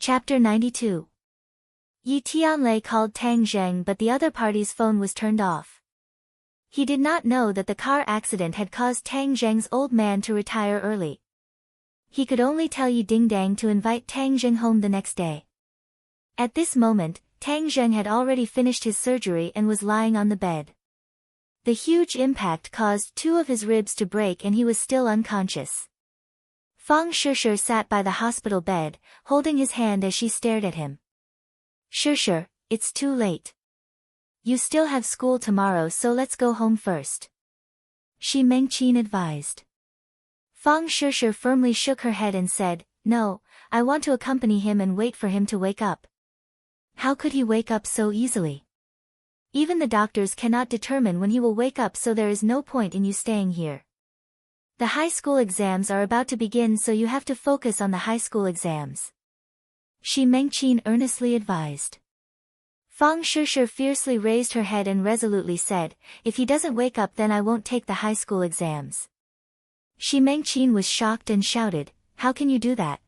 Chapter 92. Yi Tianlei called Tang Zheng, but the other party's phone was turned off. He did not know that the car accident had caused Tang Zheng's old man to retire early. He could only tell Yi Dingdang to invite Tang Zheng home the next day. At this moment, Tang Zheng had already finished his surgery and was lying on the bed. The huge impact caused 2 of his ribs to break and he was still unconscious. Fang Shishir sat by the hospital bed, holding his hand as she stared at him. Shishir, it's too late. You still have school tomorrow, so let's go home first. Shi Mengqin advised. Fang Shishir firmly shook her head and said, No, I want to accompany him and wait for him to wake up. How could he wake up so easily? Even the doctors cannot determine when he will wake up, so there is no point in you staying here. The high school exams are about to begin, so you have to focus on the high school exams. Shi Mengqin earnestly advised. Fang Shishir fiercely raised her head and resolutely said, If he doesn't wake up, then I won't take the high school exams. Shi Mengqin was shocked and shouted, How can you do that?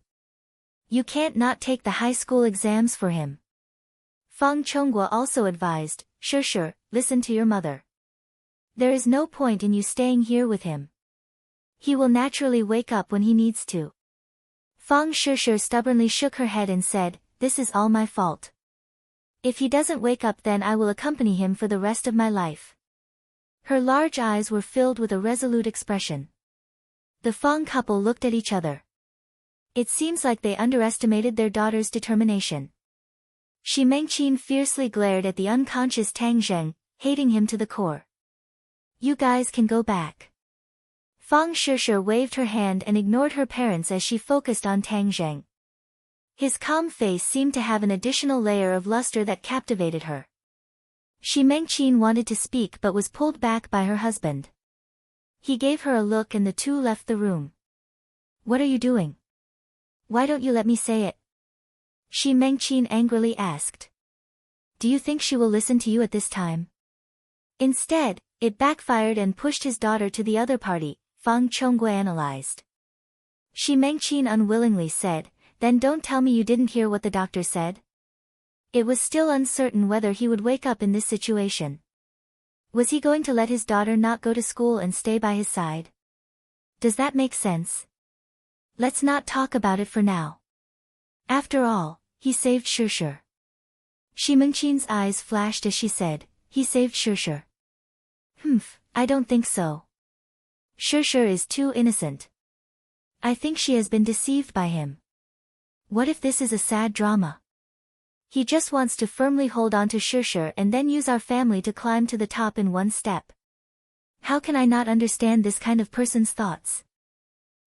You can't not take the high school exams for him. Fang Chonghua also advised, Shishir, listen to your mother. There is no point in you staying here with him. He will naturally wake up when he needs to. Fang Shishir stubbornly shook her head and said, This is all my fault. If he doesn't wake up, then I will accompany him for the rest of my life. Her large eyes were filled with a resolute expression. The Fang couple looked at each other. It seems like they underestimated their daughter's determination. Shi Mengqin fiercely glared at the unconscious Tang Zheng, hating him to the core. You guys can go back. Fang Shishir waved her hand and ignored her parents as she focused on Tang Zheng. His calm face seemed to have an additional layer of luster that captivated her. Shi Mengqin wanted to speak but was pulled back by her husband. He gave her a look and the two left the room. What are you doing? Why don't you let me say it? Shi Mengqin angrily asked. Do you think she will listen to you at this time? Instead, it backfired and pushed his daughter to the other party, Fang Chonghua analyzed. Shi Mengqin unwillingly said, Then don't tell me you didn't hear what the doctor said. It was still uncertain whether he would wake up in this situation. Was he going to let his daughter not go to school and stay by his side? Does that make sense? Let's not talk about it for now. After all, he saved Shishir. Shi Mengqin's eyes flashed as she said, He saved Shishir. I don't think so. Shishir is too innocent. I think she has been deceived by him. What if this is a sad drama? He just wants to firmly hold on to Shishir and then use our family to climb to the top in one step. How can I not understand this kind of person's thoughts?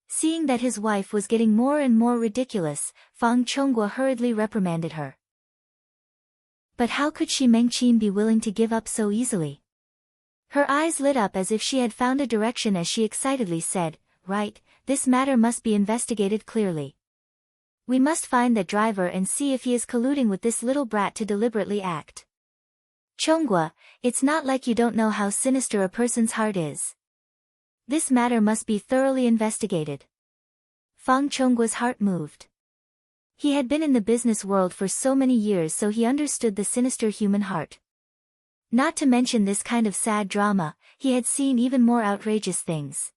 Seeing that his wife was getting more and more ridiculous, Fang Chonghua hurriedly reprimanded her. But how could Shi Mengqin be willing to give up so easily? Her eyes lit up as if she had found a direction as she excitedly said, Right, this matter must be investigated clearly. We must find the driver and see if he is colluding with this little brat to deliberately act. Chonghua, it's not like you don't know how sinister a person's heart is. This matter must be thoroughly investigated. Fang Chonghua's heart moved. He had been in the business world for so many years, so he understood the sinister human heart. Not to mention this kind of sad drama, he had seen even more outrageous things.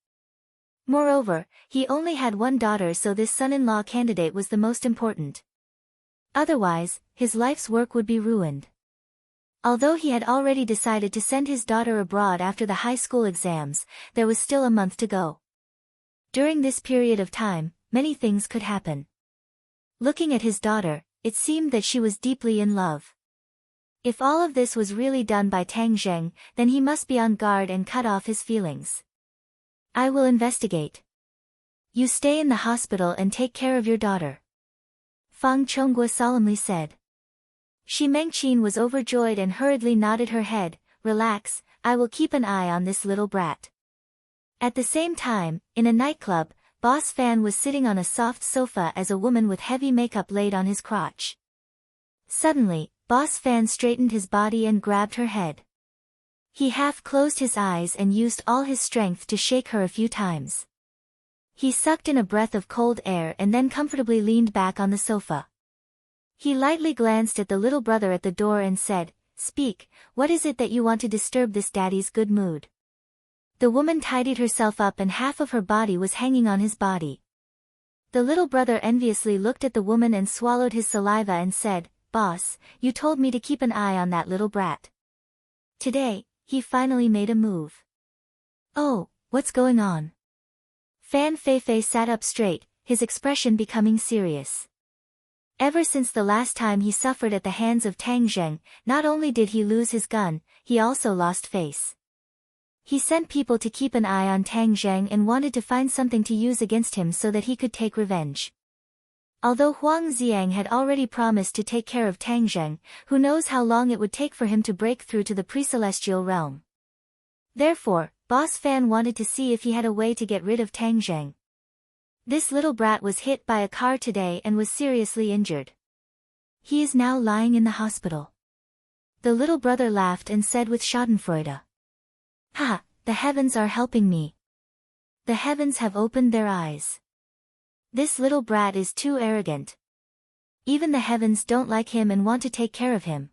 Moreover, he only had one daughter, so this son-in-law candidate was the most important. Otherwise, his life's work would be ruined. Although he had already decided to send his daughter abroad after the high school exams, there was still a month to go. During this period of time, many things could happen. Looking at his daughter, it seemed that she was deeply in love. If all of this was really done by Tang Zheng, then he must be on guard and cut off his feelings. I will investigate. You stay in the hospital and take care of your daughter. Fang Chonghua solemnly said. Shi Mengqin was overjoyed and hurriedly nodded her head, Relax, I will keep an eye on this little brat. At the same time, in a nightclub, Boss Fan was sitting on a soft sofa as a woman with heavy makeup laid on his crotch. Suddenly, Boss Fan straightened his body and grabbed her head. He half closed his eyes and used all his strength to shake her a few times. He sucked in a breath of cold air and then comfortably leaned back on the sofa. He lightly glanced at the little brother at the door and said, "Speak, what is it that you want to disturb this daddy's good mood?" The woman tidied herself up and half of her body was hanging on his body. The little brother enviously looked at the woman and swallowed his saliva and said, "Boss, you told me to keep an eye on that little brat." Today, he finally made a move. "Oh, what's going on?" Fan Feifei sat up straight, his expression becoming serious. Ever since the last time he suffered at the hands of Tang Zheng, not only did he lose his gun, he also lost face. He sent people to keep an eye on Tang Zheng and wanted to find something to use against him so that he could take revenge. Although Huang Xiang had already promised to take care of Tang Zheng, who knows how long it would take for him to break through to the pre-celestial realm. Therefore, Boss Fan wanted to see if he had a way to get rid of Tang Zheng. This little brat was hit by a car today and was seriously injured. He is now lying in the hospital. The little brother laughed and said with schadenfreude, "Ha, the heavens are helping me. The heavens have opened their eyes. This little brat is too arrogant. Even the heavens don't like him and want to take care of him."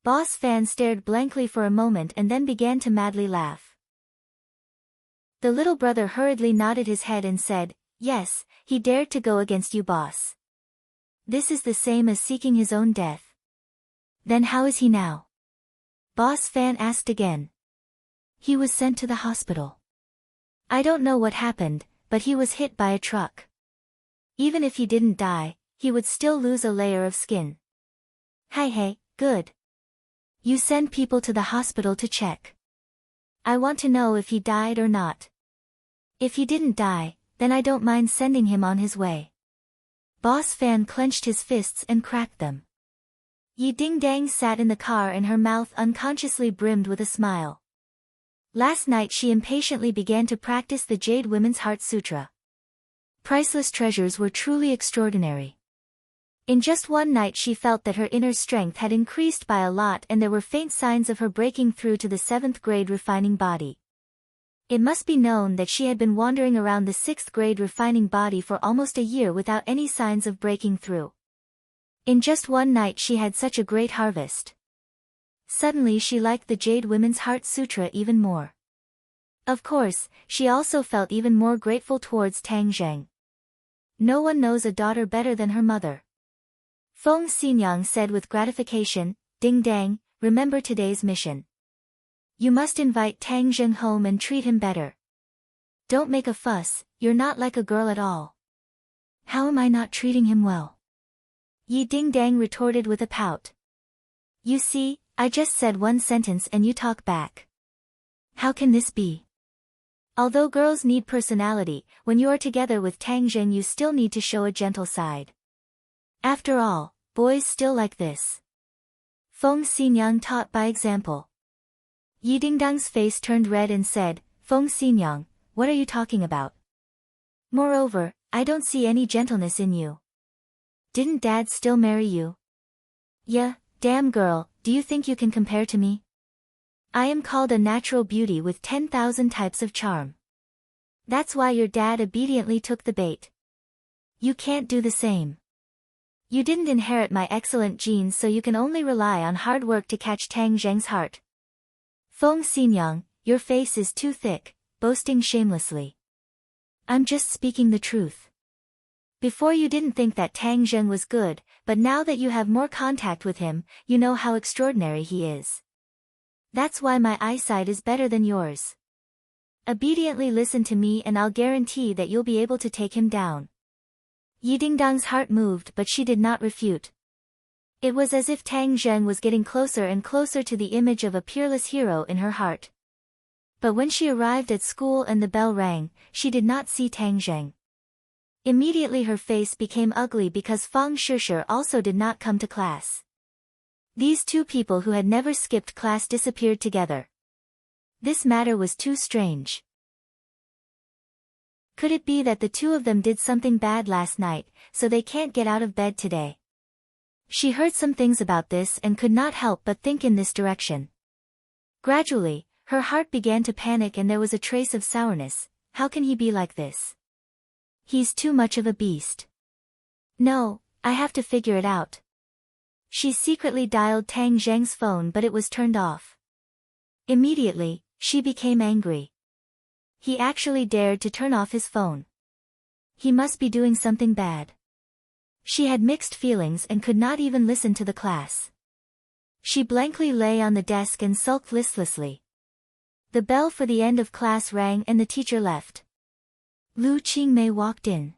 Boss Fan stared blankly for a moment and then began to madly laugh. The little brother hurriedly nodded his head and said, "Yes, he dared to go against you, boss. This is the same as seeking his own death." "Then how is he now?" Boss Fan asked again. "He was sent to the hospital. I don't know what happened, but he was hit by a truck. Even if he didn't die, he would still lose a layer of skin." Hey, good. You send people to the hospital to check. I want to know if he died or not. If he didn't die, then I don't mind sending him on his way. Boss Fan clenched his fists and cracked them. Yi Dingdang sat in the car and her mouth unconsciously brimmed with a smile. Last night she impatiently began to practice the Jade Women's Heart Sutra. Priceless treasures were truly extraordinary. In just one night she felt that her inner strength had increased by a lot and there were faint signs of her breaking through to the 7th grade refining body. It must be known that she had been wandering around the 6th grade refining body for almost a year without any signs of breaking through. In just one night she had such a great harvest. Suddenly she liked the Jade Women's Heart Sutra even more. Of course, she also felt even more grateful towards Tang Zheng. No one knows a daughter better than her mother. Feng Xinyang said with gratification, "Ding Dang, remember today's mission. You must invite Tang Zheng home and treat him better. Don't make a fuss, you're not like a girl at all." "How am I not treating him well?" Yi Dingdang retorted with a pout. "You see, I just said one sentence and you talk back. How can this be? Although girls need personality, when you are together with Tang Zheng you still need to show a gentle side. After all, boys still like this." Feng Xinyang taught by example. Yi Dingdang's face turned red and said, "Feng Xinyang, what are you talking about? Moreover, I don't see any gentleness in you. Didn't Dad still marry you?" "Yeah, damn girl, do you think you can compare to me? I am called a natural beauty with 10,000 types of charm. That's why your dad obediently took the bait. You can't do the same. You didn't inherit my excellent genes so you can only rely on hard work to catch Tang Zheng's heart." "Feng Xinyang, your face is too thick, boasting shamelessly." "I'm just speaking the truth. Before you didn't think that Tang Zheng was good, but now that you have more contact with him, you know how extraordinary he is. That's why my eyesight is better than yours. Obediently listen to me and I'll guarantee that you'll be able to take him down." Yi Dingdang's heart moved but she did not refute. It was as if Tang Zheng was getting closer and closer to the image of a peerless hero in her heart. But when she arrived at school and the bell rang, she did not see Tang Zheng. Immediately her face became ugly because Fang Shishir also did not come to class. These two people who had never skipped class disappeared together. This matter was too strange. Could it be that the two of them did something bad last night, so they can't get out of bed today? She heard some things about this and could not help but think in this direction. Gradually, her heart began to panic and there was a trace of sourness. How can he be like this? He's too much of a beast. No, I have to figure it out. She secretly dialed Tang Zheng's phone but it was turned off. Immediately, she became angry. He actually dared to turn off his phone. He must be doing something bad. She had mixed feelings and could not even listen to the class. She blankly lay on the desk and sulked listlessly. The bell for the end of class rang and the teacher left. Lu Qingmei walked in.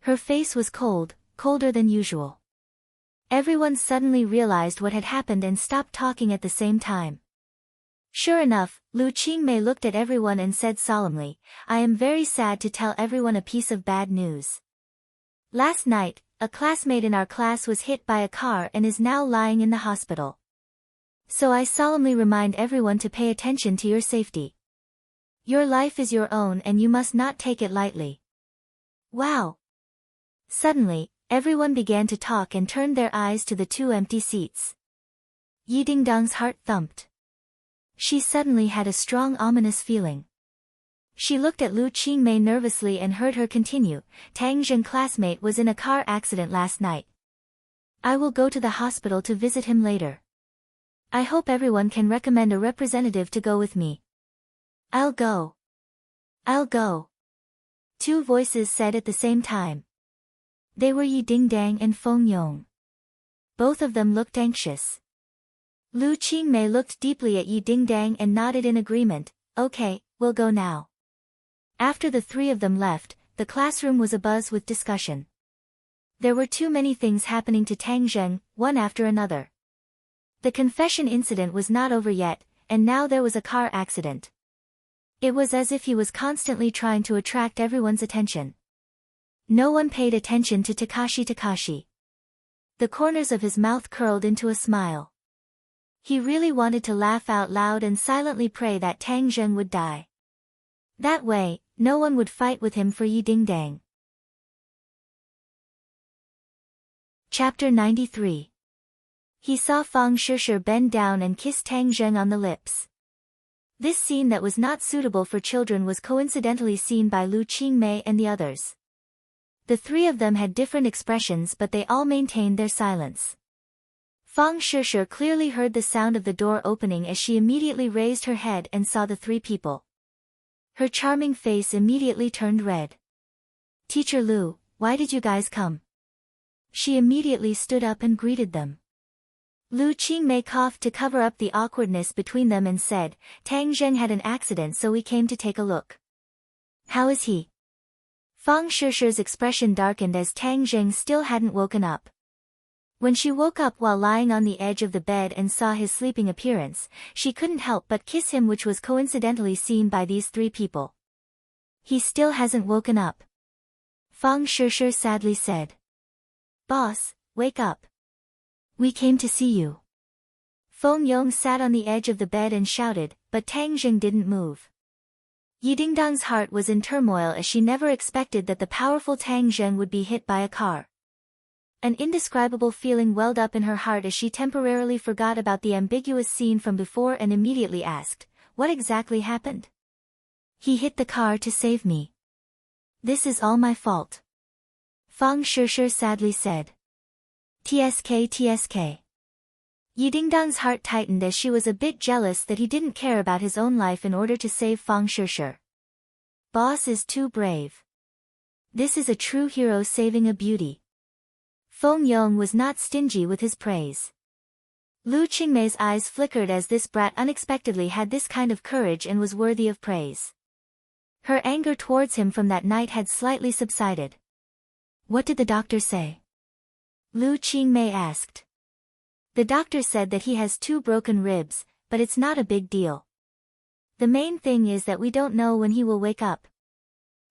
Her face was cold, colder than usual. Everyone suddenly realized what had happened and stopped talking at the same time. Sure enough, Lu Qingmei looked at everyone and said solemnly, "I am very sad to tell everyone a piece of bad news. Last night, a classmate in our class was hit by a car and is now lying in the hospital. So I solemnly remind everyone to pay attention to your safety. Your life is your own and you must not take it lightly." Wow! Suddenly, everyone began to talk and turned their eyes to the two empty seats. Yi Dingdong's heart thumped. She suddenly had a strong ominous feeling. She looked at Lu Qingmei nervously and heard her continue, "Tang Zheng classmate was in a car accident last night. I will go to the hospital to visit him later. I hope everyone can recommend a representative to go with me." "I'll go. I'll go," two voices said at the same time. They were Yi Dingdang and Feng Yong. Both of them looked anxious. Lu Qingmei looked deeply at Yi Dingdang and nodded in agreement. "Okay, we'll go now." After the three of them left, the classroom was abuzz with discussion. There were too many things happening to Tang Zheng, one after another. The confession incident was not over yet, and now there was a car accident. It was as if he was constantly trying to attract everyone's attention. No one paid attention to Takashi. The corners of his mouth curled into a smile. He really wanted to laugh out loud and silently pray that Tang Zheng would die. That way, no one would fight with him for Yi Dingdang. Chapter 93. He saw Fang Shishir bend down and kiss Tang Zheng on the lips. This scene that was not suitable for children was coincidentally seen by Lu Qingmei and the others. The three of them had different expressions but they all maintained their silence. Fang Shishir clearly heard the sound of the door opening as she immediately raised her head and saw the three people. Her charming face immediately turned red. "Teacher Lu, why did you guys come?" She immediately stood up and greeted them. Lu Qingmei coughed to cover up the awkwardness between them and said, "Tang Zheng had an accident so we came to take a look." "How is he?" Fang Shishir's expression darkened as Tang Zheng still hadn't woken up. When she woke up while lying on the edge of the bed and saw his sleeping appearance, she couldn't help but kiss him, which was coincidentally seen by these three people. "He still hasn't woken up," Fang Shishir sadly said. "Boss, wake up. We came to see you." Feng Yong sat on the edge of the bed and shouted, but Tang Zheng didn't move. Yi Dingdang's heart was in turmoil as she never expected that the powerful Tang Zheng would be hit by a car. An indescribable feeling welled up in her heart as she temporarily forgot about the ambiguous scene from before and immediately asked, "What exactly happened?" "He hit the car to save me. This is all my fault," Fang Shishir sadly said. TSK. Yi Dingdang's heart tightened as she was a bit jealous that he didn't care about his own life in order to save Fang Shishir. Boss is too brave. This is a true hero saving a beauty. Feng Yong was not stingy with his praise. Lu Qingmei's eyes flickered as this brat unexpectedly had this kind of courage and was worthy of praise. Her anger towards him from that night had slightly subsided. "What did the doctor say?" Lu Qingmei asked. "The doctor said that he has 2 broken ribs, but it's not a big deal. The main thing is that we don't know when he will wake up."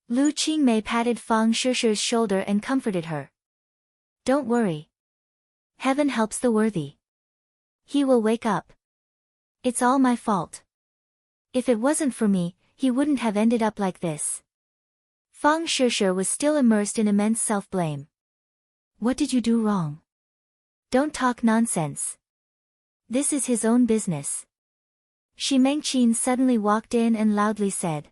Lu Qingmei patted Fang Shishir's shoulder and comforted her. "Don't worry. Heaven helps the worthy. He will wake up. It's all my fault. If it wasn't for me, he wouldn't have ended up like this." Fang Shishir was still immersed in immense self-blame. "What did you do wrong? Don't talk nonsense. This is his own business." Shi Mengqin suddenly walked in and loudly said.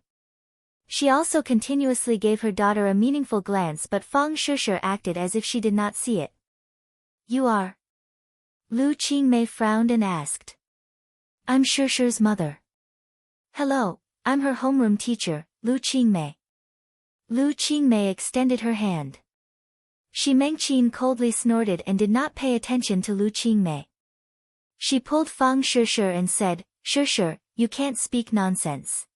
She also continuously gave her daughter a meaningful glance, but Fang Shishir acted as if she did not see it. "You are Lu Qingmei frowned and asked. I'm Shishi's mother. Hello, I'm her homeroom teacher, Lu Qingmei. Lu Qingmei extended her hand. Shi Mengqin coldly snorted and did not pay attention to Lu Qingmei. She pulled Fang Shishi and said, Shishi, you can't speak nonsense.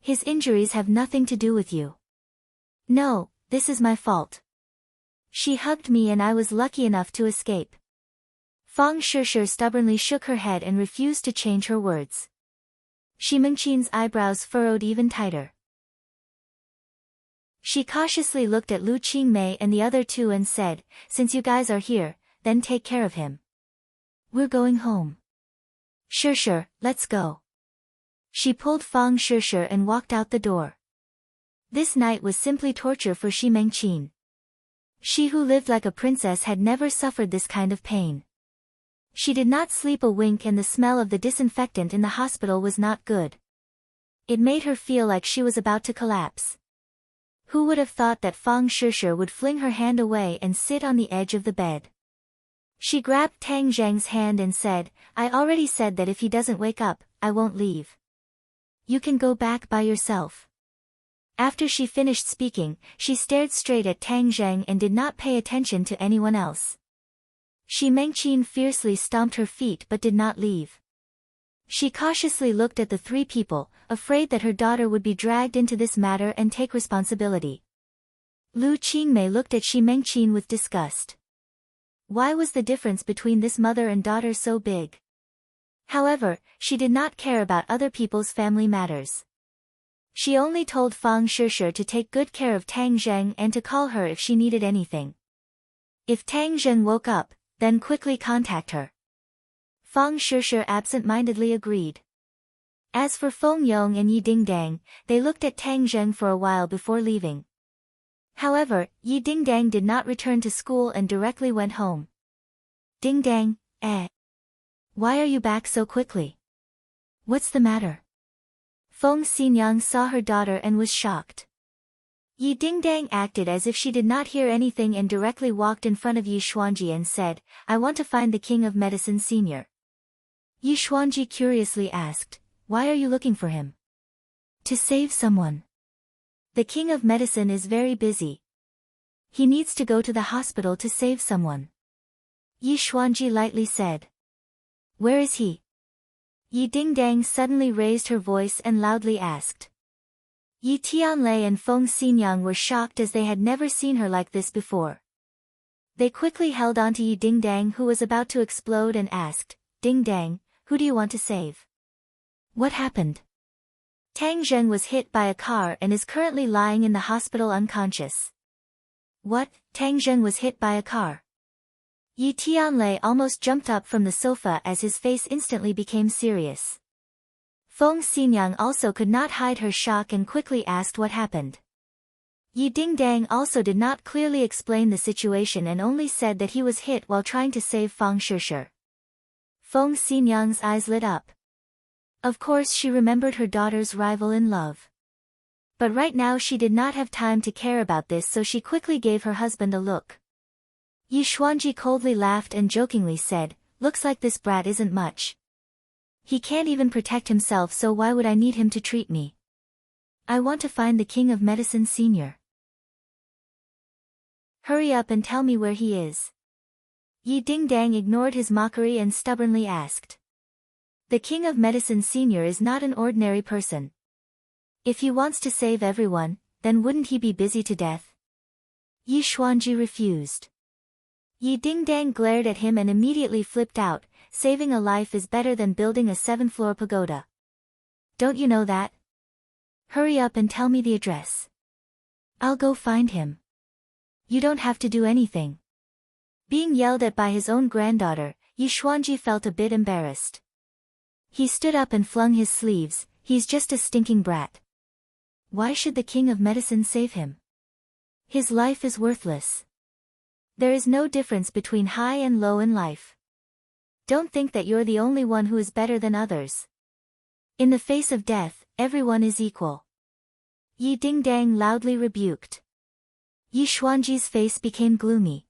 His injuries have nothing to do with you. No, this is my fault. She hugged me and I was lucky enough to escape. Fang Shishi stubbornly shook her head and refused to change her words. Shi Mengqin's eyebrows furrowed even tighter. She cautiously looked at Lu Qingmei and the other two and said, since you guys are here, then take care of him. We're going home. Shishi, let's go. She pulled Fang Shishi and walked out the door. This night was simply torture for Shi Mengqin. She who lived like a princess had never suffered this kind of pain. She did not sleep a wink and the smell of the disinfectant in the hospital was not good. It made her feel like she was about to collapse. Who would have thought that Fang Shishi would fling her hand away and sit on the edge of the bed? She grabbed Tang Zheng's hand and said, I already said that if he doesn't wake up, I won't leave. You can go back by yourself. After she finished speaking, she stared straight at Tang Zheng and did not pay attention to anyone else. Shi Mengqin fiercely stomped her feet but did not leave. She cautiously looked at the three people, afraid that her daughter would be dragged into this matter and take responsibility. Lu Qingmei looked at Shi Mengqin with disgust. Why was the difference between this mother and daughter so big? However, she did not care about other people's family matters. She only told Fang Shishi to take good care of Tang Zheng and to call her if she needed anything. If Tang Zheng woke up, then quickly contact her. Fang Shishi absent-mindedly agreed. As for Feng Yong and Yi Dingdang, they looked at Tang Zheng for a while before leaving. However, Yi Dingdang did not return to school and directly went home. Dingdang, why are you back so quickly? What's the matter? Feng Xinyang saw her daughter and was shocked. Yi Dingdang acted as if she did not hear anything and directly walked in front of Yi Xuanji and said, I want to find the King of Medicine Senior. Yi Xuanji curiously asked, why are you looking for him? To save someone. The King of Medicine is very busy. He needs to go to the hospital to save someone. Yi Xuanji lightly said. Where is he? Yi Dingdang suddenly raised her voice and loudly asked. Yi Tianlei and Feng Xinyang were shocked as they had never seen her like this before. They quickly held on to Yi Dingdang who was about to explode and asked, Dingdang, who do you want to save? What happened? Tang Zheng was hit by a car and is currently lying in the hospital unconscious. What? Tang Zheng was hit by a car? Yi Tianlei almost jumped up from the sofa as his face instantly became serious. Feng Xinyang also could not hide her shock and quickly asked what happened. Yi Dingdang also did not clearly explain the situation and only said that he was hit while trying to save Fang Shishi. Feng Xinyang's eyes lit up. Of course she remembered her daughter's rival in love. But right now she did not have time to care about this, so she quickly gave her husband a look. Yi Xuanji coldly laughed and jokingly said, looks like this brat isn't much. He can't even protect himself, so why would I need him to treat me? I want to find the King of Medicine Senior. Hurry up and tell me where he is. Yi Dingdang ignored his mockery and stubbornly asked. The King of Medicine Senior is not an ordinary person. If he wants to save everyone, then wouldn't he be busy to death? Yi Xuanji refused. Yi Dingdang glared at him and immediately flipped out, saving a life is better than building a 7th-floor pagoda. Don't you know that? Hurry up and tell me the address. I'll go find him. You don't have to do anything. Being yelled at by his own granddaughter, Yi Xuanji felt a bit embarrassed. He stood up and flung his sleeves, he's just a stinking brat. Why should the King of Medicine save him? His life is worthless. There is no difference between high and low in life. Don't think that you're the only one who is better than others. In the face of death, everyone is equal. Yi Dingdang loudly rebuked. Yi Xuanji's face became gloomy.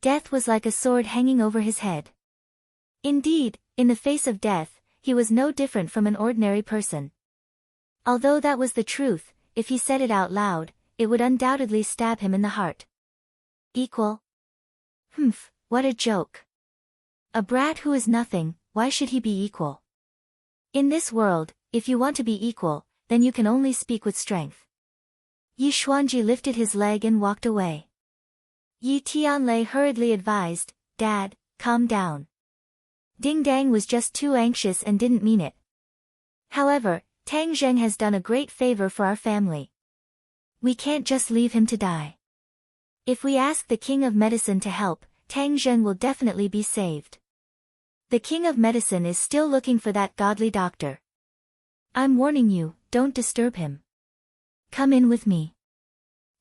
Death was like a sword hanging over his head. Indeed, in the face of death, he was no different from an ordinary person. Although that was the truth, if he said it out loud, it would undoubtedly stab him in the heart. Equal? Humph, what a joke. A brat who is nothing, why should he be equal? In this world, if you want to be equal, then you can only speak with strength. Yi Xuanji lifted his leg and walked away. Yi Tianlei hurriedly advised, "Dad, calm down." Ding Dang was just too anxious and didn't mean it. However, Tang Zheng has done a great favor for our family. We can't just leave him to die. If we ask the King of Medicine to help, Tang Zheng will definitely be saved. The King of Medicine is still looking for that godly doctor. I'm warning you, don't disturb him. Come in with me.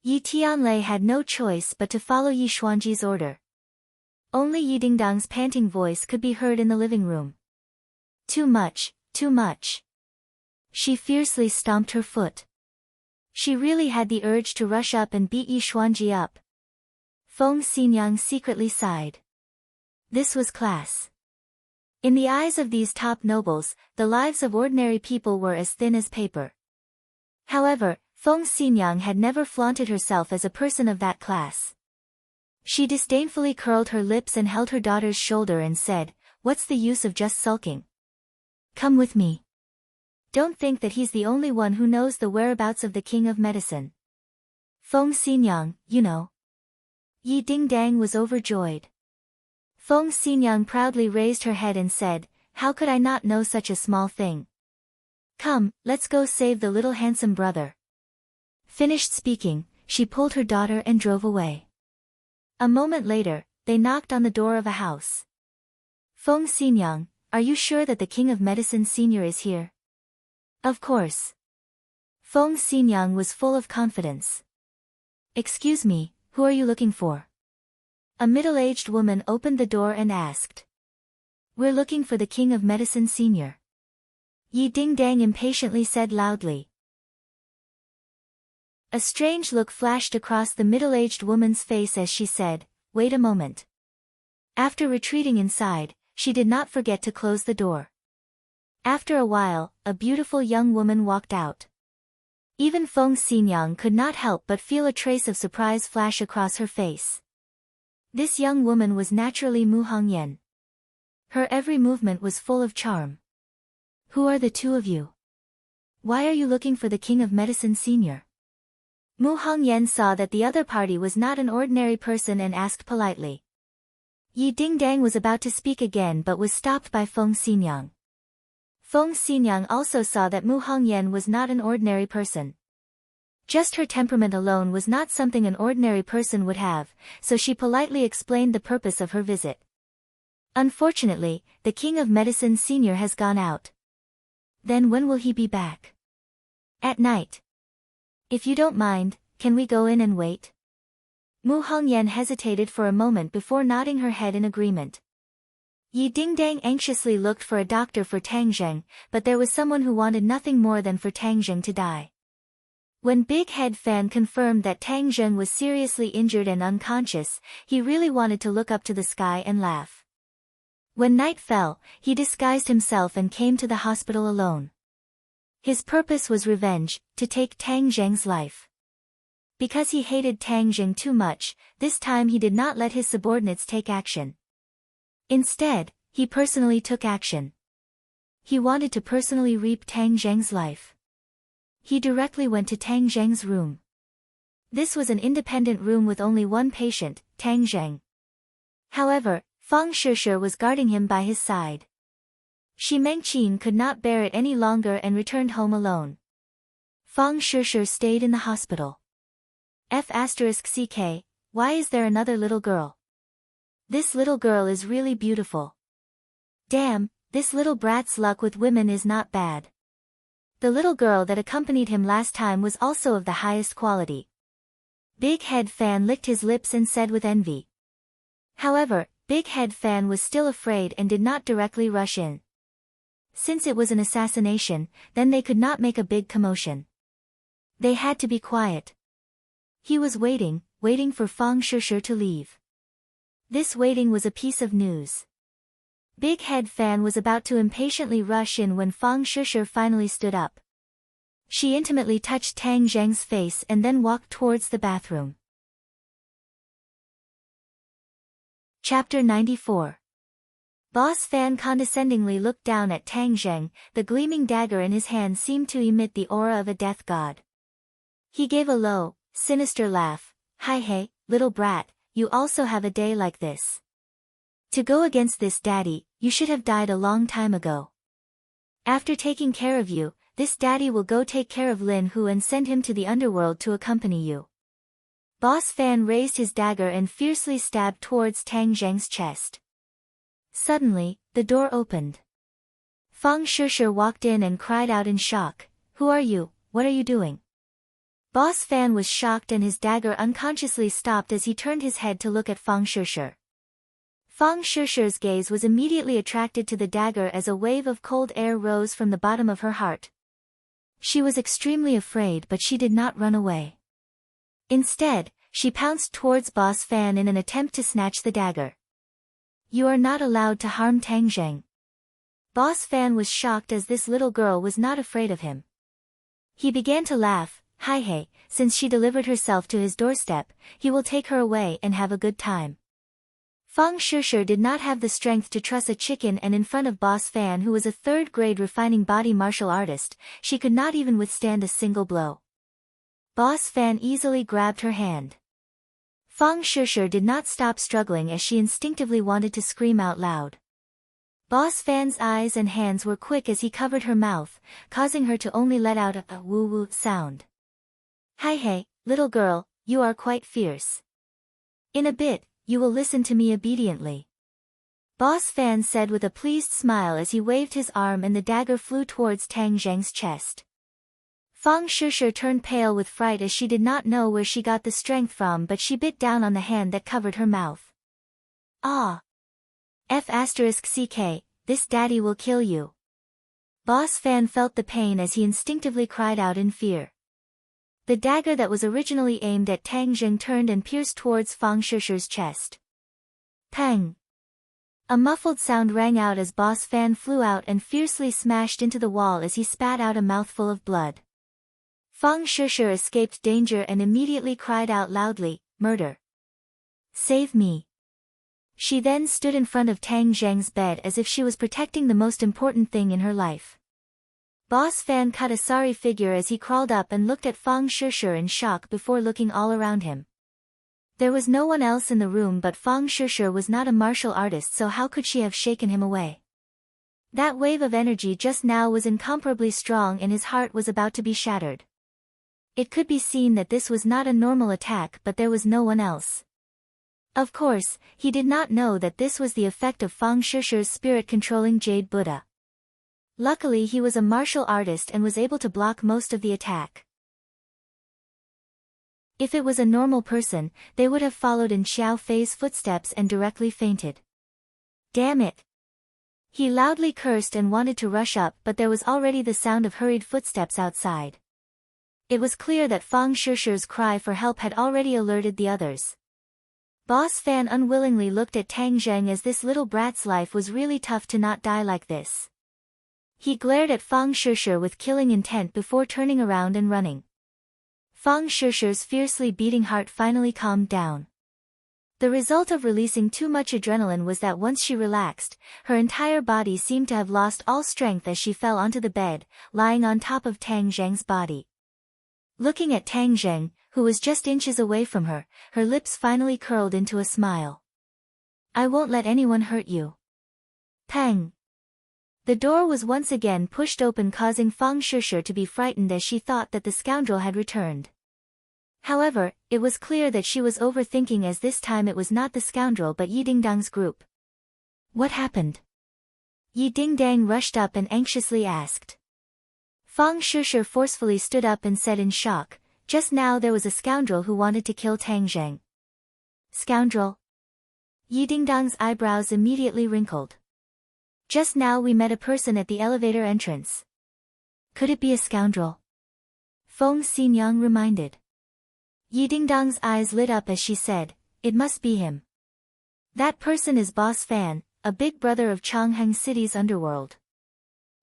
Yi Tianlei had no choice but to follow Yi Xuanji's order. Only Yi Dingdang's panting voice could be heard in the living room. Too much, too much. She fiercely stomped her foot. She really had the urge to rush up and beat Yi Xuanji up. Feng Xinyang secretly sighed. This was class. In the eyes of these top nobles, the lives of ordinary people were as thin as paper. However, Feng Xinyang had never flaunted herself as a person of that class. She disdainfully curled her lips and held her daughter's shoulder and said, "What's the use of just sulking? Come with me. Don't think that he's the only one who knows the whereabouts of the King of Medicine. Feng Xinyang, you know." Yi Dingdang was overjoyed. Feng Xinyang proudly raised her head and said, "How could I not know such a small thing? Come, let's go save the little handsome brother." Finished speaking, she pulled her daughter and drove away. A moment later, they knocked on the door of a house. "Feng Xinyang, are you sure that the King of Medicine Senior is here?" "Of course." Feng Xinyang was full of confidence. "Excuse me, who are you looking for?" A middle-aged woman opened the door and asked. "We're looking for the King of Medicine Senior." Yi Dingdang impatiently said loudly. A strange look flashed across the middle-aged woman's face as she said, "Wait a moment." After retreating inside, she did not forget to close the door. After a while, a beautiful young woman walked out. Even Feng Xinyang could not help but feel a trace of surprise flash across her face. This young woman was naturally Mu Hongyan. Her every movement was full of charm. "Who are the two of you? Why are you looking for the King of Medicine Senior?" Mu Hongyan saw that the other party was not an ordinary person and asked politely. Yi Dingdang was about to speak again but was stopped by Feng Xinyang. Feng Xinyang also saw that Mu Hongyan was not an ordinary person. Just her temperament alone was not something an ordinary person would have, so she politely explained the purpose of her visit. "Unfortunately, the King of Medicine Senior has gone out." "Then when will he be back?" "At night. If you don't mind, can we go in and wait?" Mu Hongyan hesitated for a moment before nodding her head in agreement. Yi Dingdang anxiously looked for a doctor for Tang Zheng, but there was someone who wanted nothing more than for Tang Zheng to die. When Big Head Fan confirmed that Tang Zheng was seriously injured and unconscious, he really wanted to look up to the sky and laugh. When night fell, he disguised himself and came to the hospital alone. His purpose was revenge, to take Tang Zheng's life. Because he hated Tang Zheng too much, this time he did not let his subordinates take action. Instead, he personally took action. He wanted to personally reap Tang Zheng's life. He directly went to Tang Zheng's room. This was an independent room with only one patient, Tang Zheng. However, Fang Shishir was guarding him by his side. Shi Mengqin could not bear it any longer and returned home alone. Fang Shishir stayed in the hospital. F***ck, why is there another little girl? This little girl is really beautiful. Damn, this little brat's luck with women is not bad. The little girl that accompanied him last time was also of the highest quality. Big Head Fan licked his lips and said with envy. However, Big Head Fan was still afraid and did not directly rush in. Since it was an assassination, then they could not make a big commotion. They had to be quiet. He was waiting for Fang Shishir to leave. This waiting was a piece of news. Big Head Fan was about to impatiently rush in when Fang Shusher finally stood up. She intimately touched Tang Zheng's face and then walked towards the bathroom. Chapter 94. Boss Fan condescendingly looked down at Tang Zheng. The gleaming dagger in his hand seemed to emit the aura of a death god. He gave a low, sinister laugh. Hi hey, little brat, you also have a day like this. To go against this daddy, you should have died a long time ago. After taking care of you, this daddy will go take care of Lin Hu and send him to the underworld to accompany you. Boss Fan raised his dagger and fiercely stabbed towards Tang Zheng's chest. Suddenly, the door opened. Fang Shusher walked in and cried out in shock. Who are you? What are you doing? Boss Fan was shocked and his dagger unconsciously stopped as he turned his head to look at Fang Shusher. Fang Shusher's gaze was immediately attracted to the dagger as a wave of cold air rose from the bottom of her heart. She was extremely afraid, but she did not run away. Instead, she pounced towards Boss Fan in an attempt to snatch the dagger. You are not allowed to harm Tang Zheng. Boss Fan was shocked as this little girl was not afraid of him. He began to laugh. Hi hey, since she delivered herself to his doorstep, he will take her away and have a good time. Fang Shusher did not have the strength to truss a chicken, and in front of Boss Fan, who was a third-grade refining body martial artist, she could not even withstand a single blow. Boss Fan easily grabbed her hand. Fang Shusher did not stop struggling as she instinctively wanted to scream out loud. Boss Fan's eyes and hands were quick as he covered her mouth, causing her to only let out a woo-woo sound. Hi hey, little girl, you are quite fierce. In a bit, you will listen to me obediently. Boss Fan said with a pleased smile as he waved his arm and the dagger flew towards Tang Zheng's chest. Fang Shusher turned pale with fright as she did not know where she got the strength from, but she bit down on the hand that covered her mouth. Ah! F***ck, this daddy will kill you. Boss Fan felt the pain as he instinctively cried out in fear. The dagger that was originally aimed at Tang Zheng turned and pierced towards Fang Shusher's chest. Pang! A muffled sound rang out as Boss Fan flew out and fiercely smashed into the wall as he spat out a mouthful of blood. Fang Shusher escaped danger and immediately cried out loudly, Murder! Save me! She then stood in front of Tang Zheng's bed as if she was protecting the most important thing in her life. Boss Fan cut a sorry figure as he crawled up and looked at Fang Shusher in shock before looking all around him. There was no one else in the room, but Fang Shusher was not a martial artist, so how could she have shaken him away? That wave of energy just now was incomparably strong and his heart was about to be shattered. It could be seen that this was not a normal attack, but there was no one else. Of course, he did not know that this was the effect of Fang Shusher's spirit-controlling Jade Buddha. Luckily he was a martial artist and was able to block most of the attack. If it was a normal person, they would have followed in Xiao Fei's footsteps and directly fainted. Damn it! He loudly cursed and wanted to rush up, but there was already the sound of hurried footsteps outside. It was clear that Fang Shusher's cry for help had already alerted the others. Boss Fan unwillingly looked at Tang Zheng as this little brat's life was really tough to not die like this. He glared at Fang Shusher with killing intent before turning around and running. Fang Shusher's fiercely beating heart finally calmed down. The result of releasing too much adrenaline was that once she relaxed, her entire body seemed to have lost all strength as she fell onto the bed, lying on top of Tang Zheng's body. Looking at Tang Zheng, who was just inches away from her, her lips finally curled into a smile. I won't let anyone hurt you. Pang! The door was once again pushed open, causing Fang Shusher to be frightened as she thought that the scoundrel had returned. However, it was clear that she was overthinking, as this time it was not the scoundrel but Yi Dingdang's group. What happened? Yi Dingdang rushed up and anxiously asked. Fang Shusher forcefully stood up and said in shock, just now there was a scoundrel who wanted to kill Tang Zheng. Scoundrel? Yi Dingdang's eyebrows immediately wrinkled. Just now we met a person at the elevator entrance. Could it be a scoundrel? Feng Xinyang reminded. Yi Dingdang's eyes lit up as she said, it must be him. That person is Boss Fan, a big brother of Changheng City's underworld.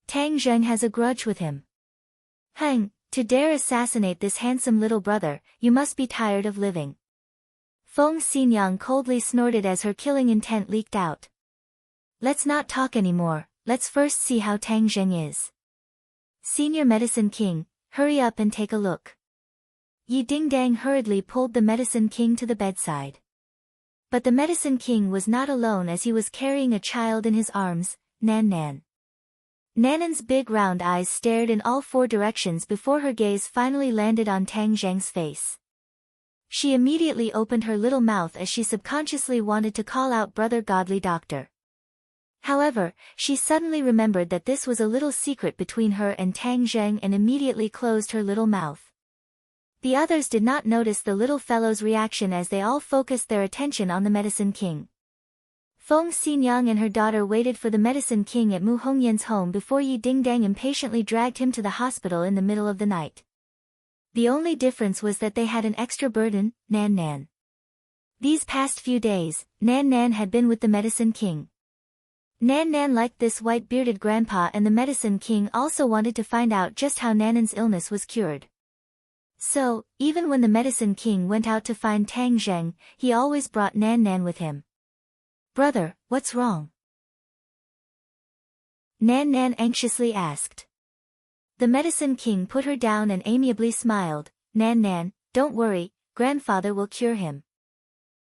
Tang Zheng has a grudge with him. Heng, to dare assassinate this handsome little brother, you must be tired of living. Feng Xinyang coldly snorted as her killing intent leaked out. Let's not talk anymore, let's first see how Tang Zheng is. Senior Medicine King, hurry up and take a look. Yi Dingdang hurriedly pulled the Medicine King to the bedside. But the Medicine King was not alone, as he was carrying a child in his arms, Nan Nan. Nanan's big round eyes stared in all four directions before her gaze finally landed on Tang Zheng's face. She immediately opened her little mouth as she subconsciously wanted to call out Brother Godly Doctor. However, she suddenly remembered that this was a little secret between her and Tang Zheng and immediately closed her little mouth. The others did not notice the little fellow's reaction as they all focused their attention on the Medicine King. Feng Xinyang and her daughter waited for the Medicine King at Mu Hongyan's home before Yi Dingdang impatiently dragged him to the hospital in the middle of the night. The only difference was that they had an extra burden, Nan Nan. These past few days, Nan Nan had been with the Medicine King. Nan Nan liked this white-bearded grandpa, and the Medicine King also wanted to find out just how Nanan's illness was cured. So, even when the Medicine King went out to find Tang Zheng, he always brought Nan Nan with him. Brother, what's wrong? Nan Nan anxiously asked. The Medicine King put her down and amiably smiled. Nan Nan, don't worry, grandfather will cure him.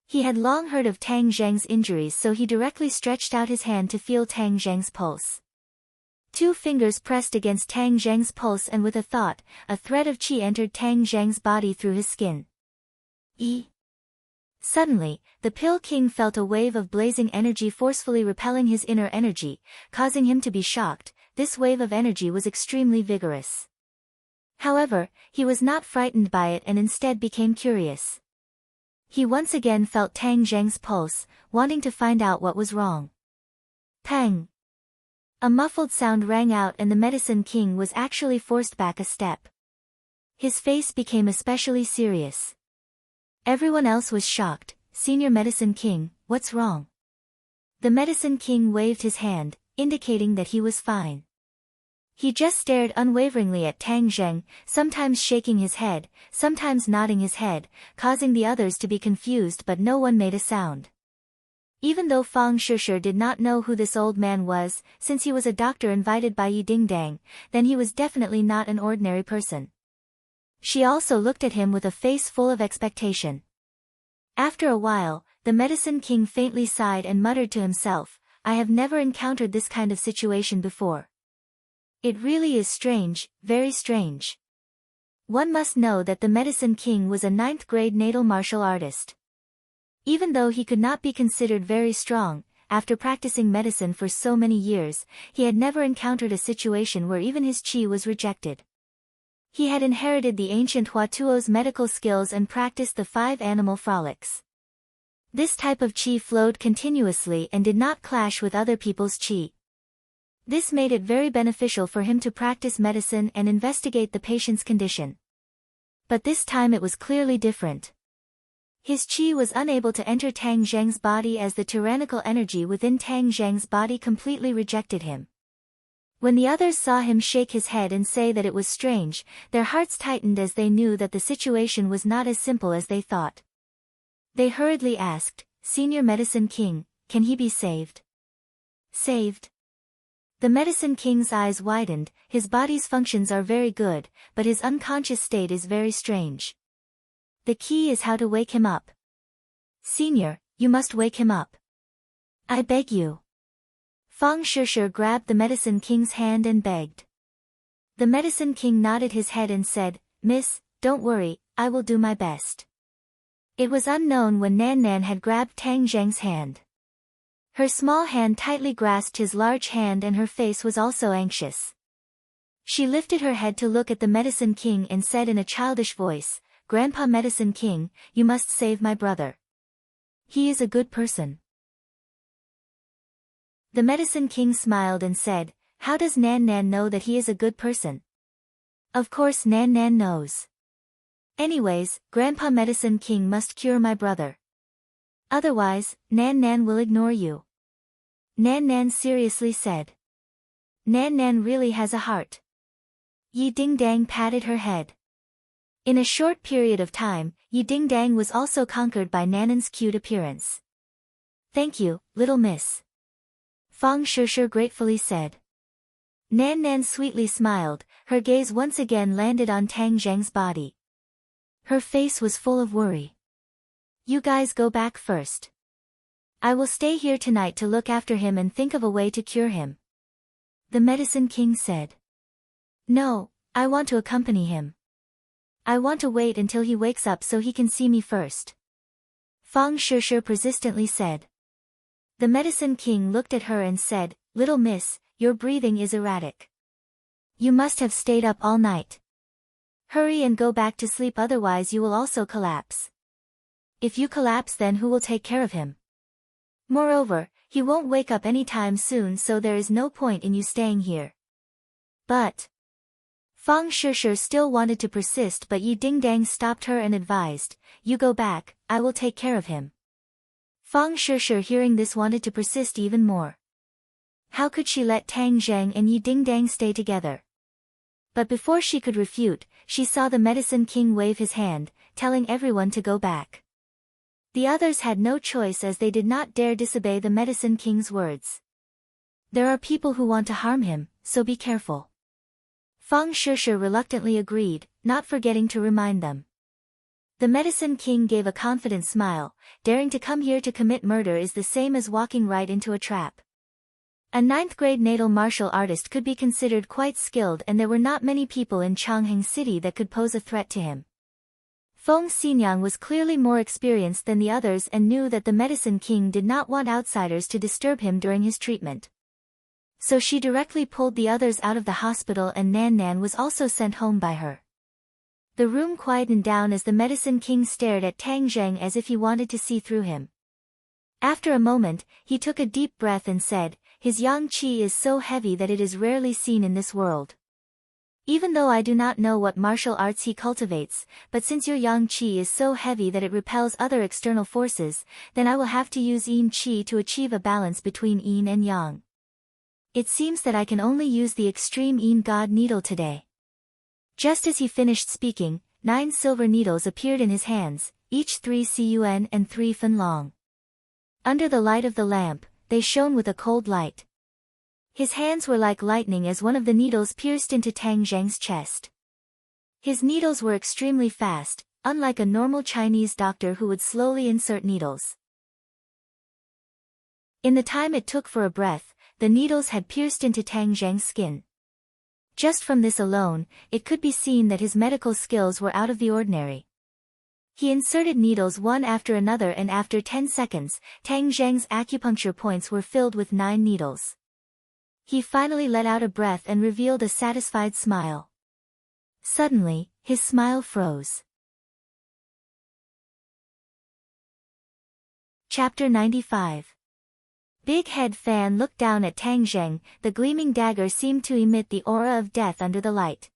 He had long heard of Tang Zheng's injuries, so he directly stretched out his hand to feel Tang Zheng's pulse. 2 fingers pressed against Tang Zheng's pulse, and with a thought, a thread of qi entered Tang Zheng's body through his skin. Suddenly, the Pill King felt a wave of blazing energy forcefully repelling his inner energy, causing him to be shocked. This wave of energy was extremely vigorous. However, he was not frightened by it and instead became curious. He once again felt Tang Zheng's pulse, wanting to find out what was wrong. Pang! A muffled sound rang out, and the Medicine King was actually forced back a step. His face became especially serious. Everyone else was shocked. Senior Medicine King, what's wrong? The Medicine King waved his hand, indicating that he was fine. He just stared unwaveringly at Tang Zheng, sometimes shaking his head, sometimes nodding his head, causing the others to be confused, but no one made a sound. Even though Fang Shishir did not know who this old man was, since he was a doctor invited by Yi Dingdang, then he was definitely not an ordinary person. She also looked at him with a face full of expectation. After a while, the Medicine King faintly sighed and muttered to himself, I have never encountered this kind of situation before. It really is strange, very strange. One must know that the Medicine King was a 9th-grade natal martial artist. Even though he could not be considered very strong, after practicing medicine for so many years, he had never encountered a situation where even his qi was rejected. He had inherited the ancient Huatuo's medical skills and practiced the 5 animal frolics. This type of qi flowed continuously and did not clash with other people's qi. This made it very beneficial for him to practice medicine and investigate the patient's condition. But this time it was clearly different. His qi was unable to enter Tang Zheng's body as the tyrannical energy within Tang Zheng's body completely rejected him. When the others saw him shake his head and say that it was strange, their hearts tightened as they knew that the situation was not as simple as they thought. They hurriedly asked, Senior Medicine King, can he be saved? Saved? The Medicine King's eyes widened. His body's functions are very good, but his unconscious state is very strange. The key is how to wake him up. Senior, you must wake him up. I beg you. Fang Shishir grabbed the Medicine King's hand and begged. The Medicine King nodded his head and said, Miss, don't worry, I will do my best. It was unknown when Nan Nan had grabbed Tang Zheng's hand. Her small hand tightly grasped his large hand and her face was also anxious. She lifted her head to look at the Medicine King and said in a childish voice, Grandpa Medicine King, you must save my brother. He is a good person. The Medicine King smiled and said, How does Nan Nan know that he is a good person? Of course Nan Nan knows. Anyways, Grandpa Medicine King must cure my brother. Otherwise, Nan Nan will ignore you. Nan Nan seriously said. Nan Nan really has a heart. Yi Ding Dang patted her head. In a short period of time, Yi Ding Dang was also conquered by Nanan's cute appearance. Thank you, little miss. Fang Shishir gratefully said. Nan Nan sweetly smiled, her gaze once again landed on Tang Zheng's body. Her face was full of worry. You guys go back first. I will stay here tonight to look after him and think of a way to cure him. The Medicine King said. No, I want to accompany him. I want to wait until he wakes up so he can see me first. Fang Shishir persistently said. The Medicine King looked at her and said, Little miss, your breathing is erratic. You must have stayed up all night. Hurry and go back to sleep, otherwise you will also collapse. If you collapse, then who will take care of him? Moreover, he won't wake up anytime soon, so there is no point in you staying here. But Fang Shishir still wanted to persist, but Yi Ding Dang stopped her and advised, You go back, I will take care of him. Fang Shishir hearing this wanted to persist even more. How could she let Tang Zheng and Yi Ding Dang stay together? But before she could refute, she saw the Medicine King wave his hand, telling everyone to go back. The others had no choice as they did not dare disobey the Medicine King's words. There are people who want to harm him, so be careful. Fang Shishir reluctantly agreed, not forgetting to remind them. The Medicine King gave a confident smile, daring to come here to commit murder is the same as walking right into a trap. A 9th-grade natal martial artist could be considered quite skilled, and there were not many people in Chang'an City that could pose a threat to him. Feng Xinyang was clearly more experienced than the others and knew that the Medicine King did not want outsiders to disturb him during his treatment. So she directly pulled the others out of the hospital, and Nan Nan was also sent home by her. The room quietened down as the Medicine King stared at Tang Zheng as if he wanted to see through him. After a moment, he took a deep breath and said, His yang qi is so heavy that it is rarely seen in this world. Even though I do not know what martial arts he cultivates, but since your yang qi is so heavy that it repels other external forces, then I will have to use yin qi to achieve a balance between yin and yang. It seems that I can only use the extreme yin god needle today. Just as he finished speaking, 9 silver needles appeared in his hands, each 3 cun and 3 fen long. Under the light of the lamp, they shone with a cold light. His hands were like lightning as one of the needles pierced into Tang Zheng's chest. His needles were extremely fast, unlike a normal Chinese doctor who would slowly insert needles. In the time it took for a breath, the needles had pierced into Tang Zheng's skin. Just from this alone, it could be seen that his medical skills were out of the ordinary. He inserted needles one after another, and after 10 seconds, Tang Zheng's acupuncture points were filled with 9 needles. He finally let out a breath and revealed a satisfied smile. Suddenly, his smile froze. Chapter 95. Big Head Fan looked down at Tang Zheng. The gleaming dagger seemed to emit the aura of death under the light.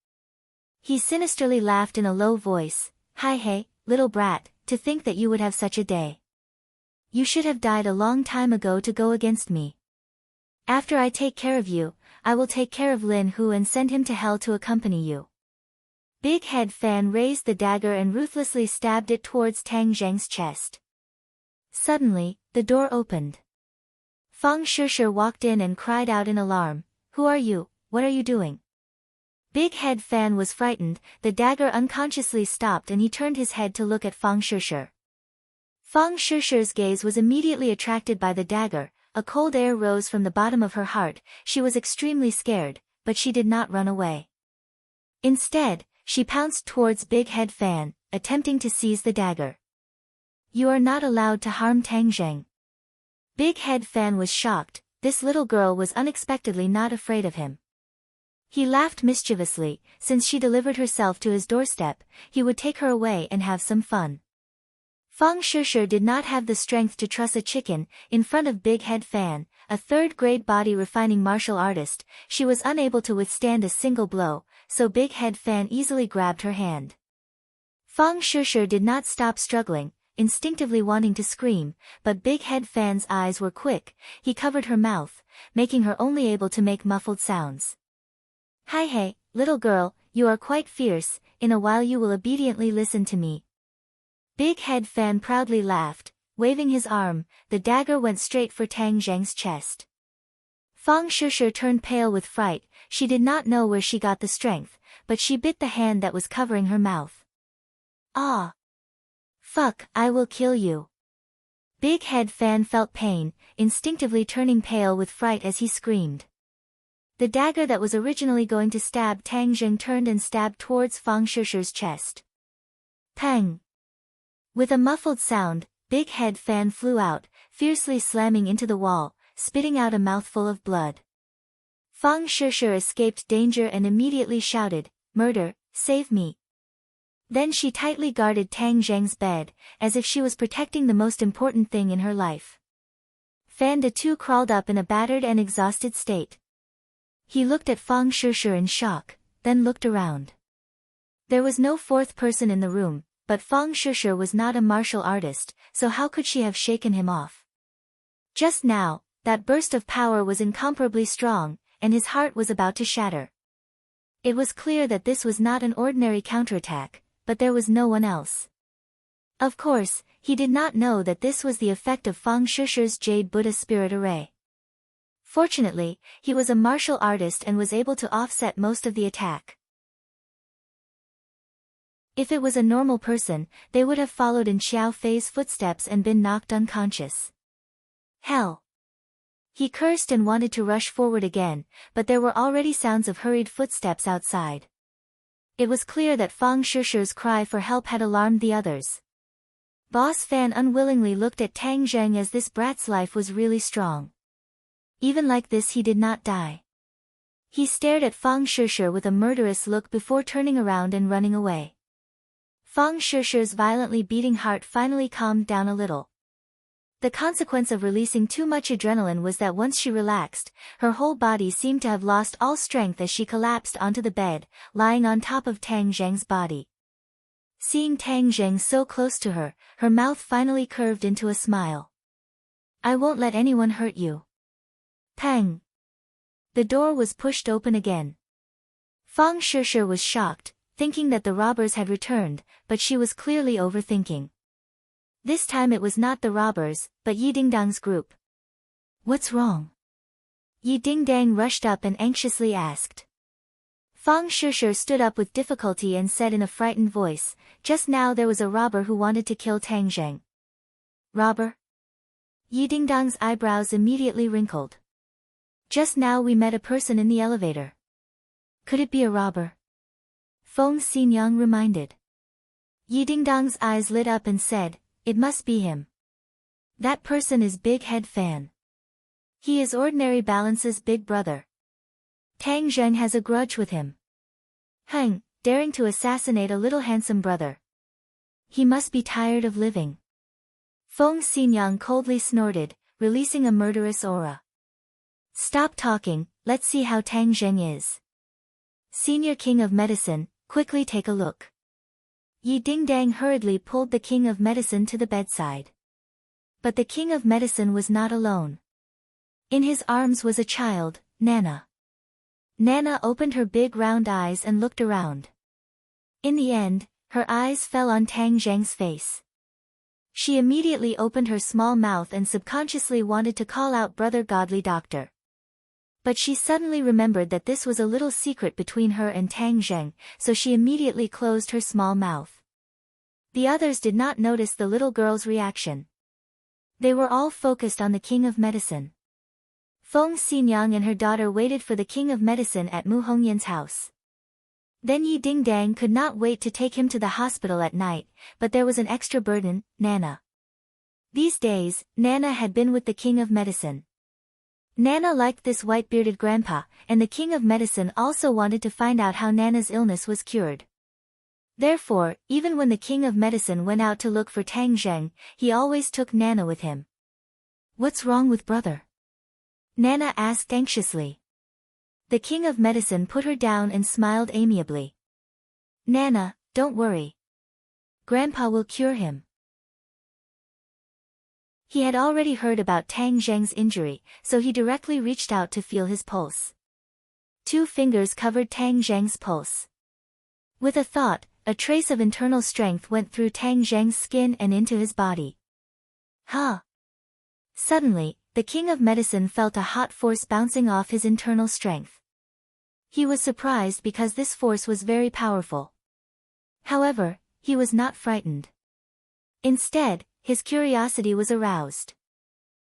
He sinisterly laughed in a low voice, Hi hey, little brat, to think that you would have such a day. You should have died a long time ago to go against me. After I take care of you, I will take care of Lin Hu and send him to hell to accompany you. Big Head Fan raised the dagger and ruthlessly stabbed it towards Tang Zheng's chest. Suddenly, the door opened. Fang Shishir walked in and cried out in alarm, Who are you? What are you doing? Big Head Fan was frightened, the dagger unconsciously stopped and he turned his head to look at Fang Shishir. Fang Shishir's gaze was immediately attracted by the dagger. A cold air rose from the bottom of her heart. She was extremely scared, but she did not run away. Instead, she pounced towards Big Head Fan, attempting to seize the dagger. You are not allowed to harm Tang Zheng. Big Head Fan was shocked. This little girl was unexpectedly not afraid of him. He laughed mischievously. Since she delivered herself to his doorstep, he would take her away and have some fun. Fang Shishir did not have the strength to truss a chicken in front of Big Head Fan, a 3rd-grade body-refining martial artist. She was unable to withstand a single blow, so Big Head Fan easily grabbed her hand. Fang Shishir did not stop struggling. instinctively wanting to scream, but Big Head Fan's eyes were quick. He covered her mouth, making her only able to make muffled sounds. "Hi hey, little girl, you are quite fierce, in a while you will obediently listen to me." Big Head Fan proudly laughed, waving his arm. The dagger went straight for Tang Zheng's chest. Fang Shushu turned pale with fright. She did not know where she got the strength, but she bit the hand that was covering her mouth. "Ah! Fuck, I will kill you." Big Head Fan felt pain, instinctively turning pale with fright as he screamed. The dagger that was originally going to stab Tang Zheng turned and stabbed towards Fang Shushu's chest. Pang! With a muffled sound, Big Head Fan flew out, fiercely slamming into the wall, spitting out a mouthful of blood. Fang Shushu escaped danger and immediately shouted, "Murder, save me." Then she tightly guarded Tang Zheng's bed, as if she was protecting the most important thing in her life. Fan De Tu crawled up in a battered and exhausted state. He looked at Fang Shushu in shock, then looked around. There was no fourth person in the room, but Fang Shushu was not a martial artist, so how could she have shaken him off? Just now, that burst of power was incomparably strong, and his heart was about to shatter. It was clear that this was not an ordinary counterattack, but there was no one else. Of course, he did not know that this was the effect of Fang Shushu's Jade Buddha Spirit Array. Fortunately, he was a martial artist and was able to offset most of the attack. If it was a normal person, they would have followed in Xiao Fei's footsteps and been knocked unconscious. Hell! He cursed and wanted to rush forward again, but there were already sounds of hurried footsteps outside. It was clear that Fang Shushu's cry for help had alarmed the others. Boss Fan unwillingly looked at Tang Zheng as this brat's life was really strong. Even like this he did not die. He stared at Fang Shushu with a murderous look before turning around and running away. Fang Shushu's violently beating heart finally calmed down a little. The consequence of releasing too much adrenaline was that once she relaxed, her whole body seemed to have lost all strength as she collapsed onto the bed, lying on top of Tang Zheng's body. Seeing Tang Zheng so close to her, her mouth finally curved into a smile. "I won't let anyone hurt you." Pang! The door was pushed open again. Fang Shushu was shocked, thinking that the robbers had returned, but she was clearly overthinking. This time it was not the robbers, but Yi Dingdang's group. "What's wrong?" Yi Dingdang rushed up and anxiously asked. Fang Shushu stood up with difficulty and said in a frightened voice, "Just now there was a robber who wanted to kill Tang Zheng." "Robber?" Yi Dingdang's eyebrows immediately wrinkled. "Just now we met a person in the elevator." "Could it be a robber?" Feng Xinyang reminded. Yi Dingdang's eyes lit up and said, "It must be him. That person is Big Head Fan. He is Ordinary Balance's big brother. Tang Zheng has a grudge with him. Daring to assassinate a little handsome brother. He must be tired of living." Feng Xinyang coldly snorted, releasing a murderous aura. "Stop talking, let's see how Tang Zheng is. Senior King of Medicine, quickly take a look." Yi Dingdang hurriedly pulled the King of Medicine to the bedside. But the King of Medicine was not alone. In his arms was a child, Nana. Nana opened her big round eyes and looked around. In the end, her eyes fell on Tang Zheng's face. She immediately opened her small mouth and subconsciously wanted to call out "Brother Godly Doctor." But she suddenly remembered that this was a little secret between her and Tang Zheng, so she immediately closed her small mouth. The others did not notice the little girl's reaction. They were all focused on the King of Medicine. Feng Xinyang and her daughter waited for the King of Medicine at Mu Hongyan's house. Then Yi Dingdang could not wait to take him to the hospital at night, but there was an extra burden, Nana. These days, Nana had been with the King of Medicine. Nana liked this white-bearded grandpa, and the King of Medicine also wanted to find out how Nana's illness was cured. Therefore, even when the King of Medicine went out to look for Tang Zheng, he always took Nana with him. "What's wrong with brother?" Nana asked anxiously. The King of Medicine put her down and smiled amiably. "Nana, don't worry. Grandpa will cure him." He had already heard about Tang Zheng's injury, so he directly reached out to feel his pulse. 2 fingers covered Tang Zheng's pulse. With a thought, a trace of internal strength went through Tang Zheng's skin and into his body. Huh! Suddenly, the king of medicine felt a hot force bouncing off his internal strength. He was surprised because this force was very powerful. However, he was not frightened. Instead, his curiosity was aroused.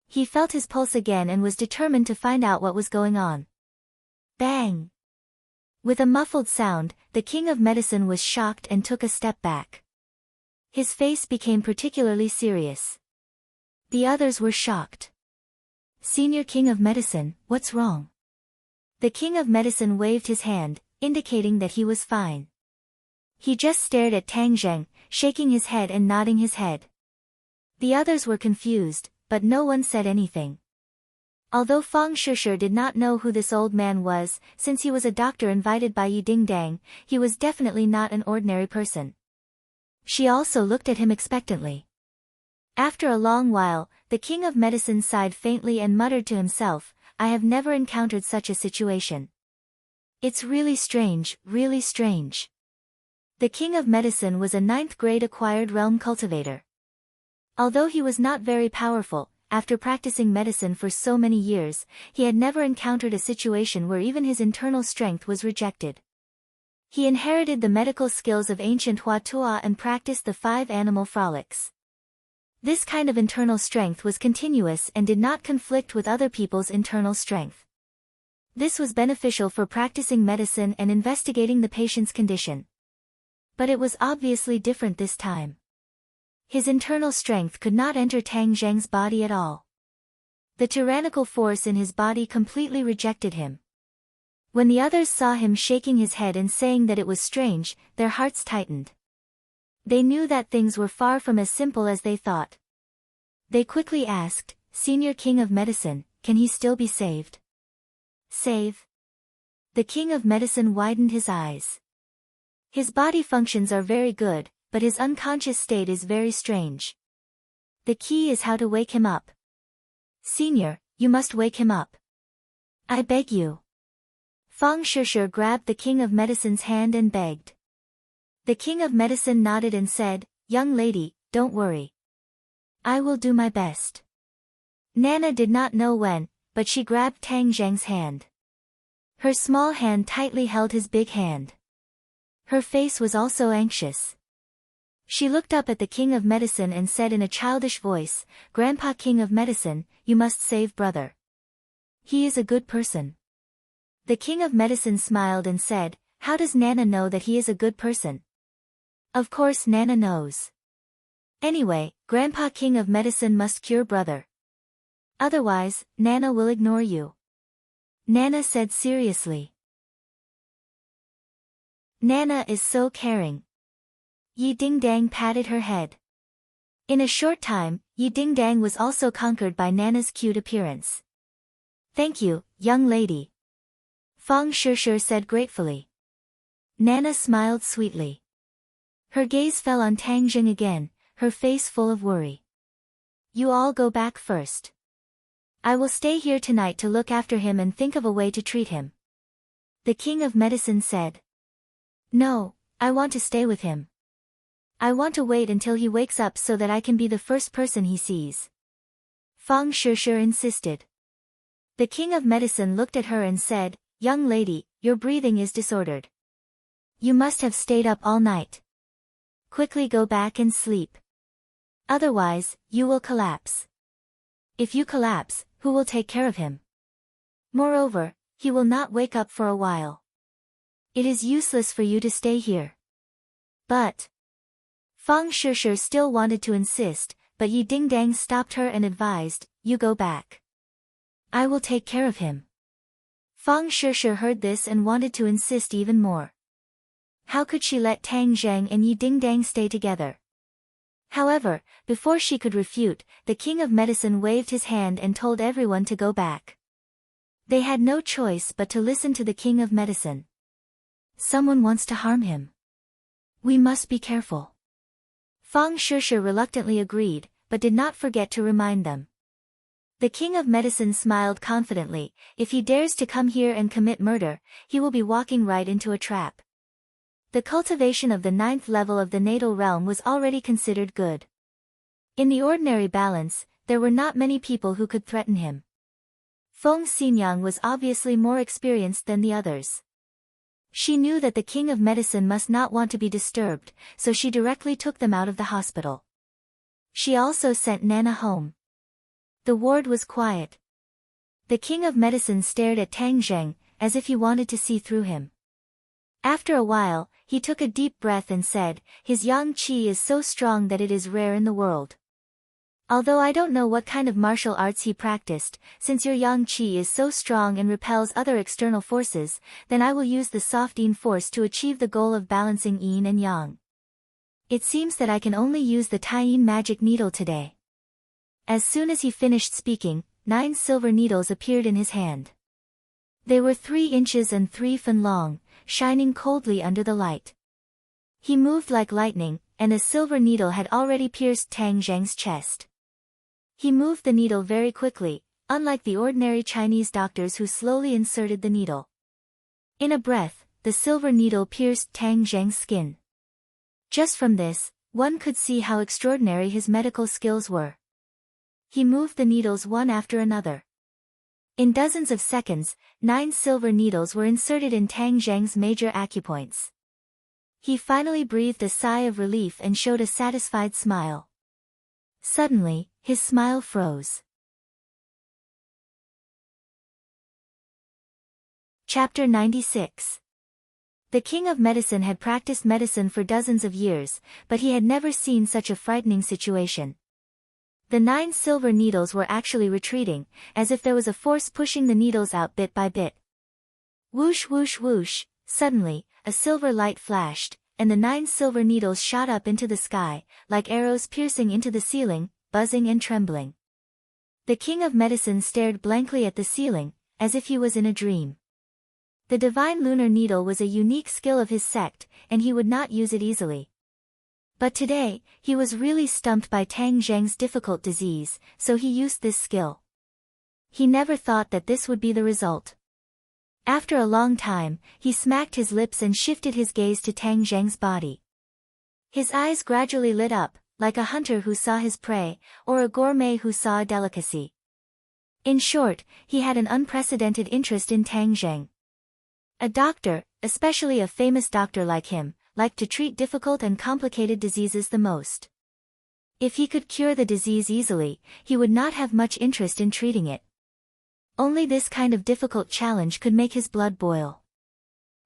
He felt his pulse again and was determined to find out what was going on. Bang! With a muffled sound, the king of medicine was shocked and took a step back. His face became particularly serious. The others were shocked. Senior King of Medicine, what's wrong? The King of Medicine waved his hand, indicating that he was fine. He just stared at Tang Zheng, shaking his head and nodding his head. The others were confused, but no one said anything. Although Fang Shishir did not know who this old man was, since he was a doctor invited by Yi Dingdang, he was definitely not an ordinary person. She also looked at him expectantly. After a long while, the King of Medicine sighed faintly and muttered to himself, I have never encountered such a situation. It's really strange, really strange. The King of Medicine was a 9th grade acquired realm cultivator. Although he was not very powerful, after practicing medicine for so many years, he had never encountered a situation where even his internal strength was rejected. He inherited the medical skills of ancient Huatua and practiced the 5 animal frolics. This kind of internal strength was continuous and did not conflict with other people's internal strength. This was beneficial for practicing medicine and investigating the patient's condition. But it was obviously different this time. His internal strength could not enter Tang Zheng's body at all. The tyrannical force in his body completely rejected him. When the others saw him shaking his head and saying that it was strange, their hearts tightened. They knew that things were far from as simple as they thought. They quickly asked, Senior King of Medicine, can he still be saved? Save? The King of Medicine widened his eyes. His body functions are very good, but his unconscious state is very strange. The key is how to wake him up. Senior, you must wake him up. I beg you. Fang Shishir grabbed the King of Medicine's hand and begged. The King of Medicine nodded and said, Young lady, don't worry. I will do my best. Nana did not know when, but she grabbed Tang Zheng's hand. Her small hand tightly held his big hand. Her face was also anxious. She looked up at the King of Medicine and said in a childish voice, Grandpa King of Medicine, you must save brother. He is a good person. The King of Medicine smiled and said, How does Nana know that he is a good person? Of course Nana knows. Anyway, Grandpa King of Medicine must cure brother. Otherwise, Nana will ignore you. Nana said seriously. Nana is so caring. Yi Dingdang patted her head. In a short time, Yi Dingdang was also conquered by Nana's cute appearance. Thank you, young lady. Fang Shishir said gratefully. Nana smiled sweetly. Her gaze fell on Tang Zheng again, her face full of worry. You all go back first. I will stay here tonight to look after him and think of a way to treat him. The King of Medicine said. No, I want to stay with him. I want to wait until he wakes up so that I can be the first person he sees. Fang Shishir insisted. The King of Medicine looked at her and said, Young lady, your breathing is disordered. You must have stayed up all night. Quickly go back and sleep. Otherwise, you will collapse. If you collapse, who will take care of him? Moreover, he will not wake up for a while. It is useless for you to stay here. But Fang Shishir still wanted to insist, but Yi Dingdang stopped her and advised, You go back. I will take care of him. Fang Shishir heard this and wanted to insist even more. How could she let Tang Zheng and Yi Dingdang stay together? However, before she could refute, the King of Medicine waved his hand and told everyone to go back. They had no choice but to listen to the King of Medicine. Someone wants to harm him. We must be careful. Fang Shishir reluctantly agreed, but did not forget to remind them. The king of medicine smiled confidently. If he dares to come here and commit murder, he will be walking right into a trap. The cultivation of the 9th level of the natal realm was already considered good. In the ordinary balance, there were not many people who could threaten him. Feng Xinyang was obviously more experienced than the others. She knew that the king of medicine must not want to be disturbed, so she directly took them out of the hospital. She also sent Nana home. The ward was quiet. The king of medicine stared at Tang Zheng, as if he wanted to see through him. After a while, he took a deep breath and said, "His yang qi is so strong that it is rare in the world. Although I don't know what kind of martial arts he practiced, since your yang qi is so strong and repels other external forces, then I will use the soft yin force to achieve the goal of balancing yin and yang. It seems that I can only use the Tai-yin magic needle today." As soon as he finished speaking, 9 silver needles appeared in his hand. They were 3 inches and 3 fen long, shining coldly under the light. He moved like lightning, and a silver needle had already pierced Tang Zheng's chest. He moved the needle very quickly, unlike the ordinary Chinese doctors who slowly inserted the needle. In a breath, the silver needle pierced Tang Zheng's skin. Just from this, one could see how extraordinary his medical skills were. He moved the needles one after another. In dozens of seconds, 9 silver needles were inserted in Tang Zheng's major acupoints. He finally breathed a sigh of relief and showed a satisfied smile. Suddenly, his smile froze. Chapter 96. The king of medicine had practiced medicine for dozens of years, but he had never seen such a frightening situation. The 9 silver needles were actually retreating, as if there was a force pushing the needles out bit by bit. Whoosh whoosh whoosh, suddenly, a silver light flashed, and the 9 silver needles shot up into the sky, like arrows piercing into the ceiling, buzzing and trembling. The king of medicine stared blankly at the ceiling, as if he was in a dream. The divine lunar needle was a unique skill of his sect, and he would not use it easily. But today, he was really stumped by Tang Zheng's difficult disease, so he used this skill. He never thought that this would be the result. After a long time, he smacked his lips and shifted his gaze to Tang Zheng's body. His eyes gradually lit up, like a hunter who saw his prey, or a gourmet who saw a delicacy. In short, he had an unprecedented interest in Tang Zheng. A doctor, especially a famous doctor like him, liked to treat difficult and complicated diseases the most. If he could cure the disease easily, he would not have much interest in treating it. Only this kind of difficult challenge could make his blood boil.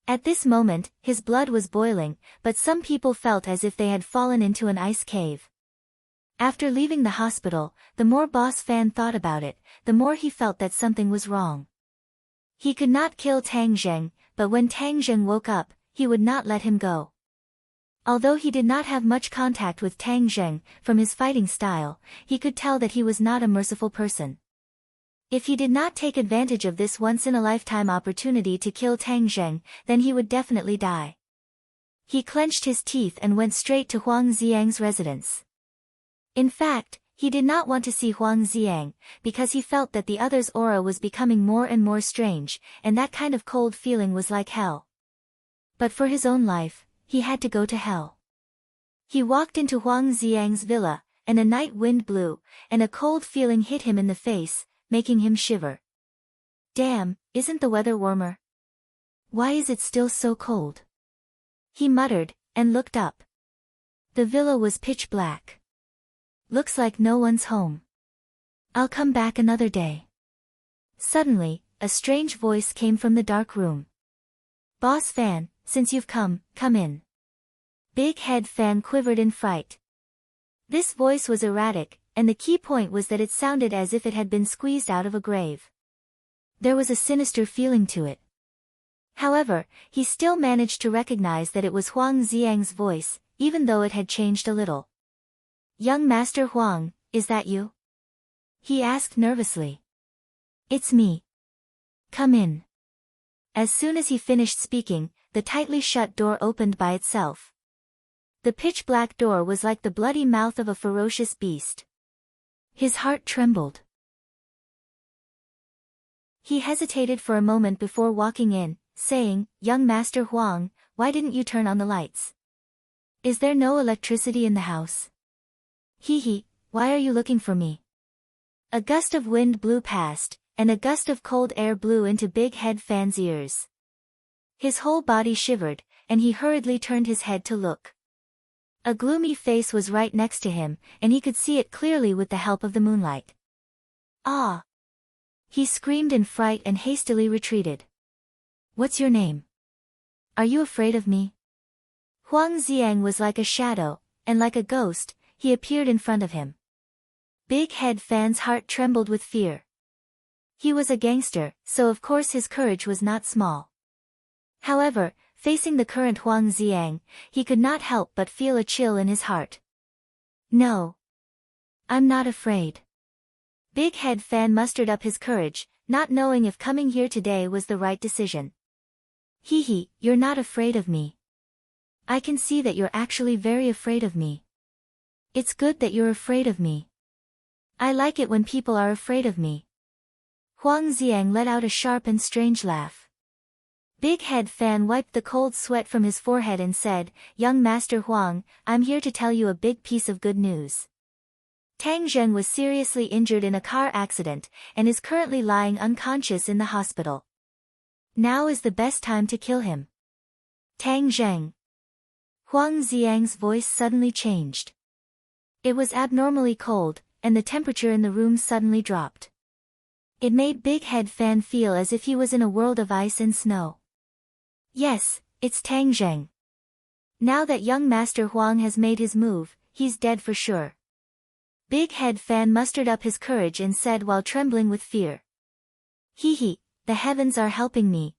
At this moment, his blood was boiling, but some people felt as if they had fallen into an ice cave. After leaving the hospital, the more Boss Fan thought about it, the more he felt that something was wrong. He could not kill Tang Zheng, but when Tang Zheng woke up, he would not let him go. Although he did not have much contact with Tang Zheng, from his fighting style, he could tell that he was not a merciful person. If he did not take advantage of this once-in-a-lifetime opportunity to kill Tang Zheng, then he would definitely die. He clenched his teeth and went straight to Huang Xiang's residence. In fact, he did not want to see Huang Xiang, because he felt that the other's aura was becoming more and more strange, and that kind of cold feeling was like hell. But for his own life, he had to go to hell. He walked into Huang Xiang's villa, and a night wind blew, and a cold feeling hit him in the face, making him shiver. Damn, isn't the weather warmer? Why is it still so cold? He muttered, and looked up. The villa was pitch black. Looks like no one's home. I'll come back another day. Suddenly, a strange voice came from the dark room. Boss Fan, since you've come in. Big Head Fan quivered in fright. This voice was erratic, and the key point was that it sounded as if it had been squeezed out of a grave. There was a sinister feeling to it. However, he still managed to recognize that it was Huang Xiang's voice, even though it had changed a little. Young Master Huang, is that you? He asked nervously. It's me. Come in. As soon as he finished speaking, the tightly shut door opened by itself. The pitch-black door was like the bloody mouth of a ferocious beast. His heart trembled. He hesitated for a moment before walking in, saying, "Young Master Huang, why didn't you turn on the lights? Is there no electricity in the house? Hee, why are you looking for me?" A gust of wind blew past, and a gust of cold air blew into Big Head Fan's ears. His whole body shivered, and he hurriedly turned his head to look. A gloomy face was right next to him, and he could see it clearly with the help of the moonlight. "Ah!" He screamed in fright and hastily retreated. "What's your name? Are you afraid of me?" Huang Xiang was like a shadow, and like a ghost, he appeared in front of him. Big Head Fan's heart trembled with fear. He was a gangster, so of course his courage was not small. However, facing the current Huang Xiang, he could not help but feel a chill in his heart. "No. I'm not afraid." Big Head Fan mustered up his courage, not knowing if coming here today was the right decision. "Hee, you're not afraid of me. I can see that you're actually very afraid of me. It's good that you're afraid of me. I like it when people are afraid of me." Huang Xiang let out a sharp and strange laugh. Big Head Fan wiped the cold sweat from his forehead and said, "Young Master Huang, I'm here to tell you a big piece of good news. Tang Zheng was seriously injured in a car accident, and is currently lying unconscious in the hospital. Now is the best time to kill him." "Tang Zheng." Huang Xiang's voice suddenly changed. It was abnormally cold, and the temperature in the room suddenly dropped. It made Big Head Fan feel as if he was in a world of ice and snow. "Yes, it's Tang Zheng. Now that young Master Huang has made his move, he's dead for sure." Big Head Fan mustered up his courage and said while trembling with fear. "Hee, the heavens are helping me.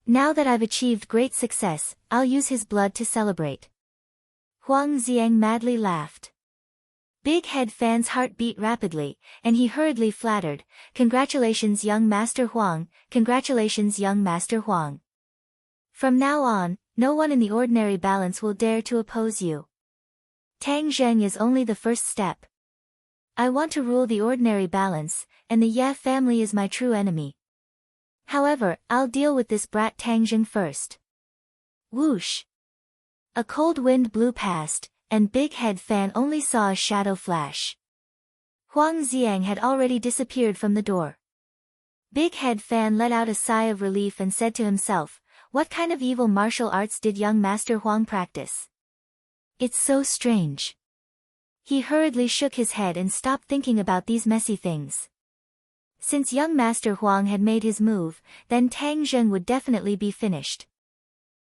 Now that I've achieved great success, I'll use his blood to celebrate." Huang Xiang madly laughed. Big Head Fan's heart beat rapidly, and he hurriedly flattered, "Congratulations young Master Huang, congratulations young Master Huang. From now on, no one in the ordinary balance will dare to oppose you. Tang Zheng is only the first step. I want to rule the ordinary balance, and the Ye family is my true enemy. However, I'll deal with this brat Tang Zheng first." Whoosh! A cold wind blew past, and Big Head Fan only saw a shadow flash. Huang Xiang had already disappeared from the door. Big Head Fan let out a sigh of relief and said to himself, "What kind of evil martial arts did young Master Huang practice? It's so strange." He hurriedly shook his head and stopped thinking about these messy things. Since young Master Huang had made his move, then Tang Zheng would definitely be finished.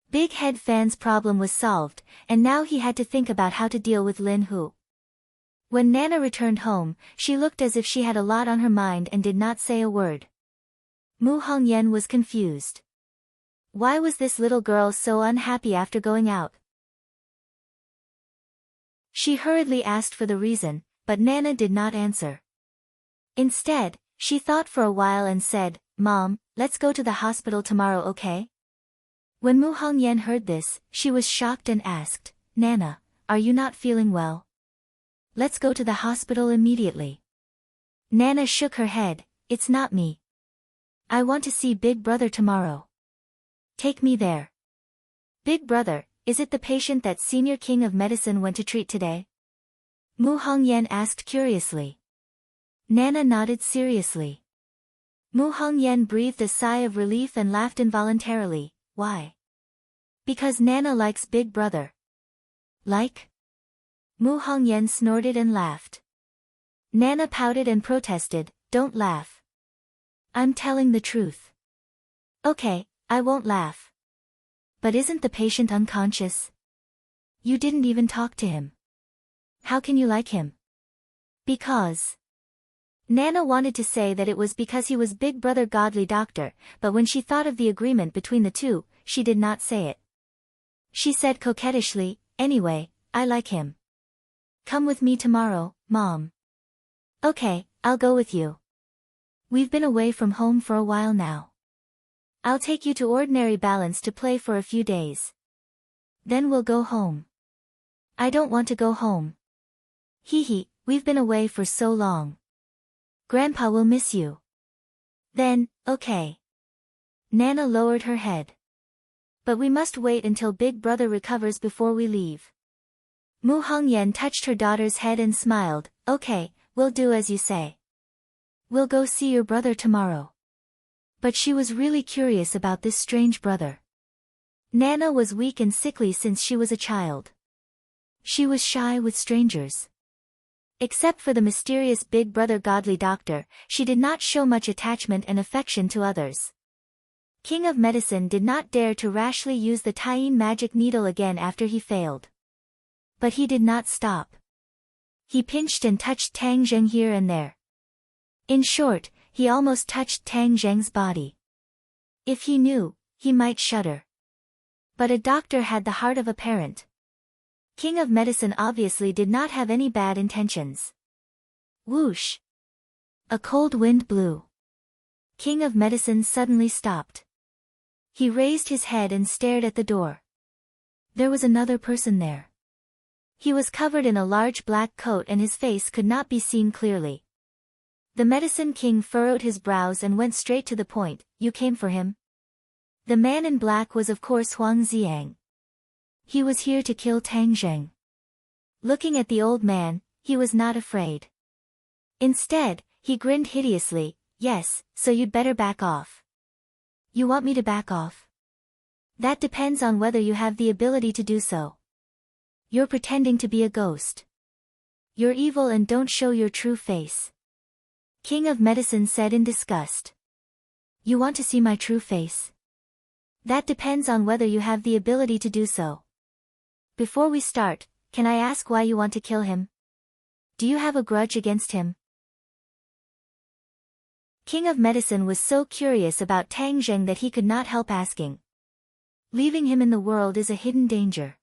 Big Head Fan's problem was solved, and now he had to think about how to deal with Lin Hu. When Nana returned home, she looked as if she had a lot on her mind and did not say a word. Mu Hongyan was confused. Why was this little girl so unhappy after going out? She hurriedly asked for the reason, but Nana did not answer. Instead, she thought for a while and said, "Mom, let's go to the hospital tomorrow, okay?" When Mu Hongyan heard this, she was shocked and asked, "Nana, are you not feeling well? Let's go to the hospital immediately." Nana shook her head, "It's not me. I want to see Big Brother tomorrow. Take me there." "Big Brother, is it the patient that Senior King of Medicine went to treat today?" Mu Hongyan asked curiously. Nana nodded seriously. Mu Hongyan breathed a sigh of relief and laughed involuntarily. "Why?" "Because Nana likes Big Brother." "Like?" Mu Hongyan snorted and laughed. Nana pouted and protested, "Don't laugh. I'm telling the truth." "Okay, I won't laugh. But isn't the patient unconscious? You didn't even talk to him. How can you like him?" "Because..." Nana wanted to say that it was because he was Big Brother Godly Doctor, but when she thought of the agreement between the two, she did not say it. She said coquettishly, "Anyway, I like him. Come with me tomorrow, Mom." "Okay, I'll go with you. We've been away from home for a while now. I'll take you to Ordinary Balance to play for a few days. Then we'll go home." "I don't want to go home." "Hee, We've been away for so long. Grandpa will miss you. Then, okay. Nana lowered her head. But we must wait until Big Brother recovers before we leave. Mu Hongyan touched her daughter's head and smiled. Okay, we'll do as you say. We'll go see your brother tomorrow. But she was really curious about this strange brother. Nana was weak and sickly since she was a child. She was shy with strangers. Except for the mysterious Big Brother godly doctor, she did not show much attachment and affection to others. King of Medicine did not dare to rashly use the Taiyin magic needle again after he failed. But he did not stop. He pinched and touched Tang Zheng here and there. In short, he almost touched Tang Zheng's body. If he knew, he might shudder. But a doctor had the heart of a parent. King of Medicine obviously did not have any bad intentions. Whoosh! A cold wind blew. King of Medicine suddenly stopped. He raised his head and stared at the door. There was another person there. He was covered in a large black coat and his face could not be seen clearly. The Medicine King furrowed his brows and went straight to the point. You came for him? The man in black was of course Huang Xiang. He was here to kill Tang Zheng. Looking at the old man, he was not afraid. Instead, he grinned hideously. Yes, so you'd better back off. You want me to back off? That depends on whether you have the ability to do so. You're pretending to be a ghost. You're evil and don't show your true face. King of Medicine said in disgust. You want to see my true face? That depends on whether you have the ability to do so. Before we start, can I ask why you want to kill him? Do you have a grudge against him? King of Medicine was so curious about Tang Zheng that he could not help asking. Leaving him in the world is a hidden danger.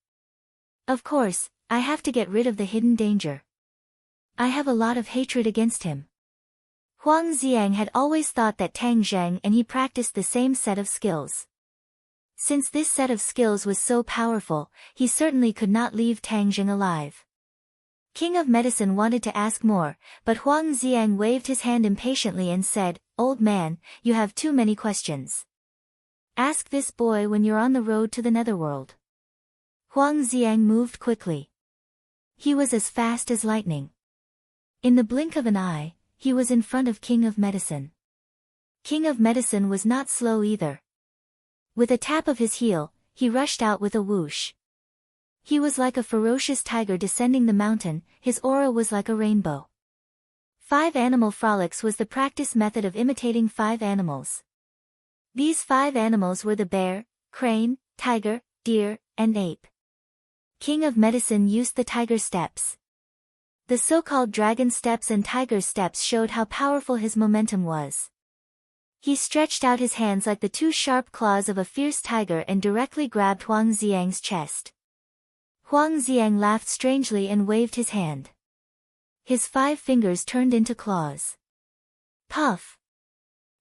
Of course, I have to get rid of the hidden danger. I have a lot of hatred against him. Huang Xiang had always thought that Tang Zheng and he practiced the same set of skills. Since this set of skills was so powerful, he certainly could not leave Tang Zheng alive. King of Medicine wanted to ask more, but Huang Xiang waved his hand impatiently and said, Old man, you have too many questions. Ask this boy when you're on the road to the netherworld. Huang Xiang moved quickly. He was as fast as lightning. In the blink of an eye, he was in front of King of Medicine. King of Medicine was not slow either. With a tap of his heel, he rushed out with a whoosh. He was like a ferocious tiger descending the mountain, his aura was like a rainbow. 5 animal frolics was the practice method of imitating 5 animals. These 5 animals were the bear, crane, tiger, deer, and ape. King of Medicine used the tiger steps. The so-called dragon steps and tiger steps showed how powerful his momentum was. He stretched out his hands like the 2 sharp claws of a fierce tiger and directly grabbed Huang Xiang's chest. Huang Xiang laughed strangely and waved his hand. His 5 fingers turned into claws. Puff!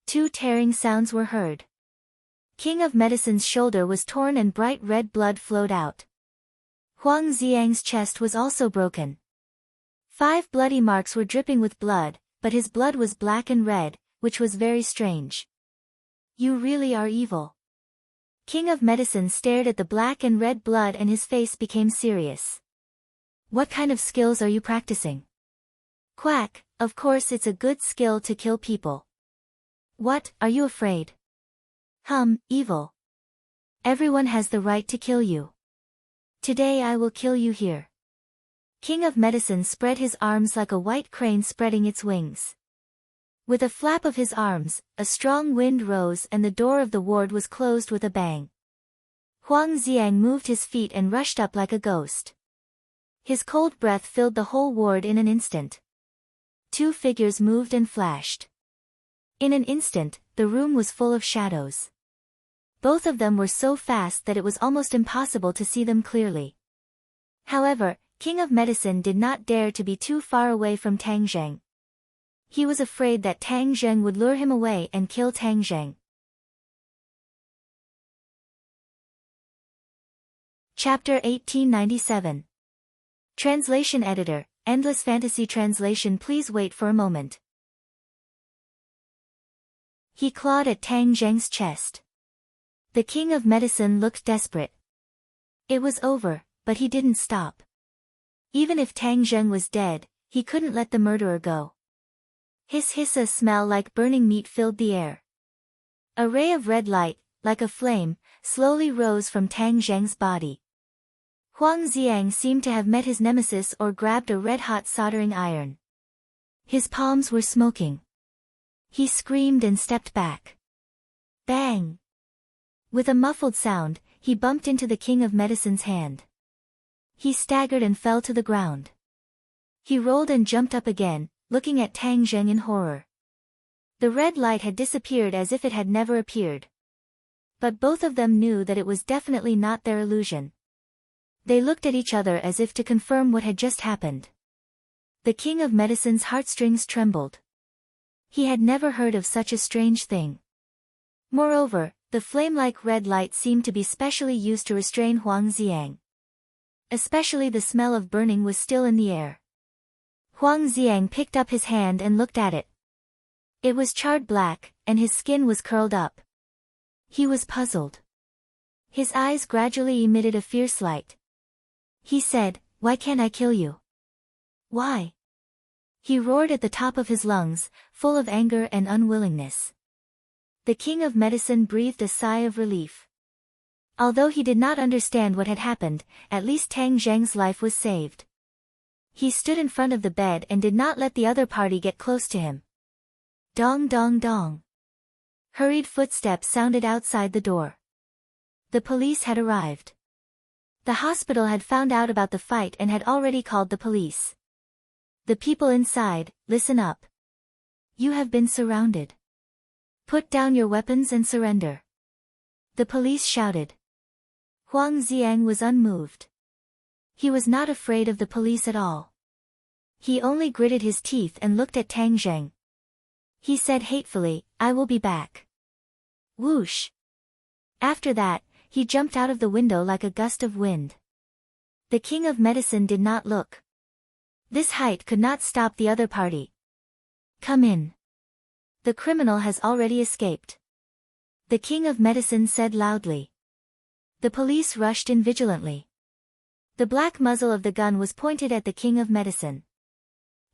2 tearing sounds were heard. King of Medicine's shoulder was torn and bright red blood flowed out. Huang Xiang's chest was also broken. 5 bloody marks were dripping with blood, but his blood was black and red, which was very strange. You really are evil. King of Medicine stared at the black and red blood and his face became serious. What kind of skills are you practicing? Quack, of course it's a good skill to kill people. What, are you afraid? Evil. Everyone has the right to kill you. Today I will kill you here. King of Medicine spread his arms like a white crane spreading its wings. With a flap of his arms, a strong wind rose and the door of the ward was closed with a bang. Huang Xiang moved his feet and rushed up like a ghost. His cold breath filled the whole ward in an instant. 2 figures moved and flashed. In an instant, the room was full of shadows. Both of them were so fast that it was almost impossible to see them clearly. However, King of Medicine did not dare to be too far away from Tang Zheng. He was afraid that Tang Zheng would lure him away and kill Tang Zheng. Chapter 1897. Translation Editor, Endless Fantasy Translation. Please wait for a moment. He clawed at Tang Zheng's chest. The king of medicine looked desperate. It was over, but he didn't stop. Even if Tang Zheng was dead, he couldn't let the murderer go. Hiss, a smell like burning meat filled the air. A ray of red light, like a flame, slowly rose from Tang Zheng's body. Huang Xiang seemed to have met his nemesis or grabbed a red-hot soldering iron. His palms were smoking. He screamed and stepped back. Bang! With a muffled sound, he bumped into the king of medicine's hand. He staggered and fell to the ground. He rolled and jumped up again, looking at Tang Zheng in horror. The red light had disappeared as if it had never appeared. But both of them knew that it was definitely not their illusion. They looked at each other as if to confirm what had just happened. The king of medicine's heartstrings trembled. He had never heard of such a strange thing. Moreover, the flame-like red light seemed to be specially used to restrain Huang Xiang. Especially the smell of burning was still in the air. Huang Xiang picked up his hand and looked at it. It was charred black, and his skin was curled up. He was puzzled. His eyes gradually emitted a fierce light. He said, "Why can't I kill you? Why?" He roared at the top of his lungs, full of anger and unwillingness. The king of medicine breathed a sigh of relief. Although he did not understand what had happened, at least Tang Zheng's life was saved. He stood in front of the bed and did not let the other party get close to him. Dong dong dong. Hurried footsteps sounded outside the door. The police had arrived. The hospital had found out about the fight and had already called the police. The people inside, listen up. You have been surrounded. Put down your weapons and surrender. The police shouted. Huang Xiang was unmoved. He was not afraid of the police at all. He only gritted his teeth and looked at Tang Zheng. He said hatefully, "I will be back." Whoosh! After that, he jumped out of the window like a gust of wind. The king of medicine did not look. This height could not stop the other party. Come in. The criminal has already escaped. The king of medicine said loudly. The police rushed in vigilantly. The black muzzle of the gun was pointed at the king of medicine.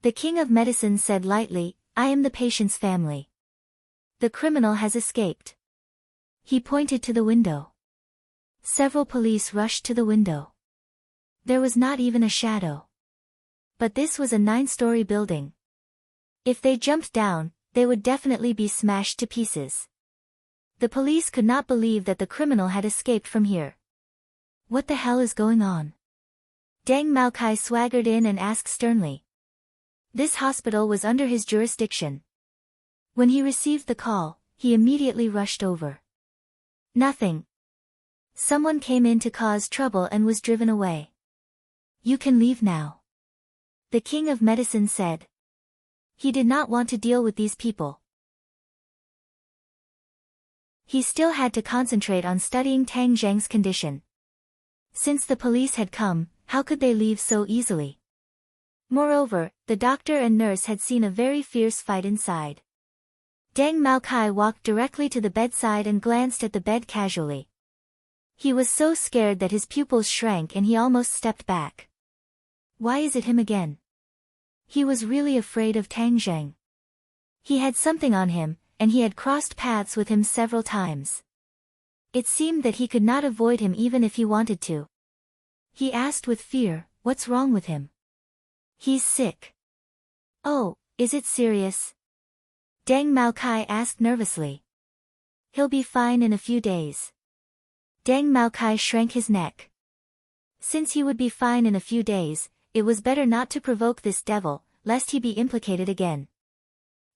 The king of medicine said lightly, "I am the patient's family. The criminal has escaped." He pointed to the window. Several police rushed to the window. There was not even a shadow. But this was a 9-story building. If they jumped down, they would definitely be smashed to pieces. The police could not believe that the criminal had escaped from here. What the hell is going on? Deng Maokai swaggered in and asked sternly. This hospital was under his jurisdiction. When he received the call, he immediately rushed over. Nothing. Someone came in to cause trouble and was driven away. You can leave now. The king of medicine said. He did not want to deal with these people. He still had to concentrate on studying Tang Zheng's condition. Since the police had come, how could they leave so easily? Moreover, the doctor and nurse had seen a very fierce fight inside. Deng Maokai walked directly to the bedside and glanced at the bed casually. He was so scared that his pupils shrank and he almost stepped back. Why is it him again? He was really afraid of Tang Zheng. He had something on him, and he had crossed paths with him several times. It seemed that he could not avoid him even if he wanted to. He asked with fear, "What's wrong with him?" "He's sick." "Oh, is it serious?" Deng Maokai asked nervously. "He'll be fine in a few days." Deng Maokai shrank his neck. Since he would be fine in a few days, it was better not to provoke this devil, lest he be implicated again.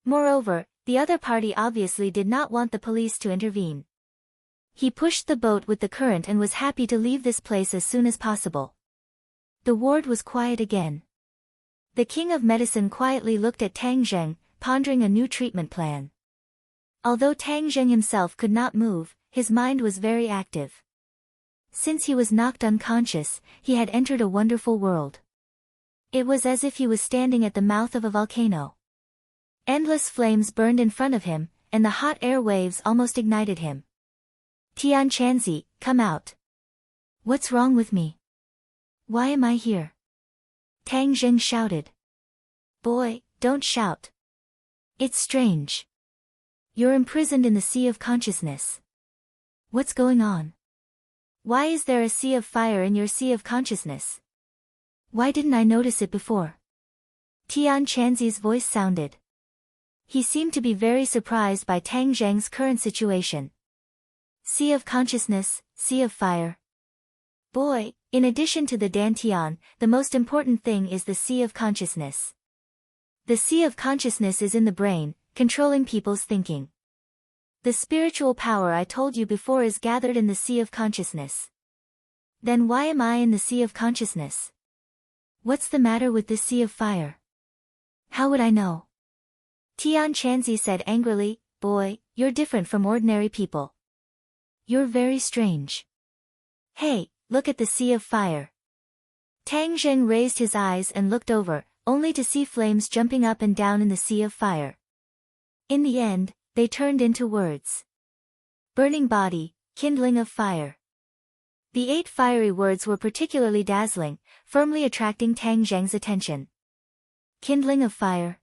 Moreover, the other party obviously did not want the police to intervene. He pushed the boat with the current and was happy to leave this place as soon as possible. The ward was quiet again. The king of medicine quietly looked at Tang Zheng, pondering a new treatment plan. Although Tang Zheng himself could not move, his mind was very active. Since he was knocked unconscious, he had entered a wonderful world. It was as if he was standing at the mouth of a volcano. Endless flames burned in front of him, and the hot air waves almost ignited him. Tian Chanzi, come out. What's wrong with me? Why am I here? Tang Zheng shouted. Boy, don't shout. It's strange. You're imprisoned in the sea of consciousness. What's going on? Why is there a sea of fire in your sea of consciousness? Why didn't I notice it before? Tian Chanzi's voice sounded. He seemed to be very surprised by Tang Zheng's current situation. Sea of consciousness, sea of fire. Boy, in addition to the Dantian, the most important thing is the sea of consciousness. The sea of consciousness is in the brain, controlling people's thinking. The spiritual power I told you before is gathered in the sea of consciousness. Then why am I in the sea of consciousness? What's the matter with this sea of fire? How would I know? Tian Chanzi said angrily, Boy, you're different from ordinary people. You're very strange. Hey, look at the sea of fire. Tang Zheng raised his eyes and looked over, only to see flames jumping up and down in the sea of fire. In the end, they turned into words. Burning body, kindling of fire. The 8 fiery words were particularly dazzling, firmly attracting Tang Zheng's attention. Kindling of fire.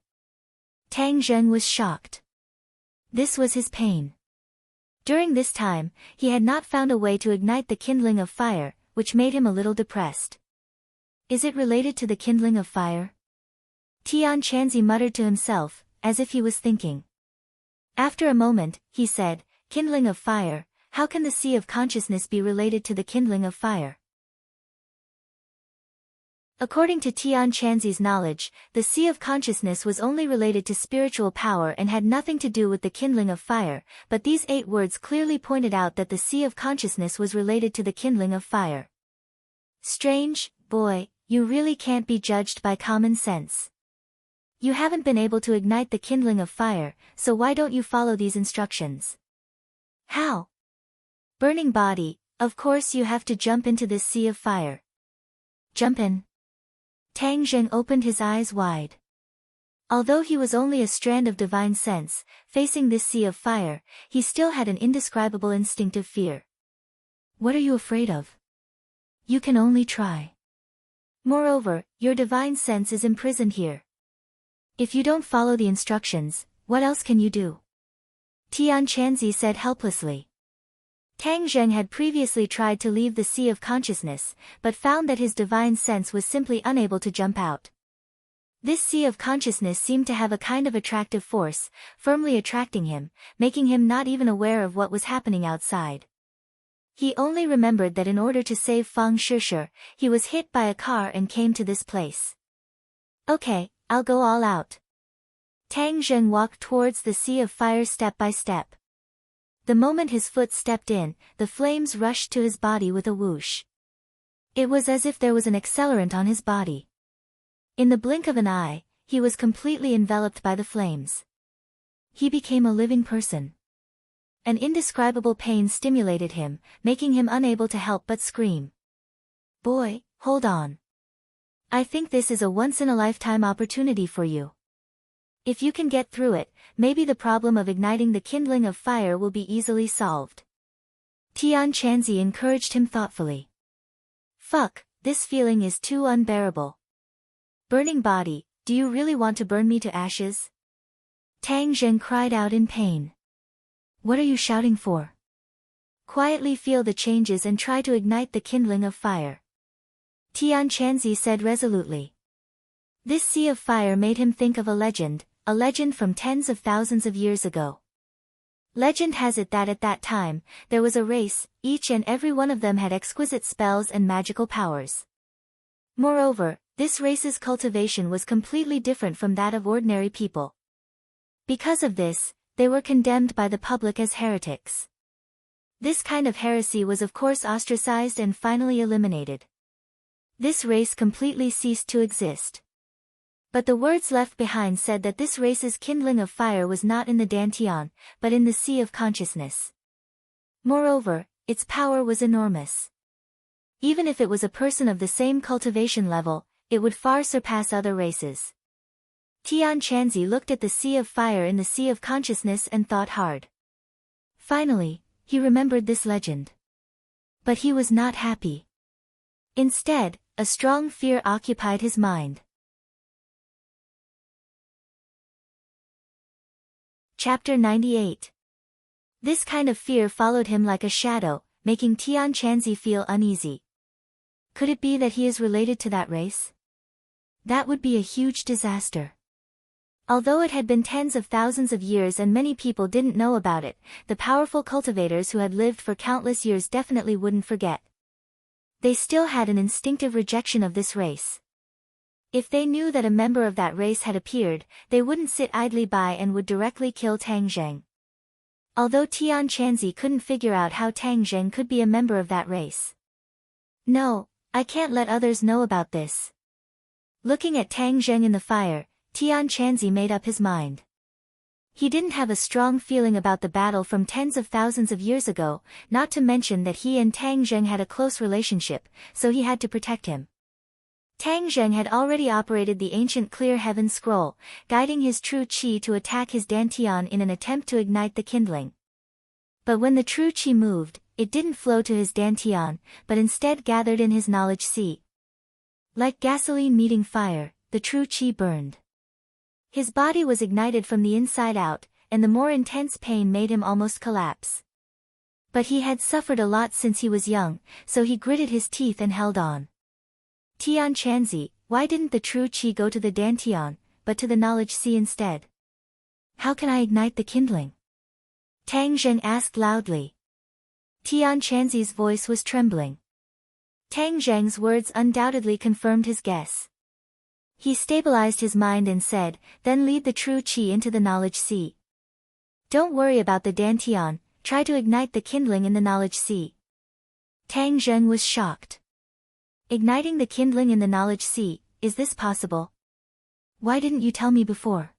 Tang Zheng was shocked. This was his pain. During this time, he had not found a way to ignite the kindling of fire, which made him a little depressed. Is it related to the kindling of fire? Tian Chanzi muttered to himself, as if he was thinking. After a moment, he said, Kindling of fire, how can the sea of consciousness be related to the kindling of fire? According to Tian Chanzi's knowledge, the sea of consciousness was only related to spiritual power and had nothing to do with the kindling of fire, but these 8 words clearly pointed out that the sea of consciousness was related to the kindling of fire. Strange, boy, you really can't be judged by common sense. You haven't been able to ignite the kindling of fire, so why don't you follow these instructions? How? Burning body, of course you have to jump into this sea of fire. Jump in. Tang Zheng opened his eyes wide. Although he was only a strand of divine sense, facing this sea of fire, he still had an indescribable instinctive fear. What are you afraid of? You can only try. Moreover, your divine sense is imprisoned here. If you don't follow the instructions, what else can you do? Tian Chanzi said helplessly. Tang Zheng had previously tried to leave the sea of consciousness, but found that his divine sense was simply unable to jump out. This sea of consciousness seemed to have a kind of attractive force, firmly attracting him, making him not even aware of what was happening outside. He only remembered that in order to save Fang Shishir, he was hit by a car and came to this place. Okay, I'll go all out. Tang Zheng walked towards the sea of fire step by step. The moment his foot stepped in, the flames rushed to his body with a whoosh. It was as if there was an accelerant on his body. In the blink of an eye, he was completely enveloped by the flames. He became a living person. An indescribable pain stimulated him, making him unable to help but scream. Boy, hold on. I think this is a once-in-a-lifetime opportunity for you. If you can get through it, maybe the problem of igniting the kindling of fire will be easily solved. Tian Chanzi encouraged him thoughtfully. Fuck, this feeling is too unbearable. Burning body, do you really want to burn me to ashes? Tang Zheng cried out in pain. What are you shouting for? Quietly feel the changes and try to ignite the kindling of fire. Tian Chanzi said resolutely. This sea of fire made him think of a legend from tens of thousands of years ago. Legend has it that at that time, there was a race, each and every one of them had exquisite spells and magical powers. Moreover, this race's cultivation was completely different from that of ordinary people. Because of this, they were condemned by the public as heretics. This kind of heresy was of course ostracized and finally eliminated. This race completely ceased to exist. But the words left behind said that this race's kindling of fire was not in the Dantian, but in the sea of consciousness. Moreover, its power was enormous. Even if it was a person of the same cultivation level, it would far surpass other races. Tian Chanzi looked at the sea of fire in the sea of consciousness and thought hard. Finally, he remembered this legend. But he was not happy. Instead, a strong fear occupied his mind. Chapter 98. This kind of fear followed him like a shadow, making Tian Chanzi feel uneasy. Could it be that he is related to that race? That would be a huge disaster. Although it had been tens of thousands of years and many people didn't know about it, the powerful cultivators who had lived for countless years definitely wouldn't forget. They still had an instinctive rejection of this race. If they knew that a member of that race had appeared, they wouldn't sit idly by and would directly kill Tang Zheng. Although Tian Chanzi couldn't figure out how Tang Zheng could be a member of that race. No, I can't let others know about this. Looking at Tang Zheng in the fire, Tian Chanzi made up his mind. He didn't have a strong feeling about the battle from tens of thousands of years ago, not to mention that he and Tang Zheng had a close relationship, so he had to protect him. Tang Zheng had already operated the ancient Clear Heaven Scroll, guiding his true qi to attack his dantian in an attempt to ignite the kindling. But when the true qi moved, it didn't flow to his dantian, but instead gathered in his knowledge sea. Like gasoline meeting fire, the true qi burned. His body was ignited from the inside out, and the more intense pain made him almost collapse. But he had suffered a lot since he was young, so he gritted his teeth and held on. Tian Chanzi, why didn't the true qi go to the dantian, but to the knowledge sea instead? How can I ignite the kindling? Tang Zheng asked loudly. Tian Chanzi's voice was trembling. Tang Zheng's words undoubtedly confirmed his guess. He stabilized his mind and said, then lead the true qi into the knowledge sea. Don't worry about the dantian, try to ignite the kindling in the knowledge sea. Tang Zheng was shocked. Igniting the kindling in the knowledge sea, is this possible? Why didn't you tell me before?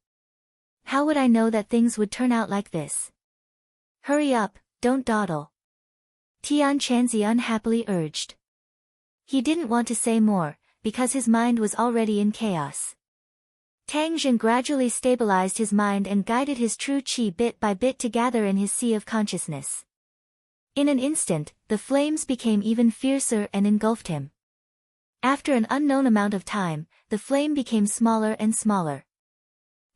How would I know that things would turn out like this? Hurry up, don't dawdle. Tian Chanzi unhappily urged. He didn't want to say more, because his mind was already in chaos. Tang Zheng gradually stabilized his mind and guided his true qi bit by bit to gather in his sea of consciousness. In an instant, the flames became even fiercer and engulfed him. After an unknown amount of time, the flame became smaller and smaller.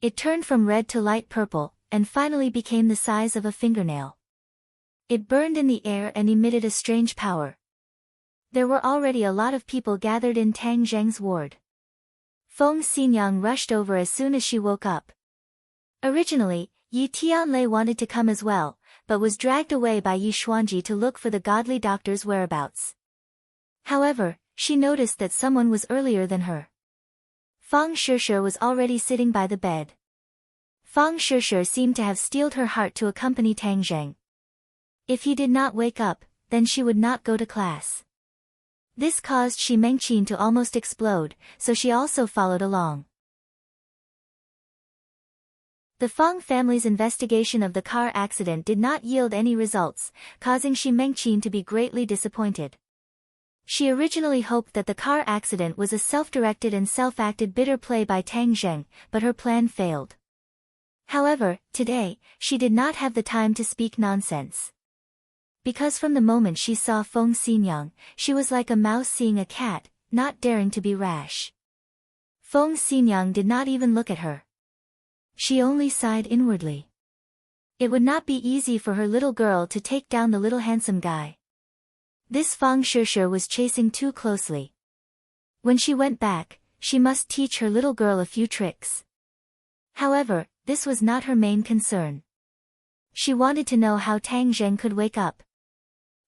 It turned from red to light purple, and finally became the size of a fingernail. It burned in the air and emitted a strange power. There were already a lot of people gathered in Tang Zheng's ward. Feng Xinyang rushed over as soon as she woke up. Originally, Yi Tianlei wanted to come as well, but was dragged away by Yi Xuanji to look for the godly doctor's whereabouts. However, she noticed that someone was earlier than her. Fang Shishir was already sitting by the bed. Fang Shishir seemed to have steeled her heart to accompany Tang Zheng. If he did not wake up, then she would not go to class. This caused Shi Mengqin to almost explode, so she also followed along. The Fang family's investigation of the car accident did not yield any results, causing Shi Mengqin to be greatly disappointed. She originally hoped that the car accident was a self-directed and self-acted bitter play by Tang Zheng, but her plan failed. However, today, she did not have the time to speak nonsense. Because from the moment she saw Feng Xinyang, she was like a mouse seeing a cat, not daring to be rash. Feng Xinyang did not even look at her. She only sighed inwardly. It would not be easy for her little girl to take down the little handsome guy. This Fang Shishir was chasing too closely. When she went back, she must teach her little girl a few tricks. However, this was not her main concern. She wanted to know how Tang Zheng could wake up.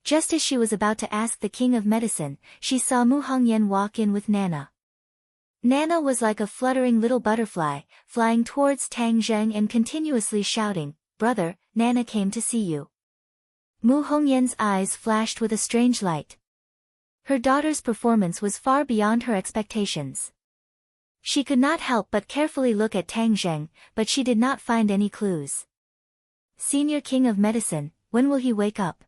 Just as she was about to ask the king of medicine, she saw Mu Hongyan walk in with Nana. Nana was like a fluttering little butterfly, flying towards Tang Zheng and continuously shouting, "Brother, Nana came to see you." Mu Hongyan's eyes flashed with a strange light. Her daughter's performance was far beyond her expectations. She could not help but carefully look at Tang Zheng, but she did not find any clues. Senior King of Medicine, when will he wake up?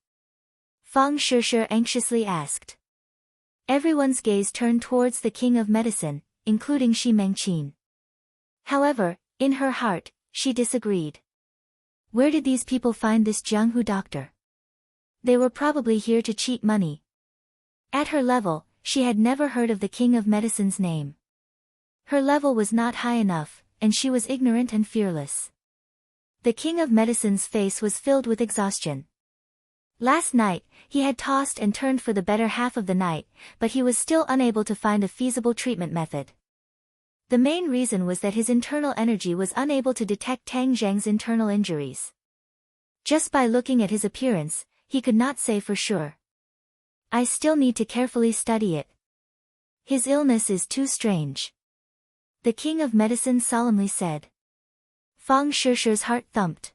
Fang Shishir anxiously asked. Everyone's gaze turned towards the king of medicine, including Shi Mengqin. However, in her heart, she disagreed. Where did these people find this Jianghu doctor? They were probably here to cheat money. At her level, she had never heard of the king of medicine's name. Her level was not high enough, and she was ignorant and fearless. The king of medicine's face was filled with exhaustion. Last night, he had tossed and turned for the better half of the night, but he was still unable to find a feasible treatment method. The main reason was that his internal energy was unable to detect Tang Zheng's internal injuries. Just by looking at his appearance, he could not say for sure. I still need to carefully study it. His illness is too strange. The king of medicine solemnly said. Fang Shishi's heart thumped.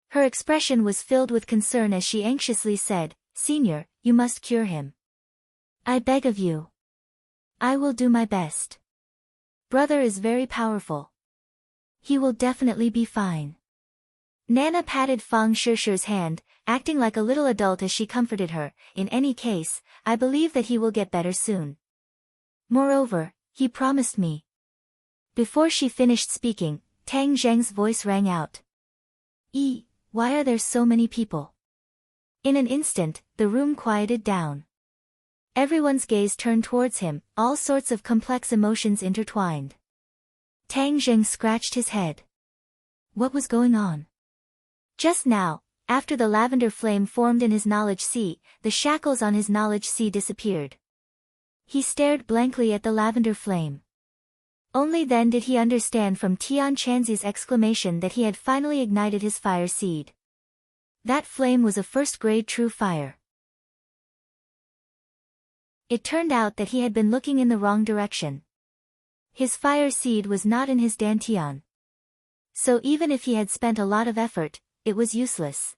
Her expression was filled with concern as she anxiously said, Senior, you must cure him. I beg of you. I will do my best. Brother is very powerful. He will definitely be fine. Nana patted Fang Shishi's hand, acting like a little adult as she comforted her. In any case, I believe that he will get better soon. Moreover, he promised me. Before she finished speaking, Tang Zheng's voice rang out. Why are there so many people? In an instant, the room quieted down. Everyone's gaze turned towards him, all sorts of complex emotions intertwined. Tang Zheng scratched his head. What was going on? Just now, after the lavender flame formed in his knowledge sea, the shackles on his knowledge sea disappeared. He stared blankly at the lavender flame. Only then did he understand from Tian Chanzi's exclamation that he had finally ignited his fire seed. That flame was a first-grade true fire. It turned out that he had been looking in the wrong direction. His fire seed was not in his dantian. So even if he had spent a lot of effort, it was useless.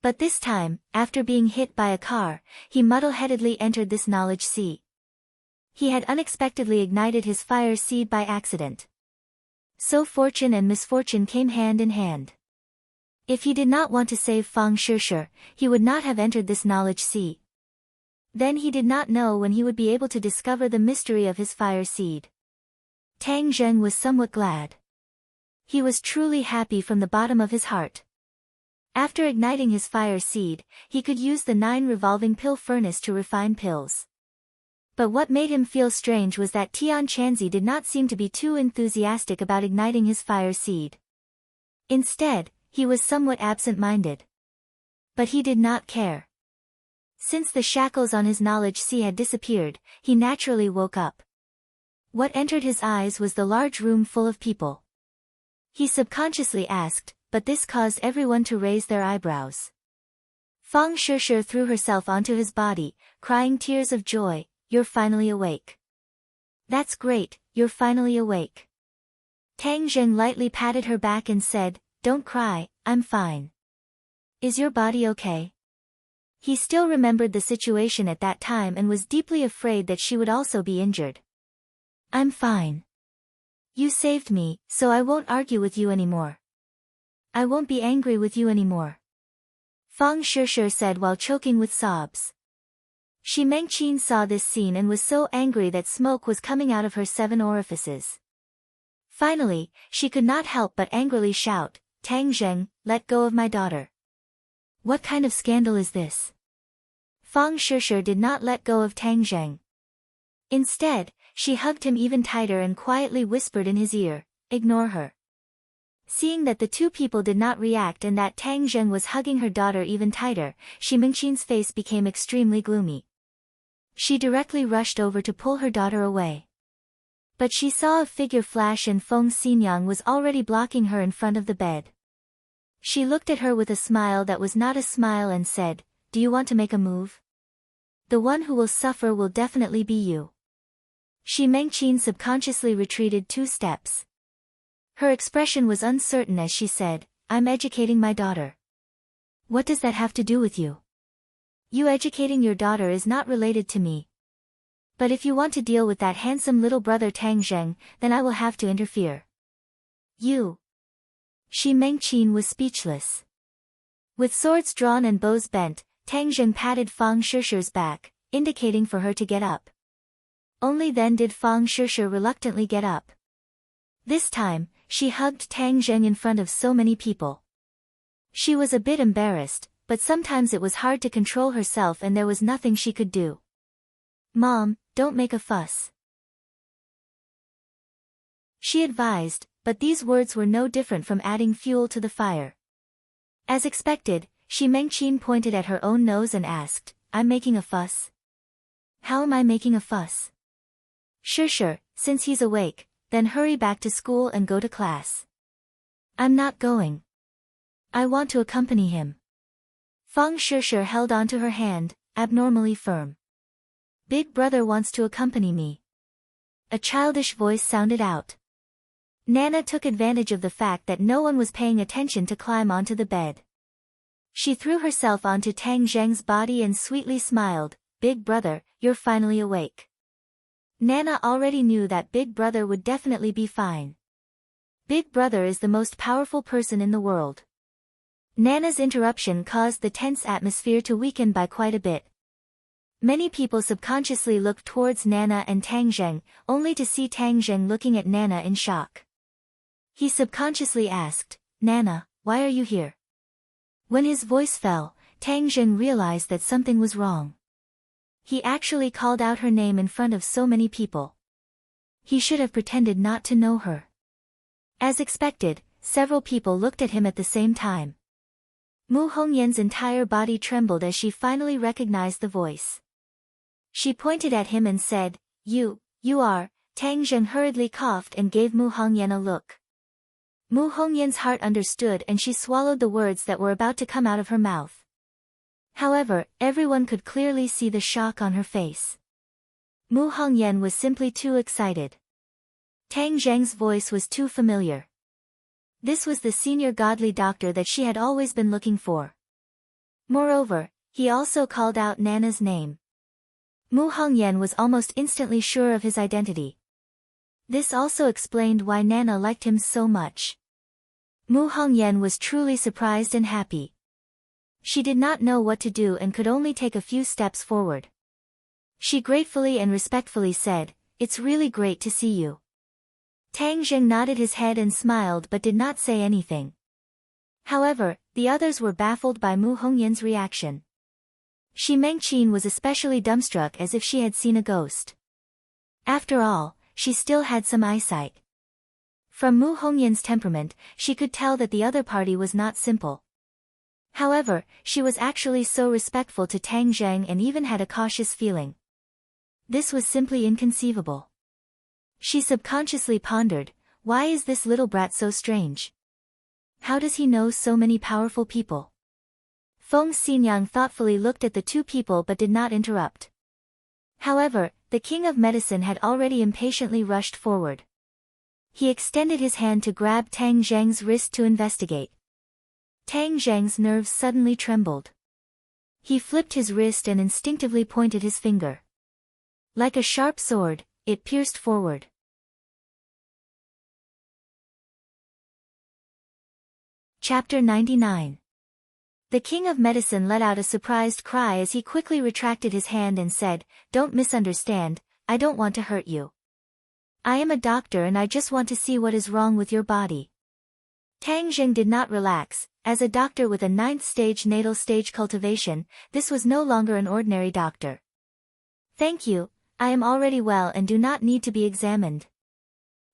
But this time, after being hit by a car, he muddle-headedly entered this knowledge sea. He had unexpectedly ignited his fire seed by accident. So fortune and misfortune came hand in hand. If he did not want to save Fang Shishi, he would not have entered this knowledge sea. Then he did not know when he would be able to discover the mystery of his fire seed. Tang Zheng was somewhat glad. He was truly happy from the bottom of his heart. After igniting his fire seed, he could use the 9 revolving pill furnace to refine pills. But what made him feel strange was that Tian Chanzi did not seem to be too enthusiastic about igniting his fire seed. Instead, he was somewhat absent-minded. But he did not care. Since the shackles on his knowledge sea had disappeared, he naturally woke up. What entered his eyes was the large room full of people. He subconsciously asked, but this caused everyone to raise their eyebrows. Fang Shishi threw herself onto his body, crying tears of joy. You're finally awake. That's great, you're finally awake. Tang Zheng lightly patted her back and said, Don't cry, I'm fine. Is your body okay? He still remembered the situation at that time and was deeply afraid that she would also be injured. I'm fine. You saved me, so I won't argue with you anymore. I won't be angry with you anymore. Fang Shishi said while choking with sobs. Shi Mengqin saw this scene and was so angry that smoke was coming out of her 7 orifices. Finally, she could not help but angrily shout, Tang Zheng, let go of my daughter. What kind of scandal is this? Fang Shishi did not let go of Tang Zheng. Instead, she hugged him even tighter and quietly whispered in his ear, Ignore her. Seeing that the two people did not react and that Tang Zheng was hugging her daughter even tighter, Shi Mengqin's face became extremely gloomy. She directly rushed over to pull her daughter away. But she saw a figure flash and Feng Xinyang was already blocking her in front of the bed. She looked at her with a smile that was not a smile and said, Do you want to make a move? The one who will suffer will definitely be you. Shi Mengqin subconsciously retreated 2 steps. Her expression was uncertain as she said, I'm educating my daughter. What does that have to do with you? You educating your daughter is not related to me. But if you want to deal with that handsome little brother Tang Zheng, then I will have to interfere. You. Shi Mengqin was speechless. With swords drawn and bows bent, Tang Zheng patted Fang Shishi's back, indicating for her to get up. Only then did Fang Shishir reluctantly get up. This time, she hugged Tang Zheng in front of so many people. She was a bit embarrassed, but sometimes it was hard to control herself and there was nothing she could do. "Mom, don't make a fuss," she advised, but these words were no different from adding fuel to the fire. As expected, Shi Mengqin pointed at her own nose and asked, "I'm making a fuss? How am I making a fuss?" "Sure, since he's awake, then hurry back to school and go to class." "I'm not going. I want to accompany him." Fang Shishir held onto her hand, abnormally firm. "Big brother wants to accompany me." A childish voice sounded out. Nana took advantage of the fact that no one was paying attention to climb onto the bed. She threw herself onto Tang Zheng's body and sweetly smiled, "Big brother, you're finally awake." Nana already knew that Big Brother would definitely be fine. Big Brother is the most powerful person in the world. Nana's interruption caused the tense atmosphere to weaken by quite a bit. Many people subconsciously looked towards Nana and Tang Zheng, only to see Tang Zheng looking at Nana in shock. He subconsciously asked, "Nana, why are you here?" When his voice fell, Tang Zheng realized that something was wrong. He actually called out her name in front of so many people. He should have pretended not to know her. As expected, several people looked at him at the same time. Mu Hongyan's entire body trembled as she finally recognized the voice. She pointed at him and said, You are." Tang Zheng hurriedly coughed and gave Mu Hongyan a look. Mu Hongyan's heart understood and she swallowed the words that were about to come out of her mouth. However, everyone could clearly see the shock on her face. Mu Hongyan was simply too excited. Tang Zheng's voice was too familiar. This was the senior godly doctor that she had always been looking for. Moreover, he also called out Nana's name. Mu Hongyan was almost instantly sure of his identity. This also explained why Nana liked him so much. Mu Hongyan was truly surprised and happy. She did not know what to do and could only take a few steps forward. She gratefully and respectfully said, "It's really great to see you." Tang Zheng nodded his head and smiled but did not say anything. However, the others were baffled by Mu Hongyan's reaction. Shi Mengqin was especially dumbstruck as if she had seen a ghost. After all, she still had some eyesight. From Mu Hongyan's temperament, she could tell that the other party was not simple. However, she was actually so respectful to Tang Zheng and even had a cautious feeling. This was simply inconceivable. She subconsciously pondered, why is this little brat so strange? How does he know so many powerful people? Feng Xinyang thoughtfully looked at the two people but did not interrupt. However, the king of medicine had already impatiently rushed forward. He extended his hand to grab Tang Zheng's wrist to investigate. Tang Zheng's nerves suddenly trembled. He flipped his wrist and instinctively pointed his finger. Like a sharp sword, it pierced forward. Chapter 99. The king of medicine let out a surprised cry as he quickly retracted his hand and said, "Don't misunderstand, I don't want to hurt you. I am a doctor and I just want to see what is wrong with your body." Tang Zheng did not relax. As a doctor with a 9th stage natal stage cultivation, this was no longer an ordinary doctor. "Thank you, I am already well and do not need to be examined."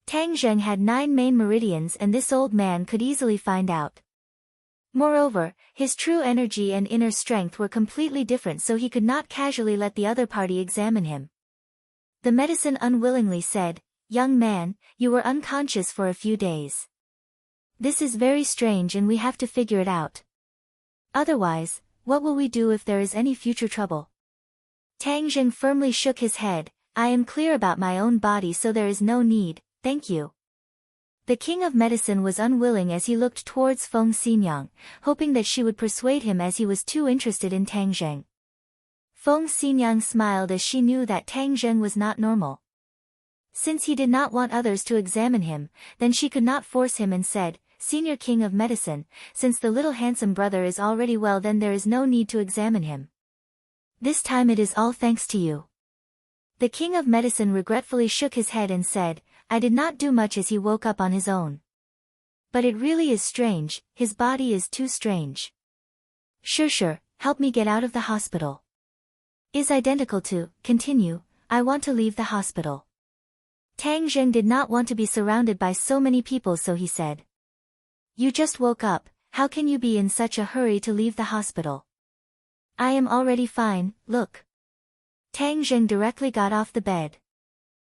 Tang Zheng had 9 main meridians and this old man could easily find out. Moreover, his true energy and inner strength were completely different, so he could not casually let the other party examine him. The medicine unwillingly said, "Young man, you were unconscious for a few days. This is very strange and we have to figure it out. Otherwise, what will we do if there is any future trouble?" Tang Zheng firmly shook his head, "I am clear about my own body, so there is no need, thank you." The king of medicine was unwilling as he looked towards Feng Xinyang, hoping that she would persuade him as he was too interested in Tang Zheng. Feng Xinyang smiled as she knew that Tang Zheng was not normal. Since he did not want others to examine him, then she could not force him and said, "Senior king of medicine, since the little handsome brother is already well, then there is no need to examine him." This time it is all thanks to you. The king of medicine regretfully shook his head and said, I did not do much as he woke up on his own. But it really is strange, his body is too strange. Sure, help me get out of the hospital. Is identical to, continue, I want to leave the hospital. Tang Zheng did not want to be surrounded by so many people, so he said. You just woke up, how can you be in such a hurry to leave the hospital? I am already fine, look. Tang Zheng directly got off the bed.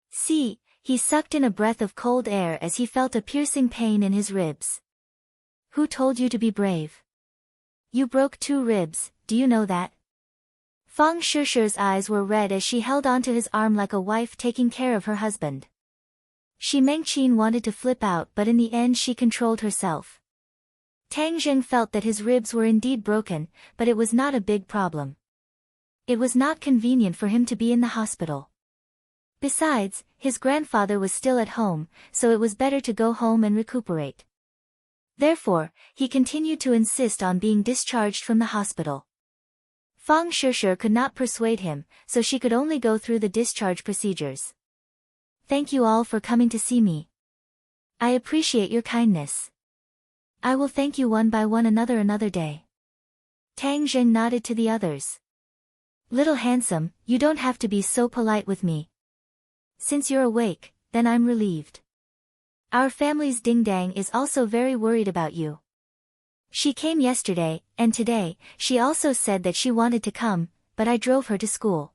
See, he sucked in a breath of cold air as he felt a piercing pain in his ribs. Who told you to be brave? You broke 2 ribs, do you know that? Fang Shishi's eyes were red as she held onto his arm like a wife taking care of her husband. Shi Mengqin wanted to flip out, but in the end she controlled herself. Tang Zheng felt that his ribs were indeed broken, but it was not a big problem. It was not convenient for him to be in the hospital. Besides, his grandfather was still at home, so it was better to go home and recuperate. Therefore, he continued to insist on being discharged from the hospital. Fang Shishi could not persuade him, so she could only go through the discharge procedures. Thank you all for coming to see me. I appreciate your kindness. I will thank you one by one another day. Tang Zheng nodded to the others. Little handsome, you don't have to be so polite with me. Since you're awake, then I'm relieved. Our family's ding-dang is also very worried about you. She came yesterday, and today, she also said that she wanted to come, but I drove her to school.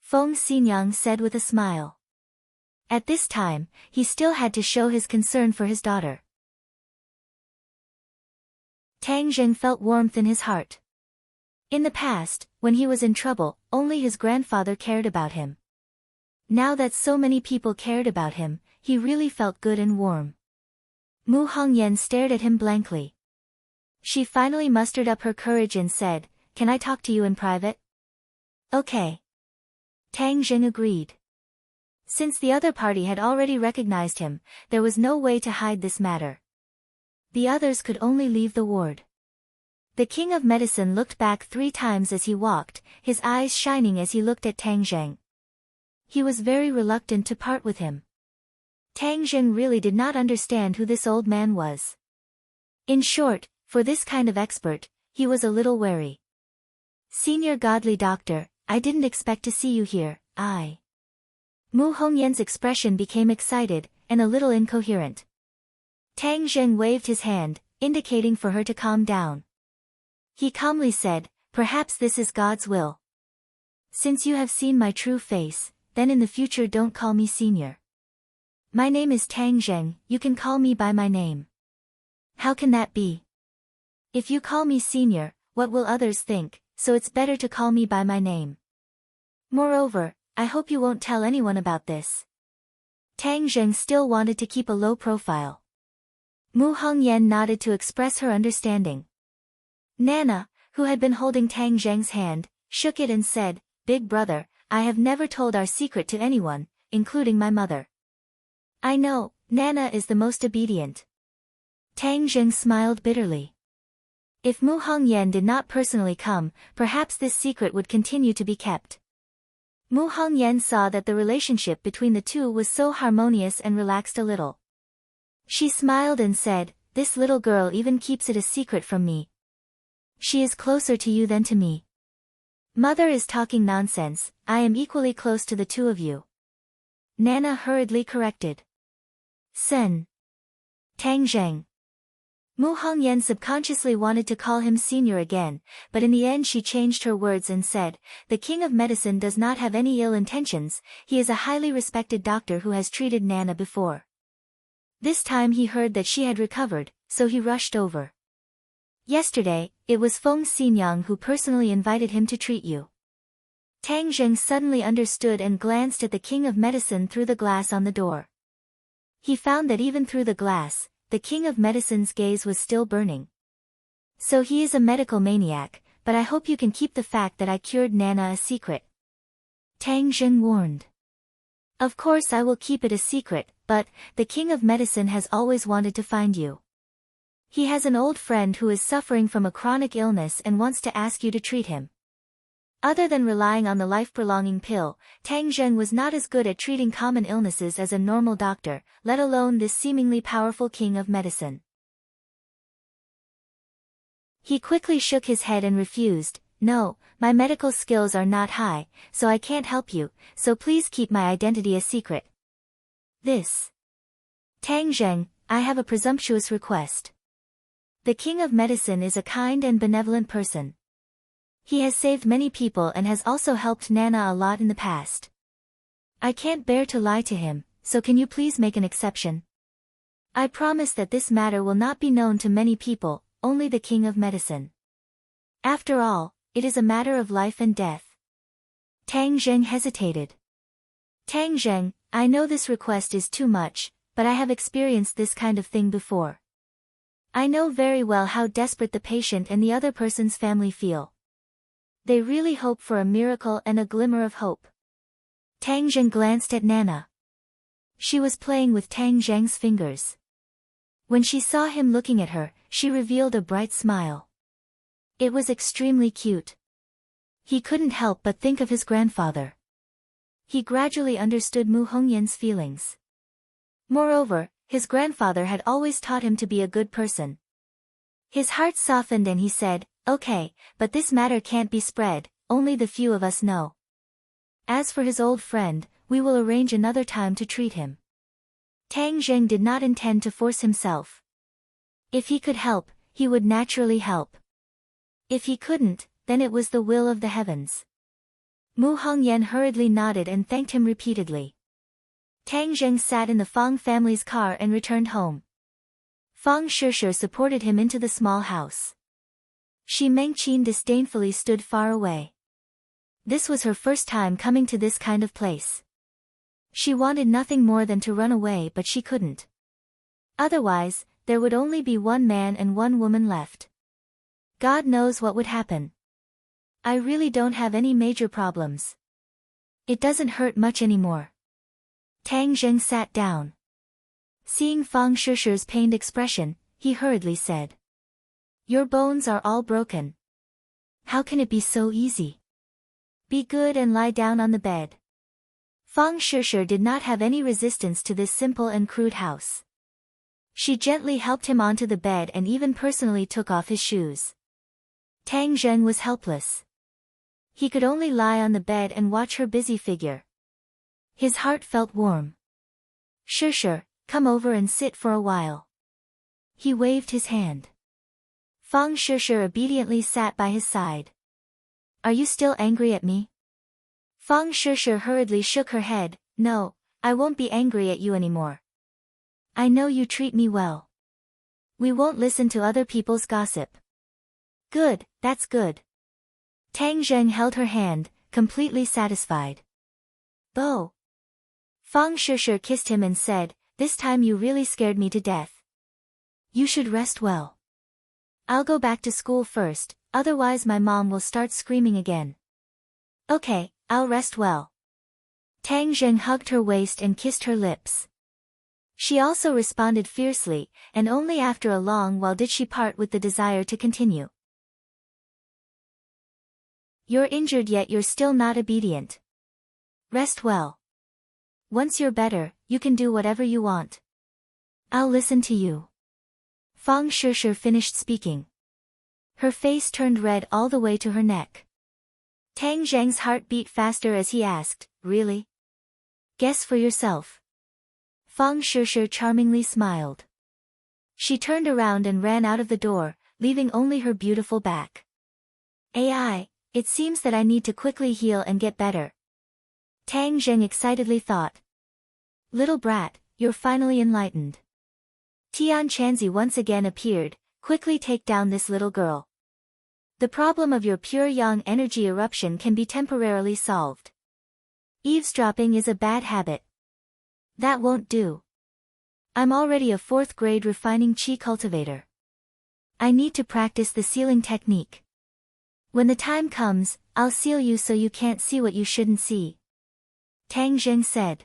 Feng Xinyang said with a smile. At this time, he still had to show his concern for his daughter. Tang Zheng felt warmth in his heart. In the past, when he was in trouble, only his grandfather cared about him. Now that so many people cared about him, he really felt good and warm. Mu Hongyan stared at him blankly. She finally mustered up her courage and said, Can I talk to you in private? Okay. Tang Zheng agreed. Since the other party had already recognized him, there was no way to hide this matter. The others could only leave the ward. The king of medicine looked back 3 times as he walked, his eyes shining as he looked at Tang Zheng. He was very reluctant to part with him. Tang Zheng really did not understand who this old man was. In short, for this kind of expert, he was a little wary. Senior godly doctor, I didn't expect to see you here, Mu Hongyan's expression became excited, and a little incoherent. Tang Zheng waved his hand, indicating for her to calm down. He calmly said, Perhaps this is God's will. Since you have seen my true face, then in the future don't call me senior. My name is Tang Zheng, you can call me by my name. How can that be? If you call me senior, what will others think, so it's better to call me by my name. Moreover, I hope you won't tell anyone about this. Tang Zheng still wanted to keep a low profile. Mu Hongyan nodded to express her understanding. Nana, who had been holding Tang Zheng's hand, shook it and said, Big brother, I have never told our secret to anyone, including my mother. I know, Nana is the most obedient. Tang Zheng smiled bitterly. If Mu Hongyan did not personally come, perhaps this secret would continue to be kept. Mu Hongyan saw that the relationship between the two was so harmonious and relaxed a little. She smiled and said, This little girl even keeps it a secret from me. She is closer to you than to me. Mother is talking nonsense, I am equally close to the two of you. Nana hurriedly corrected. Sen. Tang Zheng. Mu Hongyan subconsciously wanted to call him senior again, but in the end she changed her words and said, The king of medicine does not have any ill intentions, he is a highly respected doctor who has treated Nana before. This time he heard that she had recovered, so he rushed over. Yesterday, it was Feng Xinyang who personally invited him to treat you. Tang Zheng suddenly understood and glanced at the king of medicine through the glass on the door. He found that even through the glass, the king of medicine's gaze was still burning. So he is a medical maniac, but I hope you can keep the fact that I cured Nana a secret. Tang Zheng warned. Of course I will keep it a secret, but, the king of medicine has always wanted to find you. He has an old friend who is suffering from a chronic illness and wants to ask you to treat him. Other than relying on the life-prolonging pill, Tang Zheng was not as good at treating common illnesses as a normal doctor, let alone this seemingly powerful king of medicine. He quickly shook his head and refused. No, my medical skills are not high, so I can't help you, so please keep my identity a secret. This. Tang Zheng, I have a presumptuous request. The king of medicine is a kind and benevolent person. He has saved many people and has also helped Nana a lot in the past. I can't bear to lie to him, so can you please make an exception? I promise that this matter will not be known to many people, only the king of medicine. After all, it is a matter of life and death. Tang Zheng hesitated. Tang Zheng, I know this request is too much, but I have experienced this kind of thing before. I know very well how desperate the patient and the other person's family feel. They really hope for a miracle and a glimmer of hope. Tang Zheng glanced at Nana. She was playing with Tang Zheng's fingers. When she saw him looking at her, she revealed a bright smile. It was extremely cute. He couldn't help but think of his grandfather. He gradually understood Mu Hongyan's feelings. Moreover, his grandfather had always taught him to be a good person. His heart softened and he said, Okay, but this matter can't be spread, only the few of us know. As for his old friend, we will arrange another time to treat him. Tang Zheng did not intend to force himself. If he could help, he would naturally help. If he couldn't, then it was the will of the heavens. Mu Hongyan hurriedly nodded and thanked him repeatedly. Tang Zheng sat in the Fang family's car and returned home. Fang Shishir supported him into the small house. Shi Mengqin disdainfully stood far away. This was her first time coming to this kind of place. She wanted nothing more than to run away, but she couldn't. Otherwise, there would only be one man and one woman left. God knows what would happen. I really don't have any major problems. It doesn't hurt much anymore. Tang Zheng sat down. Seeing Fang Shishir's pained expression, he hurriedly said. Your bones are all broken. How can it be so easy? Be good and lie down on the bed. Fang Shishir did not have any resistance to this simple and crude house. She gently helped him onto the bed and even personally took off his shoes. Tang Zheng was helpless. He could only lie on the bed and watch her busy figure. His heart felt warm. Shishir, come over and sit for a while. He waved his hand. Fang Shishir obediently sat by his side. Are you still angry at me? Fang Shishir hurriedly shook her head. No, I won't be angry at you anymore. I know you treat me well. We won't listen to other people's gossip. Good, that's good. Tang Zheng held her hand, completely satisfied. Bo. Fang Shishir kissed him and said, This time you really scared me to death. You should rest well. I'll go back to school first, otherwise my mom will start screaming again. Okay, I'll rest well. Tang Zheng hugged her waist and kissed her lips. She also responded fiercely, and only after a long while did she part with the desire to continue. You're injured yet you're still not obedient. Rest well. Once you're better, you can do whatever you want. I'll listen to you. Fang Shishir finished speaking. Her face turned red all the way to her neck. Tang Zheng's heart beat faster as he asked, Really? Guess for yourself. Fang Shishir charmingly smiled. She turned around and ran out of the door, leaving only her beautiful back. AI, it seems that I need to quickly heal and get better. Tang Zheng excitedly thought. Little brat, you're finally enlightened. Tian Chanzi once again appeared. Quickly take down this little girl. The problem of your pure yang energy eruption can be temporarily solved. Eavesdropping is a bad habit. That won't do. I'm already a 4th grade refining chi cultivator. I need to practice the sealing technique. When the time comes, I'll seal you so you can't see what you shouldn't see. Tang Zheng said.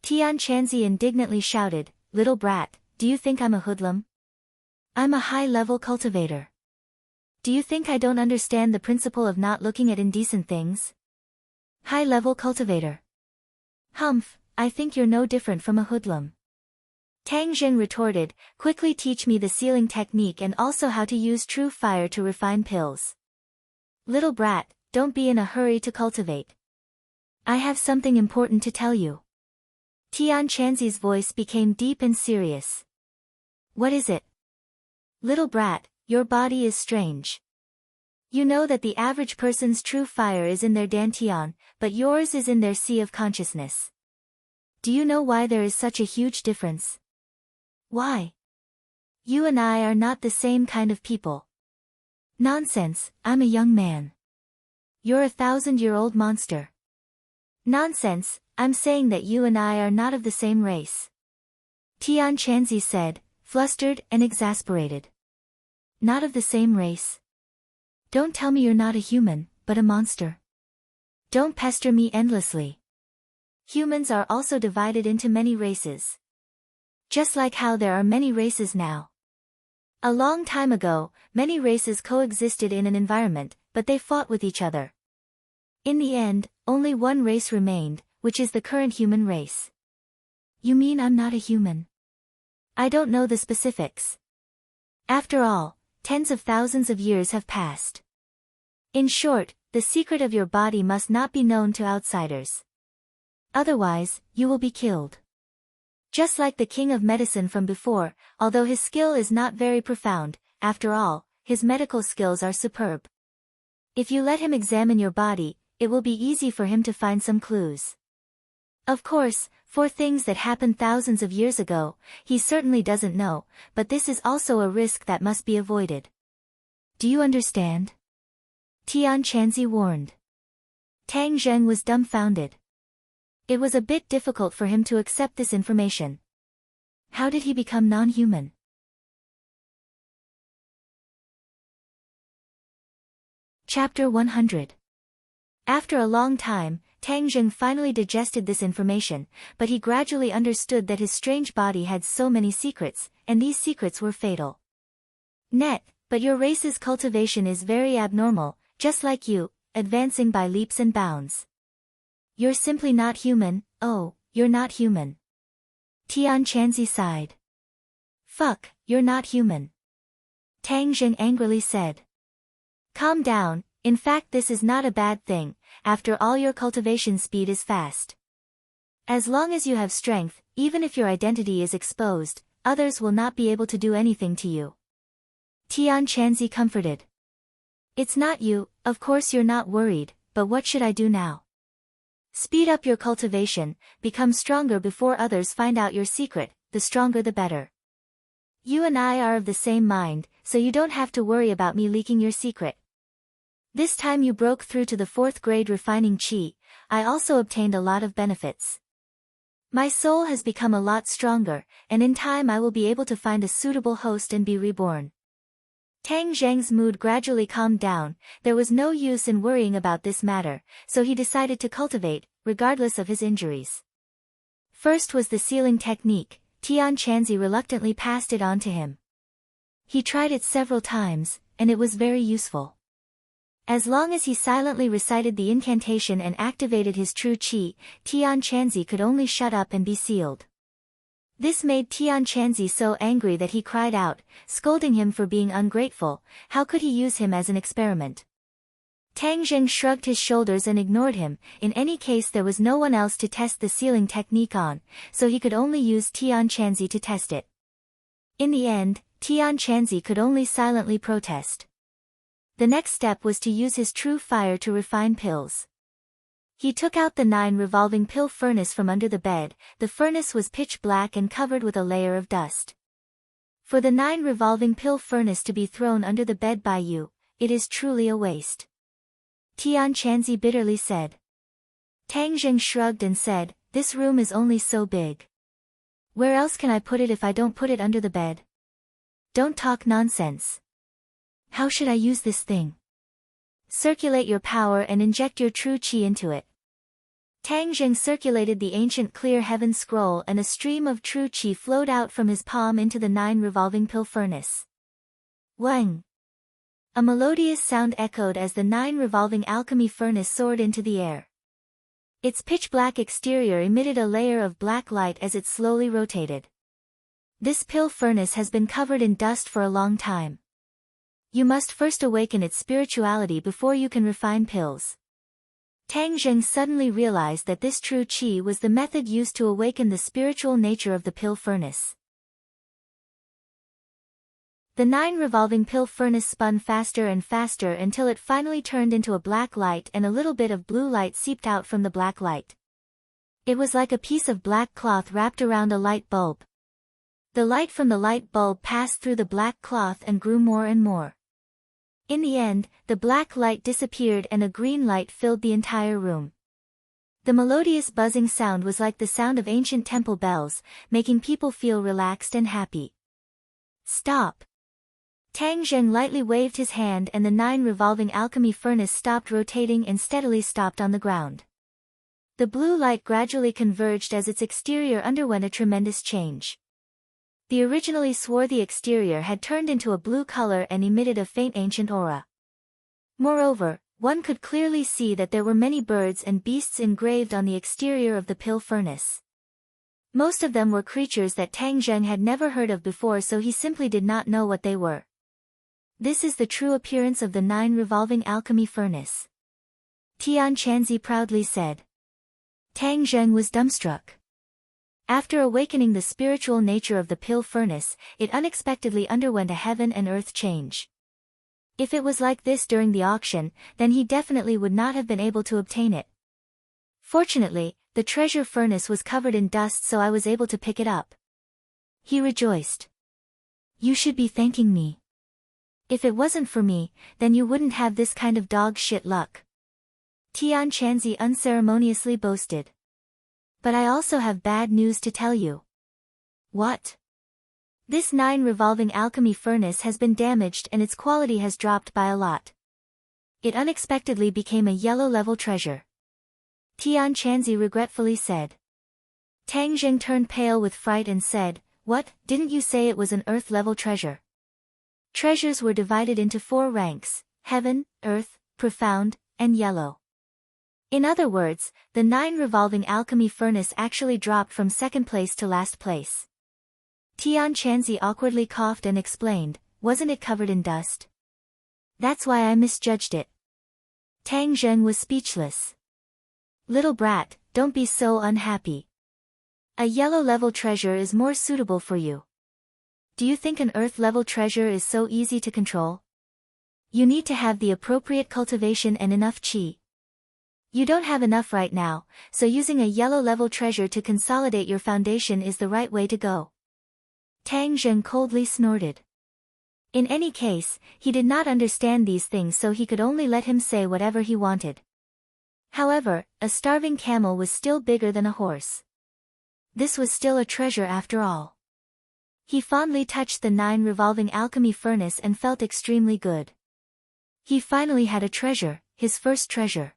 Tian Chanzi indignantly shouted, Little brat, do you think I'm a hoodlum? I'm a high-level cultivator. Do you think I don't understand the principle of not looking at indecent things? High-level cultivator. Humph, I think you're no different from a hoodlum. Tang Zheng retorted, quickly teach me the sealing technique and also how to use true fire to refine pills. Little brat, don't be in a hurry to cultivate. I have something important to tell you. Tian Chanzi's voice became deep and serious. What is it? Little brat, your body is strange. You know that the average person's true fire is in their dantian, but yours is in their sea of consciousness. Do you know why there is such a huge difference? Why? You and I are not the same kind of people. Nonsense, I'm a young man. You're a 1,000-year-old monster. Nonsense, I'm saying that you and I are not of the same race. Tian Chanzi said, flustered and exasperated. Not of the same race? Don't tell me you're not a human, but a monster. Don't pester me endlessly. Humans are also divided into many races. Just like how there are many races now. A long time ago, many races coexisted in an environment, but they fought with each other. In the end, only one race remained, which is the current human race. You mean I'm not a human? I don't know the specifics. After all, tens of thousands of years have passed. In short, the secret of your body must not be known to outsiders. Otherwise, you will be killed. Just like the king of medicine from before, although his skill is not very profound, after all, his medical skills are superb. If you let him examine your body, it will be easy for him to find some clues. Of course, for things that happened thousands of years ago, he certainly doesn't know, but this is also a risk that must be avoided. Do you understand? Tian Chanzi warned. Tang Zheng was dumbfounded. It was a bit difficult for him to accept this information. How did he become non-human? Chapter 100. After a long time, Tang Zheng finally digested this information, but he gradually understood that his strange body had so many secrets, and these secrets were fatal. But your race's cultivation is very abnormal, just like you, advancing by leaps and bounds. You're simply not human, oh, you're not human. Tian Chanzi sighed. Fuck, you're not human. Tang Zheng angrily said. Calm down, in fact this is not a bad thing, after all your cultivation speed is fast. As long as you have strength, even if your identity is exposed, others will not be able to do anything to you. Tian Chanzi comforted. It's not you, of course you're not worried, but what should I do now? Speed up your cultivation, become stronger before others find out your secret, the stronger the better. You and I are of the same mind, so you don't have to worry about me leaking your secret. This time you broke through to the 4th grade refining qi, I also obtained a lot of benefits. My soul has become a lot stronger, and in time I will be able to find a suitable host and be reborn. Tang Zheng's mood gradually calmed down, there was no use in worrying about this matter, so he decided to cultivate, regardless of his injuries. First was the sealing technique, Tian Chanzi reluctantly passed it on to him. He tried it several times, and it was very useful. As long as he silently recited the incantation and activated his true qi, Tian Chanzi could only shut up and be sealed. This made Tian Chanzi so angry that he cried out, scolding him for being ungrateful, how could he use him as an experiment? Tang Zheng shrugged his shoulders and ignored him, in any case there was no one else to test the sealing technique on, so he could only use Tian Chanzi to test it. In the end, Tian Chanzi could only silently protest. The next step was to use his true fire to refine pills. He took out the 9 revolving pill furnace from under the bed, the furnace was pitch black and covered with a layer of dust. For the 9 revolving pill furnace to be thrown under the bed by you, it is truly a waste. Tian Chanzi bitterly said. Tang Zheng shrugged and said, this room is only so big. Where else can I put it if I don't put it under the bed? Don't talk nonsense. How should I use this thing? Circulate your power and inject your true qi into it. Tang Zheng circulated the ancient clear heaven scroll and a stream of true qi flowed out from his palm into the 9 revolving pill furnace. Wang! A melodious sound echoed as the 9 revolving alchemy furnace soared into the air. Its pitch-black exterior emitted a layer of black light as it slowly rotated. This pill furnace has been covered in dust for a long time. You must first awaken its spirituality before you can refine pills. Tang Zheng suddenly realized that this true qi was the method used to awaken the spiritual nature of the pill furnace. The 9 revolving pill furnace spun faster and faster until it finally turned into a black light and a little bit of blue light seeped out from the black light. It was like a piece of black cloth wrapped around a light bulb. The light from the light bulb passed through the black cloth and grew more and more. In the end, the black light disappeared and a green light filled the entire room. The melodious buzzing sound was like the sound of ancient temple bells, making people feel relaxed and happy. Stop! Tang Zheng lightly waved his hand and the 9 revolving alchemy furnace stopped rotating and steadily stopped on the ground. The blue light gradually converged as its exterior underwent a tremendous change. The originally swarthy exterior had turned into a blue color and emitted a faint ancient aura. Moreover, one could clearly see that there were many birds and beasts engraved on the exterior of the pill furnace. Most of them were creatures that Tang Zheng had never heard of before, so he simply did not know what they were. This is the true appearance of the 9 revolving alchemy furnace, Tian Chanzi proudly said. Tang Zheng was dumbstruck. After awakening the spiritual nature of the pill furnace, it unexpectedly underwent a heaven and earth change. If it was like this during the auction, then he definitely would not have been able to obtain it. Fortunately, the treasure furnace was covered in dust, so I was able to pick it up. He rejoiced. You should be thanking me. If it wasn't for me, then you wouldn't have this kind of dog shit luck. Tian Chanzi unceremoniously boasted. But I also have bad news to tell you. What? This 9 revolving alchemy furnace has been damaged and its quality has dropped by a lot. It unexpectedly became a yellow level treasure. Tian Chanzi regretfully said. Tang Zheng turned pale with fright and said, What, didn't you say it was an earth level treasure? Treasures were divided into 4 ranks, heaven, earth, profound, and yellow. In other words, the 9 revolving alchemy furnace actually dropped from second place to last place. Tian Chanzi awkwardly coughed and explained, wasn't it covered in dust? That's why I misjudged it. Tang Zheng was speechless. Little brat, don't be so unhappy. A yellow level treasure is more suitable for you. Do you think an earth level treasure is so easy to control? You need to have the appropriate cultivation and enough qi. You don't have enough right now, so using a yellow level treasure to consolidate your foundation is the right way to go. Tang Zheng coldly snorted. In any case, he did not understand these things, so he could only let him say whatever he wanted. However, a starving camel was still bigger than a horse. This was still a treasure after all. He fondly touched the 9 revolving alchemy furnace and felt extremely good. He finally had a treasure, his first treasure.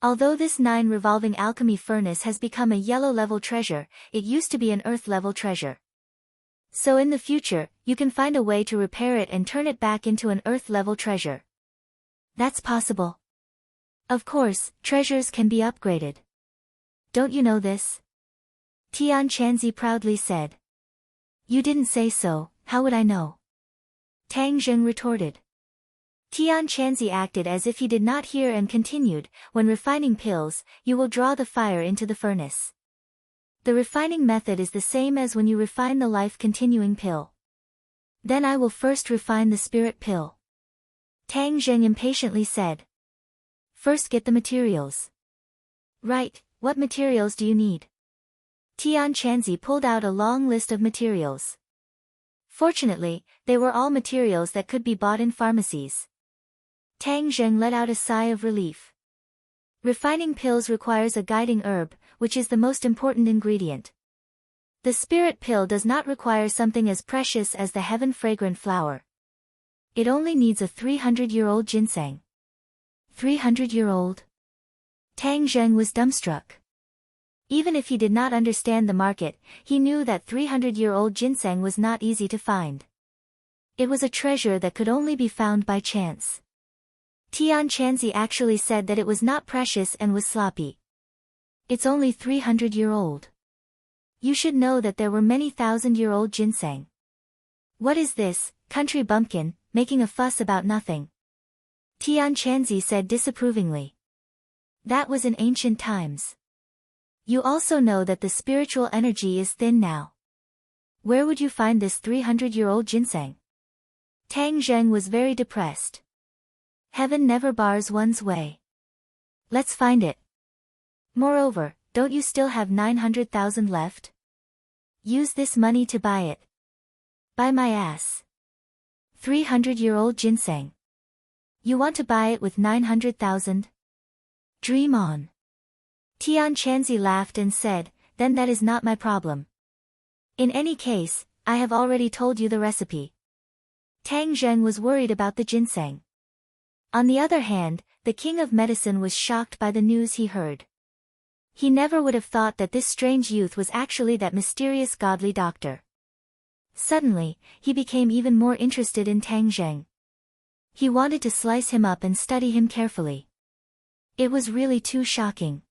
Although this 9 revolving alchemy furnace has become a yellow level treasure, it used to be an earth level treasure. So in the future, you can find a way to repair it and turn it back into an earth level treasure. That's possible. Of course, treasures can be upgraded. Don't you know this? Tian Chanzi proudly said. You didn't say so, how would I know? Tang Zheng retorted. Tian Chanzi acted as if he did not hear and continued, when refining pills, you will draw the fire into the furnace. The refining method is the same as when you refine the life-continuing pill. Then I will first refine the spirit pill. Tang Zheng impatiently said. First get the materials. Right, what materials do you need? Tian Chanzi pulled out a long list of materials. Fortunately, they were all materials that could be bought in pharmacies. Tang Zheng let out a sigh of relief. Refining pills requires a guiding herb, which is the most important ingredient. The spirit pill does not require something as precious as the heaven-fragrant flower. It only needs a 300-year-old ginseng. 300-year-old? Tang Zheng was dumbstruck. Even if he did not understand the market, he knew that 300-year-old ginseng was not easy to find. It was a treasure that could only be found by chance. Tian Chanzi actually said that it was not precious and was sloppy. It's only 300-year-old. You should know that there were many thousand-year-old ginseng. What is this, country bumpkin, making a fuss about nothing? Tian Chanzi said disapprovingly. That was in ancient times. You also know that the spiritual energy is thin now. Where would you find this 300-year-old ginseng? Tang Zheng was very depressed. Heaven never bars one's way. Let's find it. Moreover, don't you still have 900,000 left? Use this money to buy it. Buy my ass. 300-year-old ginseng. You want to buy it with 900,000? Dream on. Tian Chanzi laughed and said, then that is not my problem. In any case, I have already told you the recipe. Tang Zheng was worried about the ginseng. On the other hand, the king of medicine was shocked by the news he heard. He never would have thought that this strange youth was actually that mysterious godly doctor. Suddenly, he became even more interested in Tang Zheng. He wanted to slice him up and study him carefully. It was really too shocking.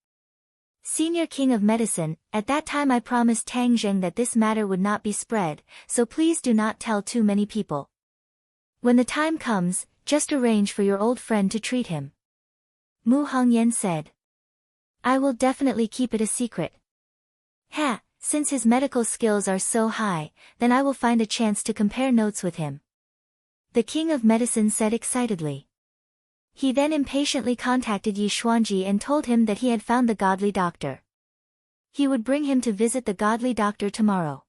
Senior King of Medicine, at that time I promised Tang Zheng that this matter would not be spread, so please do not tell too many people. When the time comes, just arrange for your old friend to treat him. Mu Hongyan said. I will definitely keep it a secret. Ha, since his medical skills are so high, then I will find a chance to compare notes with him. The King of Medicine said excitedly. He then impatiently contacted Yi Xuanji and told him that he had found the godly doctor. He would bring him to visit the godly doctor tomorrow.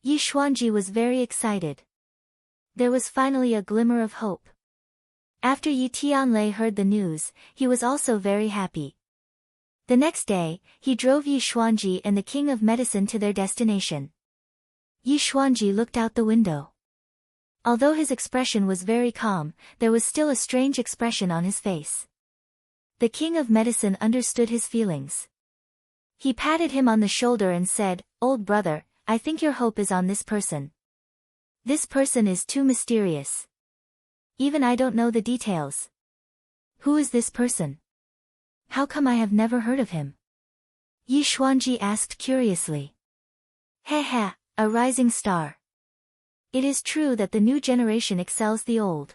Yi Xuanji was very excited. There was finally a glimmer of hope. After Yi Tianlei heard the news, he was also very happy. The next day, he drove Yi Xuanji and the King of Medicine to their destination. Yi Xuanji looked out the window. Although his expression was very calm, there was still a strange expression on his face. The King of Medicine understood his feelings. He patted him on the shoulder and said, Old brother, I think your hope is on this person. This person is too mysterious. Even I don't know the details. Who is this person? How come I have never heard of him? Yi Xuanji asked curiously. Heh, a rising star. It is true that the new generation excels the old.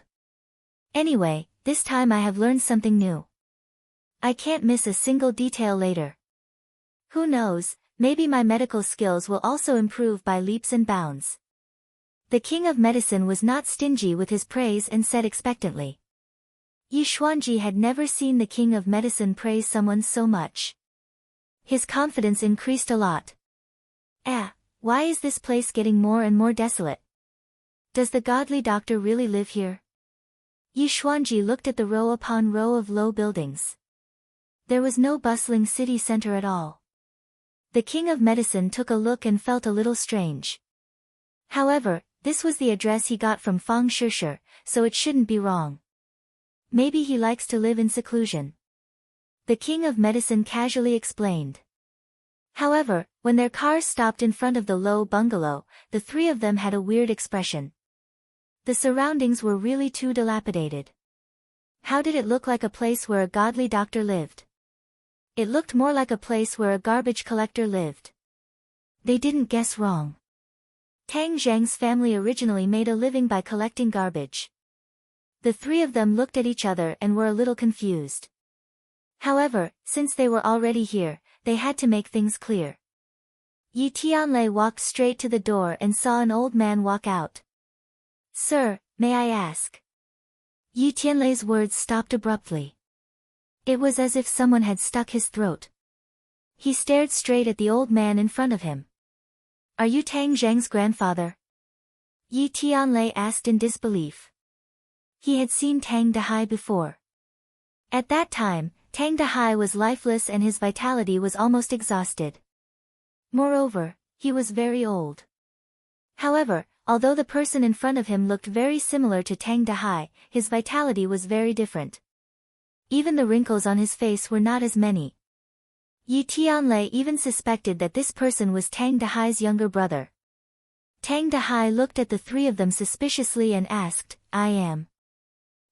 Anyway, this time I have learned something new. I can't miss a single detail later. Who knows, maybe my medical skills will also improve by leaps and bounds. The King of Medicine was not stingy with his praise and said expectantly. Yi Xuanji had never seen the King of Medicine praise someone so much. His confidence increased a lot. Why is this place getting more and more desolate? Does the godly doctor really live here? Yi Xuanji looked at the row upon row of low buildings. There was no bustling city center at all. The King of Medicine took a look and felt a little strange. However, this was the address he got from Fang Shishir, so it shouldn't be wrong. Maybe he likes to live in seclusion. The King of Medicine casually explained. However, when their cars stopped in front of the low bungalow, the three of them had a weird expression. The surroundings were really too dilapidated. How did it look like a place where a godly doctor lived? It looked more like a place where a garbage collector lived. They didn't guess wrong. Tang Zheng's family originally made a living by collecting garbage. The three of them looked at each other and were a little confused. However, since they were already here, they had to make things clear. Yi Tianlei walked straight to the door and saw an old man walk out. Sir, may I ask? Yi Tianlei's words stopped abruptly. It was as if someone had stuck his throat. He stared straight at the old man in front of him. Are you Tang Zheng's grandfather? Yi Tianlei asked in disbelief. He had seen Tang Dahai before. At that time, Tang Dahai was lifeless and his vitality was almost exhausted. Moreover, he was very old. However, although the person in front of him looked very similar to Tang Dahai, his vitality was very different. Even the wrinkles on his face were not as many. Yi Tianlei even suspected that this person was Tang Dahai's younger brother. Tang Dahai looked at the three of them suspiciously and asked, I am.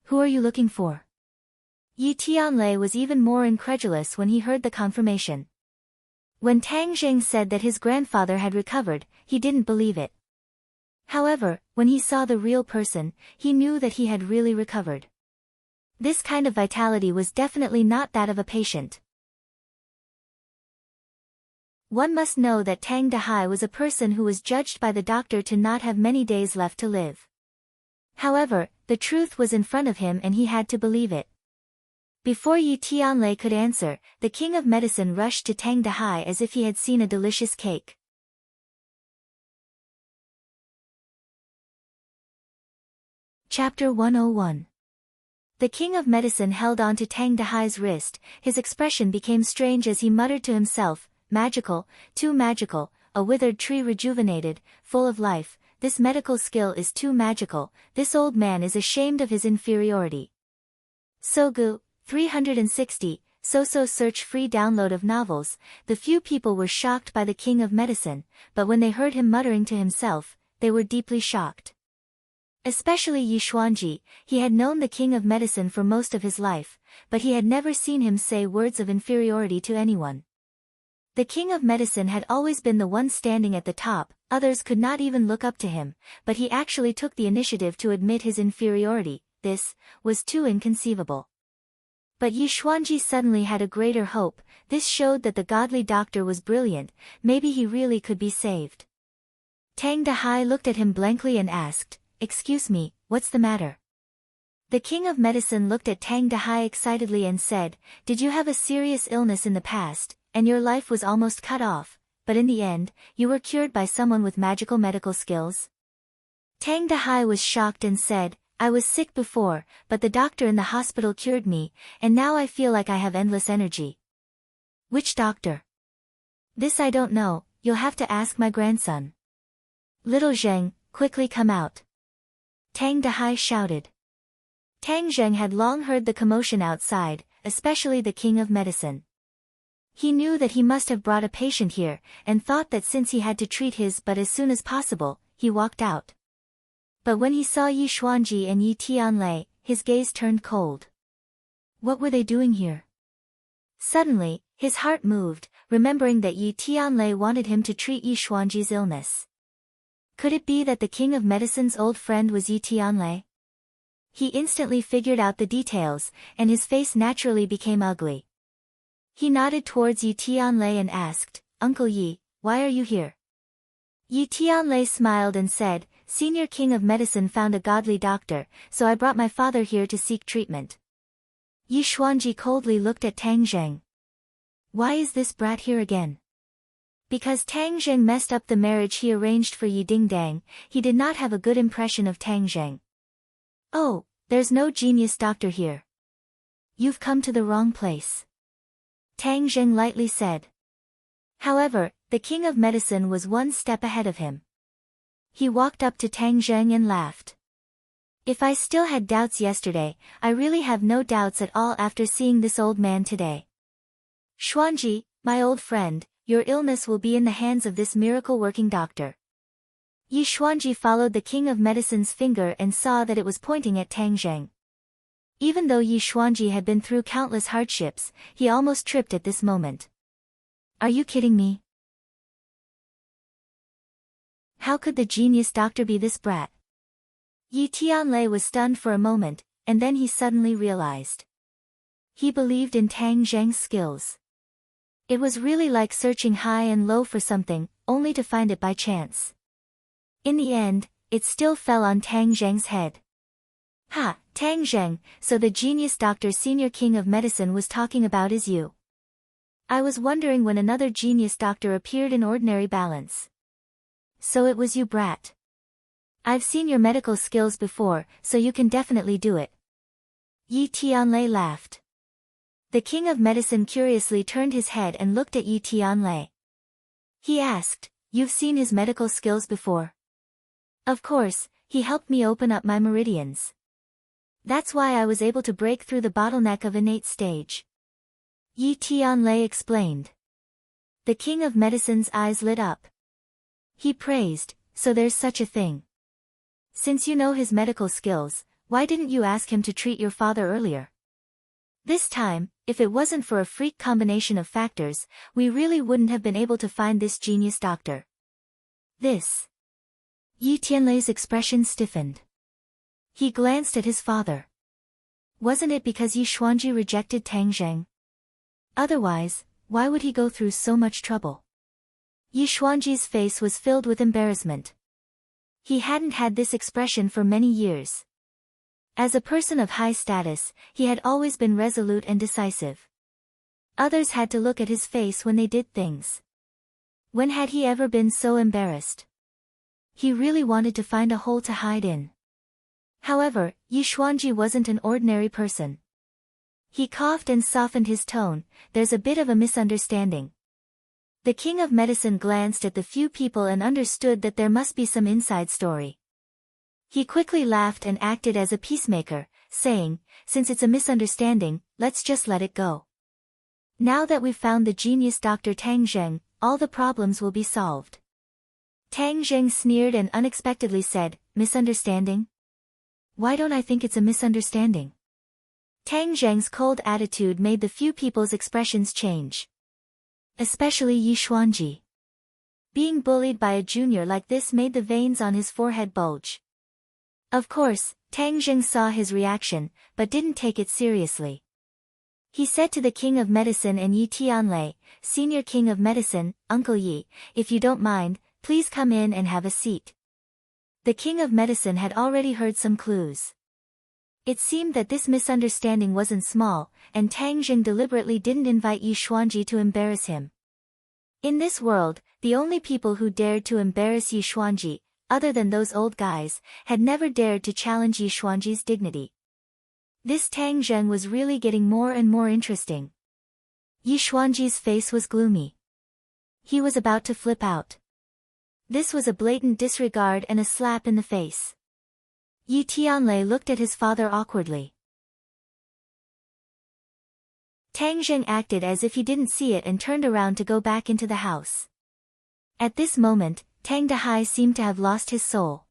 Who are you looking for? Yi Tianlei was even more incredulous when he heard the confirmation. When Tang Zheng said that his grandfather had recovered, he didn't believe it. However, when he saw the real person, he knew that he had really recovered. This kind of vitality was definitely not that of a patient. One must know that Tang Dahai was a person who was judged by the doctor to not have many days left to live. However, the truth was in front of him and he had to believe it. Before Yi Tianlei could answer, the king of medicine rushed to Tang Dahai as if he had seen a delicious cake. Chapter 101. The king of medicine held on to Tang Dahai's wrist. His expression became strange as he muttered to himself, magical, too magical, a withered tree rejuvenated, full of life. This medical skill is too magical. This old man is ashamed of his inferiority. Sogu, 360, So search free download of novels. The few people were shocked by the king of medicine, but when they heard him muttering to himself, they were deeply shocked. Especially Yi Xuanji. He had known the king of medicine for most of his life, but he had never seen him say words of inferiority to anyone. The king of medicine had always been the one standing at the top, others could not even look up to him, but he actually took the initiative to admit his inferiority. This was too inconceivable. But Yi Xuanji suddenly had a greater hope. This showed that the godly doctor was brilliant, maybe he really could be saved. Tang Dahai looked at him blankly and asked, Excuse me, what's the matter? The king of medicine looked at Tang Dahai excitedly and said, Did you have a serious illness in the past, and your life was almost cut off, but in the end, you were cured by someone with magical medical skills? Tang Dahai was shocked and said, I was sick before, but the doctor in the hospital cured me, and now I feel like I have endless energy. Which doctor? This I don't know, you'll have to ask my grandson. Little Zheng, quickly come out. Tang Dahai shouted. Tang Zheng had long heard the commotion outside, especially the king of medicine. He knew that he must have brought a patient here, and thought that since he had to treat his but as soon as possible, he walked out. But when he saw Yi Xuanji and Yi Tianlei, his gaze turned cold. What were they doing here? Suddenly, his heart moved, remembering that Yi Tianlei wanted him to treat Yi Xuanji's illness. Could it be that the king of medicine's old friend was Yi Tianlei? He instantly figured out the details, and his face naturally became ugly. He nodded towards Yi Tianlei and asked, Uncle Yi, why are you here? Yi Tianlei smiled and said, Senior king of medicine found a godly doctor, so I brought my father here to seek treatment. Yi Xuanji coldly looked at Tang Zheng. Why is this brat here again? Because Tang Zheng messed up the marriage he arranged for Yi Dingdang, he did not have a good impression of Tang Zheng. Oh, there's no genius doctor here. You've come to the wrong place. Tang Zheng lightly said. However, the king of medicine was one step ahead of him. He walked up to Tang Zheng and laughed. If I still had doubts yesterday, I really have no doubts at all after seeing this old man today. Xuanji, my old friend, your illness will be in the hands of this miracle-working doctor. Yi Xuanji followed the king of medicine's finger and saw that it was pointing at Tang Zheng. Even though Yi Xuanji had been through countless hardships, he almost tripped at this moment. Are you kidding me? How could the genius doctor be this brat? Yi Tianlei was stunned for a moment, and then he suddenly realized. He believed in Tang Zheng's skills. It was really like searching high and low for something, only to find it by chance. In the end, it still fell on Tang Zheng's head. Ha, Tang Zheng, so the genius doctor senior king of medicine was talking about is you. I was wondering when another genius doctor appeared in ordinary balance. So it was you, brat. I've seen your medical skills before, so you can definitely do it. Yi Tianlei laughed. The king of medicine curiously turned his head and looked at Yi Tianlei. He asked, You've seen his medical skills before? Of course, he helped me open up my meridians. That's why I was able to break through the bottleneck of innate stage. Yi Tianlei explained. The king of medicine's eyes lit up. He praised, So there's such a thing. Since you know his medical skills, why didn't you ask him to treat your father earlier? This time, if it wasn't for a freak combination of factors, we really wouldn't have been able to find this genius doctor. This. Yi Tianlei's expression stiffened. He glanced at his father. Wasn't it because Yi Xuanji rejected Tang Zheng? Otherwise, why would he go through so much trouble? Yi Xuanji's face was filled with embarrassment. He hadn't had this expression for many years. As a person of high status, he had always been resolute and decisive. Others had to look at his face when they did things. When had he ever been so embarrassed? He really wanted to find a hole to hide in. However, Yi Xuanji wasn't an ordinary person. He coughed and softened his tone. There's a bit of a misunderstanding. The king of medicine glanced at the few people and understood that there must be some inside story. He quickly laughed and acted as a peacemaker, saying, since it's a misunderstanding, let's just let it go. Now that we've found the genius Dr. Tang Zheng, all the problems will be solved. Tang Zheng sneered and unexpectedly said, misunderstanding? Why don't I think it's a misunderstanding? Tang Zheng's cold attitude made the few people's expressions change. Especially Yi Xuanji. Being bullied by a junior like this made the veins on his forehead bulge. Of course, Tang Zheng saw his reaction, but didn't take it seriously. He said to the king of medicine and Yi Tianlei, senior king of medicine, Uncle Yi, if you don't mind, please come in and have a seat. The king of medicine had already heard some clues. It seemed that this misunderstanding wasn't small, and Tang Zheng deliberately didn't invite Yi Xuanji to embarrass him. In this world, the only people who dared to embarrass Yi Xuanji, other than those old guys, had never dared to challenge Yi Xuanji's dignity. This Tang Zheng was really getting more and more interesting. Yi Xuanji's face was gloomy. He was about to flip out. This was a blatant disregard and a slap in the face. Yi Tianlei looked at his father awkwardly. Tang Zheng acted as if he didn't see it and turned around to go back into the house. At this moment, Tang Dahai seemed to have lost his soul.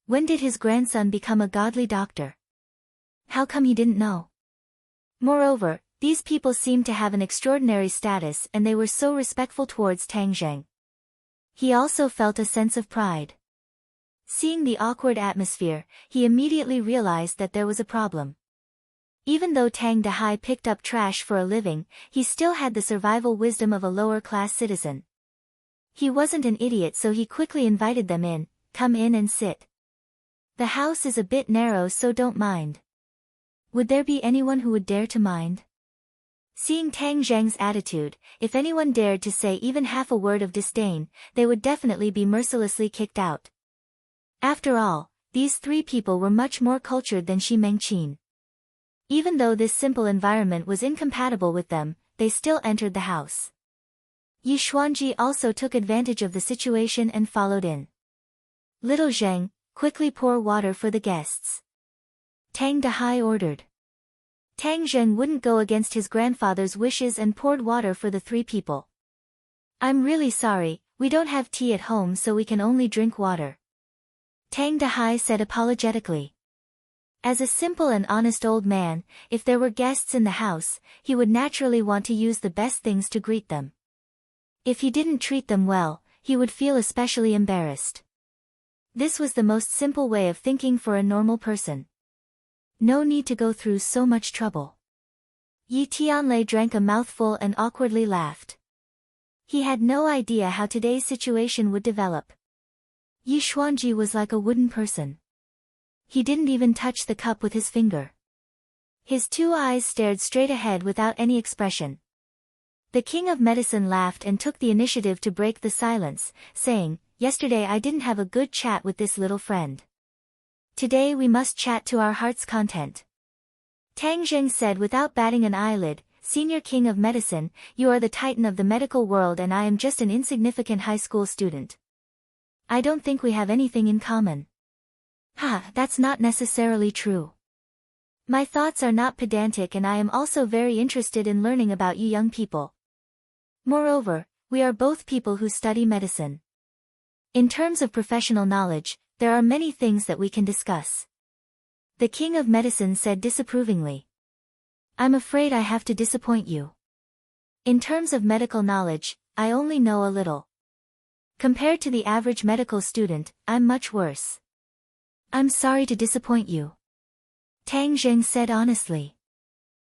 When did his grandson become a godly doctor? How come he didn't know? Moreover, these people seemed to have an extraordinary status and they were so respectful towards Tang Zheng. He also felt a sense of pride. Seeing the awkward atmosphere, he immediately realized that there was a problem. Even though Tang Dahai picked up trash for a living, he still had the survival wisdom of a lower-class citizen. He wasn't an idiot, so he quickly invited them in. Come in and sit. The house is a bit narrow, so don't mind. Would there be anyone who would dare to mind? Seeing Tang Zheng's attitude, if anyone dared to say even half a word of disdain, they would definitely be mercilessly kicked out. After all, these three people were much more cultured than Xi Mengqin. Even though this simple environment was incompatible with them, they still entered the house. Yi Xuanji also took advantage of the situation and followed in. Little Zheng, quickly pour water for the guests. Tang Dahai ordered. Tang Zheng wouldn't go against his grandfather's wishes and poured water for the three people. I'm really sorry, we don't have tea at home, so we can only drink water. Tang Dahai said apologetically. As a simple and honest old man, if there were guests in the house, he would naturally want to use the best things to greet them. If he didn't treat them well, he would feel especially embarrassed. This was the most simple way of thinking for a normal person. No need to go through so much trouble. Yi Tianlei drank a mouthful and awkwardly laughed. He had no idea how today's situation would develop. Yi Xuanji was like a wooden person. He didn't even touch the cup with his finger. His two eyes stared straight ahead without any expression. The king of medicine laughed and took the initiative to break the silence, saying, Yesterday I didn't have a good chat with this little friend. Today we must chat to our heart's content. Tang Zheng said without batting an eyelid, Senior king of medicine, you are the titan of the medical world and I am just an insignificant high school student. I don't think we have anything in common. That's not necessarily true. My thoughts are not pedantic and I am also very interested in learning about you young people. Moreover, we are both people who study medicine. In terms of professional knowledge, there are many things that we can discuss. The King of Medicine said disapprovingly. I'm afraid I have to disappoint you. In terms of medical knowledge, I only know a little. Compared to the average medical student, I'm much worse. I'm sorry to disappoint you. Tang Zheng said honestly.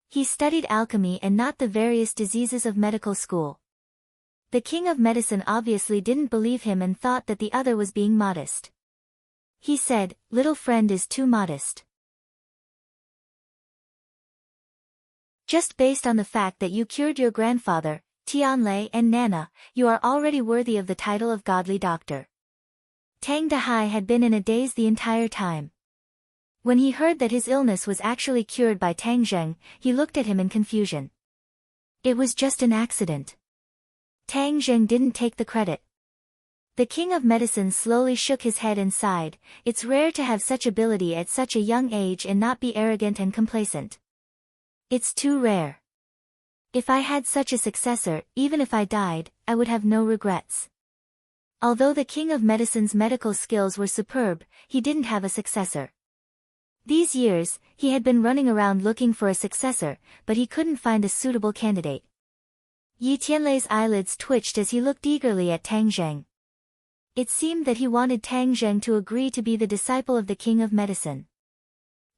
He studied alchemy and not the various diseases of medical school. The King of Medicine obviously didn't believe him and thought that the other was being modest. He said, "Little friend is too modest. Just based on the fact that you cured your grandfather, Tianlei and Nana, you are already worthy of the title of godly doctor." Tang Dahai had been in a daze the entire time. When he heard that his illness was actually cured by Tang Zheng, he looked at him in confusion. It was just an accident. Tang Zheng didn't take the credit. The King of Medicine slowly shook his head and sighed. It's rare to have such ability at such a young age and not be arrogant and complacent. It's too rare. If I had such a successor, even if I died, I would have no regrets. Although the King of Medicine's medical skills were superb, he didn't have a successor. These years, he had been running around looking for a successor, but he couldn't find a suitable candidate. Yi Tianlei's eyelids twitched as he looked eagerly at Tang Zheng. It seemed that he wanted Tang Zheng to agree to be the disciple of the King of Medicine.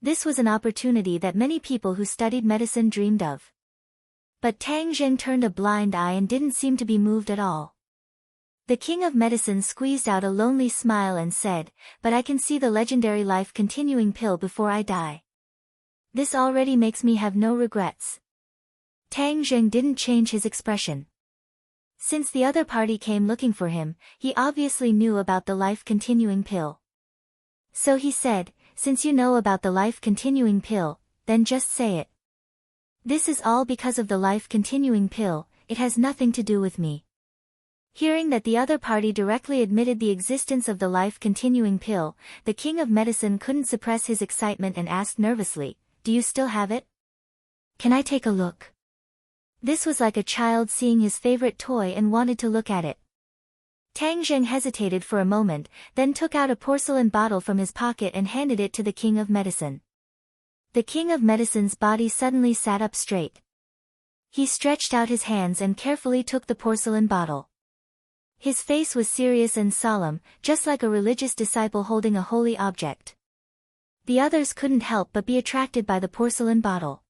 This was an opportunity that many people who studied medicine dreamed of. But Tang Zheng turned a blind eye and didn't seem to be moved at all. The King of Medicine squeezed out a lonely smile and said, "But I can see the legendary life-continuing pill before I die. This already makes me have no regrets." Tang Zheng didn't change his expression. Since the other party came looking for him, he obviously knew about the life-continuing pill. So he said, "Since you know about the life-continuing pill, then just say it. This is all because of the life-continuing pill, it has nothing to do with me." Hearing that the other party directly admitted the existence of the life-continuing pill, the King of Medicine couldn't suppress his excitement and asked nervously, "Do you still have it? Can I take a look?" This was like a child seeing his favorite toy and wanted to look at it. Tang Zheng hesitated for a moment, then took out a porcelain bottle from his pocket and handed it to the King of Medicine. The King of Medicine's body suddenly sat up straight. He stretched out his hands and carefully took the porcelain bottle. His face was serious and solemn, just like a religious disciple holding a holy object. The others couldn't help but be attracted by the porcelain bottle.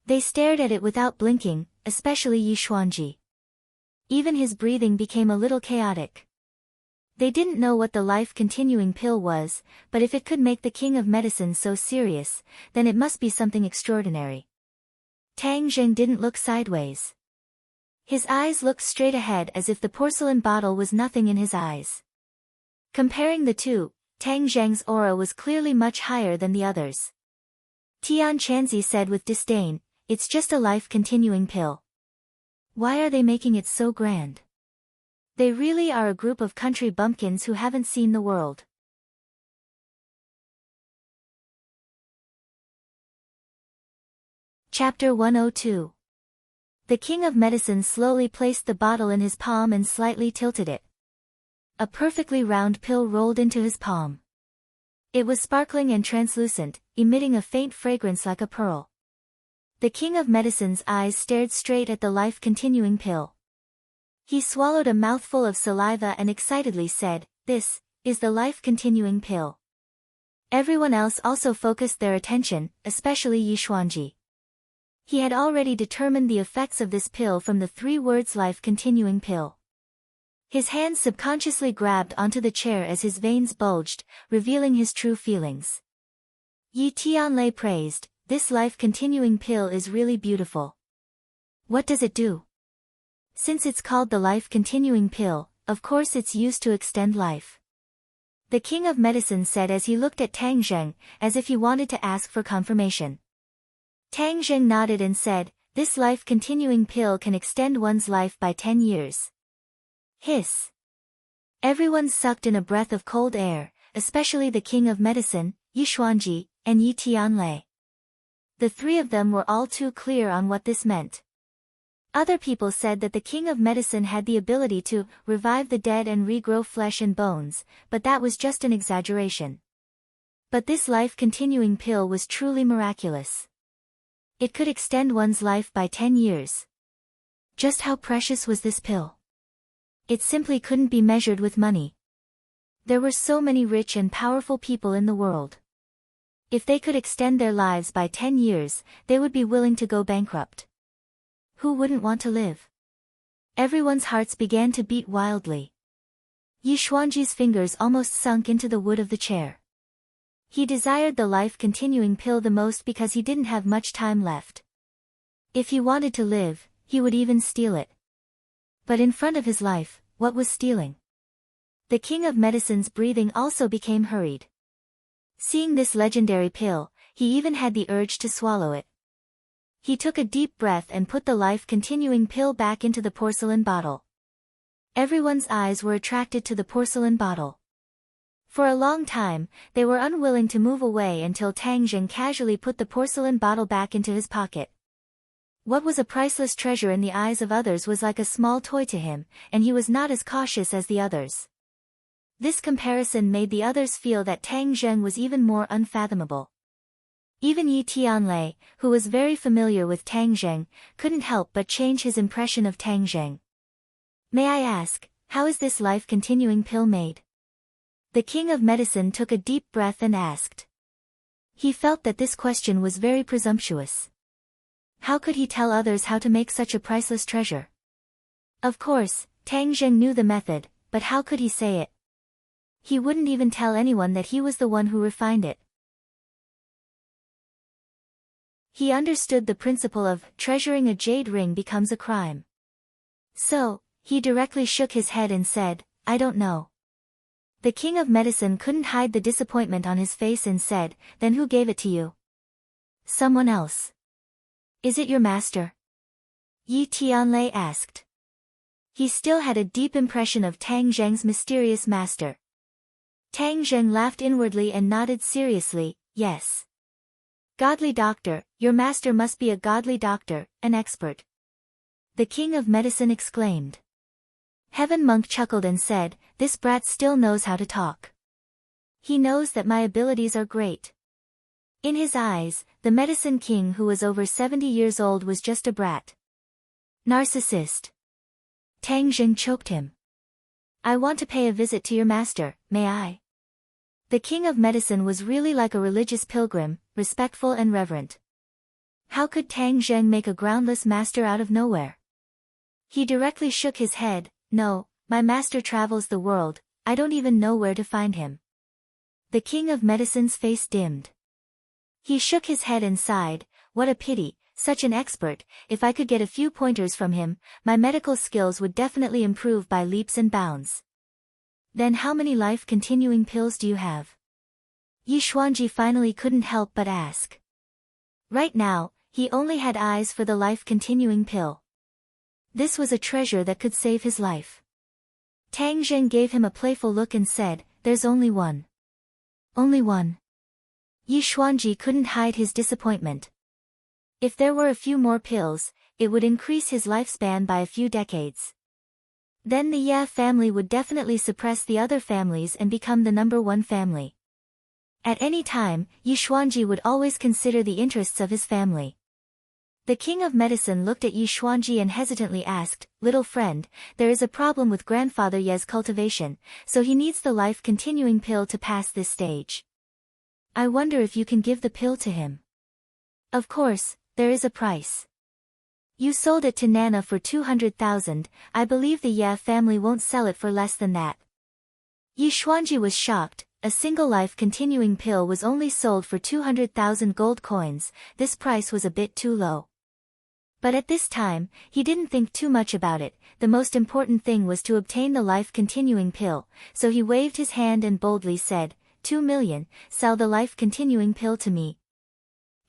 They stared at it without blinking, especially Yi Xuanji. Even his breathing became a little chaotic. They didn't know what the life-continuing pill was, but if it could make the King of Medicine so serious, then it must be something extraordinary. Tang Zheng didn't look sideways. His eyes looked straight ahead as if the porcelain bottle was nothing in his eyes. Comparing the two, Tang Zheng's aura was clearly much higher than the others. Tian Chanzi said with disdain, "It's just a life-continuing pill. Why are they making it so grand? They really are a group of country bumpkins who haven't seen the world." Chapter 102. The King of Medicine slowly placed the bottle in his palm and slightly tilted it. A perfectly round pill rolled into his palm. It was sparkling and translucent, emitting a faint fragrance like a pearl. The King of Medicine's eyes stared straight at the life-continuing pill. He swallowed a mouthful of saliva and excitedly said, "This is the life-continuing pill." Everyone else also focused their attention, especially Yi Xuanji. He had already determined the effects of this pill from the 3 words life-continuing pill. His hands subconsciously grabbed onto the chair as his veins bulged, revealing his true feelings. Yi Tianlei praised, "This life-continuing pill is really beautiful. What does it do?" Since it's called the life-continuing pill, of course it's used to extend life. The King of Medicine said as he looked at Tang Zheng, as if he wanted to ask for confirmation. Tang Zheng nodded and said, "This life-continuing pill can extend one's life by 10 years. Hiss. Everyone sucked in a breath of cold air, especially the King of Medicine, Yi Xuanji, and Yi Tianlei. The 3 of them were all too clear on what this meant. Other people said that the king of medicine had the ability to revive the dead and regrow flesh and bones, but that was just an exaggeration. But this life-continuing pill was truly miraculous. It could extend one's life by 10 years. Just how precious was this pill? It simply couldn't be measured with money. There were so many rich and powerful people in the world. If they could extend their lives by 10 years, they would be willing to go bankrupt. Who wouldn't want to live? Everyone's hearts began to beat wildly. Yi Xuanji's fingers almost sunk into the wood of the chair. He desired the life-continuing pill the most because he didn't have much time left. If he wanted to live, he would even steal it. But in front of his life, what was stealing? The king of medicine's breathing also became hurried. Seeing this legendary pill, he even had the urge to swallow it. He took a deep breath and put the life-continuing pill back into the porcelain bottle. Everyone's eyes were attracted to the porcelain bottle. For a long time, they were unwilling to move away until Tang Zheng casually put the porcelain bottle back into his pocket. What was a priceless treasure in the eyes of others was like a small toy to him, and he was not as cautious as the others. This comparison made the others feel that Tang Zheng was even more unfathomable. Even Yi Tianlei, who was very familiar with Tang Zheng, couldn't help but change his impression of Tang Zheng. May I ask, how is this life-continuing pill made? The king of medicine took a deep breath and asked. He felt that this question was very presumptuous. How could he tell others how to make such a priceless treasure? Of course, Tang Zheng knew the method, but how could he say it? He wouldn't even tell anyone that he was the one who refined it. He understood the principle of treasuring a jade ring becomes a crime. So, he directly shook his head and said, I don't know. The king of medicine couldn't hide the disappointment on his face and said, then who gave it to you? Someone else. Is it your master? Yi Tianlei asked. He still had a deep impression of Tang Zheng's mysterious master. Tang Zheng laughed inwardly and nodded seriously, yes. Godly doctor, your master must be a godly doctor, an expert. The king of medicine exclaimed. Heaven Monk chuckled and said, this brat still knows how to talk. He knows that my abilities are great. In his eyes, the medicine king who was over 70 years old was just a brat. Narcissist. Tang Zheng choked him. I want to pay a visit to your master, may I? The king of medicine was really like a religious pilgrim, respectful and reverent. How could Tang Zheng make a groundless master out of nowhere? He directly shook his head, no, my master travels the world, I don't even know where to find him. The king of medicine's face dimmed. He shook his head and sighed, what a pity, such an expert, if I could get a few pointers from him, my medical skills would definitely improve by leaps and bounds. Then how many life-continuing pills do you have? Yi Xuanji finally couldn't help but ask. Right now, he only had eyes for the life-continuing pill. This was a treasure that could save his life. Tang Zheng gave him a playful look and said, there's only one. Only one. Yi Xuanji couldn't hide his disappointment. If there were a few more pills, it would increase his lifespan by a few decades. Then the Ye family would definitely suppress the other families and become the #1 family. At any time, Yi Xuanji would always consider the interests of his family. The king of medicine looked at Yi Xuanji and hesitantly asked, little friend, there is a problem with grandfather Ye's cultivation, so he needs the life-continuing pill to pass this stage. I wonder if you can give the pill to him. Of course, there is a price. You sold it to Nana for 200,000, I believe the Ye family won't sell it for less than that. Yi Xuanji was shocked, a single life-continuing pill was only sold for 200,000 gold coins, this price was a bit too low. But at this time, he didn't think too much about it, the most important thing was to obtain the life-continuing pill, so he waved his hand and boldly said, 2 million, sell the life-continuing pill to me.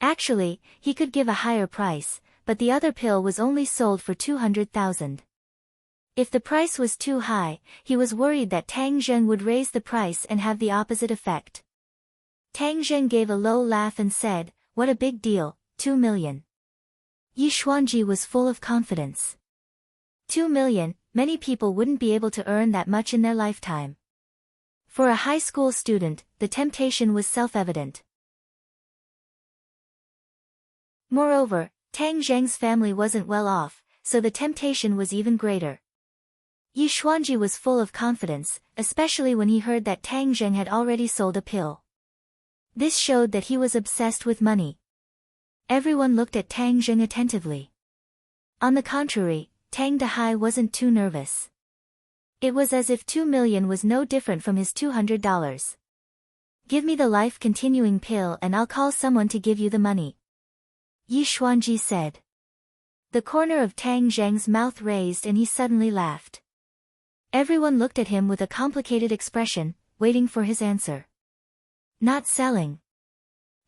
Actually, he could give a higher price, but the other pill was only sold for 200,000. If the price was too high, he was worried that Tang Zheng would raise the price and have the opposite effect. Tang Zheng gave a low laugh and said, what a big deal, 2 million. Yi Xuanji was full of confidence. 2 million, many people wouldn't be able to earn that much in their lifetime. For a high school student, the temptation was self-evident. Moreover, Tang Zheng's family wasn't well off, so the temptation was even greater. Yi Xuanji was full of confidence, especially when he heard that Tang Zheng had already sold a pill. This showed that he was obsessed with money. Everyone looked at Tang Zheng attentively. On the contrary, Tang Dehai wasn't too nervous. It was as if 2 million was no different from his $200. Give me the life-continuing pill and I'll call someone to give you the money, Yi Xuanji said. The corner of Tang Zheng's mouth raised and he suddenly laughed. Everyone looked at him with a complicated expression, waiting for his answer. Not selling.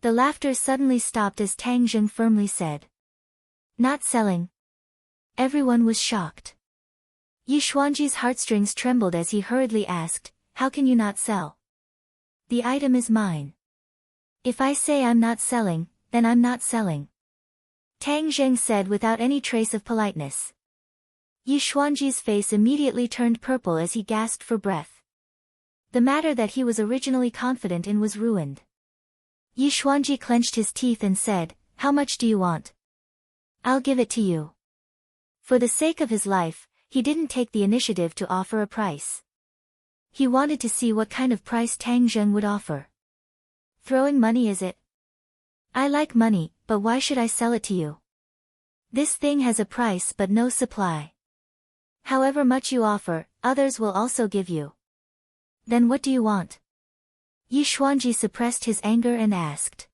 The laughter suddenly stopped as Tang Zheng firmly said. Not selling. Everyone was shocked. Yi Xuanji's heartstrings trembled as he hurriedly asked, how can you not sell? The item is mine. If I say I'm not selling, then I'm not selling, Tang Zheng said without any trace of politeness. Yi Xuanji's face immediately turned purple as he gasped for breath. The matter that he was originally confident in was ruined. Yi Xuanji clenched his teeth and said, how much do you want? I'll give it to you. For the sake of his life, he didn't take the initiative to offer a price. He wanted to see what kind of price Tang Zheng would offer. Throwing money, is it? I like money, but why should I sell it to you? This thing has a price but no supply. However much you offer, others will also give you. Then what do you want? Yi Xuanji suppressed his anger and asked.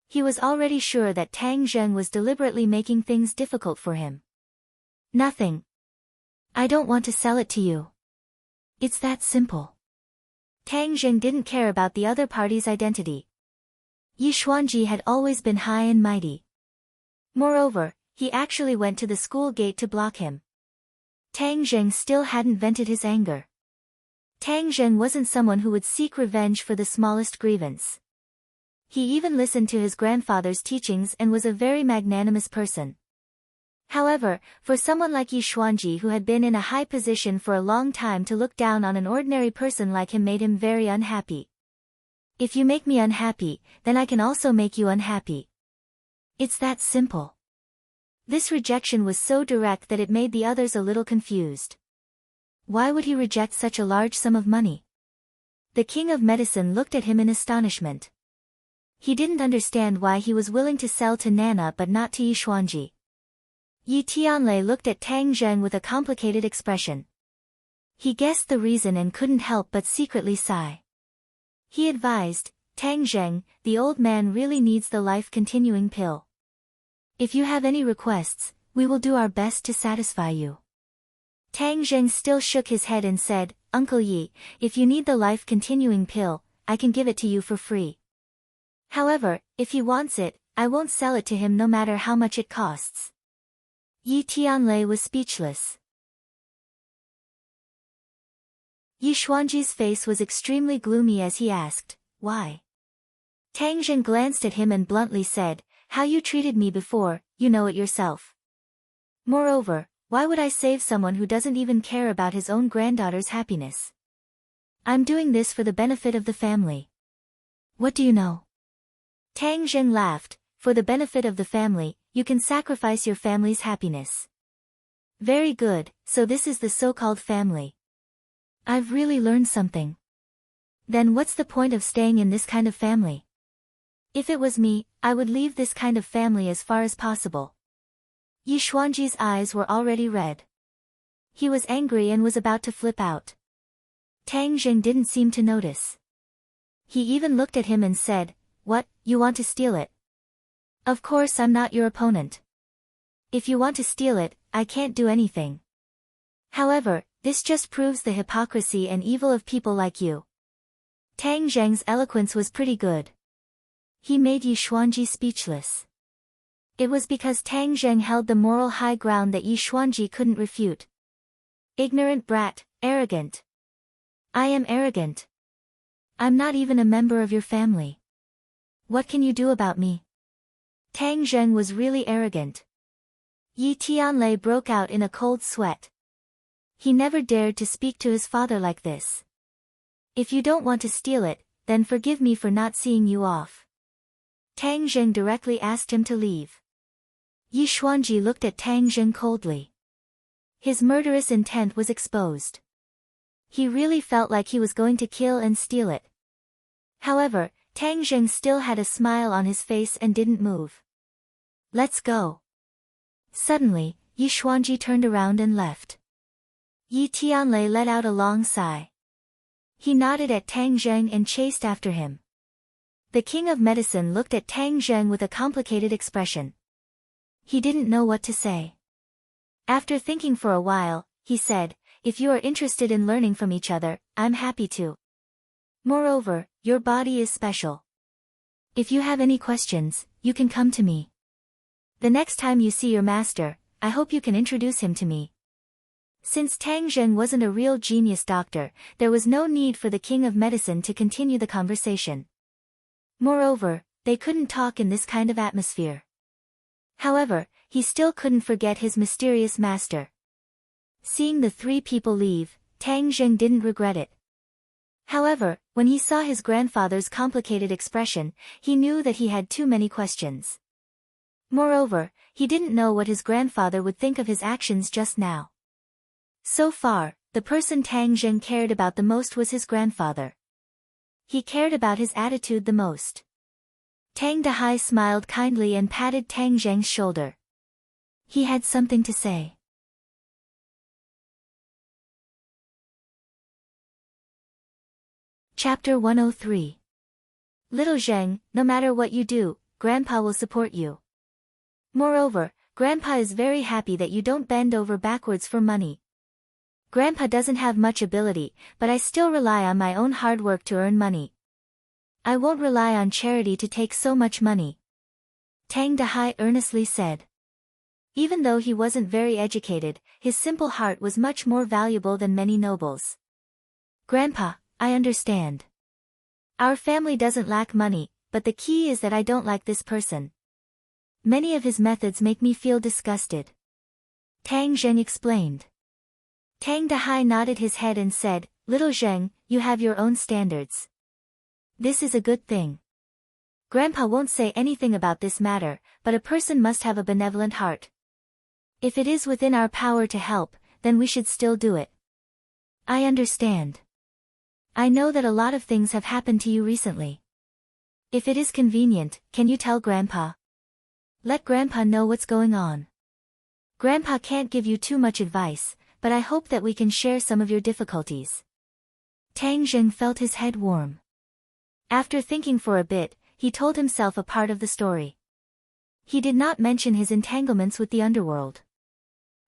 He was already sure that Tang Zheng was deliberately making things difficult for him. Nothing. I don't want to sell it to you. It's that simple. Tang Zheng didn't care about the other party's identity. Yi Xuanji had always been high and mighty. Moreover, he actually went to the school gate to block him. Tang Zheng still hadn't vented his anger. Tang Zheng wasn't someone who would seek revenge for the smallest grievance. He even listened to his grandfather's teachings and was a very magnanimous person. However, for someone like Yi Xuanji who had been in a high position for a long time, to look down on an ordinary person like him made him very unhappy. If you make me unhappy, then I can also make you unhappy. It's that simple. This rejection was so direct that it made the others a little confused. Why would he reject such a large sum of money? The king of medicine looked at him in astonishment. He didn't understand why he was willing to sell to Nana but not to Yi Xuanji. Yi Tianlei looked at Tang Zheng with a complicated expression. He guessed the reason and couldn't help but secretly sigh. He advised, Tang Zheng, the old man really needs the life-continuing pill. If you have any requests, we will do our best to satisfy you. Tang Zheng still shook his head and said, Uncle Yi, if you need the life-continuing pill, I can give it to you for free. However, if he wants it, I won't sell it to him no matter how much it costs. Yi Tianlei was speechless. Yi Xuanji's face was extremely gloomy as he asked, why? Tang Zheng glanced at him and bluntly said, how you treated me before, you know it yourself. Moreover, why would I save someone who doesn't even care about his own granddaughter's happiness? I'm doing this for the benefit of the family. What do you know? Tang Zheng laughed, for the benefit of the family, you can sacrifice your family's happiness. Very good, so this is the so-called family. I've really learned something. Then what's the point of staying in this kind of family? If it was me, I would leave this kind of family as far as possible. Yi Xuanji's eyes were already red. He was angry and was about to flip out. Tang Zheng didn't seem to notice. He even looked at him and said, what, you want to steal it? Of course I'm not your opponent. If you want to steal it, I can't do anything. However, this just proves the hypocrisy and evil of people like you. Tang Zheng's eloquence was pretty good. He made Yi Xuanji speechless. It was because Tang Zheng held the moral high ground that Yi Xuanji couldn't refute. Ignorant brat, arrogant. I am arrogant. I'm not even a member of your family. What can you do about me? Tang Zheng was really arrogant. Yi Tianlei broke out in a cold sweat. He never dared to speak to his father like this. If you don't want to steal it, then forgive me for not seeing you off. Tang Zheng directly asked him to leave. Yi Xuanji looked at Tang Zheng coldly. His murderous intent was exposed. He really felt like he was going to kill and steal it. However, Tang Zheng still had a smile on his face and didn't move. Let's go. Suddenly, Yi Xuanji turned around and left. Yi Tianlei let out a long sigh. He nodded at Tang Zheng and chased after him. The king of medicine looked at Tang Zheng with a complicated expression. He didn't know what to say. After thinking for a while, he said, "If you are interested in learning from each other, I'm happy to. Moreover, your body is special. If you have any questions, you can come to me. The next time you see your master, I hope you can introduce him to me." Since Tang Zheng wasn't a real genius doctor, there was no need for the king of medicine to continue the conversation. Moreover, they couldn't talk in this kind of atmosphere. However, he still couldn't forget his mysterious master. Seeing the three people leave, Tang Zheng didn't regret it. However, when he saw his grandfather's complicated expression, he knew that he had too many questions. Moreover, he didn't know what his grandfather would think of his actions just now. So far, the person Tang Zheng cared about the most was his grandfather. He cared about his attitude the most. Tang Dahai smiled kindly and patted Tang Zheng's shoulder. He had something to say. Chapter 103. Little Zheng, no matter what you do, Grandpa will support you. Moreover, Grandpa is very happy that you don't bend over backwards for money. Grandpa doesn't have much ability, but I still rely on my own hard work to earn money. I won't rely on charity to take so much money. Tang Dahai earnestly said. Even though he wasn't very educated, his simple heart was much more valuable than many nobles. Grandpa, I understand. Our family doesn't lack money, but the key is that I don't like this person. Many of his methods make me feel disgusted. Tang Zheng explained. Tang Dahai nodded his head and said, Little Zheng, you have your own standards. This is a good thing. Grandpa won't say anything about this matter, but a person must have a benevolent heart. If it is within our power to help, then we should still do it. I understand. I know that a lot of things have happened to you recently. If it is convenient, can you tell Grandpa? Let Grandpa know what's going on. Grandpa can't give you too much advice, but I hope that we can share some of your difficulties. Tang Zheng felt his head warm. After thinking for a bit, he told himself a part of the story. He did not mention his entanglements with the underworld.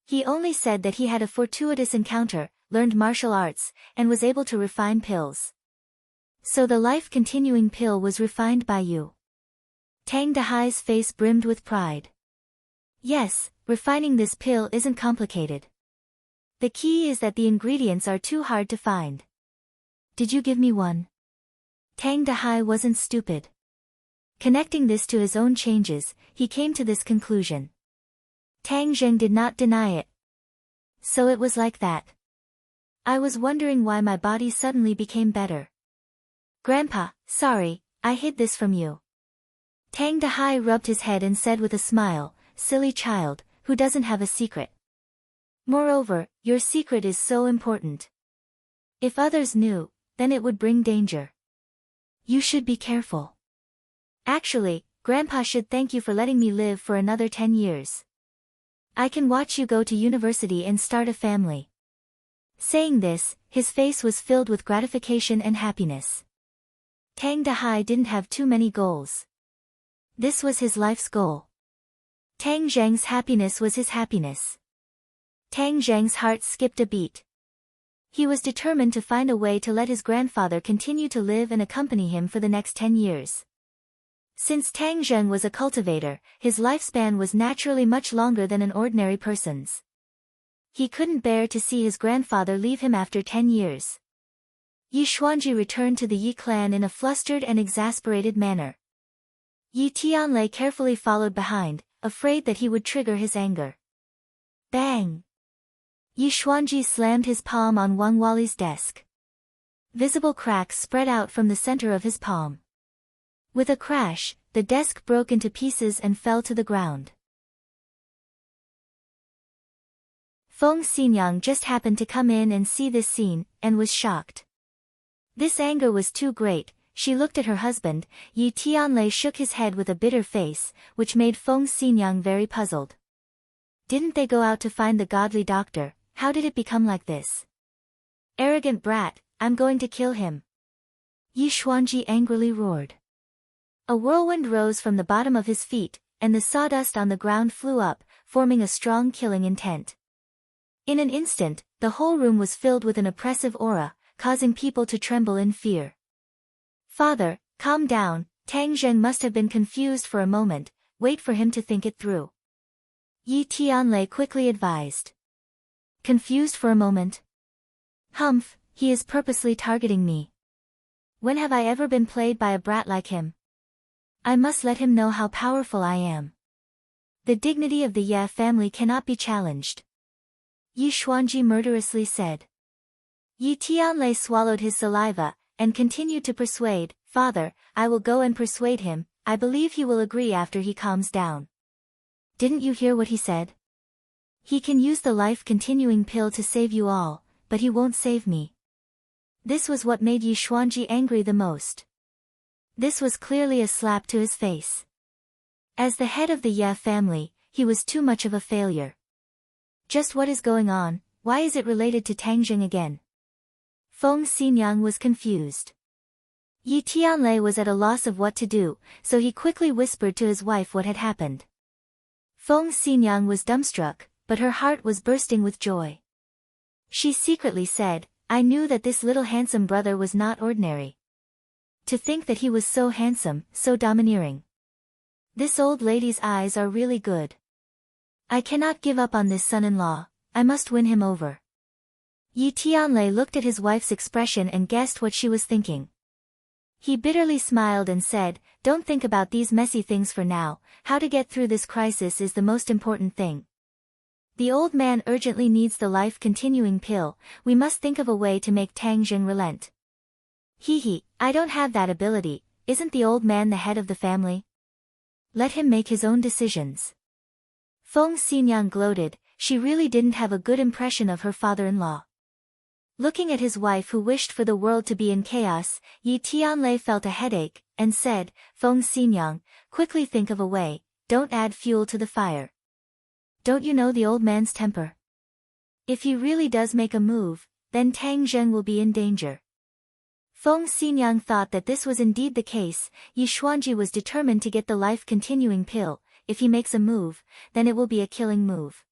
He only said that he had a fortuitous encounter, learned martial arts, and was able to refine pills. So the life-continuing pill was refined by you. Tang Dahai's face brimmed with pride. Yes, refining this pill isn't complicated. The key is that the ingredients are too hard to find. Did you give me one? Tang Dahai wasn't stupid. Connecting this to his own changes, he came to this conclusion. Tang Zheng did not deny it. So it was like that. I was wondering why my body suddenly became better. Grandpa, sorry, I hid this from you. Tang Dahai rubbed his head and said with a smile, Silly child, who doesn't have a secret? Moreover, your secret is so important. If others knew, then it would bring danger. You should be careful. Actually, Grandpa should thank you for letting me live for another 10 years. I can watch you go to university and start a family. Saying this, his face was filled with gratification and happiness. Tang Dahai didn't have too many goals. This was his life's goal. Tang Zheng's happiness was his happiness. Tang Zheng's heart skipped a beat. He was determined to find a way to let his grandfather continue to live and accompany him for the next 10 years. Since Tang Zheng was a cultivator, his lifespan was naturally much longer than an ordinary person's. He couldn't bear to see his grandfather leave him after 10 years. Yi Xuanji returned to the Yi clan in a flustered and exasperated manner. Yi Tianlei carefully followed behind, afraid that he would trigger his anger. Bang! Yi Xuanji slammed his palm on Wang Wali's desk. Visible cracks spread out from the center of his palm. With a crash, the desk broke into pieces and fell to the ground. Feng Xinyang just happened to come in and see this scene, and was shocked. This anger was too great. She looked at her husband. Yi Tianlei shook his head with a bitter face, which made Feng Xinyang very puzzled. Didn't they go out to find the godly doctor? How did it become like this? Arrogant brat, I'm going to kill him. Yi Xuanji angrily roared. A whirlwind rose from the bottom of his feet, and the sawdust on the ground flew up, forming a strong killing intent. In an instant, the whole room was filled with an oppressive aura, causing people to tremble in fear. Father, calm down. Tang Zheng must have been confused for a moment. Wait for him to think it through. Yi Tianlei quickly advised. Confused for a moment? Humph, he is purposely targeting me. When have I ever been played by a brat like him? I must let him know how powerful I am. The dignity of the Ye family cannot be challenged. Yi Xuanji murderously said. Yi Tianlei swallowed his saliva, and continued to persuade. Father, I will go and persuade him. I believe he will agree after he calms down. Didn't you hear what he said? He can use the life-continuing pill to save you all, but he won't save me. This was what made Yi Xuanji angry the most. This was clearly a slap to his face. As the head of the Ye family, he was too much of a failure. Just what is going on? Why is it related to Tang Zheng again? Feng Xinyang was confused. Yi Tianlei was at a loss of what to do, so he quickly whispered to his wife what had happened. Feng Xinyang was dumbstruck, but her heart was bursting with joy. She secretly said, I knew that this little handsome brother was not ordinary. To think that he was so handsome, so domineering. This old lady's eyes are really good. I cannot give up on this son-in-law. I must win him over. Yi Tianlei looked at his wife's expression and guessed what she was thinking. He bitterly smiled and said, Don't think about these messy things for now. How to get through this crisis is the most important thing. The old man urgently needs the life-continuing pill. We must think of a way to make Tang Zheng relent. I don't have that ability. Isn't the old man the head of the family? Let him make his own decisions. Feng Xinyang gloated. She really didn't have a good impression of her father-in-law. Looking at his wife who wished for the world to be in chaos, Yi Tianlei felt a headache, and said, Feng Xinyang, quickly think of a way. Don't add fuel to the fire. Don't you know the old man's temper? If he really does make a move, then Tang Zheng will be in danger. Feng Xinyang thought that this was indeed the case. Yi Xuanji was determined to get the life-continuing pill. If he makes a move, then it will be a killing move.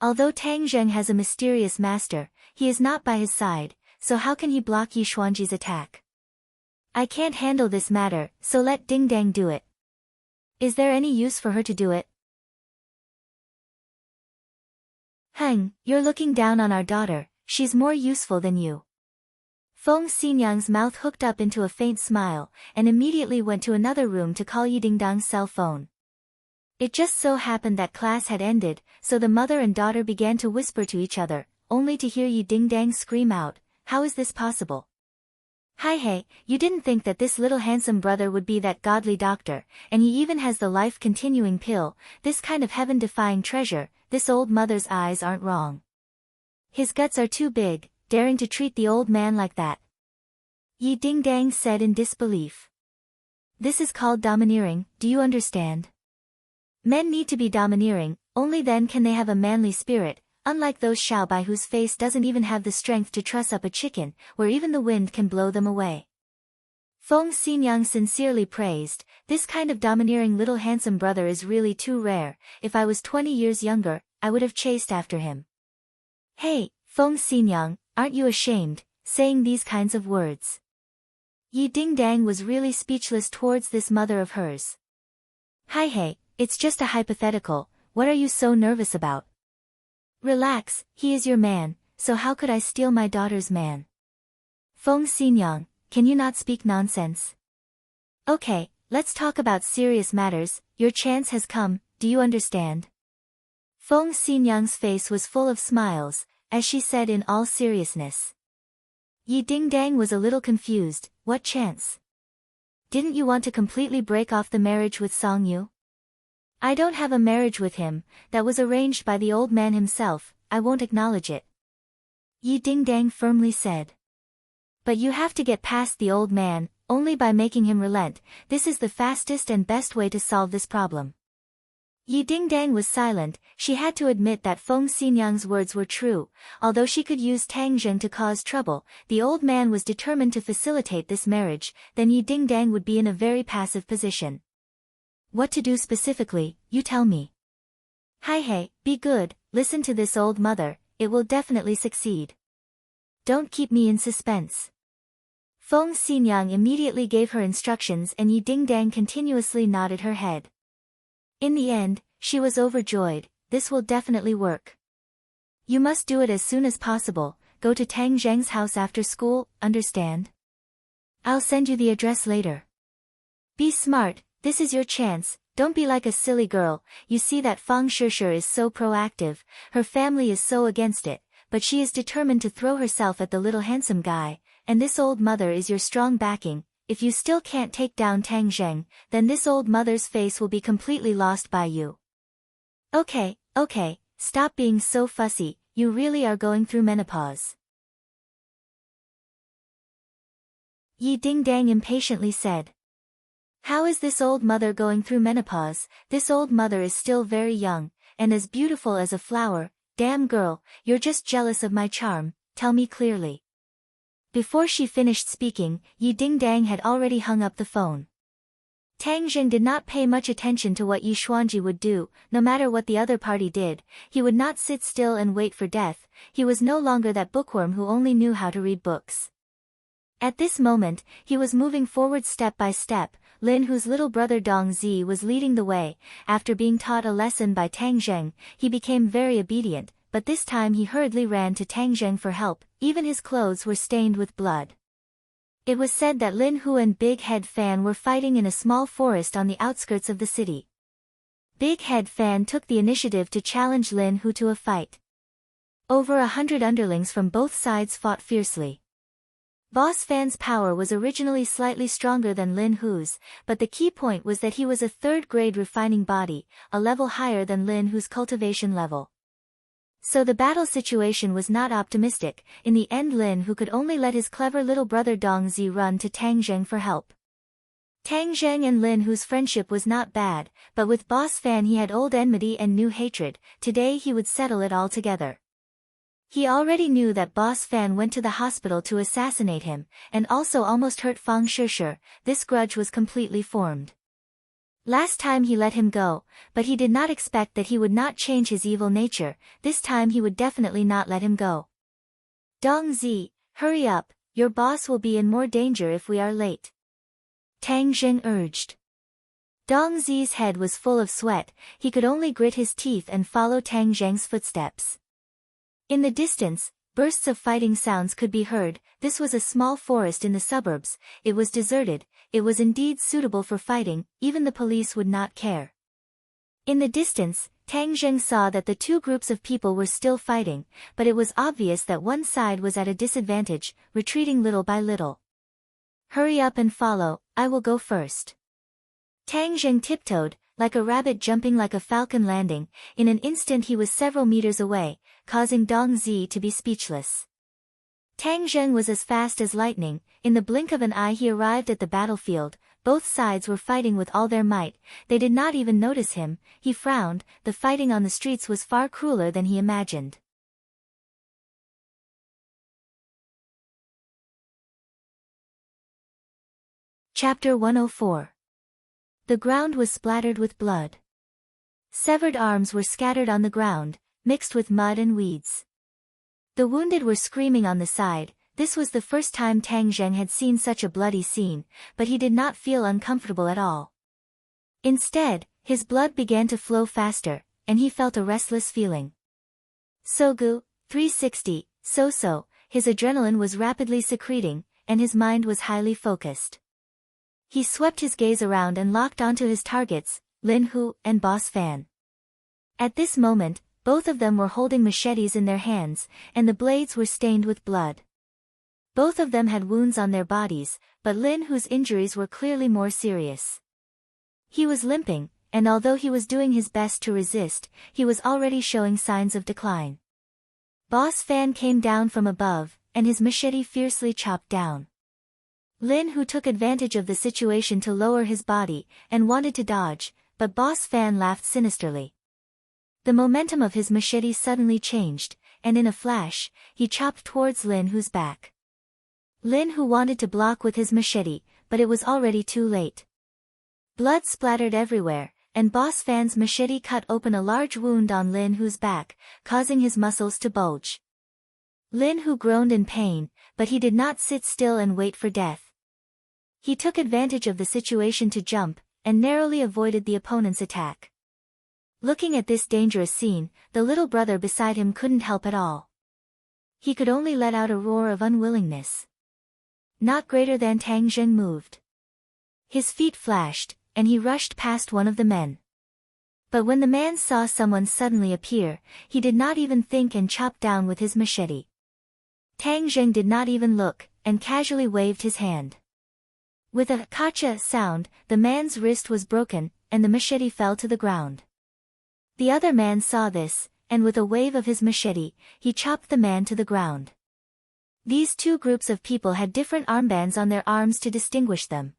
Although Tang Zheng has a mysterious master, he is not by his side, so how can he block Yi Xuanji's attack? I can't handle this matter, so let Ding Dang do it. Is there any use for her to do it? You're looking down on our daughter. She's more useful than you. Feng Xinyang's mouth hooked up into a faint smile, and immediately went to another room to call Yi Dingdang's cell phone. It just so happened that class had ended, so the mother and daughter began to whisper to each other, only to hear Yi Dingdang scream out, How is this possible? Hey, you didn't think that this little handsome brother would be that godly doctor, and he even has the life-continuing pill, this kind of heaven-defying treasure. This old mother's eyes aren't wrong. His guts are too big, daring to treat the old man like that. Yi Dingdang said in disbelief. This is called domineering, do you understand? Men need to be domineering, only then can they have a manly spirit, unlike those Xiaobai whose face doesn't even have the strength to truss up a chicken, where even the wind can blow them away. Feng Xinyang sincerely praised, this kind of domineering little handsome brother is really too rare. If I was 20 years younger, I would have chased after him. Hey, Feng Xinyang, aren't you ashamed, saying these kinds of words? Yi Dingdang was really speechless towards this mother of hers. Hey, it's just a hypothetical, what are you so nervous about? Relax, he is your man, so how could I steal my daughter's man? Feng Xinyang, can you not speak nonsense? Okay, let's talk about serious matters, your chance has come, do you understand? Feng Xinyang's face was full of smiles, as she said in all seriousness. Yi Dingdang was a little confused. What chance? Didn't you want to completely break off the marriage with Song Yu? I don't have a marriage with him, that was arranged by the old man himself, I won't acknowledge it. Yi Dingdang firmly said. But you have to get past the old man, only by making him relent. This is the fastest and best way to solve this problem. Yi Dingdang was silent. She had to admit that Feng Xinyang's words were true. Although she could use Tang Zheng to cause trouble, the old man was determined to facilitate this marriage, then Yi Dingdang would be in a very passive position. What to do specifically, you tell me. Hey, be good, listen to this old mother, it will definitely succeed. Don't keep me in suspense. Feng Xinyang immediately gave her instructions and Yi Dingdang continuously nodded her head. In the end, she was overjoyed. This will definitely work. You must do it as soon as possible. Go to Tang Zheng's house after school, understand? I'll send you the address later. Be smart, this is your chance, don't be like a silly girl. You see that Fang Shishir is so proactive, her family is so against it, but she is determined to throw herself at the little handsome guy, and this old mother is your strong backing. If you still can't take down Tang Zheng, then this old mother's face will be completely lost by you. Okay, stop being so fussy, you really are going through menopause. Yi Dingdang impatiently said. How is this old mother going through menopause? This old mother is still very young, and as beautiful as a flower. Damn girl, you're just jealous of my charm, tell me clearly. Before she finished speaking, Yi Dingdang had already hung up the phone. Tang Zheng did not pay much attention to what Yi Xuanji would do. No matter what the other party did, he would not sit still and wait for death. He was no longer that bookworm who only knew how to read books. At this moment, he was moving forward step by step. Lin, whose little brother Dong Zi, was leading the way. After being taught a lesson by Tang Zheng, he became very obedient, but this time he hurriedly ran to Tang Zheng for help. Even his clothes were stained with blood. It was said that Lin Hu and Big Head Fan were fighting in a small forest on the outskirts of the city. Big Head Fan took the initiative to challenge Lin Hu to a fight. Over 100 underlings from both sides fought fiercely. Boss Fan's power was originally slightly stronger than Lin Hu's, but the key point was that he was a third-grade refining body, a level higher than Lin Hu's cultivation level. So the battle situation was not optimistic. In the end, Lin Hu could only let his clever little brother Dong Zi run to Tang Zheng for help. Tang Zheng and Lin Hu's friendship was not bad, but with Boss Fan he had old enmity and new hatred. Today he would settle it all together. He already knew that Boss Fan went to the hospital to assassinate him, and also almost hurt Fang Shishir. This grudge was completely formed. Last time he let him go, but he did not expect that he would not change his evil nature. This time he would definitely not let him go. Dong Zi, hurry up, your boss will be in more danger if we are late. Tang Zheng urged. Dong Zi's head was full of sweat. He could only grit his teeth and follow Tang Zheng's footsteps. In the distance, bursts of fighting sounds could be heard. This was a small forest in the suburbs. It was deserted. It was indeed suitable for fighting, even the police would not care. In the distance, Tang Zheng saw that the two groups of people were still fighting, but it was obvious that one side was at a disadvantage, retreating little by little. Hurry up and follow, I will go first. Tang Zheng tiptoed, like a rabbit jumping like a falcon landing. In an instant he was several meters away, causing Dong Zi to be speechless. Tang Zheng was as fast as lightning. In the blink of an eye he arrived at the battlefield. Both sides were fighting with all their might. They did not even notice him. He frowned. The fighting on the streets was far crueler than he imagined. Chapter 104. The ground was splattered with blood. Severed arms were scattered on the ground, mixed with mud and weeds. The wounded were screaming on the side. This was the first time Tang Zheng had seen such a bloody scene, but he did not feel uncomfortable at all. Instead, his blood began to flow faster, and he felt a restless feeling. Sogu, 360, so, his adrenaline was rapidly secreting, and his mind was highly focused. He swept his gaze around and locked onto his targets, Lin Hu and Boss Fan. At this moment, Both of them were holding machetes in their hands, and the blades were stained with blood. Both of them had wounds on their bodies, but Lin Hu's injuries were clearly more serious. He was limping, and although he was doing his best to resist, he was already showing signs of decline. Boss Fan came down from above, and his machete fiercely chopped down. Lin Hu took advantage of the situation to lower his body, and wanted to dodge, but Boss Fan laughed sinisterly. The momentum of his machete suddenly changed, and in a flash, he chopped towards Lin Hu's back. Lin Hu wanted to block with his machete, but it was already too late. Blood splattered everywhere, and Boss Fan's machete cut open a large wound on Lin Hu's back, causing his muscles to bulge. Lin Hu groaned in pain, but he did not sit still and wait for death. He took advantage of the situation to jump, and narrowly avoided the opponent's attack. Looking at this dangerous scene, the little brother beside him couldn't help at all. He could only let out a roar of unwillingness. Not greater than Tang Zheng moved. His feet flashed, and he rushed past one of the men. But when the man saw someone suddenly appear, he did not even think and chopped down with his machete. Tang Zheng did not even look, and casually waved his hand. With a "kacha" sound, the man's wrist was broken, and the machete fell to the ground. The other man saw this, and with a wave of his machete, he chopped the man to the ground. These two groups of people had different armbands on their arms to distinguish them.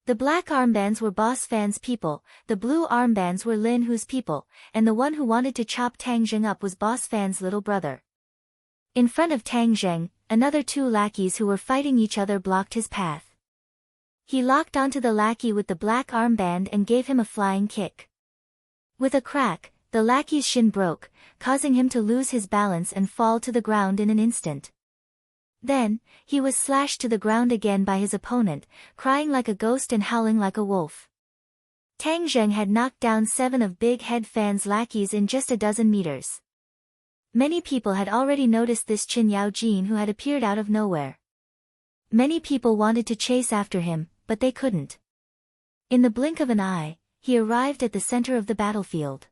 The black armbands were Boss Fan's people, the blue armbands were Lin Hu's people, and the one who wanted to chop Tang Zheng up was Boss Fan's little brother. In front of Tang Zheng, another two lackeys who were fighting each other blocked his path. He locked onto the lackey with the black armband and gave him a flying kick. With a crack, the lackey's shin broke, causing him to lose his balance and fall to the ground in an instant. Then, he was slashed to the ground again by his opponent, crying like a ghost and howling like a wolf. Tang Zheng had knocked down 7 of Big Head Fan's lackeys in just a dozen meters. Many people had already noticed this Qin Yao Jin who had appeared out of nowhere. Many people wanted to chase after him, but they couldn't. In the blink of an eye, he arrived at the center of the battlefield.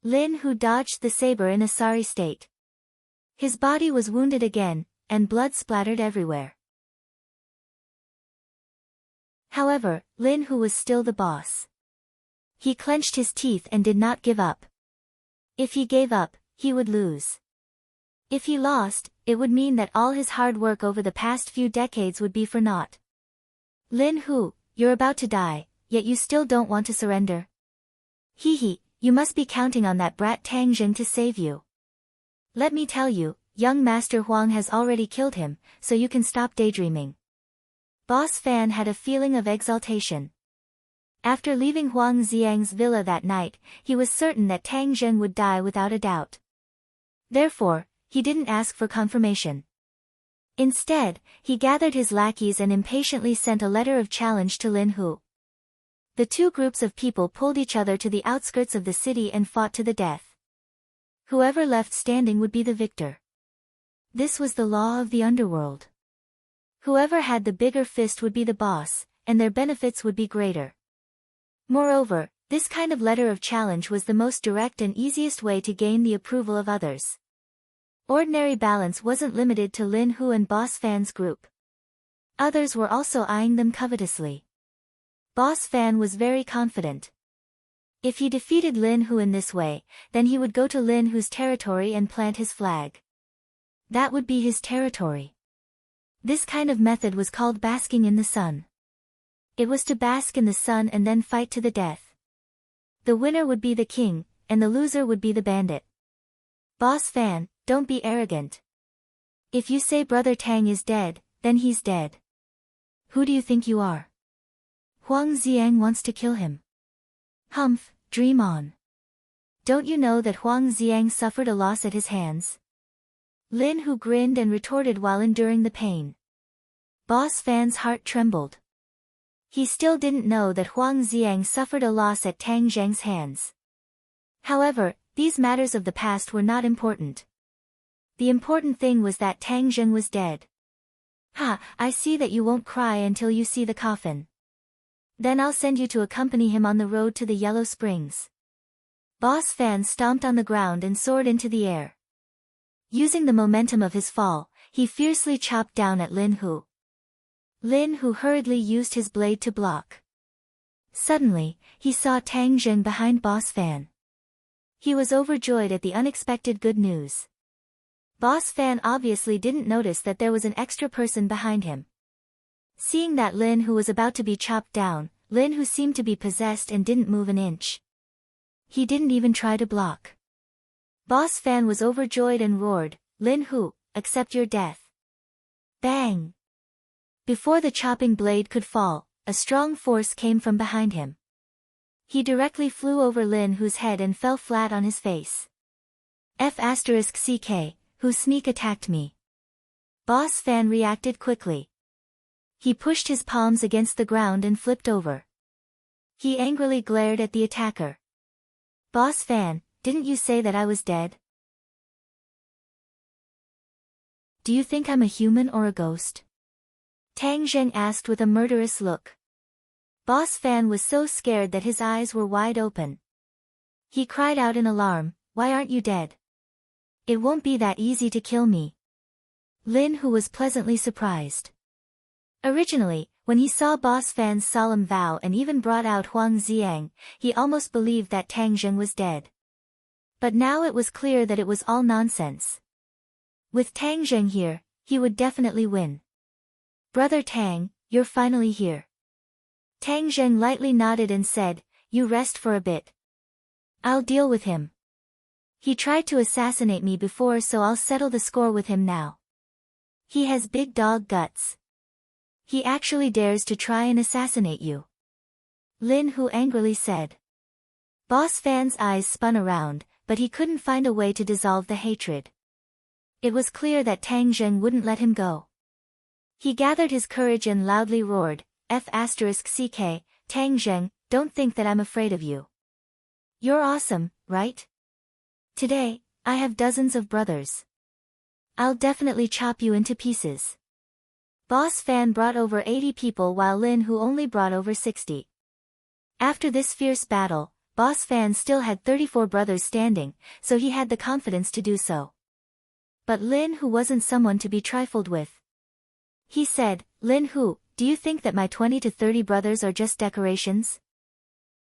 Lin Hu dodged the saber in a sorry state. His body was wounded again, and blood splattered everywhere. However, Lin Hu was still the boss. He clenched his teeth and did not give up. If he gave up, he would lose. If he lost, it would mean that all his hard work over the past few decades would be for naught. Lin Hu, you're about to die, yet you still don't want to surrender? Hee, you must be counting on that brat Tang Zheng to save you. Let me tell you, young Master Huang has already killed him, so you can stop daydreaming. Boss Fan had a feeling of exaltation. After leaving Huang Xiang's villa that night, he was certain that Tang Zheng would die without a doubt. Therefore, he didn't ask for confirmation. Instead, he gathered his lackeys and impatiently sent a letter of challenge to Lin Hu. The two groups of people pulled each other to the outskirts of the city and fought to the death. Whoever left standing would be the victor. This was the law of the underworld. Whoever had the bigger fist would be the boss, and their benefits would be greater. Moreover, this kind of letter of challenge was the most direct and easiest way to gain the approval of others. Ordinary balance wasn't limited to Lin Hu and Boss Fan's group. Others were also eyeing them covetously. Boss Fan was very confident. If he defeated Lin Hu in this way, then he would go to Lin Hu's territory and plant his flag. That would be his territory. This kind of method was called basking in the sun. It was to bask in the sun and then fight to the death. The winner would be the king, and the loser would be the bandit. Boss Fan, don't be arrogant. If you say Brother Tang is dead, then he's dead. Who do you think you are? Huang Xiang wants to kill him. Humph, dream on. Don't you know that Huang Xiang suffered a loss at his hands? Lin Hu grinned and retorted while enduring the pain. Boss Fan's heart trembled. He still didn't know that Huang Xiang suffered a loss at Tang Zheng's hands. However, these matters of the past were not important. The important thing was that Tang Zheng was dead. Ha, I see that you won't cry until you see the coffin. Then I'll send you to accompany him on the road to the Yellow Springs. Boss Fan stomped on the ground and soared into the air. Using the momentum of his fall, he fiercely chopped down at Lin Hu. Lin Hu hurriedly used his blade to block. Suddenly, he saw Tang Zheng behind Boss Fan. He was overjoyed at the unexpected good news. Boss Fan obviously didn't notice that there was an extra person behind him. Seeing that Lin Hu was about to be chopped down, Lin Hu seemed to be possessed and didn't move an inch. He didn't even try to block. Boss Fan was overjoyed and roared, "Lin Hu, accept your death." Bang! Before the chopping blade could fall, a strong force came from behind him. He directly flew over Lin Hu's head and fell flat on his face. F***CK, who sneak attacked me. Boss Fan reacted quickly. He pushed his palms against the ground and flipped over. He angrily glared at the attacker. "Boss Fan, didn't you say that I was dead? Do you think I'm a human or a ghost?" Tang Zheng asked with a murderous look. Boss Fan was so scared that his eyes were wide open. He cried out in alarm, "Why aren't you dead? It won't be that easy to kill me." Lin Hu was pleasantly surprised. Originally, when he saw Boss Fan's solemn vow and even brought out Huang Xiang, he almost believed that Tang Zheng was dead. But now it was clear that it was all nonsense. With Tang Zheng here, he would definitely win. "Brother Tang, you're finally here." Tang Zheng lightly nodded and said, "You rest for a bit. I'll deal with him. He tried to assassinate me before, so I'll settle the score with him now. He has big dog guts. He actually dares to try and assassinate you," Lin Hu angrily said. Boss Fan's eyes spun around, but he couldn't find a way to dissolve the hatred. It was clear that Tang Zheng wouldn't let him go. He gathered his courage and loudly roared, "F***CK, Tang Zheng, don't think that I'm afraid of you. You're awesome, right? Today, I have dozens of brothers. I'll definitely chop you into pieces." Boss Fan brought over 80 people while Lin Hu only brought over 60. After this fierce battle, Boss Fan still had 34 brothers standing, so he had the confidence to do so. But Lin Hu wasn't someone to be trifled with. He said, "Lin Hu, do you think that my 20 to 30 brothers are just decorations?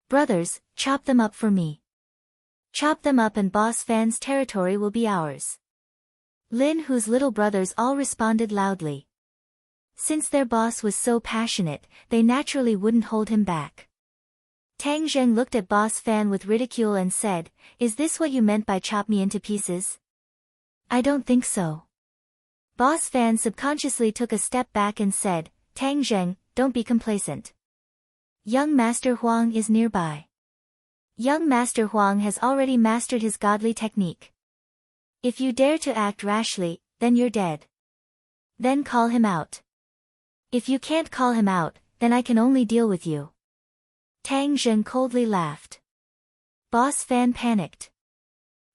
Brothers, chop them up for me. Chop them up and Boss Fan's territory will be ours." Lin Hu's little brothers all responded loudly. Since their boss was so passionate, they naturally wouldn't hold him back. Tang Zheng looked at Boss Fan with ridicule and said, "Is this what you meant by chop me into pieces? I don't think so." Boss Fan subconsciously took a step back and said, "Tang Zheng, don't be complacent. Young Master Huang is nearby. Young Master Huang has already mastered his godly technique. If you dare to act rashly, then you're dead. Then call him out. If you can't call him out, then I can only deal with you." Tang Zheng coldly laughed. Boss Fan panicked.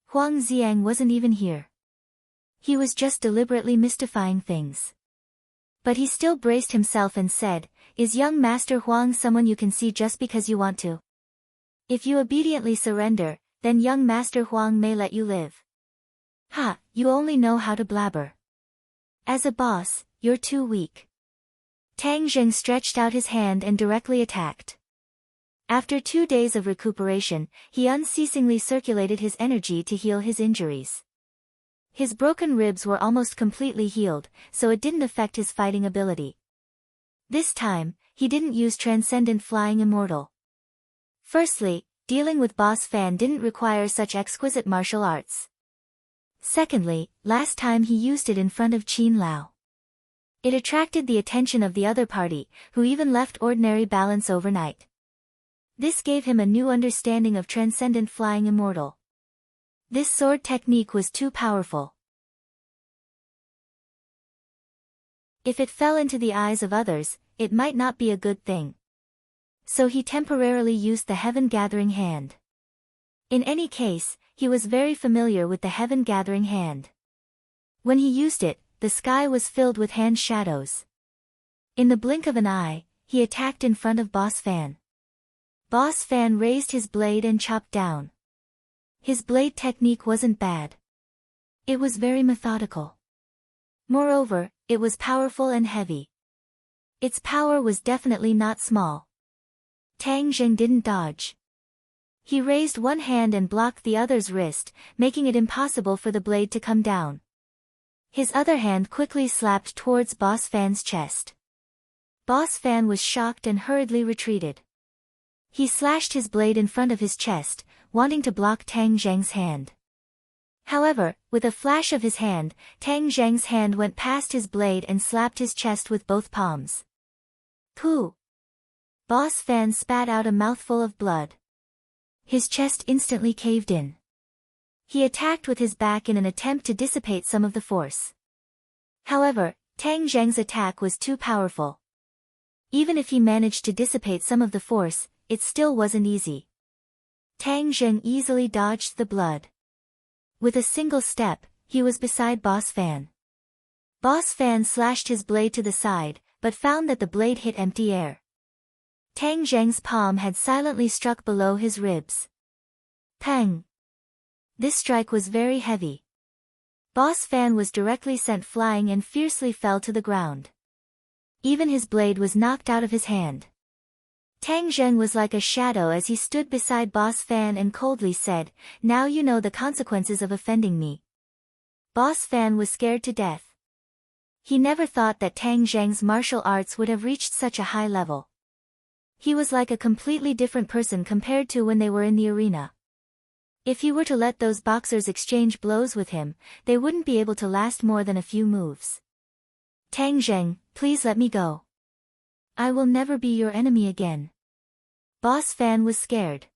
Huang Xiang wasn't even here. He was just deliberately mystifying things. But he still braced himself and said, "Is young Master Huang someone you can see just because you want to? If you obediently surrender, then young Master Huang may let you live." "Ha, you only know how to blabber. As a boss, you're too weak." Tang Zheng stretched out his hand and directly attacked. After 2 days of recuperation, he unceasingly circulated his energy to heal his injuries. His broken ribs were almost completely healed, so it didn't affect his fighting ability. This time, he didn't use Transcendent Flying Immortal. Firstly, dealing with Boss Fan didn't require such exquisite martial arts. Secondly, last time he used it in front of Qin Lao. It attracted the attention of the other party, who even left ordinary balance overnight. This gave him a new understanding of Transcendent Flying Immortal. This sword technique was too powerful. If it fell into the eyes of others, it might not be a good thing. So he temporarily used the Heaven Gathering Hand. In any case, he was very familiar with the Heaven Gathering Hand. When he used it, the sky was filled with hand shadows. In the blink of an eye, he attacked in front of Boss Fan. Boss Fan raised his blade and chopped down. His blade technique wasn't bad. It was very methodical. Moreover, it was powerful and heavy. Its power was definitely not small. Tang Zheng didn't dodge. He raised one hand and blocked the other's wrist, making it impossible for the blade to come down. His other hand quickly slapped towards Boss Fan's chest. Boss Fan was shocked and hurriedly retreated. He slashed his blade in front of his chest, wanting to block Tang Zheng's hand. However, with a flash of his hand, Tang Zheng's hand went past his blade and slapped his chest with both palms. Pooh! Boss Fan spat out a mouthful of blood. His chest instantly caved in. He attacked with his back in an attempt to dissipate some of the force. However, Tang Zheng's attack was too powerful. Even if he managed to dissipate some of the force, it still wasn't easy. Tang Zheng easily dodged the blood. With a single step, he was beside Boss Fan. Boss Fan slashed his blade to the side, but found that the blade hit empty air. Tang Zheng's palm had silently struck below his ribs. Pang! This strike was very heavy. Boss Fan was directly sent flying and fiercely fell to the ground. Even his blade was knocked out of his hand. Tang Zheng was like a shadow as he stood beside Boss Fan and coldly said, "Now you know the consequences of offending me." Boss Fan was scared to death. He never thought that Tang Zheng's martial arts would have reached such a high level. He was like a completely different person compared to when they were in the arena. If he were to let those boxers exchange blows with him, they wouldn't be able to last more than a few moves. "Tang Zheng, please let me go. I will never be your enemy again." Boss Fan was scared.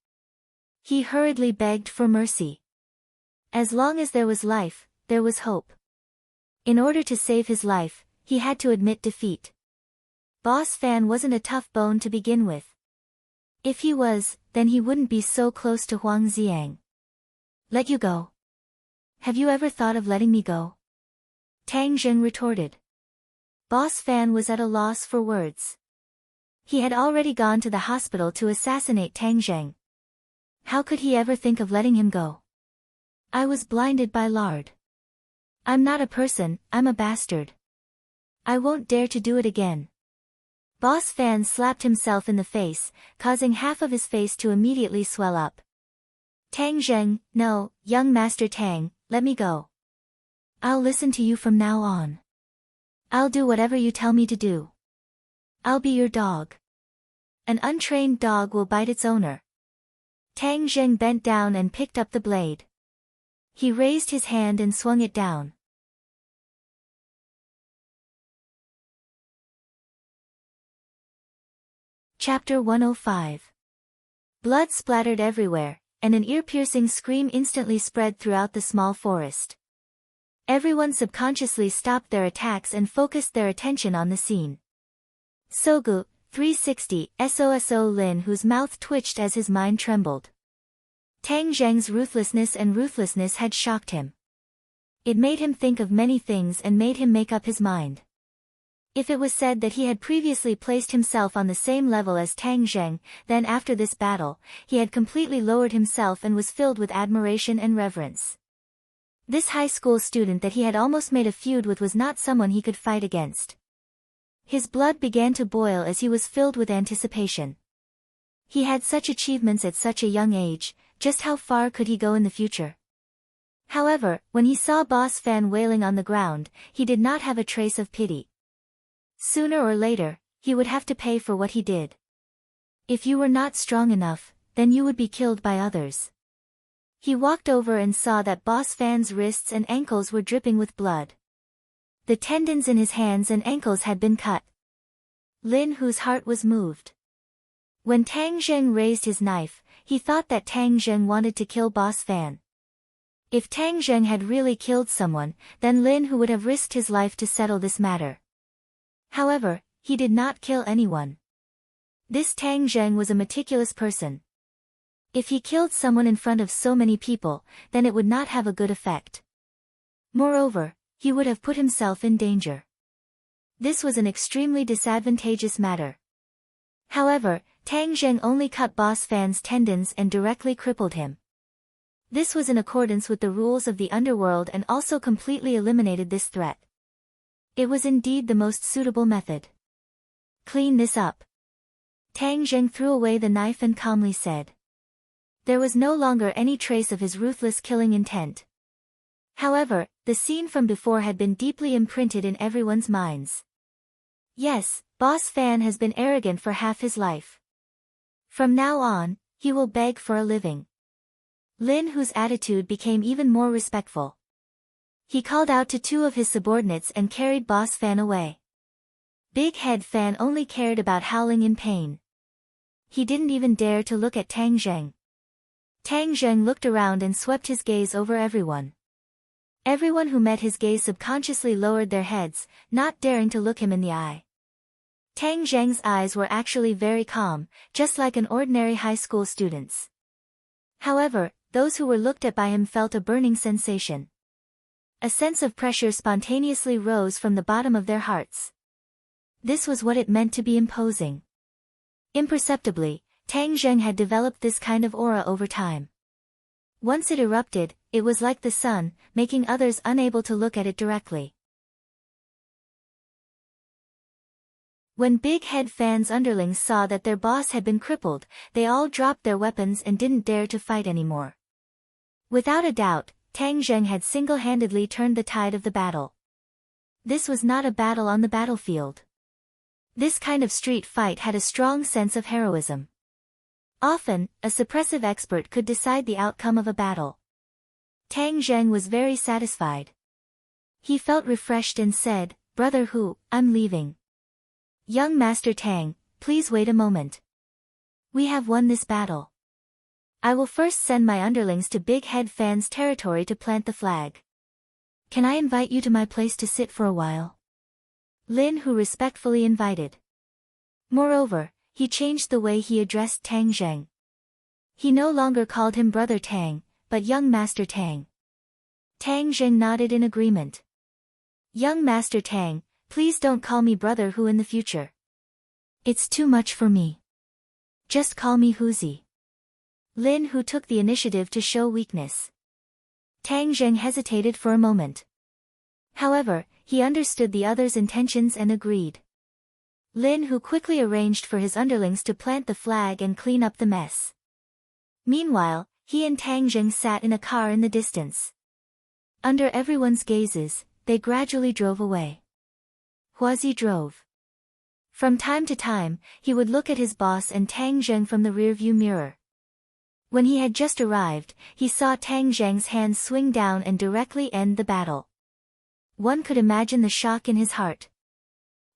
He hurriedly begged for mercy. As long as there was life, there was hope. In order to save his life, he had to admit defeat. Boss Fan wasn't a tough bone to begin with. If he was, then he wouldn't be so close to Huang Xiang. "Let you go? Have you ever thought of letting me go?" Tang Zheng retorted. Boss Fan was at a loss for words. He had already gone to the hospital to assassinate Tang Zheng. How could he ever think of letting him go? "I was blinded by lard. I'm not a person, I'm a bastard. I won't dare to do it again." Boss Fan slapped himself in the face, causing half of his face to immediately swell up. "Tang Zheng, no, young Master Tang, let me go. I'll listen to you from now on. I'll do whatever you tell me to do. I'll be your dog. An untrained dog will bite its owner." Tang Zheng bent down and picked up the blade. He raised his hand and swung it down. Chapter 105. Blood splattered everywhere, and an ear-piercing scream instantly spread throughout the small forest. Everyone subconsciously stopped their attacks and focused their attention on the scene. Sogu, 360, SOSO Lin, whose mouth twitched as his mind trembled. Tang Zheng's ruthlessness had shocked him. It made him think of many things and made him make up his mind. If it was said that he had previously placed himself on the same level as Tang Zheng, then after this battle, he had completely lowered himself and was filled with admiration and reverence. This high school student that he had almost made a feud with was not someone he could fight against. His blood began to boil as he was filled with anticipation. He had such achievements at such a young age, just how far could he go in the future? However, when he saw Boss Fan wailing on the ground, he did not have a trace of pity. Sooner or later, he would have to pay for what he did. If you were not strong enough, then you would be killed by others. He walked over and saw that Boss Fan's wrists and ankles were dripping with blood. The tendons in his hands and ankles had been cut. Lin, whose heart was moved. When Tang Zheng raised his knife, he thought that Tang Zheng wanted to kill Boss Fan. If Tang Zheng had really killed someone, then Lin who would have risked his life to settle this matter. However, he did not kill anyone. This Tang Zheng was a meticulous person. If he killed someone in front of so many people, then it would not have a good effect. Moreover, he would have put himself in danger. This was an extremely disadvantageous matter. However, Tang Zheng only cut Boss Fan's tendons and directly crippled him. This was in accordance with the rules of the underworld and also completely eliminated this threat. It was indeed the most suitable method. Clean this up. Tang Zheng threw away the knife and calmly said. There was no longer any trace of his ruthless killing intent. However, the scene from before had been deeply imprinted in everyone's minds. Yes, Boss Fan has been arrogant for half his life. From now on, he will beg for a living. Lin Hu's attitude became even more respectful. He called out to two of his subordinates and carried Boss Fan away. Big Head Fan only cared about howling in pain. He didn't even dare to look at Tang Zheng. Tang Zheng looked around and swept his gaze over everyone. Everyone who met his gaze subconsciously lowered their heads, not daring to look him in the eye. Tang Zheng's eyes were actually very calm, just like an ordinary high school student's. However, those who were looked at by him felt a burning sensation. A sense of pressure spontaneously rose from the bottom of their hearts. This was what it meant to be imposing. Imperceptibly, Tang Zheng had developed this kind of aura over time. Once it erupted, it was like the sun, making others unable to look at it directly. When Big Head Fan's underlings saw that their boss had been crippled, they all dropped their weapons and didn't dare to fight anymore. Without a doubt, Tang Zheng had single-handedly turned the tide of the battle. This was not a battle on the battlefield. This kind of street fight had a strong sense of heroism. Often, a suppressive expert could decide the outcome of a battle. Tang Zheng was very satisfied. He felt refreshed and said, "Brother Hu, I'm leaving. Young Master Tang, please wait a moment. We have won this battle. I will first send my underlings to Big Head Fan's territory to plant the flag. Can I invite you to my place to sit for a while?" Lin Hu respectfully invited. Moreover, he changed the way he addressed Tang Zheng. He no longer called him Brother Tang, but Young Master Tang. Tang Zheng nodded in agreement. "Young Master Tang, please don't call me Brother Hu in the future. It's too much for me. Just call me Huzi." Lin Hu took the initiative to show weakness. Tang Zheng hesitated for a moment. However, he understood the other's intentions and agreed. Lin Hu quickly arranged for his underlings to plant the flag and clean up the mess. Meanwhile, he and Tang Zheng sat in a car in the distance. Under everyone's gazes, they gradually drove away. Huazi drove. From time to time, he would look at his boss and Tang Zheng from the rearview mirror. When he had just arrived, he saw Tang Zheng's hands swing down and directly end the battle. One could imagine the shock in his heart.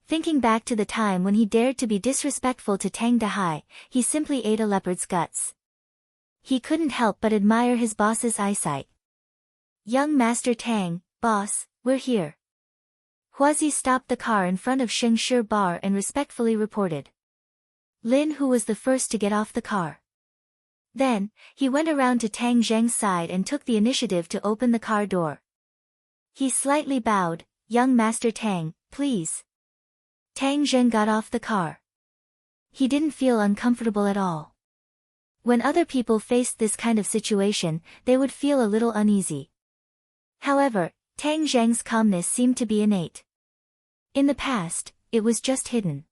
Thinking back to the time when he dared to be disrespectful to Tang Dahai, he simply ate a leopard's guts. He couldn't help but admire his boss's eyesight. "Young Master Tang, boss, we're here." Huazi stopped the car in front of Shengshi Bar and respectfully reported. Lin Hu was the first to get off the car. Then, he went around to Tang Zheng's side and took the initiative to open the car door. He slightly bowed, "Young Master Tang, please." Tang Zheng got off the car. He didn't feel uncomfortable at all. When other people faced this kind of situation, they would feel a little uneasy. However, Tang Zheng's calmness seemed to be innate. In the past, it was just hidden.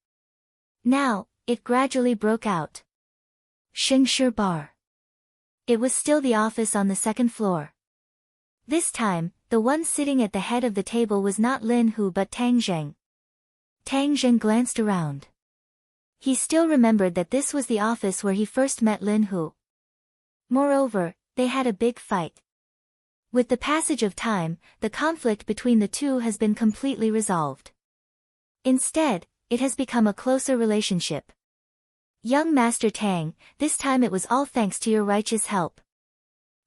Now, it gradually broke out. Shengshi Bar. It was still the office on the second floor. This time, the one sitting at the head of the table was not Lin Hu but Tang Zheng. Tang Zheng glanced around. He still remembered that this was the office where he first met Lin Hu. Moreover, they had a big fight. With the passage of time, the conflict between the two has been completely resolved. Instead, it has become a closer relationship. "Young Master Tang, this time it was all thanks to your righteous help.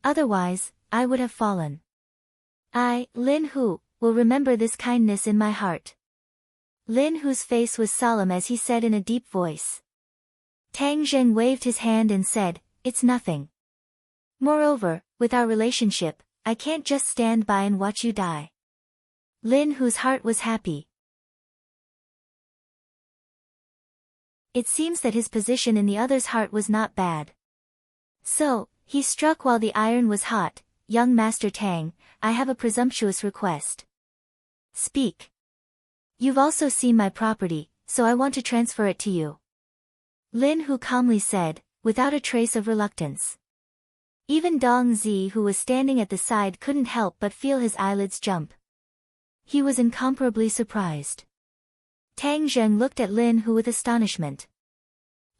Otherwise, I would have fallen. I, Lin Hu, will remember this kindness in my heart." Lin Hu's face was solemn as he said in a deep voice. Tang Zheng waved his hand and said, "It's nothing. Moreover, with our relationship, I can't just stand by and watch you die." Lin Hu's heart was happy. It seems that his position in the other's heart was not bad. So, He struck while the iron was hot. Young Master Tang, I have a presumptuous request. Speak. You've also seen my property, so I want to transfer it to you. Lin Hu calmly said, without a trace of reluctance. Even Dong Zi, who was standing at the side, couldn't help but feel his eyelids jump. He was incomparably surprised. Tang Zheng looked at Lin Hu with astonishment.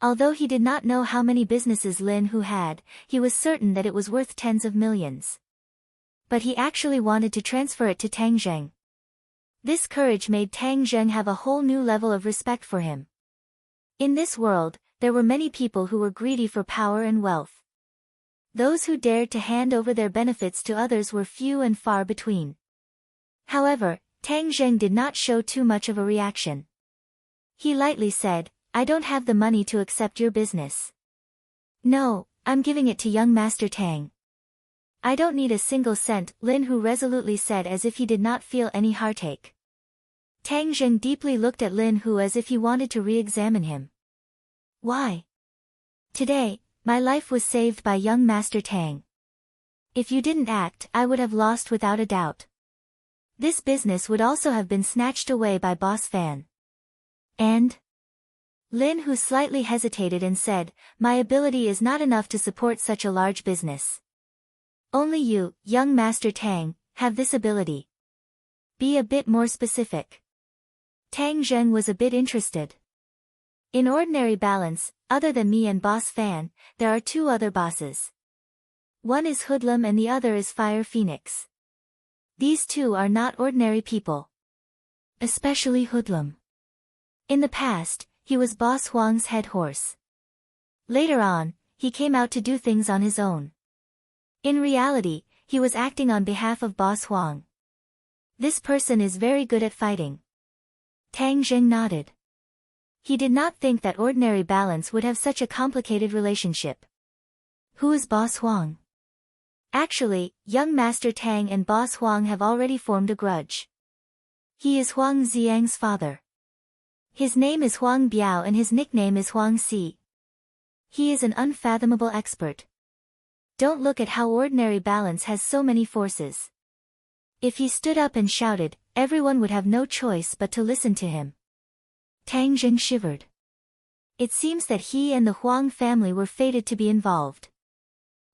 Although he did not know how many businesses Lin Hu had, he was certain that it was worth tens of millions. But he actually wanted to transfer it to Tang Zheng. This courage made Tang Zheng have a whole new level of respect for him. In this world, there were many people who were greedy for power and wealth. Those who dared to hand over their benefits to others were few and far between. However, Tang Zheng did not show too much of a reaction. He lightly said, I don't have the money to accept your business. No, I'm giving it to young Master Tang. I don't need a single cent, Lin Hu resolutely said as if he did not feel any heartache. Tang Zheng deeply looked at Lin Hu as if he wanted to re-examine him. Why? Today, my life was saved by young Master Tang. If you didn't act, I would have lost without a doubt. This business would also have been snatched away by Boss Fan. And? Lin Hu slightly hesitated and said, my ability is not enough to support such a large business. Only you, young Master Tang, have this ability. Be a bit more specific. Tang Zheng was a bit interested. In ordinary balance, other than me and Boss Fan, there are two other bosses. One is Hoodlum and the other is Fire Phoenix. These two are not ordinary people. Especially Hoodlum. In the past, he was Boss Huang's head horse. Later on, he came out to do things on his own. In reality, he was acting on behalf of Boss Huang. This person is very good at fighting. Tang Zheng nodded. He did not think that ordinary balance would have such a complicated relationship. Who is Boss Huang? Actually, young Master Tang and Boss Huang have already formed a grudge. He is Huang Xiang's father. His name is Huang Biao and his nickname is Huang Si. He is an unfathomable expert. Don't look at how ordinary balance has so many forces. If he stood up and shouted, everyone would have no choice but to listen to him. Tang Zheng shivered. It seems that he and the Huang family were fated to be involved.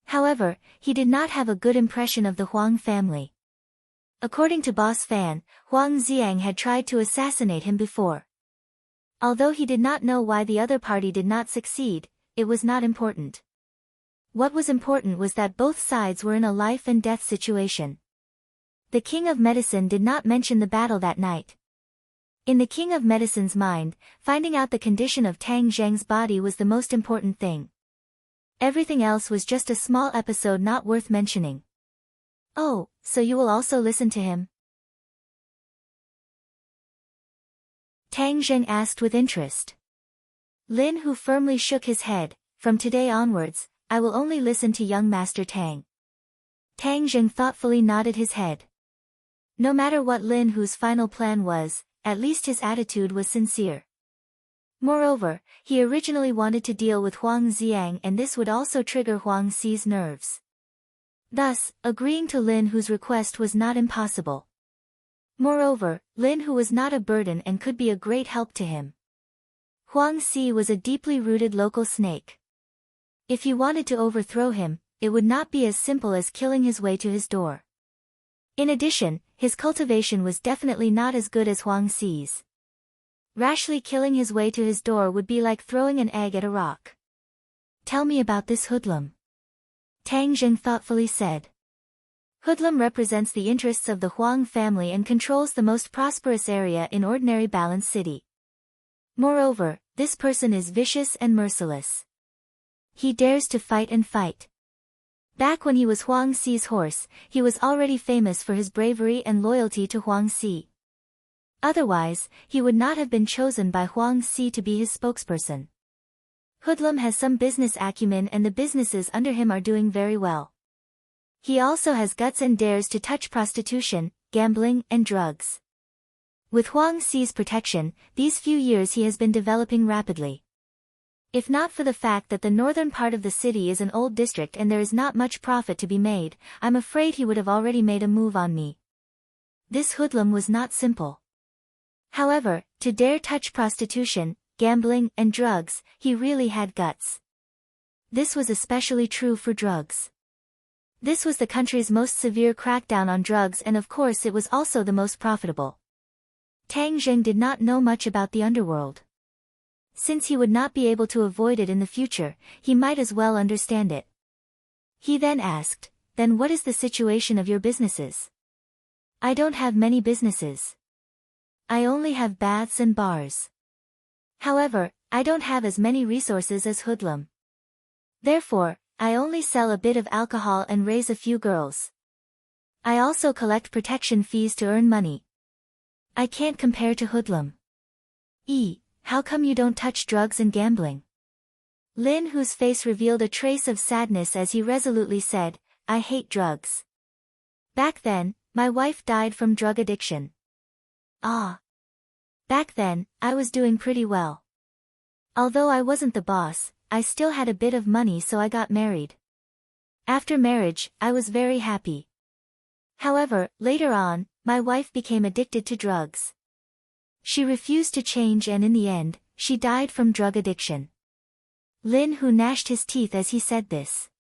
However, he did not have a good impression of the Huang family. According to Boss Fan, Huang Xiang had tried to assassinate him before. Although he did not know why the other party did not succeed, it was not important. What was important was that both sides were in a life and death situation. The King of Medicine did not mention the battle that night. In the King of Medicine's mind, finding out the condition of Tang Zheng's body was the most important thing. Everything else was just a small episode not worth mentioning. Oh, so you will also listen to him? Tang Zheng asked with interest. Lin Hu firmly shook his head, from today onwards, I will only listen to young Master Tang. Tang Zheng thoughtfully nodded his head. No matter what Lin Hu's final plan was, at least his attitude was sincere. Moreover, he originally wanted to deal with Huang Xiang and this would also trigger Huang Si's nerves. Thus, agreeing to Lin Hu's request was not impossible. Moreover, Lin Hu was not a burden and could be a great help to him. Huang Si was a deeply rooted local snake. If he wanted to overthrow him, it would not be as simple as killing his way to his door. In addition, his cultivation was definitely not as good as Huang Si's. Rashly killing his way to his door would be like throwing an egg at a rock. Tell me about this hoodlum. Tang Zheng thoughtfully said. Hoodlum represents the interests of the Huang family and controls the most prosperous area in ordinary Balance City. Moreover, this person is vicious and merciless. He dares to fight and fight. Back when he was Huang Si's horse, he was already famous for his bravery and loyalty to Huang Si. Otherwise, he would not have been chosen by Huang Si to be his spokesperson. Hoodlum has some business acumen and the businesses under him are doing very well. He also has guts and dares to touch prostitution, gambling, and drugs. With Huang Si's protection, these few years he has been developing rapidly. If not for the fact that the northern part of the city is an old district and there is not much profit to be made, I'm afraid he would have already made a move on me. This hoodlum was not simple. However, to dare touch prostitution, gambling, and drugs, he really had guts. This was especially true for drugs. This was the country's most severe crackdown on drugs, and of course it was also the most profitable. Tang Zheng did not know much about the underworld. Since he would not be able to avoid it in the future, he might as well understand it. He then asked, "Then what is the situation of your businesses?" "I don't have many businesses. I only have baths and bars. However, I don't have as many resources as Hoodlum. Therefore, I only sell a bit of alcohol and raise a few girls. I also collect protection fees to earn money. I can't compare to Hoodlum." How come you don't touch drugs and gambling?" Lin, whose face revealed a trace of sadness as he resolutely said, "I hate drugs. Back then, my wife died from drug addiction." Back then, I was doing pretty well. Although I wasn't the boss, I still had a bit of money, so I got married. After marriage, I was very happy. However, later on, my wife became addicted to drugs. She refused to change and in the end, she died from drug addiction. Lin, who gnashed his teeth as he said this.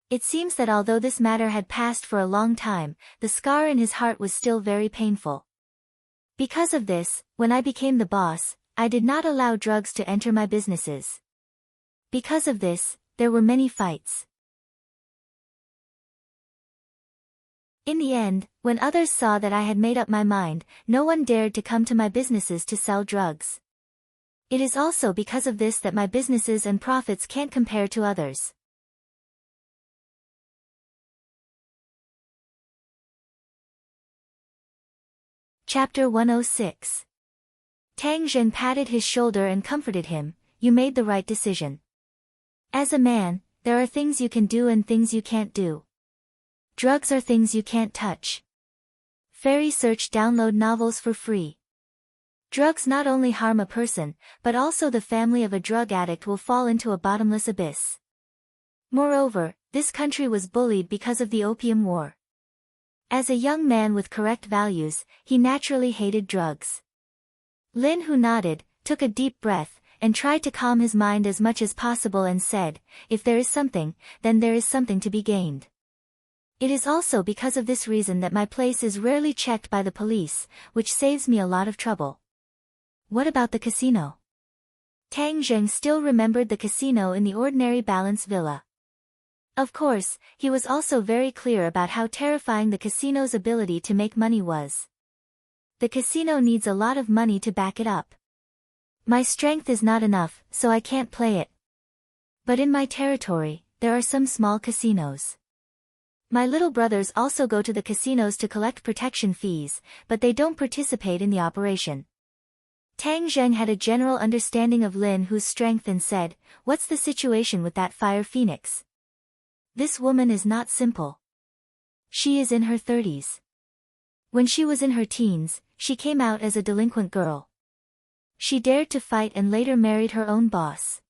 It seems that although this matter had passed for a long time, the scar in his heart was still very painful. Because of this, when I became the boss, I did not allow drugs to enter my businesses. Because of this, there were many fights. In the end, when others saw that I had made up my mind, no one dared to come to my businesses to sell drugs. It is also because of this that my businesses and profits can't compare to others. Chapter 106. Tang Zheng patted his shoulder and comforted him. "You made the right decision. As a man, there are things you can do and things you can't do. Drugs are things you can't touch. Fairy search download novels for free. Drugs not only harm a person, but also the family of a drug addict will fall into a bottomless abyss. Moreover, this country was bullied because of the Opium War. As a young man with correct values, he naturally hated drugs." Lin, who nodded, took a deep breath, and tried to calm his mind as much as possible and said, "If there is something, then there is something to be gained. It is also because of this reason that my place is rarely checked by the police, which saves me a lot of trouble." "What about the casino?" Tang Zheng still remembered the casino in the ordinary balance villa. Of course, he was also very clear about how terrifying the casino's ability to make money was. The casino needs a lot of money to back it up. My strength is not enough, so I can't play it. But in my territory, there are some small casinos. My little brothers also go to the casinos to collect protection fees, but they don't participate in the operation. Tang Zheng had a general understanding of Lin Hu's strength and said, "What's the situation with that fire phoenix? This woman is not simple. She is in her 30s. When she was in her teens, she came out as a delinquent girl. She dared to fight and later married her own boss.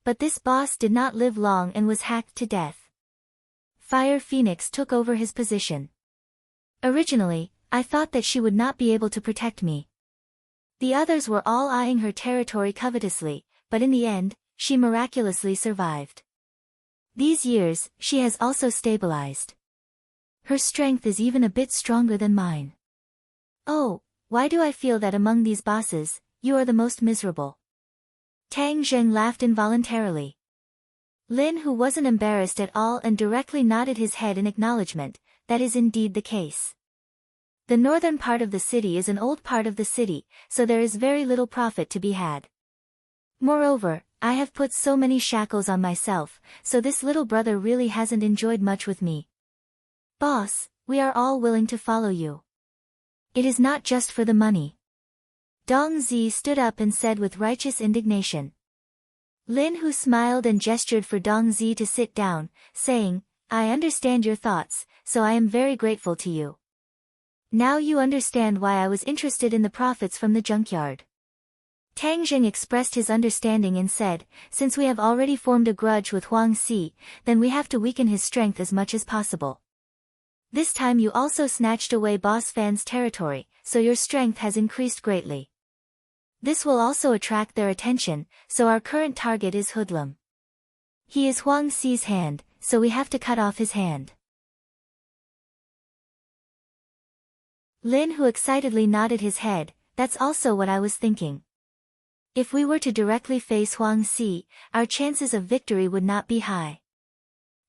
But this boss did not live long and was hacked to death. Fire Phoenix took over his position. Originally, I thought that she would not be able to protect me. The others were all eyeing her territory covetously, but in the end, she miraculously survived. These years, she has also stabilized. Her strength is even a bit stronger than mine. Oh, why do I feel that among these bosses, you are the most miserable?" Tang Zheng laughed involuntarily. Lin, who wasn't embarrassed at all and directly nodded his head in acknowledgement, "That is indeed the case. The northern part of the city is an old part of the city, so there is very little profit to be had. Moreover, I have put so many shackles on myself, so this little brother really hasn't enjoyed much with me. Boss, we are all willing to follow you. It is not just for the money." Dong Zi stood up and said with righteous indignation. Lin, who smiled and gestured for Dong Zi to sit down, saying, "I understand your thoughts, so I am very grateful to you. Now you understand why I was interested in the profits from the junkyard. Tang Jing expressed his understanding and said, since we have already formed a grudge with Huang Si, then we have to weaken his strength as much as possible. This time you also snatched away Boss Fan's territory, so your strength has increased greatly. This will also attract their attention, so our current target is Hoodlum. He is Huang Si's hand, so we have to cut off his hand. Lin Hu excitedly nodded his head, that's also what I was thinking. If we were to directly face Huang Si, our chances of victory would not be high.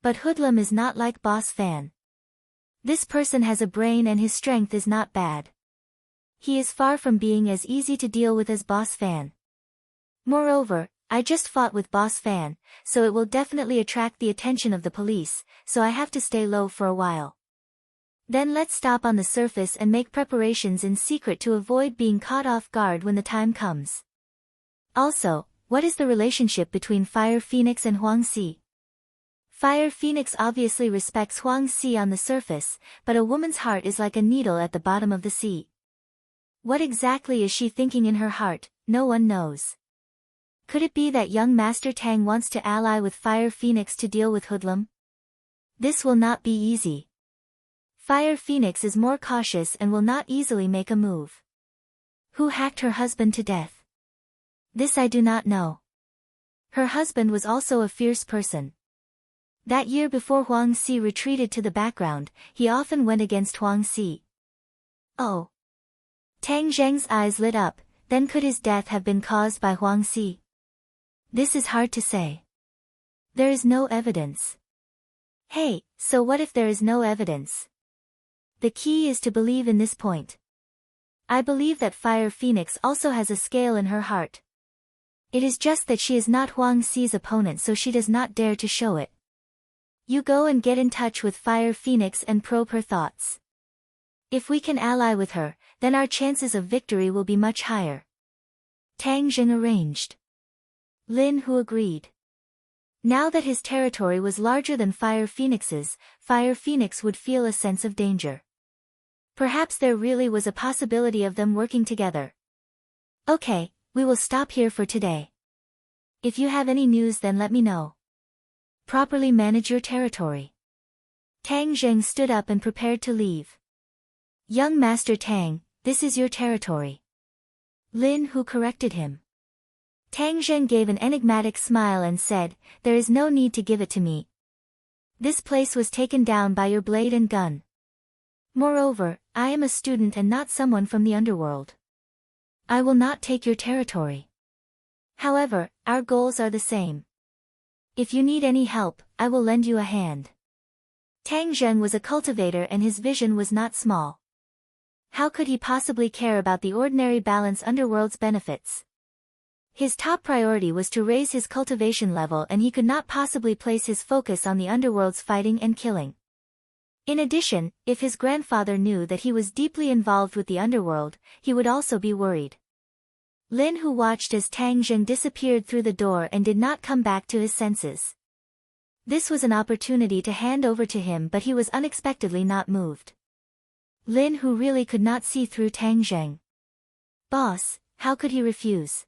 But Hoodlum is not like Boss Fan. This person has a brain and his strength is not bad. He is far from being as easy to deal with as Boss Fan. Moreover, I just fought with Boss Fan, so it will definitely attract the attention of the police, so I have to stay low for a while. Then let's stop on the surface and make preparations in secret to avoid being caught off guard when the time comes. Also, what is the relationship between Fire Phoenix and Huang Si? Fire Phoenix obviously respects Huang Si on the surface, but a woman's heart is like a needle at the bottom of the sea. What exactly is she thinking in her heart? No one knows. Could it be that young Master Tang wants to ally with Fire Phoenix to deal with Hoodlum? This will not be easy. Fire Phoenix is more cautious and will not easily make a move. Who hacked her husband to death? This I do not know. Her husband was also a fierce person. That year before Huang Si retreated to the background, he often went against Huang Si. Oh. Tang Zheng's eyes lit up, then could his death have been caused by Huang Si? This is hard to say. There is no evidence. Hey, so what if there is no evidence? The key is to believe in this point. I believe that Fire Phoenix also has a scale in her heart. It is just that she is not Huang Si's opponent, so she does not dare to show it. You go and get in touch with Fire Phoenix and probe her thoughts. If we can ally with her, then our chances of victory will be much higher. Tang Jing arranged. Lin Hu agreed. Now that his territory was larger than Fire Phoenix's, Fire Phoenix would feel a sense of danger. Perhaps there really was a possibility of them working together. Okay, we will stop here for today. If you have any news, then let me know. Properly manage your territory. Tang Zheng stood up and prepared to leave. Young Master Tang, this is your territory. Lin Hu corrected him. Tang Zheng gave an enigmatic smile and said, there is no need to give it to me. This place was taken down by your blade and gun. Moreover, I am a student and not someone from the underworld. I will not take your territory. However, our goals are the same. If you need any help, I will lend you a hand. Tang Zheng was a cultivator and his vision was not small. How could he possibly care about the ordinary balance underworld's benefits? His top priority was to raise his cultivation level, and he could not possibly place his focus on the underworld's fighting and killing. In addition, if his grandfather knew that he was deeply involved with the underworld, he would also be worried. Lin Hu watched as Tang Zheng disappeared through the door and did not come back to his senses. This was an opportunity to hand over to him, but he was unexpectedly not moved. Lin Hu really could not see through Tang Zheng. Boss, how could he refuse?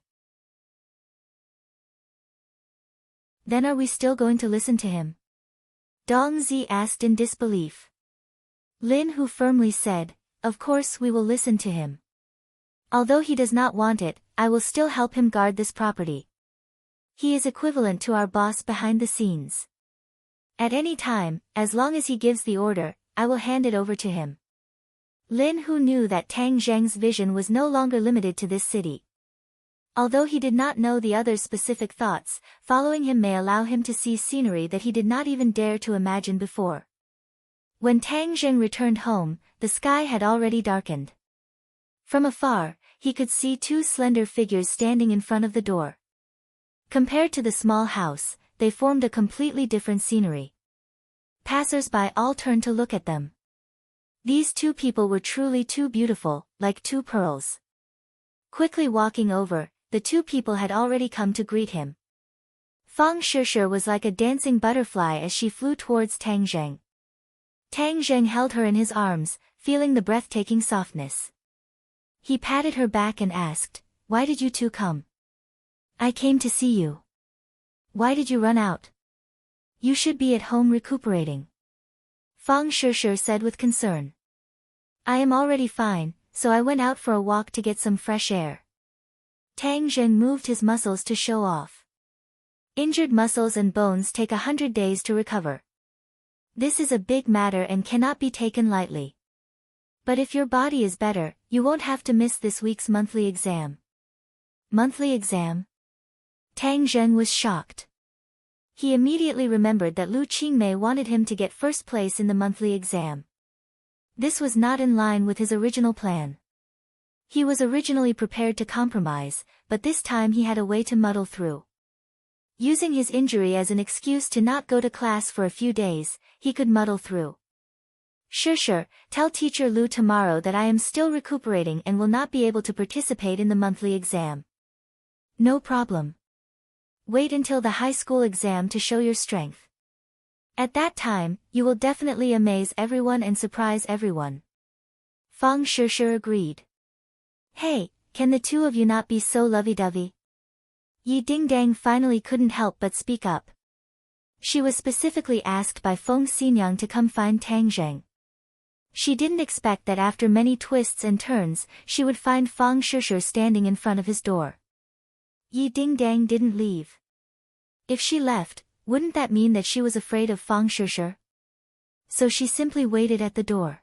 Then are we still going to listen to him? Dong Zi asked in disbelief. Lin Hu firmly said, of course we will listen to him. Although he does not want it, I will still help him guard this property. He is equivalent to our boss behind the scenes. At any time, as long as he gives the order, I will hand it over to him. Lin Hu knew that Tang Zheng's vision was no longer limited to this city. Although he did not know the other's specific thoughts, following him may allow him to see scenery that he did not even dare to imagine before. When Tang Zheng returned home, the sky had already darkened. From afar, he could see two slender figures standing in front of the door. Compared to the small house, they formed a completely different scenery. Passers-by all turned to look at them. These two people were truly too beautiful, like two pearls. Quickly walking over, the two people had already come to greet him. Fang Shishir was like a dancing butterfly as she flew towards Tang Zheng. Tang Zheng held her in his arms, feeling the breathtaking softness. He patted her back and asked, why did you two come? I came to see you. Why did you run out? You should be at home recuperating. Fang Shishir said with concern. I am already fine, so I went out for a walk to get some fresh air. Tang Zheng moved his muscles to show off. Injured muscles and bones take 100 days to recover. This is a big matter and cannot be taken lightly. But if your body is better, you won't have to miss this week's monthly exam. Monthly exam? Tang Zheng was shocked. He immediately remembered that Lu Qingmei wanted him to get first place in the monthly exam. This was not in line with his original plan. He was originally prepared to compromise, but this time he had a way to muddle through. Using his injury as an excuse to not go to class for a few days, he could muddle through. Sure, tell teacher Lu tomorrow that I am still recuperating and will not be able to participate in the monthly exam. No problem. Wait until the high school exam to show your strength. At that time, you will definitely amaze everyone and surprise everyone. Fang Shishir agreed. Hey, can the two of you not be so lovey-dovey? Yi Dingdang finally couldn't help but speak up. She was specifically asked by Feng Xinyang to come find Tang Zheng. She didn't expect that after many twists and turns, she would find Fang Shishir standing in front of his door. Yi Dingdang didn't leave. If she left, wouldn't that mean that she was afraid of Fang Shishir? So she simply waited at the door.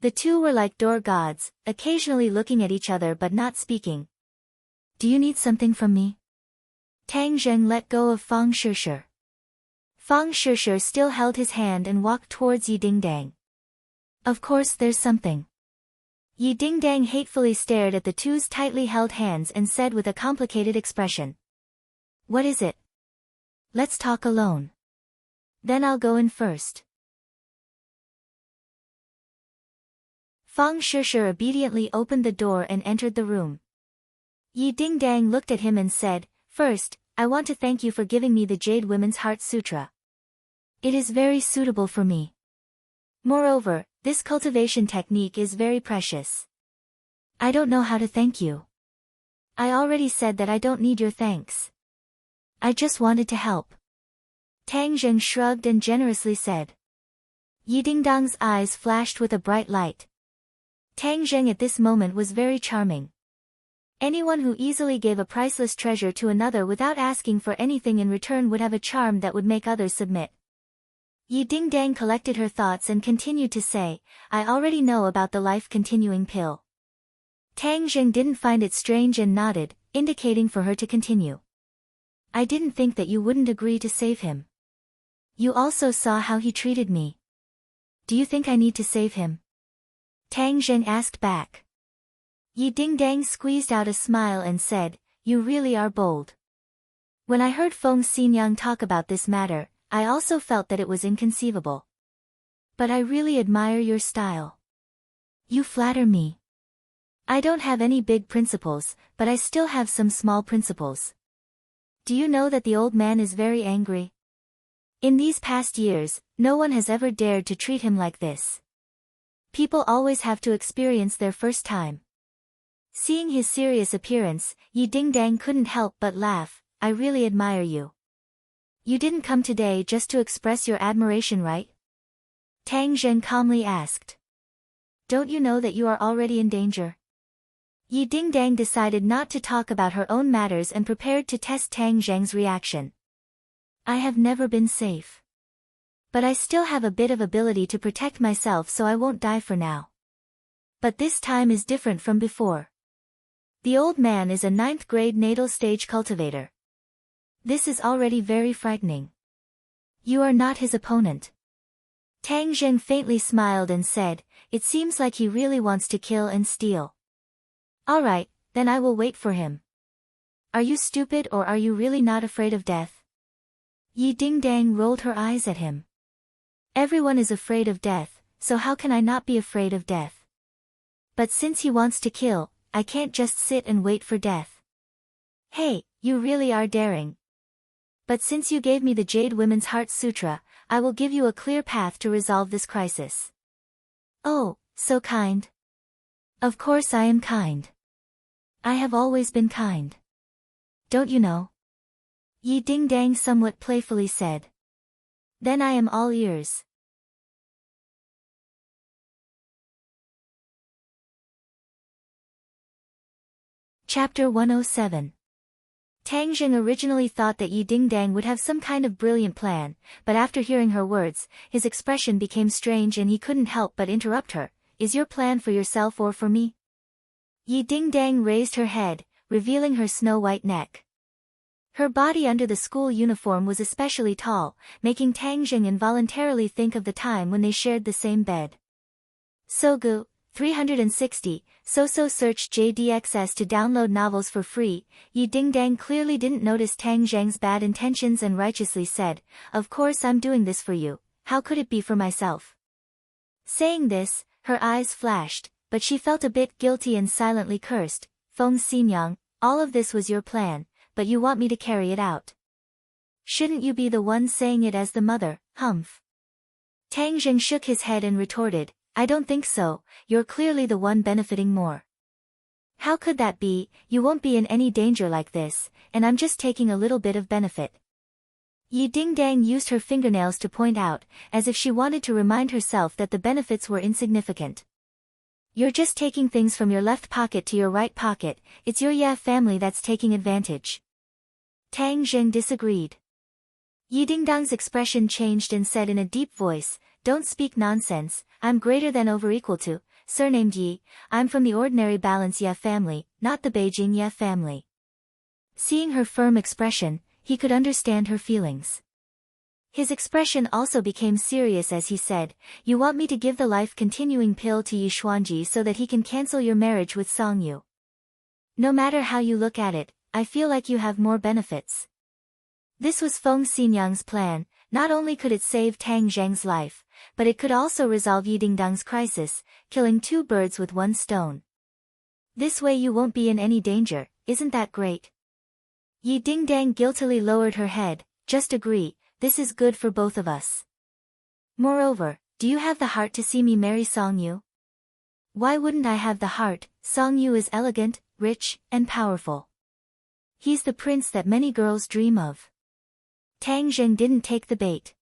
The two were like door gods, occasionally looking at each other but not speaking. Do you need something from me? Tang Zheng let go of Fang Shishir. Fang Shishir still held his hand and walked towards Yi Dingdang. Of course there's something. Yi Dingdang hatefully stared at the two's tightly held hands and said with a complicated expression. What is it? Let's talk alone. Then I'll go in first. Fang Shishir obediently opened the door and entered the room. Yi Dingdang looked at him and said, First, I want to thank you for giving me the Jade Women's Heart Sutra. It is very suitable for me. Moreover, this cultivation technique is very precious. I don't know how to thank you. I already said that I don't need your thanks. I just wanted to help. Tang Zheng shrugged and generously said. Yi Dingdang's eyes flashed with a bright light. Tang Zheng at this moment was very charming. Anyone who easily gave a priceless treasure to another without asking for anything in return would have a charm that would make others submit. Yi Dingdang collected her thoughts and continued to say, I already know about the life-continuing pill. Tang Zheng didn't find it strange and nodded, indicating for her to continue. I didn't think that you wouldn't agree to save him. You also saw how he treated me. Do you think I need to save him? Tang Zheng asked back. Yi Dingdang squeezed out a smile and said, You really are bold. When I heard Feng Xinyang talk about this matter, I also felt that it was inconceivable. But I really admire your style. You flatter me. I don't have any big principles, but I still have some small principles. Do you know that the old man is very angry? In these past years, no one has ever dared to treat him like this. People always have to experience their first time. Seeing his serious appearance, Yi Dingdang couldn't help but laugh. I really admire you. You didn't come today just to express your admiration, right? Tang Zheng calmly asked. Don't you know that you are already in danger? Yi Dingdang decided not to talk about her own matters and prepared to test Tang Zheng's reaction. I have never been safe. But I still have a bit of ability to protect myself, so I won't die for now. But this time is different from before. The old man is a 9th grade natal stage cultivator. This is already very frightening. You are not his opponent. Tang Zheng faintly smiled and said, It seems like he really wants to kill and steal. Alright, then I will wait for him. Are you stupid or are you really not afraid of death? Yi Dingdang rolled her eyes at him. Everyone is afraid of death, so how can I not be afraid of death? But since he wants to kill, I can't just sit and wait for death. Hey, you really are daring. But since you gave me the Jade Women's Heart Sutra, I will give you a clear path to resolve this crisis. Oh, so kind. Of course I am kind. I have always been kind. Don't you know? Yi Dingdang somewhat playfully said. Then I am all ears. Chapter 107. Tang Zheng originally thought that Yi Dingdang would have some kind of brilliant plan, but after hearing her words, his expression became strange and he couldn't help but interrupt her. Is your plan for yourself or for me? Yi Dingdang raised her head, revealing her snow-white neck. Her body under the school uniform was especially tall, making Tang Zheng involuntarily think of the time when they shared the same bed. Sogu, 360, search JDXS to download novels for free. Yi Dingdang clearly didn't notice Tang Zheng's bad intentions and righteously said, Of course I'm doing this for you, how could it be for myself? Saying this, her eyes flashed, but she felt a bit guilty and silently cursed. Feng Xinyang, all of this was your plan, but you want me to carry it out. Shouldn't you be the one saying it as the mother, humph? Tang Zheng shook his head and retorted, I don't think so, you're clearly the one benefiting more. How could that be? You won't be in any danger like this, and I'm just taking a little bit of benefit. Yi Dingdang used her fingernails to point out, as if she wanted to remind herself that the benefits were insignificant. You're just taking things from your left pocket to your right pocket, it's your Ye family that's taking advantage. Tang Zheng disagreed. Yi Dingdang's expression changed and said in a deep voice, Don't speak nonsense, I'm greater than over equal to, surnamed Yi, I'm from the ordinary Balance Ye family, not the Beijing Ye family. Seeing her firm expression, he could understand her feelings. His expression also became serious as he said, You want me to give the life-continuing pill to Yi Xuanji so that he can cancel your marriage with Song Yu. No matter how you look at it, I feel like you have more benefits. This was Feng Xinyang's plan. Not only could it save Tang Zheng's life, but it could also resolve Yi Dingdang's crisis, killing two birds with one stone. This way you won't be in any danger, isn't that great? Yi Dingdang guiltily lowered her head, Just agree. This is good for both of us. Moreover, do you have the heart to see me marry Song Yu? Why wouldn't I have the heart? Song Yu is elegant, rich, and powerful. He's the prince that many girls dream of. Tang Zheng didn't take the bait.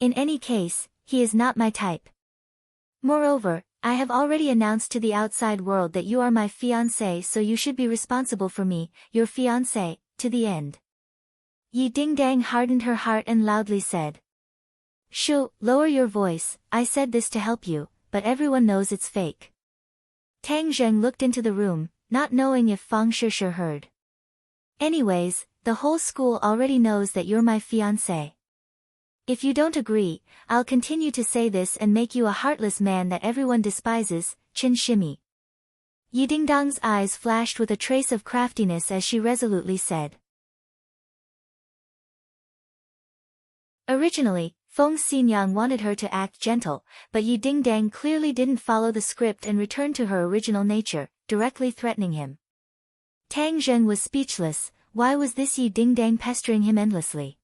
In any case, he is not my type. Moreover, I have already announced to the outside world that you are my fiancé, so you should be responsible for me, your fiancé, to the end. Yi Dingdang hardened her heart and loudly said. Shoo, lower your voice, I said this to help you, but everyone knows it's fake. Tang Zheng looked into the room, not knowing if Fang Shishir heard. Anyways, the whole school already knows that you're my fiancé. If you don't agree, I'll continue to say this and make you a heartless man that everyone despises, Chin Shimmy. Yi Dingdang's eyes flashed with a trace of craftiness as she resolutely said. Originally, Feng Xinyang wanted her to act gentle, but Yi Dingdang clearly didn't follow the script and returned to her original nature, directly threatening him. Tang Zheng was speechless. Why was this Yi Dingdang pestering him endlessly?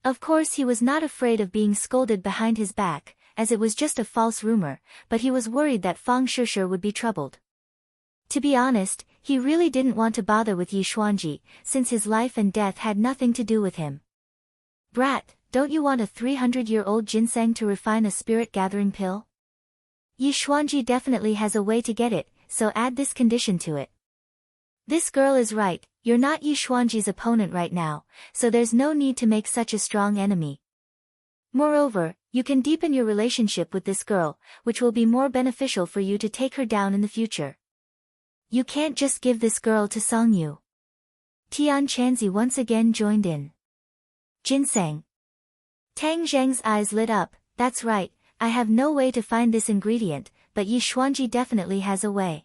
Of course he was not afraid of being scolded behind his back, as it was just a false rumor, but he was worried that Fang Shishir would be troubled. To be honest, he really didn't want to bother with Yi Xuanji, since his life and death had nothing to do with him. Brat, don't you want a 300-year-old ginseng to refine a spirit-gathering pill? Yi Xuanji definitely has a way to get it, so add this condition to it. This girl is right, you're not Yi Xuanji's opponent right now, so there's no need to make such a strong enemy. Moreover, you can deepen your relationship with this girl, which will be more beneficial for you to take her down in the future. You can't just give this girl to Song Yu. Tian Chanzi once again joined in. Ginseng. Tang Zheng's eyes lit up, that's right, I have no way to find this ingredient, but Yi Xuanji definitely has a way.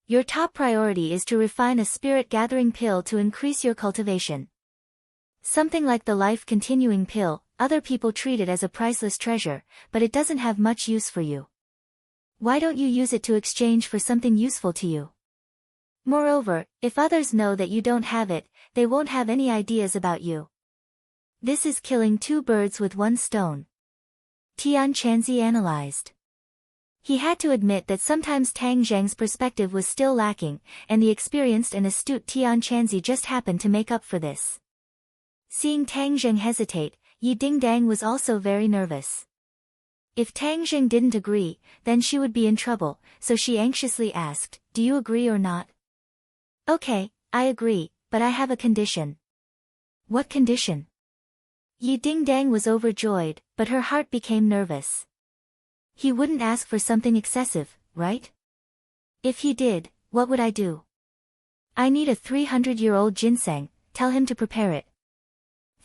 Your top priority is to refine a spirit-gathering pill to increase your cultivation. Something like the life-continuing pill, other people treat it as a priceless treasure, but it doesn't have much use for you. Why don't you use it to exchange for something useful to you? Moreover, if others know that you don't have it, they won't have any ideas about you. This is killing two birds with one stone. Tian Chanzi analyzed. He had to admit that sometimes Tang Zheng's perspective was still lacking, and the experienced and astute Tian Chanzi just happened to make up for this. Seeing Tang Zheng hesitate, Yi Dingdang was also very nervous. If Tang Zheng didn't agree, then she would be in trouble, so she anxiously asked, "Do you agree or not?" "Okay, I agree, but I have a condition." "What condition?" Yi Dingdang was overjoyed, but her heart became nervous. He wouldn't ask for something excessive, right? If he did, what would I do? "I need a 300-year-old ginseng, tell him to prepare it."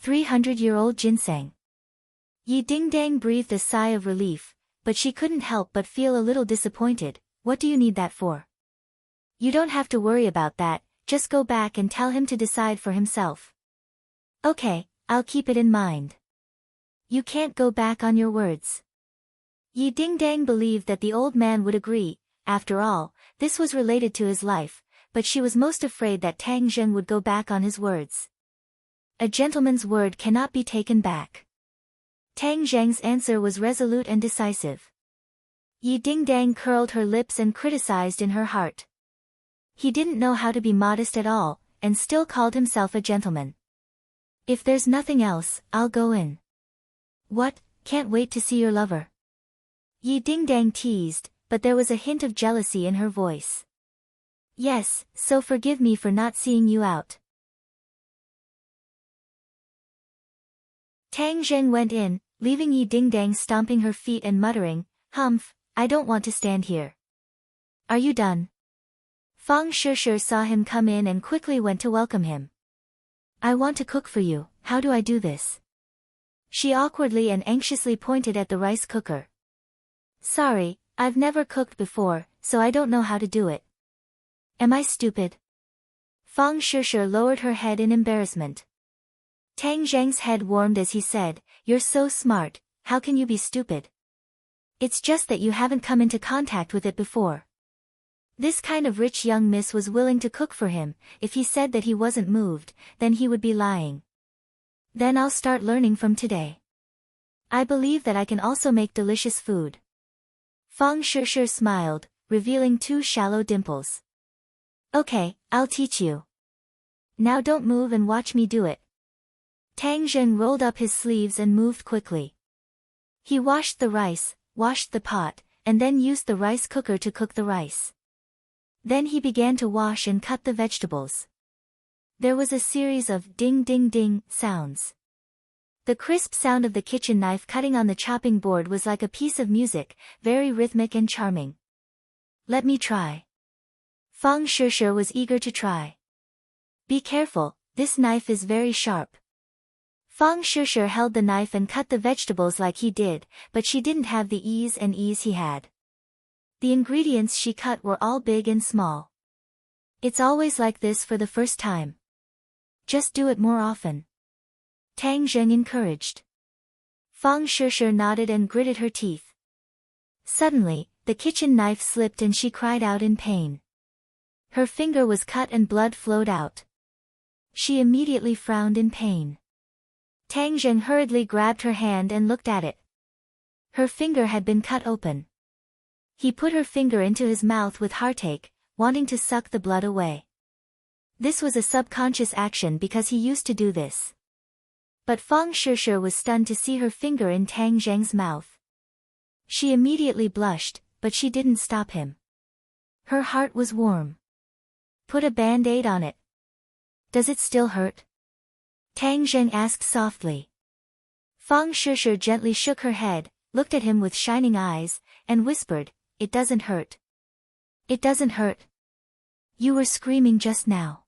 300-year-old ginseng. Yi Dingdang breathed a sigh of relief, but she couldn't help but feel a little disappointed. "What do you need that for?" "You don't have to worry about that, just go back and tell him to decide for himself." "Okay, I'll keep it in mind." "You can't go back on your words." Yi Dingdang believed that the old man would agree. After all, this was related to his life, but she was most afraid that Tang Zheng would go back on his words. A gentleman's word cannot be taken back. Tang Zheng's answer was resolute and decisive. Yi Dingdang curled her lips and criticized in her heart. He didn't know how to be modest at all, and still called himself a gentleman. "If there's nothing else, I'll go in." "What, can't wait to see your lover?" Yi Dingdang teased, but there was a hint of jealousy in her voice. "Yes, so forgive me for not seeing you out." Tang Zheng went in, leaving Yi Dingdang stomping her feet and muttering, "Humph, I don't want to stand here." "Are you done?" Fang Shishir saw him come in and quickly went to welcome him. "I want to cook for you, how do I do this?" She awkwardly and anxiously pointed at the rice cooker. "Sorry, I've never cooked before, so I don't know how to do it." "Am I stupid?" Fang Shishir lowered her head in embarrassment. Tang Zheng's head warmed as he said, "You're so smart, how can you be stupid? It's just that you haven't come into contact with it before." This kind of rich young miss was willing to cook for him. If he said that he wasn't moved, then he would be lying. "Then I'll start learning from today. I believe that I can also make delicious food." Fang Shishir smiled, revealing 2 shallow dimples. "Okay, I'll teach you. Now don't move and watch me do it." Tang Zheng rolled up his sleeves and moved quickly. He washed the rice, washed the pot, and then used the rice cooker to cook the rice. Then he began to wash and cut the vegetables. There was a series of ding ding ding sounds. The crisp sound of the kitchen knife cutting on the chopping board was like a piece of music, very rhythmic and charming. "Let me try." Fang Shishir was eager to try. "Be careful, this knife is very sharp." Fang Shishir held the knife and cut the vegetables like he did, but she didn't have the ease he had. The ingredients she cut were all big and small. "It's always like this for the first time. Just do it more often," Tang Zheng encouraged. Fang Shishir nodded and gritted her teeth. Suddenly, the kitchen knife slipped and she cried out in pain. Her finger was cut and blood flowed out. She immediately frowned in pain. Tang Zheng hurriedly grabbed her hand and looked at it. Her finger had been cut open. He put her finger into his mouth with heartache, wanting to suck the blood away. This was a subconscious action because he used to do this. But Fang Shishir was stunned to see her finger in Tang Zheng's mouth. She immediately blushed, but she didn't stop him. Her heart was warm. "Put a band-aid on it." "Does it still hurt?" Tang Zheng asked softly. Fang Shishir gently shook her head, looked at him with shining eyes, and whispered, "It doesn't hurt." "It doesn't hurt. You were screaming just now."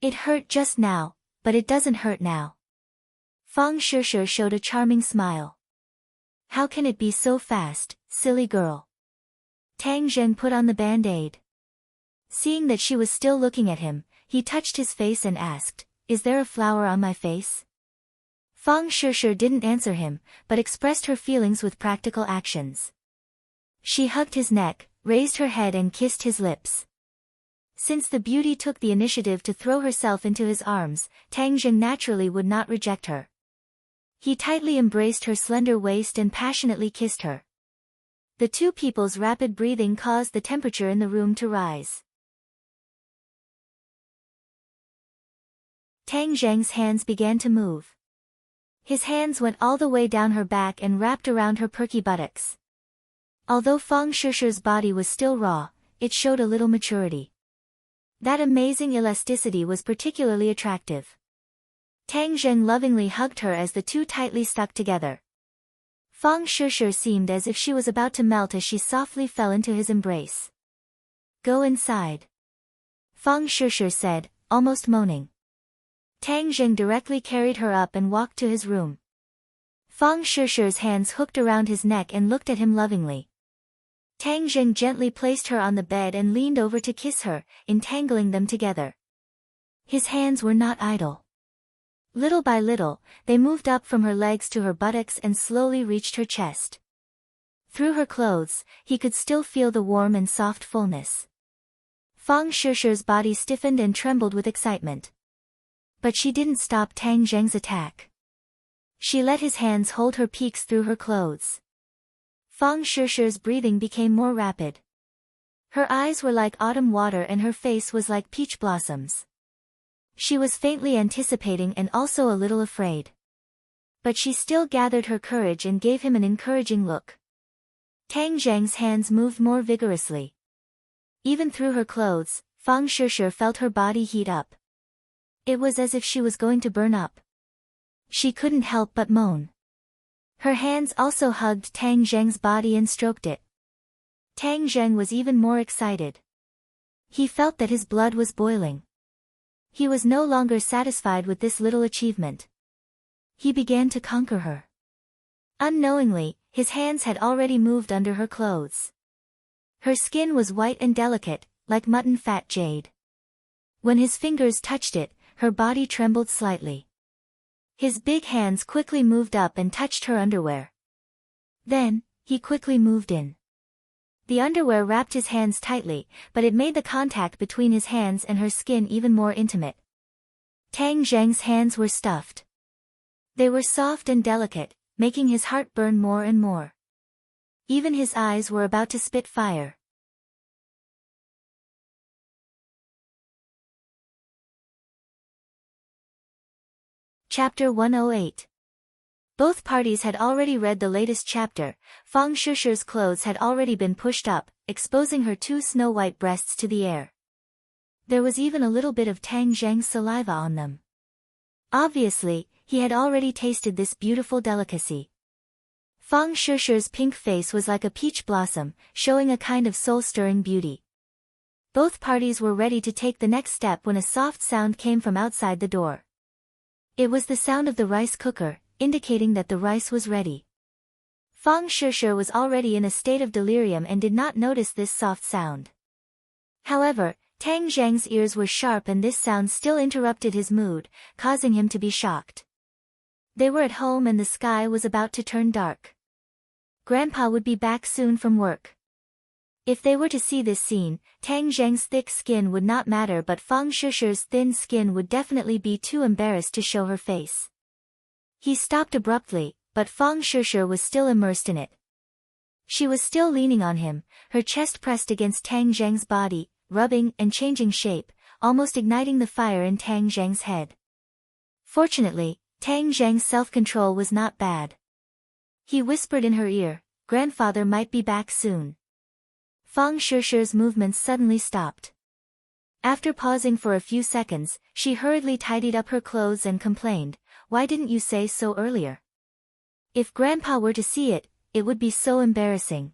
"It hurt just now, but it doesn't hurt now." Fang Shishir showed a charming smile. "How can it be so fast, silly girl?" Tang Zheng put on the band-aid. Seeing that she was still looking at him, he touched his face and asked, "Is there a flower on my face?" Fang Shishir didn't answer him, but expressed her feelings with practical actions. She hugged his neck, raised her head and kissed his lips. Since the beauty took the initiative to throw herself into his arms, Tang Zheng naturally would not reject her. He tightly embraced her slender waist and passionately kissed her. The two people's rapid breathing caused the temperature in the room to rise. Tang Zheng's hands began to move. His hands went all the way down her back and wrapped around her perky buttocks. Although Fang Shishi's body was still raw, it showed a little maturity. That amazing elasticity was particularly attractive. Tang Zheng lovingly hugged her as the two tightly stuck together. Fang Shishi seemed as if she was about to melt as she softly fell into his embrace. "Go inside," Fang Shishi said, almost moaning. Tang Zheng directly carried her up and walked to his room. Fang Shishi's hands hooked around his neck and looked at him lovingly. Tang Zheng gently placed her on the bed and leaned over to kiss her, entangling them together. His hands were not idle. Little by little, they moved up from her legs to her buttocks and slowly reached her chest. Through her clothes, he could still feel the warm and soft fullness. Fang Shishi's body stiffened and trembled with excitement. But she didn't stop Tang Zheng's attack. She let his hands hold her peaks through her clothes. Fang Shishi's breathing became more rapid. Her eyes were like autumn water and her face was like peach blossoms. She was faintly anticipating and also a little afraid. But she still gathered her courage and gave him an encouraging look. Tang Zheng's hands moved more vigorously. Even through her clothes, Fang Shishi felt her body heat up. It was as if she was going to burn up. She couldn't help but moan. Her hands also hugged Tang Zheng's body and stroked it. Tang Zheng was even more excited. He felt that his blood was boiling. He was no longer satisfied with this little achievement. He began to conquer her. Unknowingly, his hands had already moved under her clothes. Her skin was white and delicate, like mutton fat jade. When his fingers touched it, her body trembled slightly. His big hands quickly moved up and touched her underwear. Then, he quickly moved in. The underwear wrapped his hands tightly, but it made the contact between his hands and her skin even more intimate. Tang Zheng's hands were stuffed. They were soft and delicate, making his heart burn more and more. Even his eyes were about to spit fire. Chapter 108. Both parties had already read the latest chapter. Fang Shishi's clothes had already been pushed up, exposing her two snow-white breasts to the air. There was even a little bit of Tang Zheng's saliva on them. Obviously, he had already tasted this beautiful delicacy. Fang Shishi's pink face was like a peach blossom, showing a kind of soul-stirring beauty. Both parties were ready to take the next step when a soft sound came from outside the door. It was the sound of the rice cooker, indicating that the rice was ready. Fang Shishi was already in a state of delirium and did not notice this soft sound. However, Tang Zheng's ears were sharp and this sound still interrupted his mood, causing him to be shocked. They were at home and the sky was about to turn dark. Grandpa would be back soon from work. If they were to see this scene, Tang Zheng's thick skin would not matter, but Fang Shishi's thin skin would definitely be too embarrassed to show her face. He stopped abruptly, but Fang Shishi was still immersed in it. She was still leaning on him, her chest pressed against Tang Zheng's body, rubbing and changing shape, almost igniting the fire in Tang Zheng's head. Fortunately, Tang Zheng's self-control was not bad. He whispered in her ear, "Grandfather might be back soon." Fang Shishi's movements suddenly stopped. After pausing for a few seconds, she hurriedly tidied up her clothes and complained, "Why didn't you say so earlier? If Grandpa were to see it, it would be so embarrassing."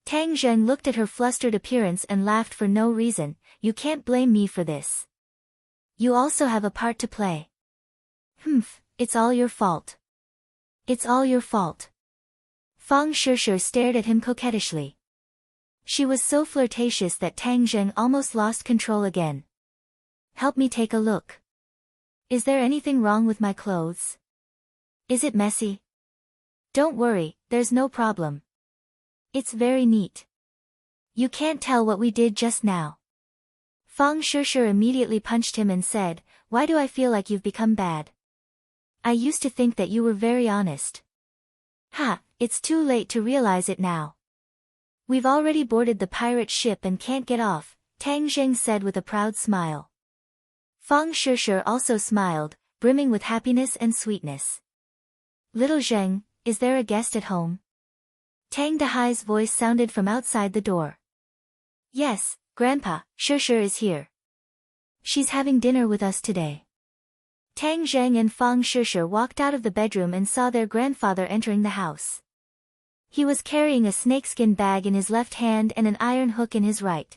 Tang Zheng looked at her flustered appearance and laughed for no reason. "You can't blame me for this. You also have a part to play." "Humph, it's all your fault. It's all your fault." Fang Shishi stared at him coquettishly. She was so flirtatious that Tang Zheng almost lost control again. "Help me take a look. Is there anything wrong with my clothes? Is it messy?" "Don't worry, there's no problem. It's very neat. You can't tell what we did just now." Fang Shishi immediately punched him and said, "Why do I feel like you've become bad? I used to think that you were very honest." "Ha, it's too late to realize it now. We've already boarded the pirate ship and can't get off, Tang Zheng said with a proud smile. Fang Shishir also smiled, brimming with happiness and sweetness. Little Zheng, is there a guest at home? Tang Dahai's voice sounded from outside the door. Yes, Grandpa, Shishir is here. She's having dinner with us today. Tang Zheng and Fang Shishir walked out of the bedroom and saw their grandfather entering the house. He was carrying a snakeskin bag in his left hand and an iron hook in his right.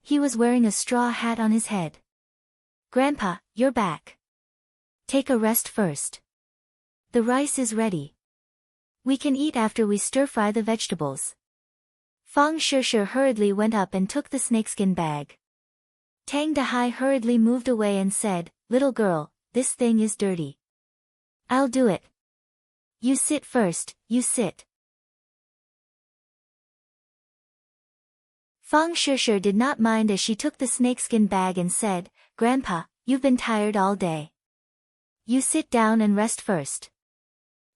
He was wearing a straw hat on his head. Grandpa, you're back. Take a rest first. The rice is ready. We can eat after we stir-fry the vegetables. Fang Shishir hurriedly went up and took the snakeskin bag. Tang Dahai hurriedly moved away and said, Little girl, this thing is dirty. I'll do it. You sit first, you sit. Fang Shishir did not mind as she took the snakeskin bag and said, Grandpa, you've been tired all day. You sit down and rest first.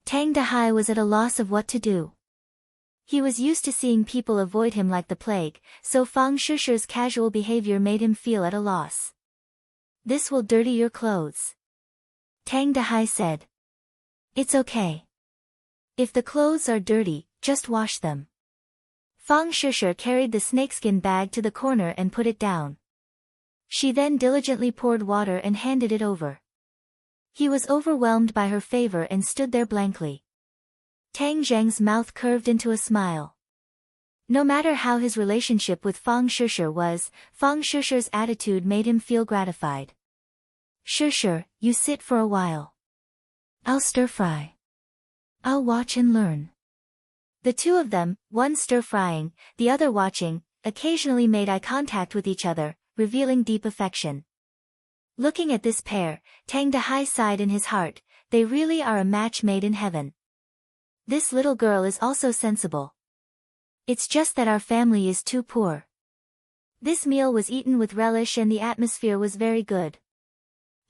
Tang Dahai was at a loss of what to do. He was used to seeing people avoid him like the plague, so Fang Shishir's casual behavior made him feel at a loss. This will dirty your clothes. Tang Dahai said. It's okay. If the clothes are dirty, just wash them. Fang Shishir carried the snakeskin bag to the corner and put it down. She then diligently poured water and handed it over. He was overwhelmed by her favor and stood there blankly. Tang Zheng's mouth curved into a smile. No matter how his relationship with Fang Shishir was, Fang Shishir's attitude made him feel gratified. Shishir, you sit for a while. I'll stir-fry. I'll watch and learn. The two of them, one stir-frying, the other watching, occasionally made eye contact with each other, revealing deep affection. Looking at this pair, Tang Dahai sighed in his heart, they really are a match made in heaven. This little girl is also sensible. It's just that our family is too poor. This meal was eaten with relish and the atmosphere was very good.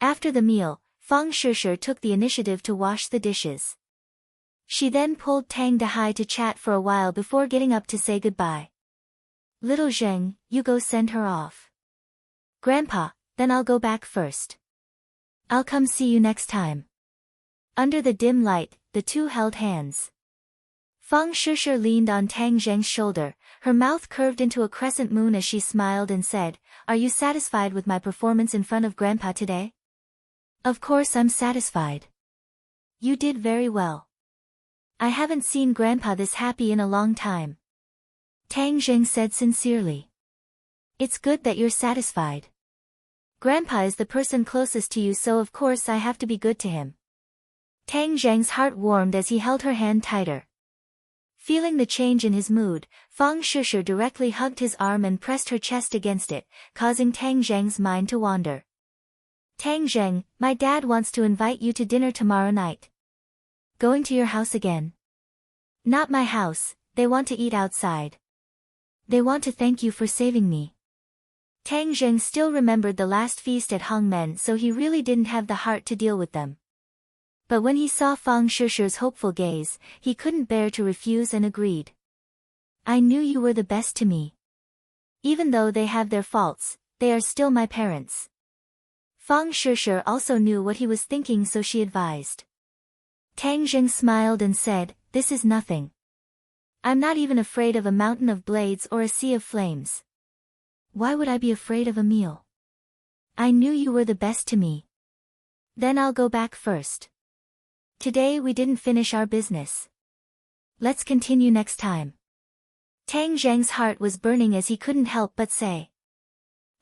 After the meal, Fang Shishir took the initiative to wash the dishes. She then pulled Tang Dahai to chat for a while before getting up to say goodbye. Little Zheng, you go send her off. Grandpa, then I'll go back first. I'll come see you next time. Under the dim light, the two held hands. Fang Shishir leaned on Tang Zheng's shoulder, her mouth curved into a crescent moon as she smiled and said, Are you satisfied with my performance in front of Grandpa today? Of course I'm satisfied. You did very well. I haven't seen Grandpa this happy in a long time. Tang Zheng said sincerely. It's good that you're satisfied. Grandpa is the person closest to you, so of course I have to be good to him. Tang Zheng's heart warmed as he held her hand tighter. Feeling the change in his mood, Fang Shishir directly hugged his arm and pressed her chest against it, causing Tang Zheng's mind to wander. Tang Zheng, my dad wants to invite you to dinner tomorrow night. Going to your house again? Not my house, they want to eat outside. They want to thank you for saving me. Tang Zheng still remembered the last feast at Hongmen, so he really didn't have the heart to deal with them. But when he saw Fang Shishir's hopeful gaze, he couldn't bear to refuse and agreed. I knew you were the best to me. Even though they have their faults, they are still my parents. Fang Shishir also knew what he was thinking, so she advised. Tang Zheng smiled and said, This is nothing. I'm not even afraid of a mountain of blades or a sea of flames. Why would I be afraid of a meal? I knew you were the best to me. Then I'll go back first. Today we didn't finish our business. Let's continue next time. Tang Zheng's heart was burning as he couldn't help but say.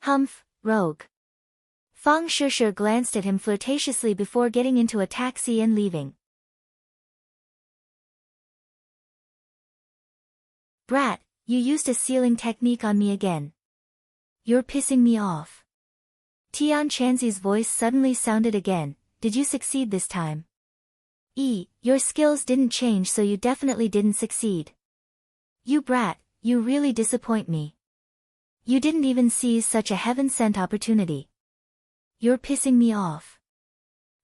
Humph, rogue. Fang Shishir glanced at him flirtatiously before getting into a taxi and leaving. Brat, you used a sealing technique on me again. You're pissing me off. Tian Chanzi's voice suddenly sounded again, did you succeed this time? Your skills didn't change, so you definitely didn't succeed. You brat, you really disappoint me. You didn't even seize such a heaven-sent opportunity. You're pissing me off.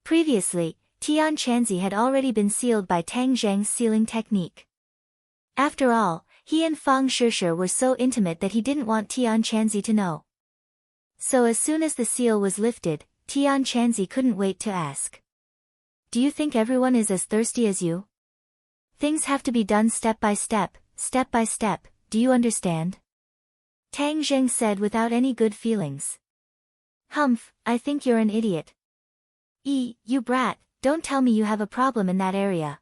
Previously, Tian Chanzi had already been sealed by Tang Zheng's sealing technique. After all, he and Fang Shishir were so intimate that he didn't want Tian Chanzi to know. So as soon as the seal was lifted, Tian Chanzi couldn't wait to ask. Do you think everyone is as thirsty as you? Things have to be done step by step, do you understand? Tang Zheng said without any good feelings. Humph, I think you're an idiot. You brat, don't tell me you have a problem in that area.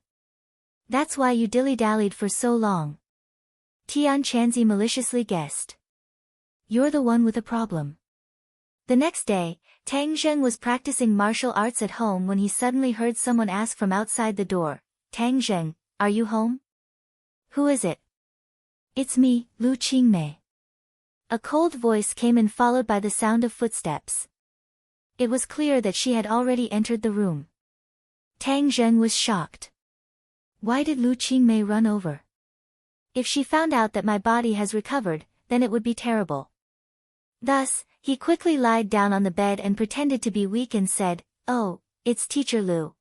That's why you dilly-dallied for so long. Tian Chanzi maliciously guessed. You're the one with a problem. The next day, Tang Zheng was practicing martial arts at home when he suddenly heard someone ask from outside the door, Tang Zheng, are you home? Who is it? It's me, Lu Qingmei. A cold voice came in followed by the sound of footsteps. It was clear that she had already entered the room. Tang Zheng was shocked. Why did Lu Qingmei run over? If she found out that my body has recovered, then it would be terrible. Thus, he quickly lied down on the bed and pretended to be weak and said, Oh, it's Teacher Lu.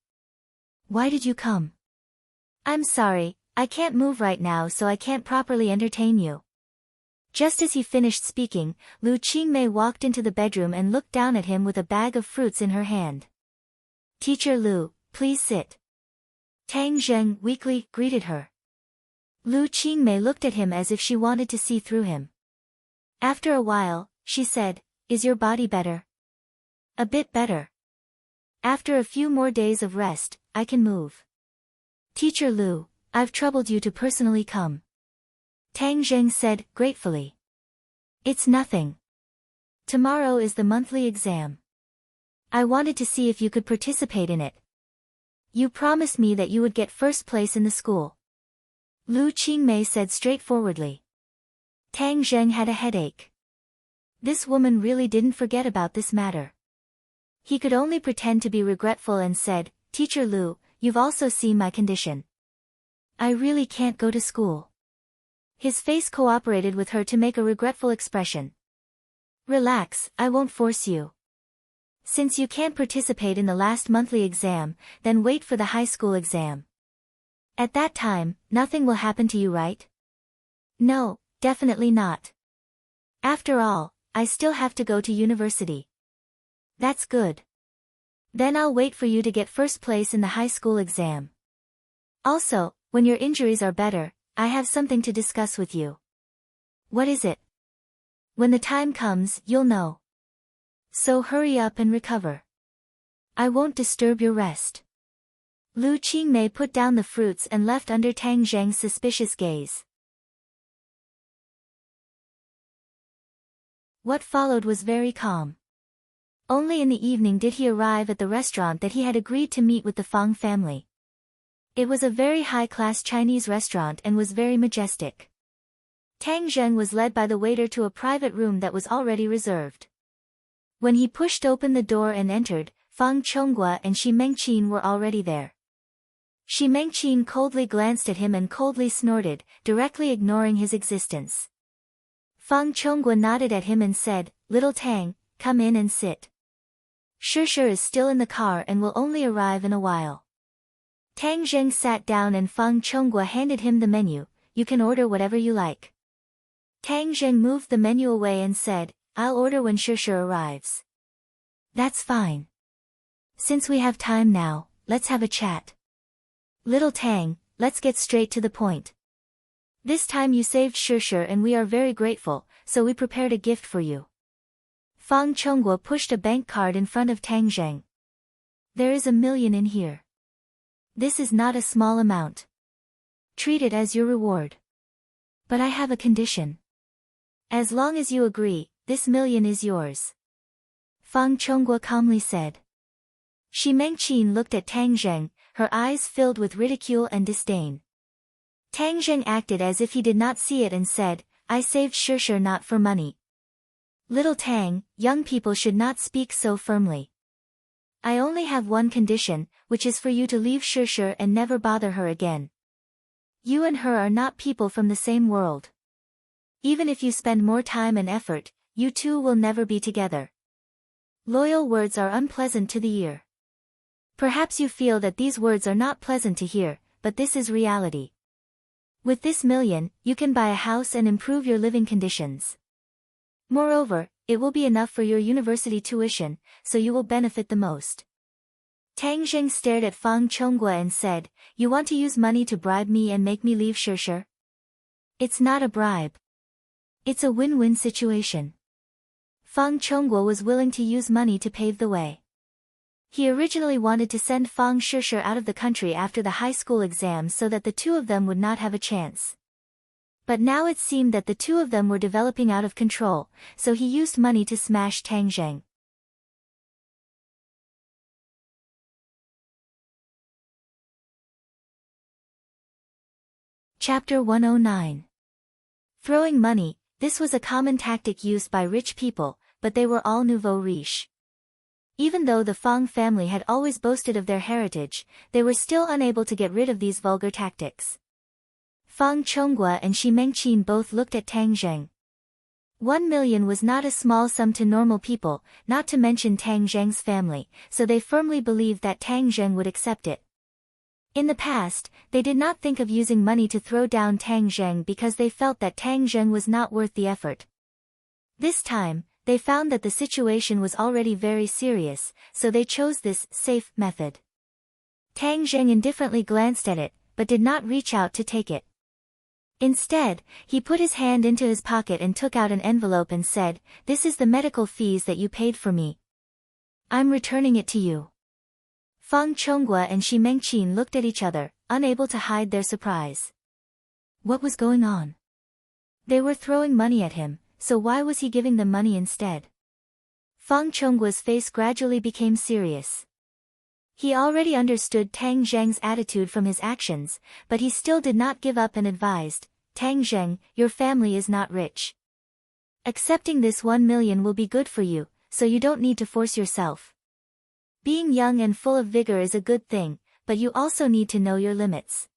Why did you come? I'm sorry, I can't move right now so I can't properly entertain you. Just as he finished speaking, Lu Qingmei walked into the bedroom and looked down at him with a bag of fruits in her hand. Teacher Lu, please sit. Tang Zheng weakly greeted her. Lu Qingmei looked at him as if she wanted to see through him. After a while, she said, Is your body better? A bit better. After a few more days of rest, I can move. Teacher Lu, I've troubled you to personally come. Tang Zheng said, gratefully. It's nothing. Tomorrow is the monthly exam. I wanted to see if you could participate in it. You promised me that you would get first place in the school. Lu Qingmei said straightforwardly. Tang Zheng had a headache. This woman really didn't forget about this matter. He could only pretend to be regretful and said, Teacher Lu, you've also seen my condition. I really can't go to school. His face cooperated with her to make a regretful expression. Relax, I won't force you. Since you can't participate in the last monthly exam, then wait for the high school exam. At that time, nothing will happen to you, right? No, definitely not. After all, I still have to go to university. That's good. Then I'll wait for you to get first place in the high school exam. Also, when your injuries are better, I have something to discuss with you. What is it? When the time comes, you'll know. So hurry up and recover. I won't disturb your rest. Lu Qingmei put down the fruits and left under Tang Zheng's suspicious gaze. What followed was very calm. Only in the evening did he arrive at the restaurant that he had agreed to meet with the Fang family. It was a very high-class Chinese restaurant and was very majestic. Tang Zheng was led by the waiter to a private room that was already reserved. When he pushed open the door and entered, Fang Chonghua and Shi Mengqin were already there. Shi Mengqin coldly glanced at him and coldly snorted, directly ignoring his existence. Fang Chonghua nodded at him and said, Little Tang, come in and sit. Shishir is still in the car and will only arrive in a while. Tang Zheng sat down and Fang Chonghua handed him the menu. You can order whatever you like. Tang Zheng moved the menu away and said, I'll order when Shishir arrives. That's fine. Since we have time now, let's have a chat. Little Tang, let's get straight to the point. This time you saved Shishir and we are very grateful, so we prepared a gift for you. Fang Chonghua pushed a bank card in front of Tang Zheng. There is 1 million in here. This is not a small amount. Treat it as your reward. But I have a condition. As long as you agree, this 1 million is yours. Fang Chonghua calmly said. Shi Mengqin looked at Tang Zheng, her eyes filled with ridicule and disdain. Tang Zheng acted as if he did not see it and said, I saved Shishir not for money. Little Tang, young people should not speak so firmly. I only have one condition, which is for you to leave Shishir and never bother her again. You and her are not people from the same world. Even if you spend more time and effort, you two will never be together. Loyal words are unpleasant to the ear. Perhaps you feel that these words are not pleasant to hear, but this is reality. With this million, you can buy a house and improve your living conditions. Moreover, it will be enough for your university tuition, so you will benefit the most. Tang Zheng stared at Fang Chonghua and said, "You want to use money to bribe me and make me leave Shishir? It's not a bribe. It's a win-win situation." Fang Chonghua was willing to use money to pave the way. He originally wanted to send Fang Shishir out of the country after the high school exams so that the two of them would not have a chance. But now it seemed that the two of them were developing out of control, so he used money to smash Tang Zheng. Chapter 109. Throwing money. This was a common tactic used by rich people, but they were all nouveau riche. Even though the Fang family had always boasted of their heritage, they were still unable to get rid of these vulgar tactics. Fang Chonghua and Shi Mengqin both looked at Tang Zheng. 1 million was not a small sum to normal people, not to mention Tang Zheng's family, so they firmly believed that Tang Zheng would accept it. In the past, they did not think of using money to throw down Tang Zheng because they felt that Tang Zheng was not worth the effort. This time, they found that the situation was already very serious, so they chose this safe method. Tang Zheng indifferently glanced at it, but did not reach out to take it. Instead, he put his hand into his pocket and took out an envelope and said, "This is the medical fees that you paid for me. I'm returning it to you." Fang Chonghua and Shi Mengqin looked at each other, unable to hide their surprise. What was going on? They were throwing money at him, so why was he giving them money instead? Fang Chonghua's face gradually became serious. He already understood Tang Zheng's attitude from his actions, but he still did not give up and advised, "Tang Zheng, your family is not rich. Accepting this 1 million will be good for you, so you don't need to force yourself. Being young and full of vigor is a good thing, but you also need to know your limits.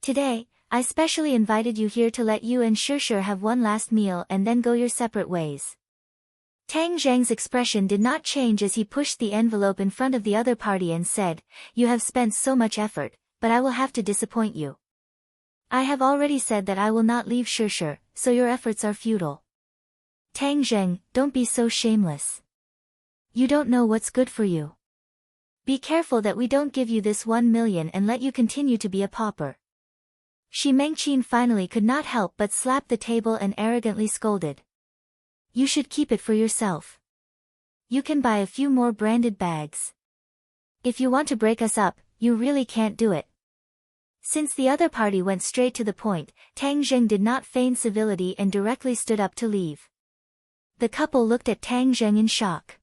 Today, I specially invited you here to let you and Shishir have one last meal and then go your separate ways." Tang Zheng's expression did not change as he pushed the envelope in front of the other party and said, "You have spent so much effort, but I will have to disappoint you. I have already said that I will not leave Shishir, so your efforts are futile. Tang Zheng, don't be so shameless. You don't know what's good for you. Be careful that we don't give you this 1 million and let you continue to be a pauper." Shi Mengqin finally could not help but slap the table and arrogantly scolded. "You should keep it for yourself. You can buy a few more branded bags. If you want to break us up, you really can't do it." Since the other party went straight to the point, Tang Zheng did not feign civility and directly stood up to leave. The couple looked at Tang Zheng in shock.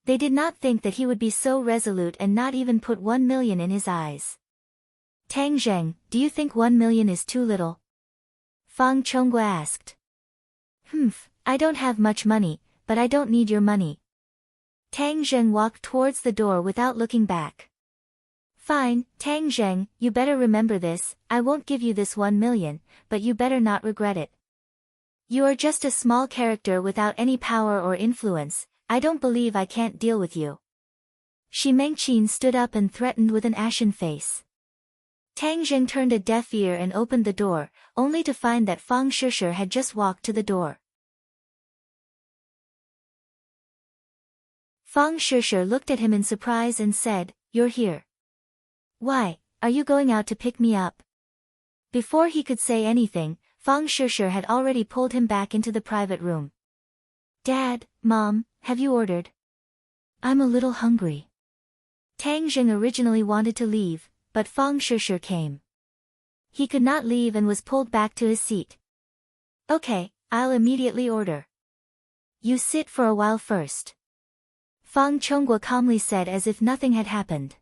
They did not think that he would be so resolute and not even put 1 million in his eyes. "Tang Zheng, do you think 1 million is too little?" Fang Chonghua asked. I don't have much money, but I don't need your money." Tang Zheng walked towards the door without looking back. "Fine, Tang Zheng, you better remember this, I won't give you this 1 million, but you better not regret it. You are just a small character without any power or influence, I don't believe I can't deal with you." Shi Mengqin stood up and threatened with an ashen face. Tang Zheng turned a deaf ear and opened the door, only to find that Fang Shishir had just walked to the door. Fang Shishir looked at him in surprise and said, "You're here. Why, are you going out to pick me up?" Before he could say anything, Fang Shishir had already pulled him back into the private room. "Dad, Mom, have you ordered? I'm a little hungry." Tang Zheng originally wanted to leave, but Fang Shishir came. He could not leave and was pulled back to his seat. "Okay, I'll immediately order. You sit for a while first." Fang Chonghua calmly said as if nothing had happened.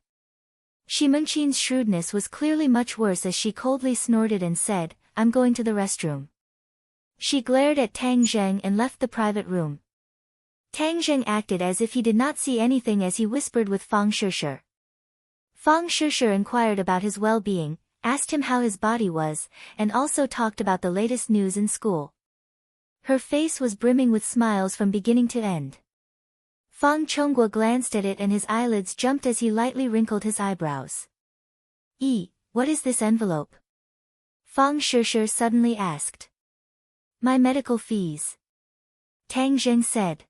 Shi Mengqin's shrewdness was clearly much worse as she coldly snorted and said, "I'm going to the restroom." She glared at Tang Zheng and left the private room. Tang Zheng acted as if he did not see anything as he whispered with Fang Shishir. Fang Shishir inquired about his well-being, asked him how his body was, and also talked about the latest news in school. Her face was brimming with smiles from beginning to end. Fang Chonghua glanced at it and his eyelids jumped as he lightly wrinkled his eyebrows. What is this envelope?" Fang Shishir suddenly asked. My medical fees. Tang Zheng said.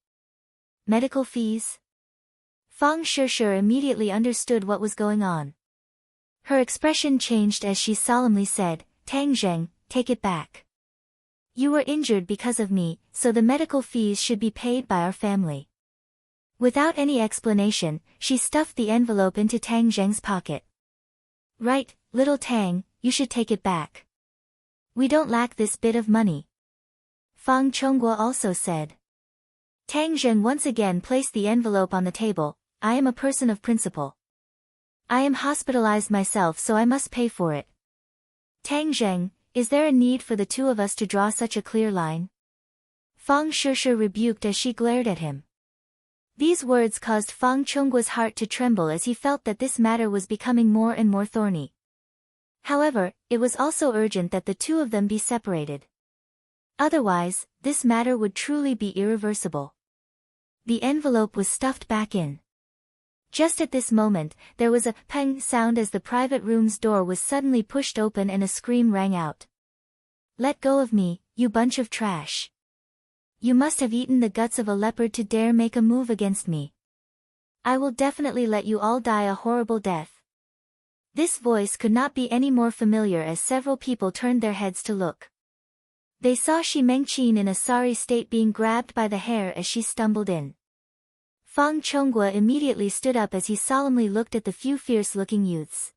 Medical fees? Fang Shishir immediately understood what was going on. Her expression changed as she solemnly said, Tang Zheng, take it back. You were injured because of me, so the medical fees should be paid by our family. Without any explanation, she stuffed the envelope into Tang Zheng's pocket. Right, little Tang, you should take it back. We don't lack this bit of money. Fang Chongguo also said. Tang Zheng once again placed the envelope on the table. I am a person of principle. I am hospitalized myself, so I must pay for it. Tang Zheng, is there a need for the two of us to draw such a clear line? Fang Shishir rebuked as she glared at him. These words caused Fang Chongguo's heart to tremble as he felt that this matter was becoming more and more thorny. However, it was also urgent that the two of them be separated. Otherwise, this matter would truly be irreversible. The envelope was stuffed back in. Just at this moment, there was a pang sound as the private room's door was suddenly pushed open and a scream rang out. Let go of me, you bunch of trash. You must have eaten the guts of a leopard to dare make a move against me. I will definitely let you all die a horrible death. This voice could not be any more familiar as several people turned their heads to look. They saw Shi Mengqin in a sorry state being grabbed by the hair as she stumbled in. Fang Chongguo immediately stood up as he solemnly looked at the few fierce-looking youths.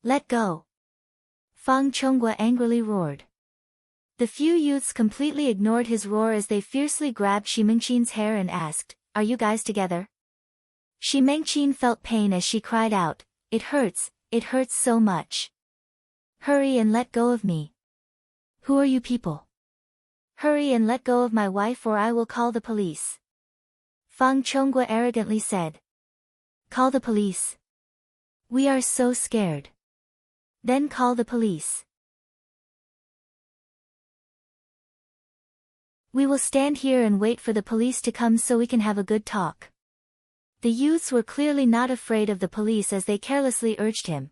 Let go! Fang Chongguo angrily roared. The few youths completely ignored his roar as they fiercely grabbed Shi Mengqin's hair and asked, Are you guys together? Shi Mengqin felt pain as she cried out, It hurts so much. Hurry and let go of me. Who are you people? Hurry and let go of my wife or I will call the police. Fang Chongguo arrogantly said. Call the police. We are so scared. Then call the police. We will stand here and wait for the police to come so we can have a good talk. The youths were clearly not afraid of the police as they carelessly urged him.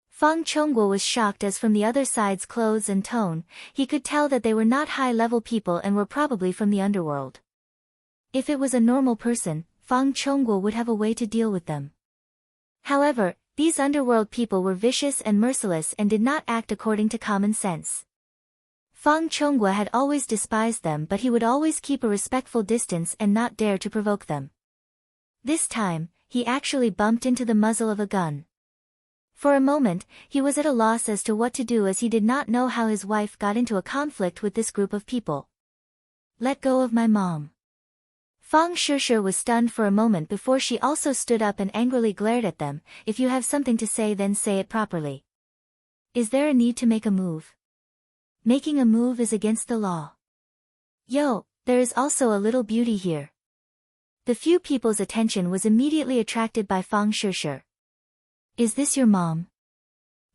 Fang Chongguo was shocked as from the other side's clothes and tone, he could tell that they were not high-level people and were probably from the underworld. If it was a normal person, Fang Chongguo would have a way to deal with them. However, these underworld people were vicious and merciless and did not act according to common sense. Fang Chongguo had always despised them, but he would always keep a respectful distance and not dare to provoke them. This time, he actually bumped into the muzzle of a gun. For a moment, he was at a loss as to what to do as he did not know how his wife got into a conflict with this group of people. Let go of my mom. Fang Shishir was stunned for a moment before she also stood up and angrily glared at them. If you have something to say, then say it properly. Is there a need to make a move? Making a move is against the law. Yo, there is also a little beauty here. The few people's attention was immediately attracted by Fang Shishir. Is this your mom?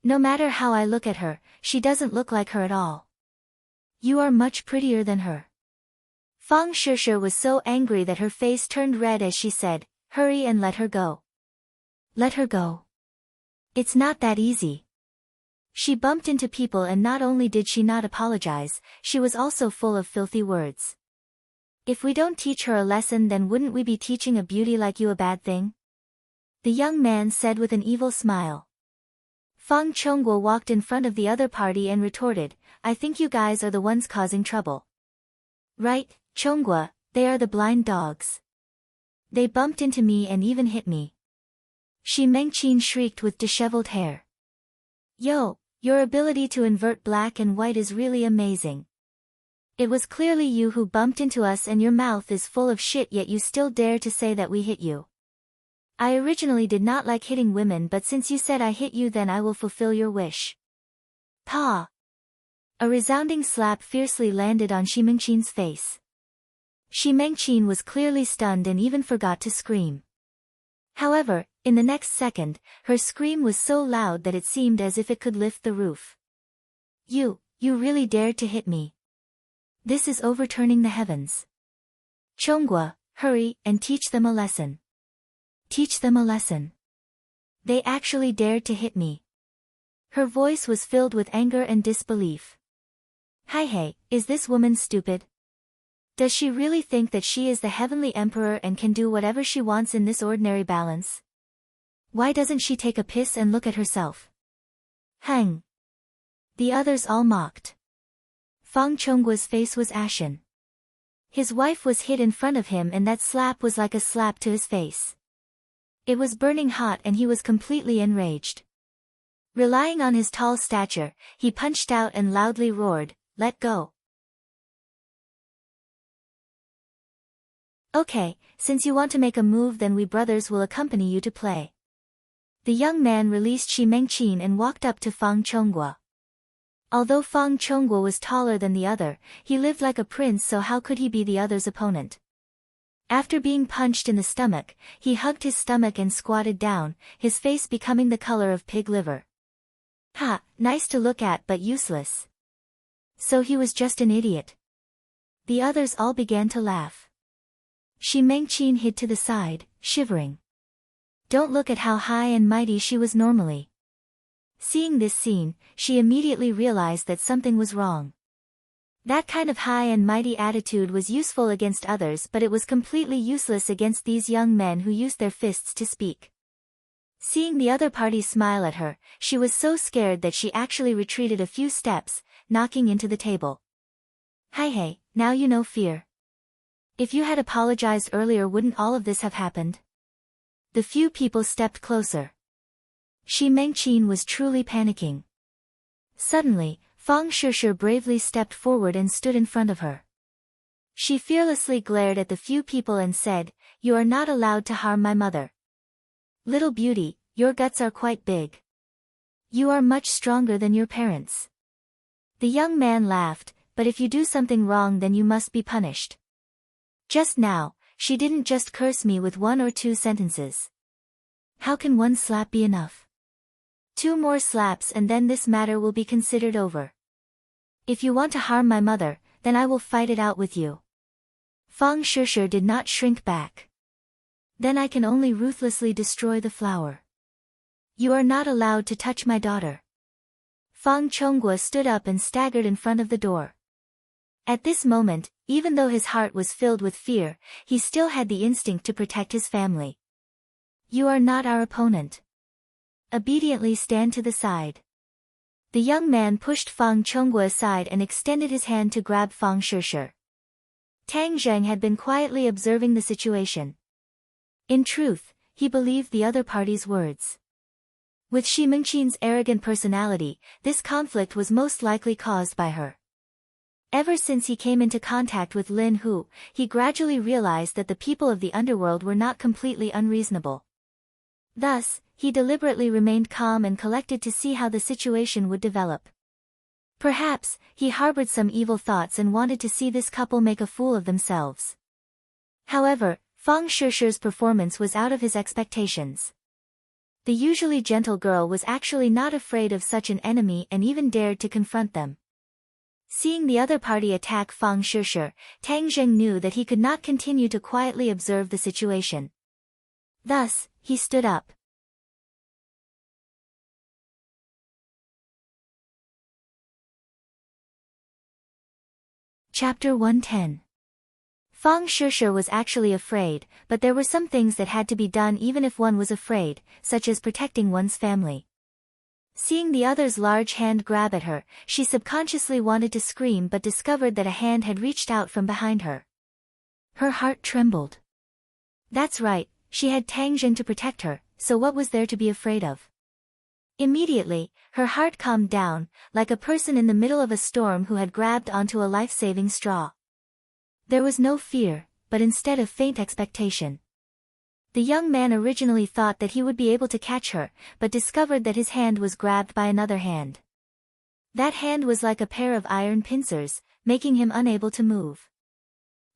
No matter how I look at her, she doesn't look like her at all. You are much prettier than her. Fang Shishir was so angry that her face turned red as she said, Hurry and let her go. Let her go. It's not that easy. She bumped into people and not only did she not apologize, she was also full of filthy words. If we don't teach her a lesson, then wouldn't we be teaching a beauty like you a bad thing? The young man said with an evil smile. Fang Chongguo walked in front of the other party and retorted, I think you guys are the ones causing trouble. Right, Chongguo, they are the blind dogs. They bumped into me and even hit me. Shi Mengqin shrieked with disheveled hair. Yo, your ability to invert black and white is really amazing. It was clearly you who bumped into us and your mouth is full of shit, yet you still dare to say that we hit you. I originally did not like hitting women, but since you said I hit you, then I will fulfill your wish. Pa! A resounding slap fiercely landed on Shi Mengqin's face. Shi Mengqin was clearly stunned and even forgot to scream. However, in the next second, her scream was so loud that it seemed as if it could lift the roof. You really dared to hit me. This is overturning the heavens. Chongguo, hurry and teach them a lesson. Teach them a lesson. They actually dared to hit me. Her voice was filled with anger and disbelief. Hey, is this woman stupid? Does she really think that she is the heavenly emperor and can do whatever she wants in this ordinary balance? Why doesn't she take a piss and look at herself? Hang! The others all mocked. Fang Chongguo's face was ashen. His wife was hit in front of him and that slap was like a slap to his face. It was burning hot and he was completely enraged. Relying on his tall stature, he punched out and loudly roared, "Let go." Okay, since you want to make a move then we brothers will accompany you to play. The young man released Shi Mengqin and walked up to Fang Chongguo. Although Fang Chongguo was taller than the other, he lived like a prince, so how could he be the other's opponent? After being punched in the stomach, he hugged his stomach and squatted down, his face becoming the color of pig liver. Ha, nice to look at but useless. So he was just an idiot. The others all began to laugh. Shi Mengqin hid to the side, shivering. Don't look at how high and mighty she was normally. Seeing this scene, she immediately realized that something was wrong. That kind of high and mighty attitude was useful against others, but it was completely useless against these young men who used their fists to speak. Seeing the other party smile at her, she was so scared that she actually retreated a few steps, knocking into the table. Hey, now you know fear. If you had apologized earlier, wouldn't all of this have happened? The few people stepped closer. Shi Mengqin was truly panicking. Suddenly, Fang Shishir bravely stepped forward and stood in front of her. She fearlessly glared at the few people and said, "You are not allowed to harm my mother. Little beauty, your guts are quite big. You are much stronger than your parents." The young man laughed, "But if you do something wrong then you must be punished. Just now, she didn't just curse me with 1 or 2 sentences. How can 1 slap be enough? 2 more slaps and then this matter will be considered over. If you want to harm my mother, then I will fight it out with you." Fang Shishir did not shrink back. "Then I can only ruthlessly destroy the flower. You are not allowed to touch my daughter." Fang Chongguo stood up and staggered in front of the door. At this moment, even though his heart was filled with fear, he still had the instinct to protect his family. "You are not our opponent. Obediently stand to the side." The young man pushed Fang Chongguo aside and extended his hand to grab Fang Shishir. Tang Zheng had been quietly observing the situation. In truth, he believed the other party's words. With Shi Mengqin's arrogant personality, this conflict was most likely caused by her. Ever since he came into contact with Lin Hu, he gradually realized that the people of the underworld were not completely unreasonable. Thus, he deliberately remained calm and collected to see how the situation would develop. Perhaps, he harbored some evil thoughts and wanted to see this couple make a fool of themselves. However, Fang Shishir's performance was out of his expectations. The usually gentle girl was actually not afraid of such an enemy and even dared to confront them. Seeing the other party attack Fang Shishir, Tang Zheng knew that he could not continue to quietly observe the situation. Thus, he stood up. Chapter 110. Fang Shishir was actually afraid, but there were some things that had to be done even if one was afraid, such as protecting one's family. Seeing the other's large hand grab at her, she subconsciously wanted to scream but discovered that a hand had reached out from behind her. Her heart trembled. That's right, she had Tang Zheng to protect her, so what was there to be afraid of? Immediately, her heart calmed down, like a person in the middle of a storm who had grabbed onto a life-saving straw. There was no fear, but instead of faint expectation. The young man originally thought that he would be able to catch her, but discovered that his hand was grabbed by another hand. That hand was like a pair of iron pincers, making him unable to move.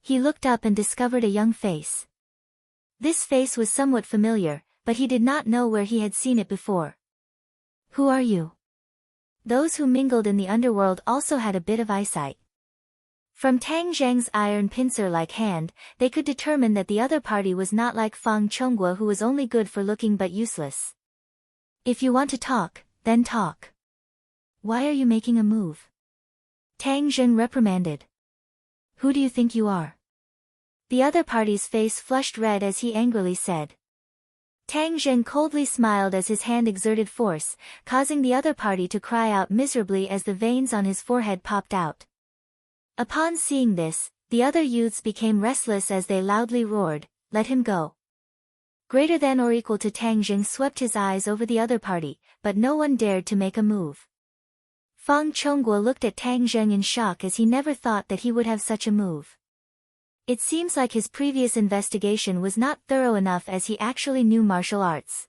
He looked up and discovered a young face. This face was somewhat familiar, but he did not know where he had seen it before. Who are you? Those who mingled in the underworld also had a bit of eyesight. From Tang Zheng's iron pincer-like hand, they could determine that the other party was not like Fang Chongguo, who was only good for looking but useless. If you want to talk, then talk. why are you making a move? Tang Zheng reprimanded. Who do you think you are? The other party's face flushed red as he angrily said. Tang Zheng coldly smiled as his hand exerted force, causing the other party to cry out miserably as the veins on his forehead popped out. Upon seeing this, the other youths became restless as they loudly roared, "Let him go." Greater than or equal to Tang Zheng swept his eyes over the other party, but no one dared to make a move. Fang Chongguo looked at Tang Zheng in shock as he never thought that he would have such a move. It seems like his previous investigation was not thorough enough as he actually knew martial arts.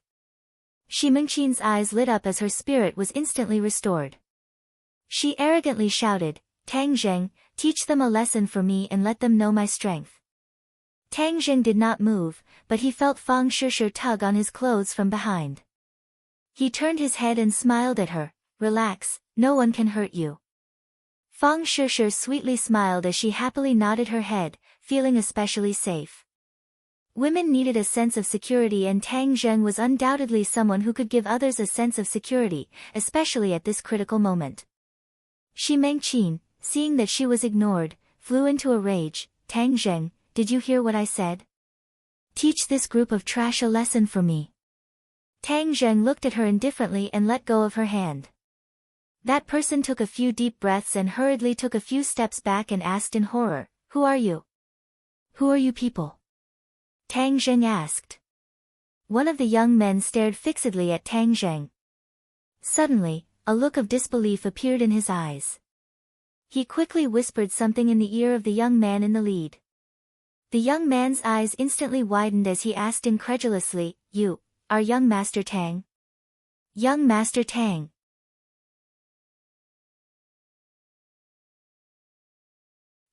Shi Mengqin's eyes lit up as her spirit was instantly restored. She arrogantly shouted, "Tang Zheng, teach them a lesson for me and let them know my strength." Tang Zheng did not move, but he felt Fang Shishir tug on his clothes from behind. He turned his head and smiled at her, "Relax, no one can hurt you." Fang Shishir sweetly smiled as she happily nodded her head, feeling especially safe. Women needed a sense of security and Tang Zheng was undoubtedly someone who could give others a sense of security, especially at this critical moment. Shi Mengqin, seeing that she was ignored, flew into a rage. "Tang Zheng, did you hear what I said? Teach this group of trash a lesson for me." Tang Zheng looked at her indifferently and let go of her hand. That person took a few deep breaths and hurriedly took a few steps back and asked in horror, "Who are you? Who are you people?" Tang Zheng asked. One of the young men stared fixedly at Tang Zheng. Suddenly, a look of disbelief appeared in his eyes. He quickly whispered something in the ear of the young man in the lead. The young man's eyes instantly widened as he asked incredulously, "You are young Master Tang?" "Young Master Tang."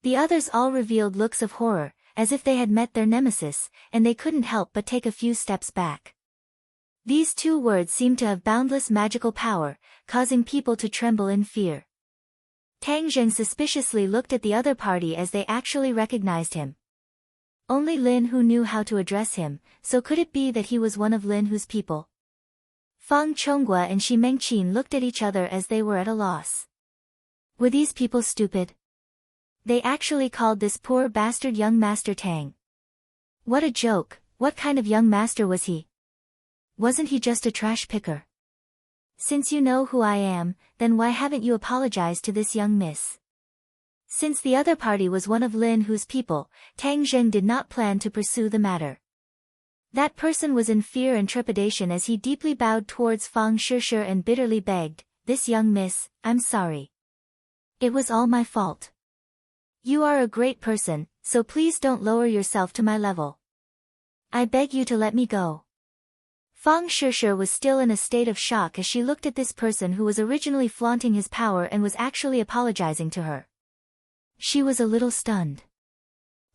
The others all revealed looks of horror, as if they had met their nemesis, and they couldn't help but take a few steps back. These two words seemed to have boundless magical power, causing people to tremble in fear. Tang Zheng suspiciously looked at the other party as they actually recognized him. Only Lin Hu knew how to address him, so could it be that he was one of Lin Hu's people? Fang Chongguo and Shi Mengqin looked at each other as they were at a loss. Were these people stupid? They actually called this poor bastard young Master Tang. What a joke, what kind of young master was he? Wasn't he just a trash picker? Since you know who I am, then why haven't you apologized to this young miss? Since the other party was one of Lin Hu's people, Tang Zheng did not plan to pursue the matter. That person was in fear and trepidation as he deeply bowed towards Fang Shishir and bitterly begged, "This young miss, I'm sorry. It was all my fault. You are a great person, so please don't lower yourself to my level. I beg you to let me go." Fang Shishir was still in a state of shock as she looked at this person who was originally flaunting his power and was actually apologizing to her. She was a little stunned.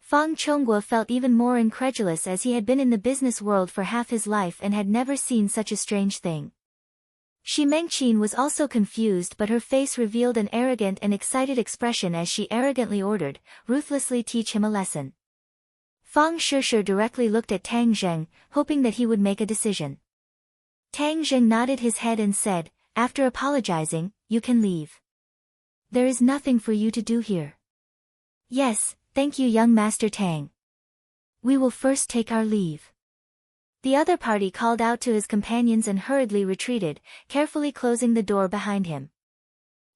Fang Chongguo felt even more incredulous as he had been in the business world for half his life and had never seen such a strange thing. Shi Mengqin was also confused, but her face revealed an arrogant and excited expression as she arrogantly ordered, "Ruthlessly teach him a lesson." Fang Shishir directly looked at Tang Zheng, hoping that he would make a decision. Tang Zheng nodded his head and said, "After apologizing, you can leave. There is nothing for you to do here." "Yes, thank you young Master Tang. We will first take our leave." The other party called out to his companions and hurriedly retreated, carefully closing the door behind him.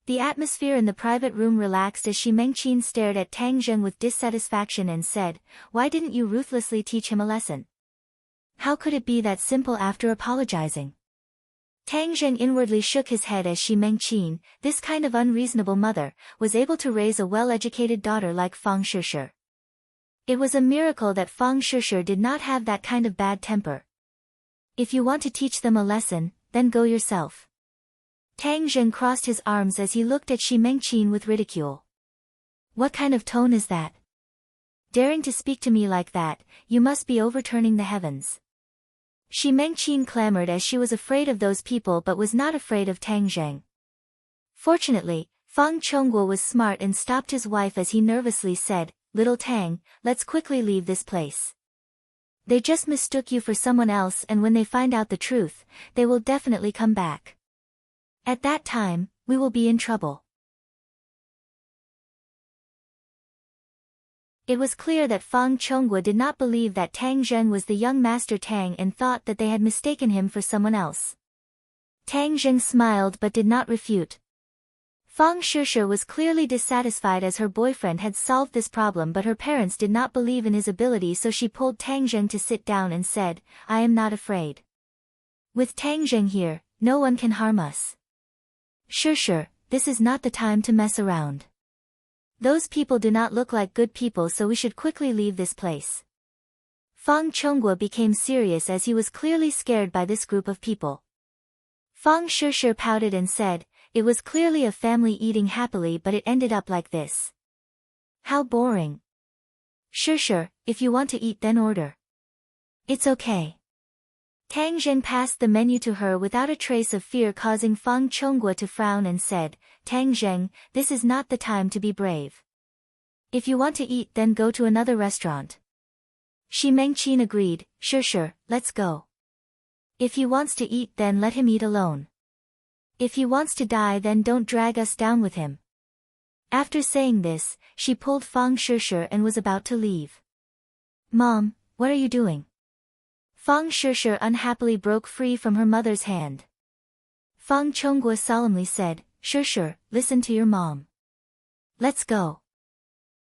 The atmosphere in the private room relaxed as Shi Mengqin stared at Tang Zheng with dissatisfaction and said, "Why didn't you ruthlessly teach him a lesson? How could it be that simple after apologizing?" Tang Zheng inwardly shook his head as Shi Mengqin, this kind of unreasonable mother, was able to raise a well-educated daughter like Fang Shishir. It was a miracle that Fang Shishir did not have that kind of bad temper. "If you want to teach them a lesson, then go yourself." Tang Zheng crossed his arms as he looked at Shi Mengqin with ridicule. "What kind of tone is that? Daring to speak to me like that, you must be overturning the heavens." Shi Mengqin clamored as she was afraid of those people but was not afraid of Tang Zheng. Fortunately, Fang Chongguo was smart and stopped his wife as he nervously said, "Little Tang, let's quickly leave this place. They just mistook you for someone else and when they find out the truth, they will definitely come back. At that time, we will be in trouble. It was clear that Fang Chonghua did not believe that Tang Zheng was the young Master Tang and thought that they had mistaken him for someone else. Tang Zheng smiled but did not refute. Fang Shishir was clearly dissatisfied as her boyfriend had solved this problem, but her parents did not believe in his ability, so she pulled Tang Zheng to sit down and said, "I am not afraid. With Tang Zheng here, no one can harm us. Shishir, this is not the time to mess around. Those people do not look like good people, so we should quickly leave this place." Fang Chonghua became serious as he was clearly scared by this group of people. Fang Shishir pouted and said, "It was clearly a family eating happily, but it ended up like this. How boring. Shishir, if you want to eat then order. It's okay." Tang Zheng passed the menu to her without a trace of fear, causing Fang Chonghua to frown and said, "Tang Zheng, this is not the time to be brave. If you want to eat then go to another restaurant." Shi Mengqin agreed, "Sure, let's go. If he wants to eat then let him eat alone. If he wants to die then don't drag us down with him." After saying this, she pulled Fang Shishir and was about to leave. "Mom, what are you doing?" Fang Shishir unhappily broke free from her mother's hand. Fang Chonghua solemnly said, "Shishir, listen to your mom. Let's go."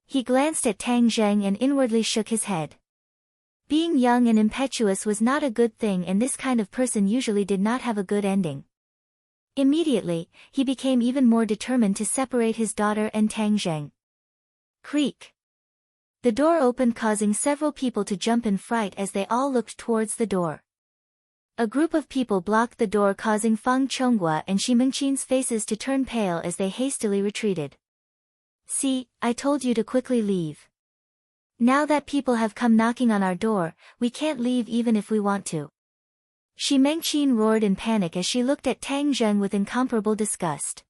He glanced at Tang Zheng and inwardly shook his head. Being young and impetuous was not a good thing, and this kind of person usually did not have a good ending. Immediately, he became even more determined to separate his daughter and Tang Zheng. Creak. The door opened, causing several people to jump in fright as they all looked towards the door. A group of people blocked the door, causing Fang Chonghua and Shi Mengqin's faces to turn pale as they hastily retreated. "See, I told you to quickly leave. Now that people have come knocking on our door, we can't leave even if we want to." Shi Mengqin roared in panic as she looked at Tang Zheng with incomparable disgust.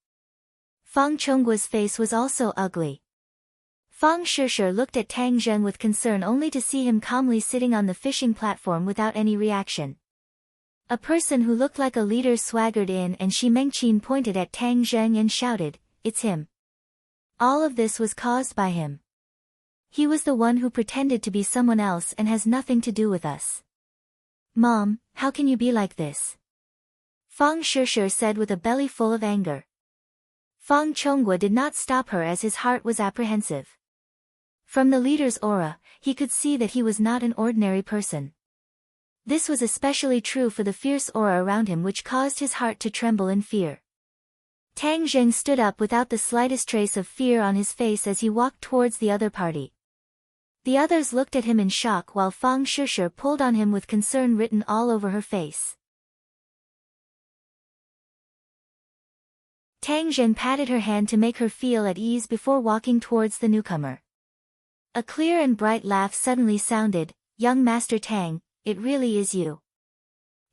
Fang Chonggua's face was also ugly. Fang Shishir looked at Tang Zheng with concern, only to see him calmly sitting on the fishing platform without any reaction. A person who looked like a leader swaggered in, and Shi Mengqin pointed at Tang Zheng and shouted, "It's him. All of this was caused by him. He was the one who pretended to be someone else and has nothing to do with us." "Mom, how can you be like this?" Fang Shishir said with a belly full of anger. Fang Chonghua did not stop her as his heart was apprehensive. From the leader's aura, he could see that he was not an ordinary person. This was especially true for the fierce aura around him, which caused his heart to tremble in fear. Tang Zheng stood up without the slightest trace of fear on his face as he walked towards the other party. The others looked at him in shock while Fang Shishir pulled on him with concern written all over her face. Tang Zheng patted her hand to make her feel at ease before walking towards the newcomer. A clear and bright laugh suddenly sounded. "Young Master Tang, it really is you.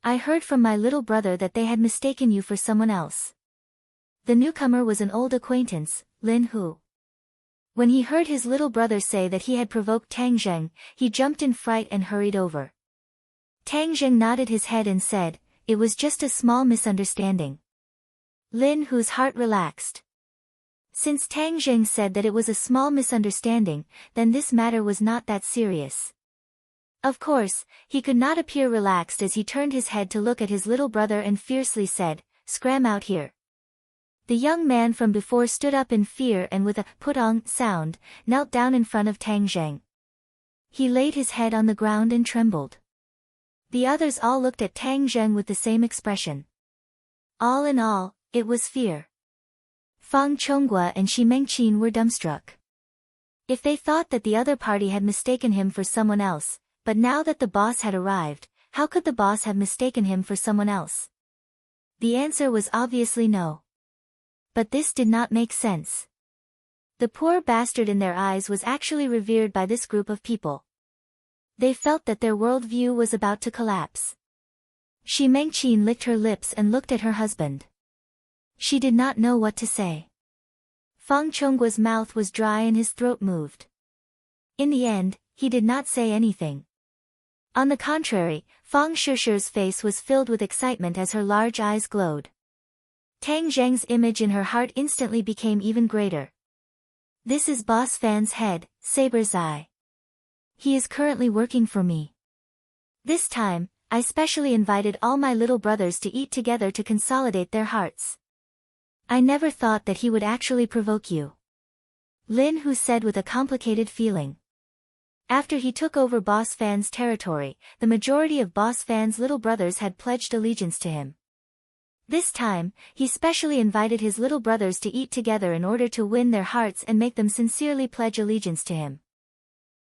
I heard from my little brother that they had mistaken you for someone else." The newcomer was an old acquaintance, Lin Hu. When he heard his little brother say that he had provoked Tang Zheng, he jumped in fright and hurried over. Tang Zheng nodded his head and said, "It was just a small misunderstanding." Lin Hu's heart relaxed. Since Tang Zheng said that it was a small misunderstanding, then this matter was not that serious. Of course, he could not appear relaxed as he turned his head to look at his little brother and fiercely said, "Scram out here." The young man from before stood up in fear and with a "put-on" sound, knelt down in front of Tang Zheng. He laid his head on the ground and trembled. The others all looked at Tang Zheng with the same expression. All in all, it was fear. Fang Chonghua and Shi Mengqin were dumbstruck. If they thought that the other party had mistaken him for someone else, but now that the boss had arrived, how could the boss have mistaken him for someone else? The answer was obviously no. But this did not make sense. The poor bastard in their eyes was actually revered by this group of people. They felt that their worldview was about to collapse. Shi Mengqin licked her lips and looked at her husband. She did not know what to say. Fang Chonggua's mouth was dry and his throat moved. In the end, he did not say anything. On the contrary, Fang Shishir's face was filled with excitement as her large eyes glowed. Tang Zheng's image in her heart instantly became even greater. This is Boss Fan's head, Saber's eye. He is currently working for me. This time, I specially invited all my little brothers to eat together to consolidate their hearts. I never thought that he would actually provoke you. Lin Hu said with a complicated feeling. After he took over Boss Fan's territory, the majority of Boss Fan's little brothers had pledged allegiance to him. This time, he specially invited his little brothers to eat together in order to win their hearts and make them sincerely pledge allegiance to him.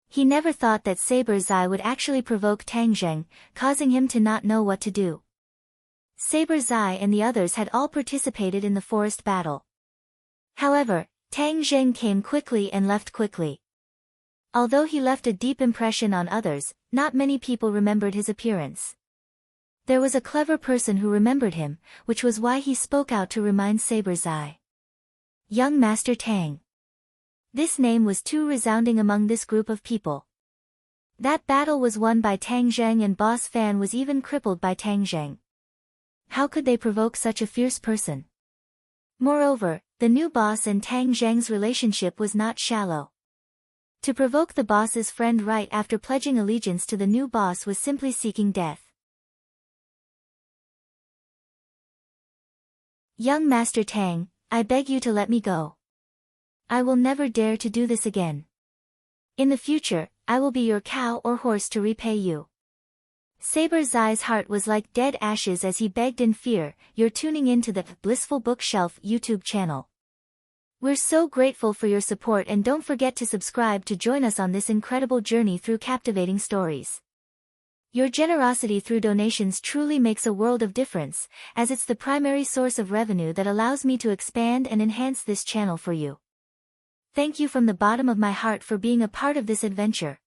He never thought that Saber's eye would actually provoke Tang Zheng, causing him to not know what to do. Saber's eye and the others had all participated in the forest battle. However, Tang Zheng came quickly and left quickly. Although he left a deep impression on others, not many people remembered his appearance. There was a clever person who remembered him, which was why he spoke out to remind Saber's eye. Young Master Tang. This name was too resounding among this group of people. That battle was won by Tang Zheng and Boss Fan was even crippled by Tang Zheng. How could they provoke such a fierce person? Moreover, the new boss and Tang Zheng's relationship was not shallow. To provoke the boss's friend right after pledging allegiance to the new boss was simply seeking death. Young Master Tang, I beg you to let me go. I will never dare to do this again. In the future, I will be your cow or horse to repay you. Saber's eye's heart was like dead ashes as he begged in fear. You're tuning into the Blissful Bookshelf YouTube channel. We're so grateful for your support and don't forget to subscribe to join us on this incredible journey through captivating stories. Your generosity through donations truly makes a world of difference, as it's the primary source of revenue that allows me to expand and enhance this channel for you. Thank you from the bottom of my heart for being a part of this adventure.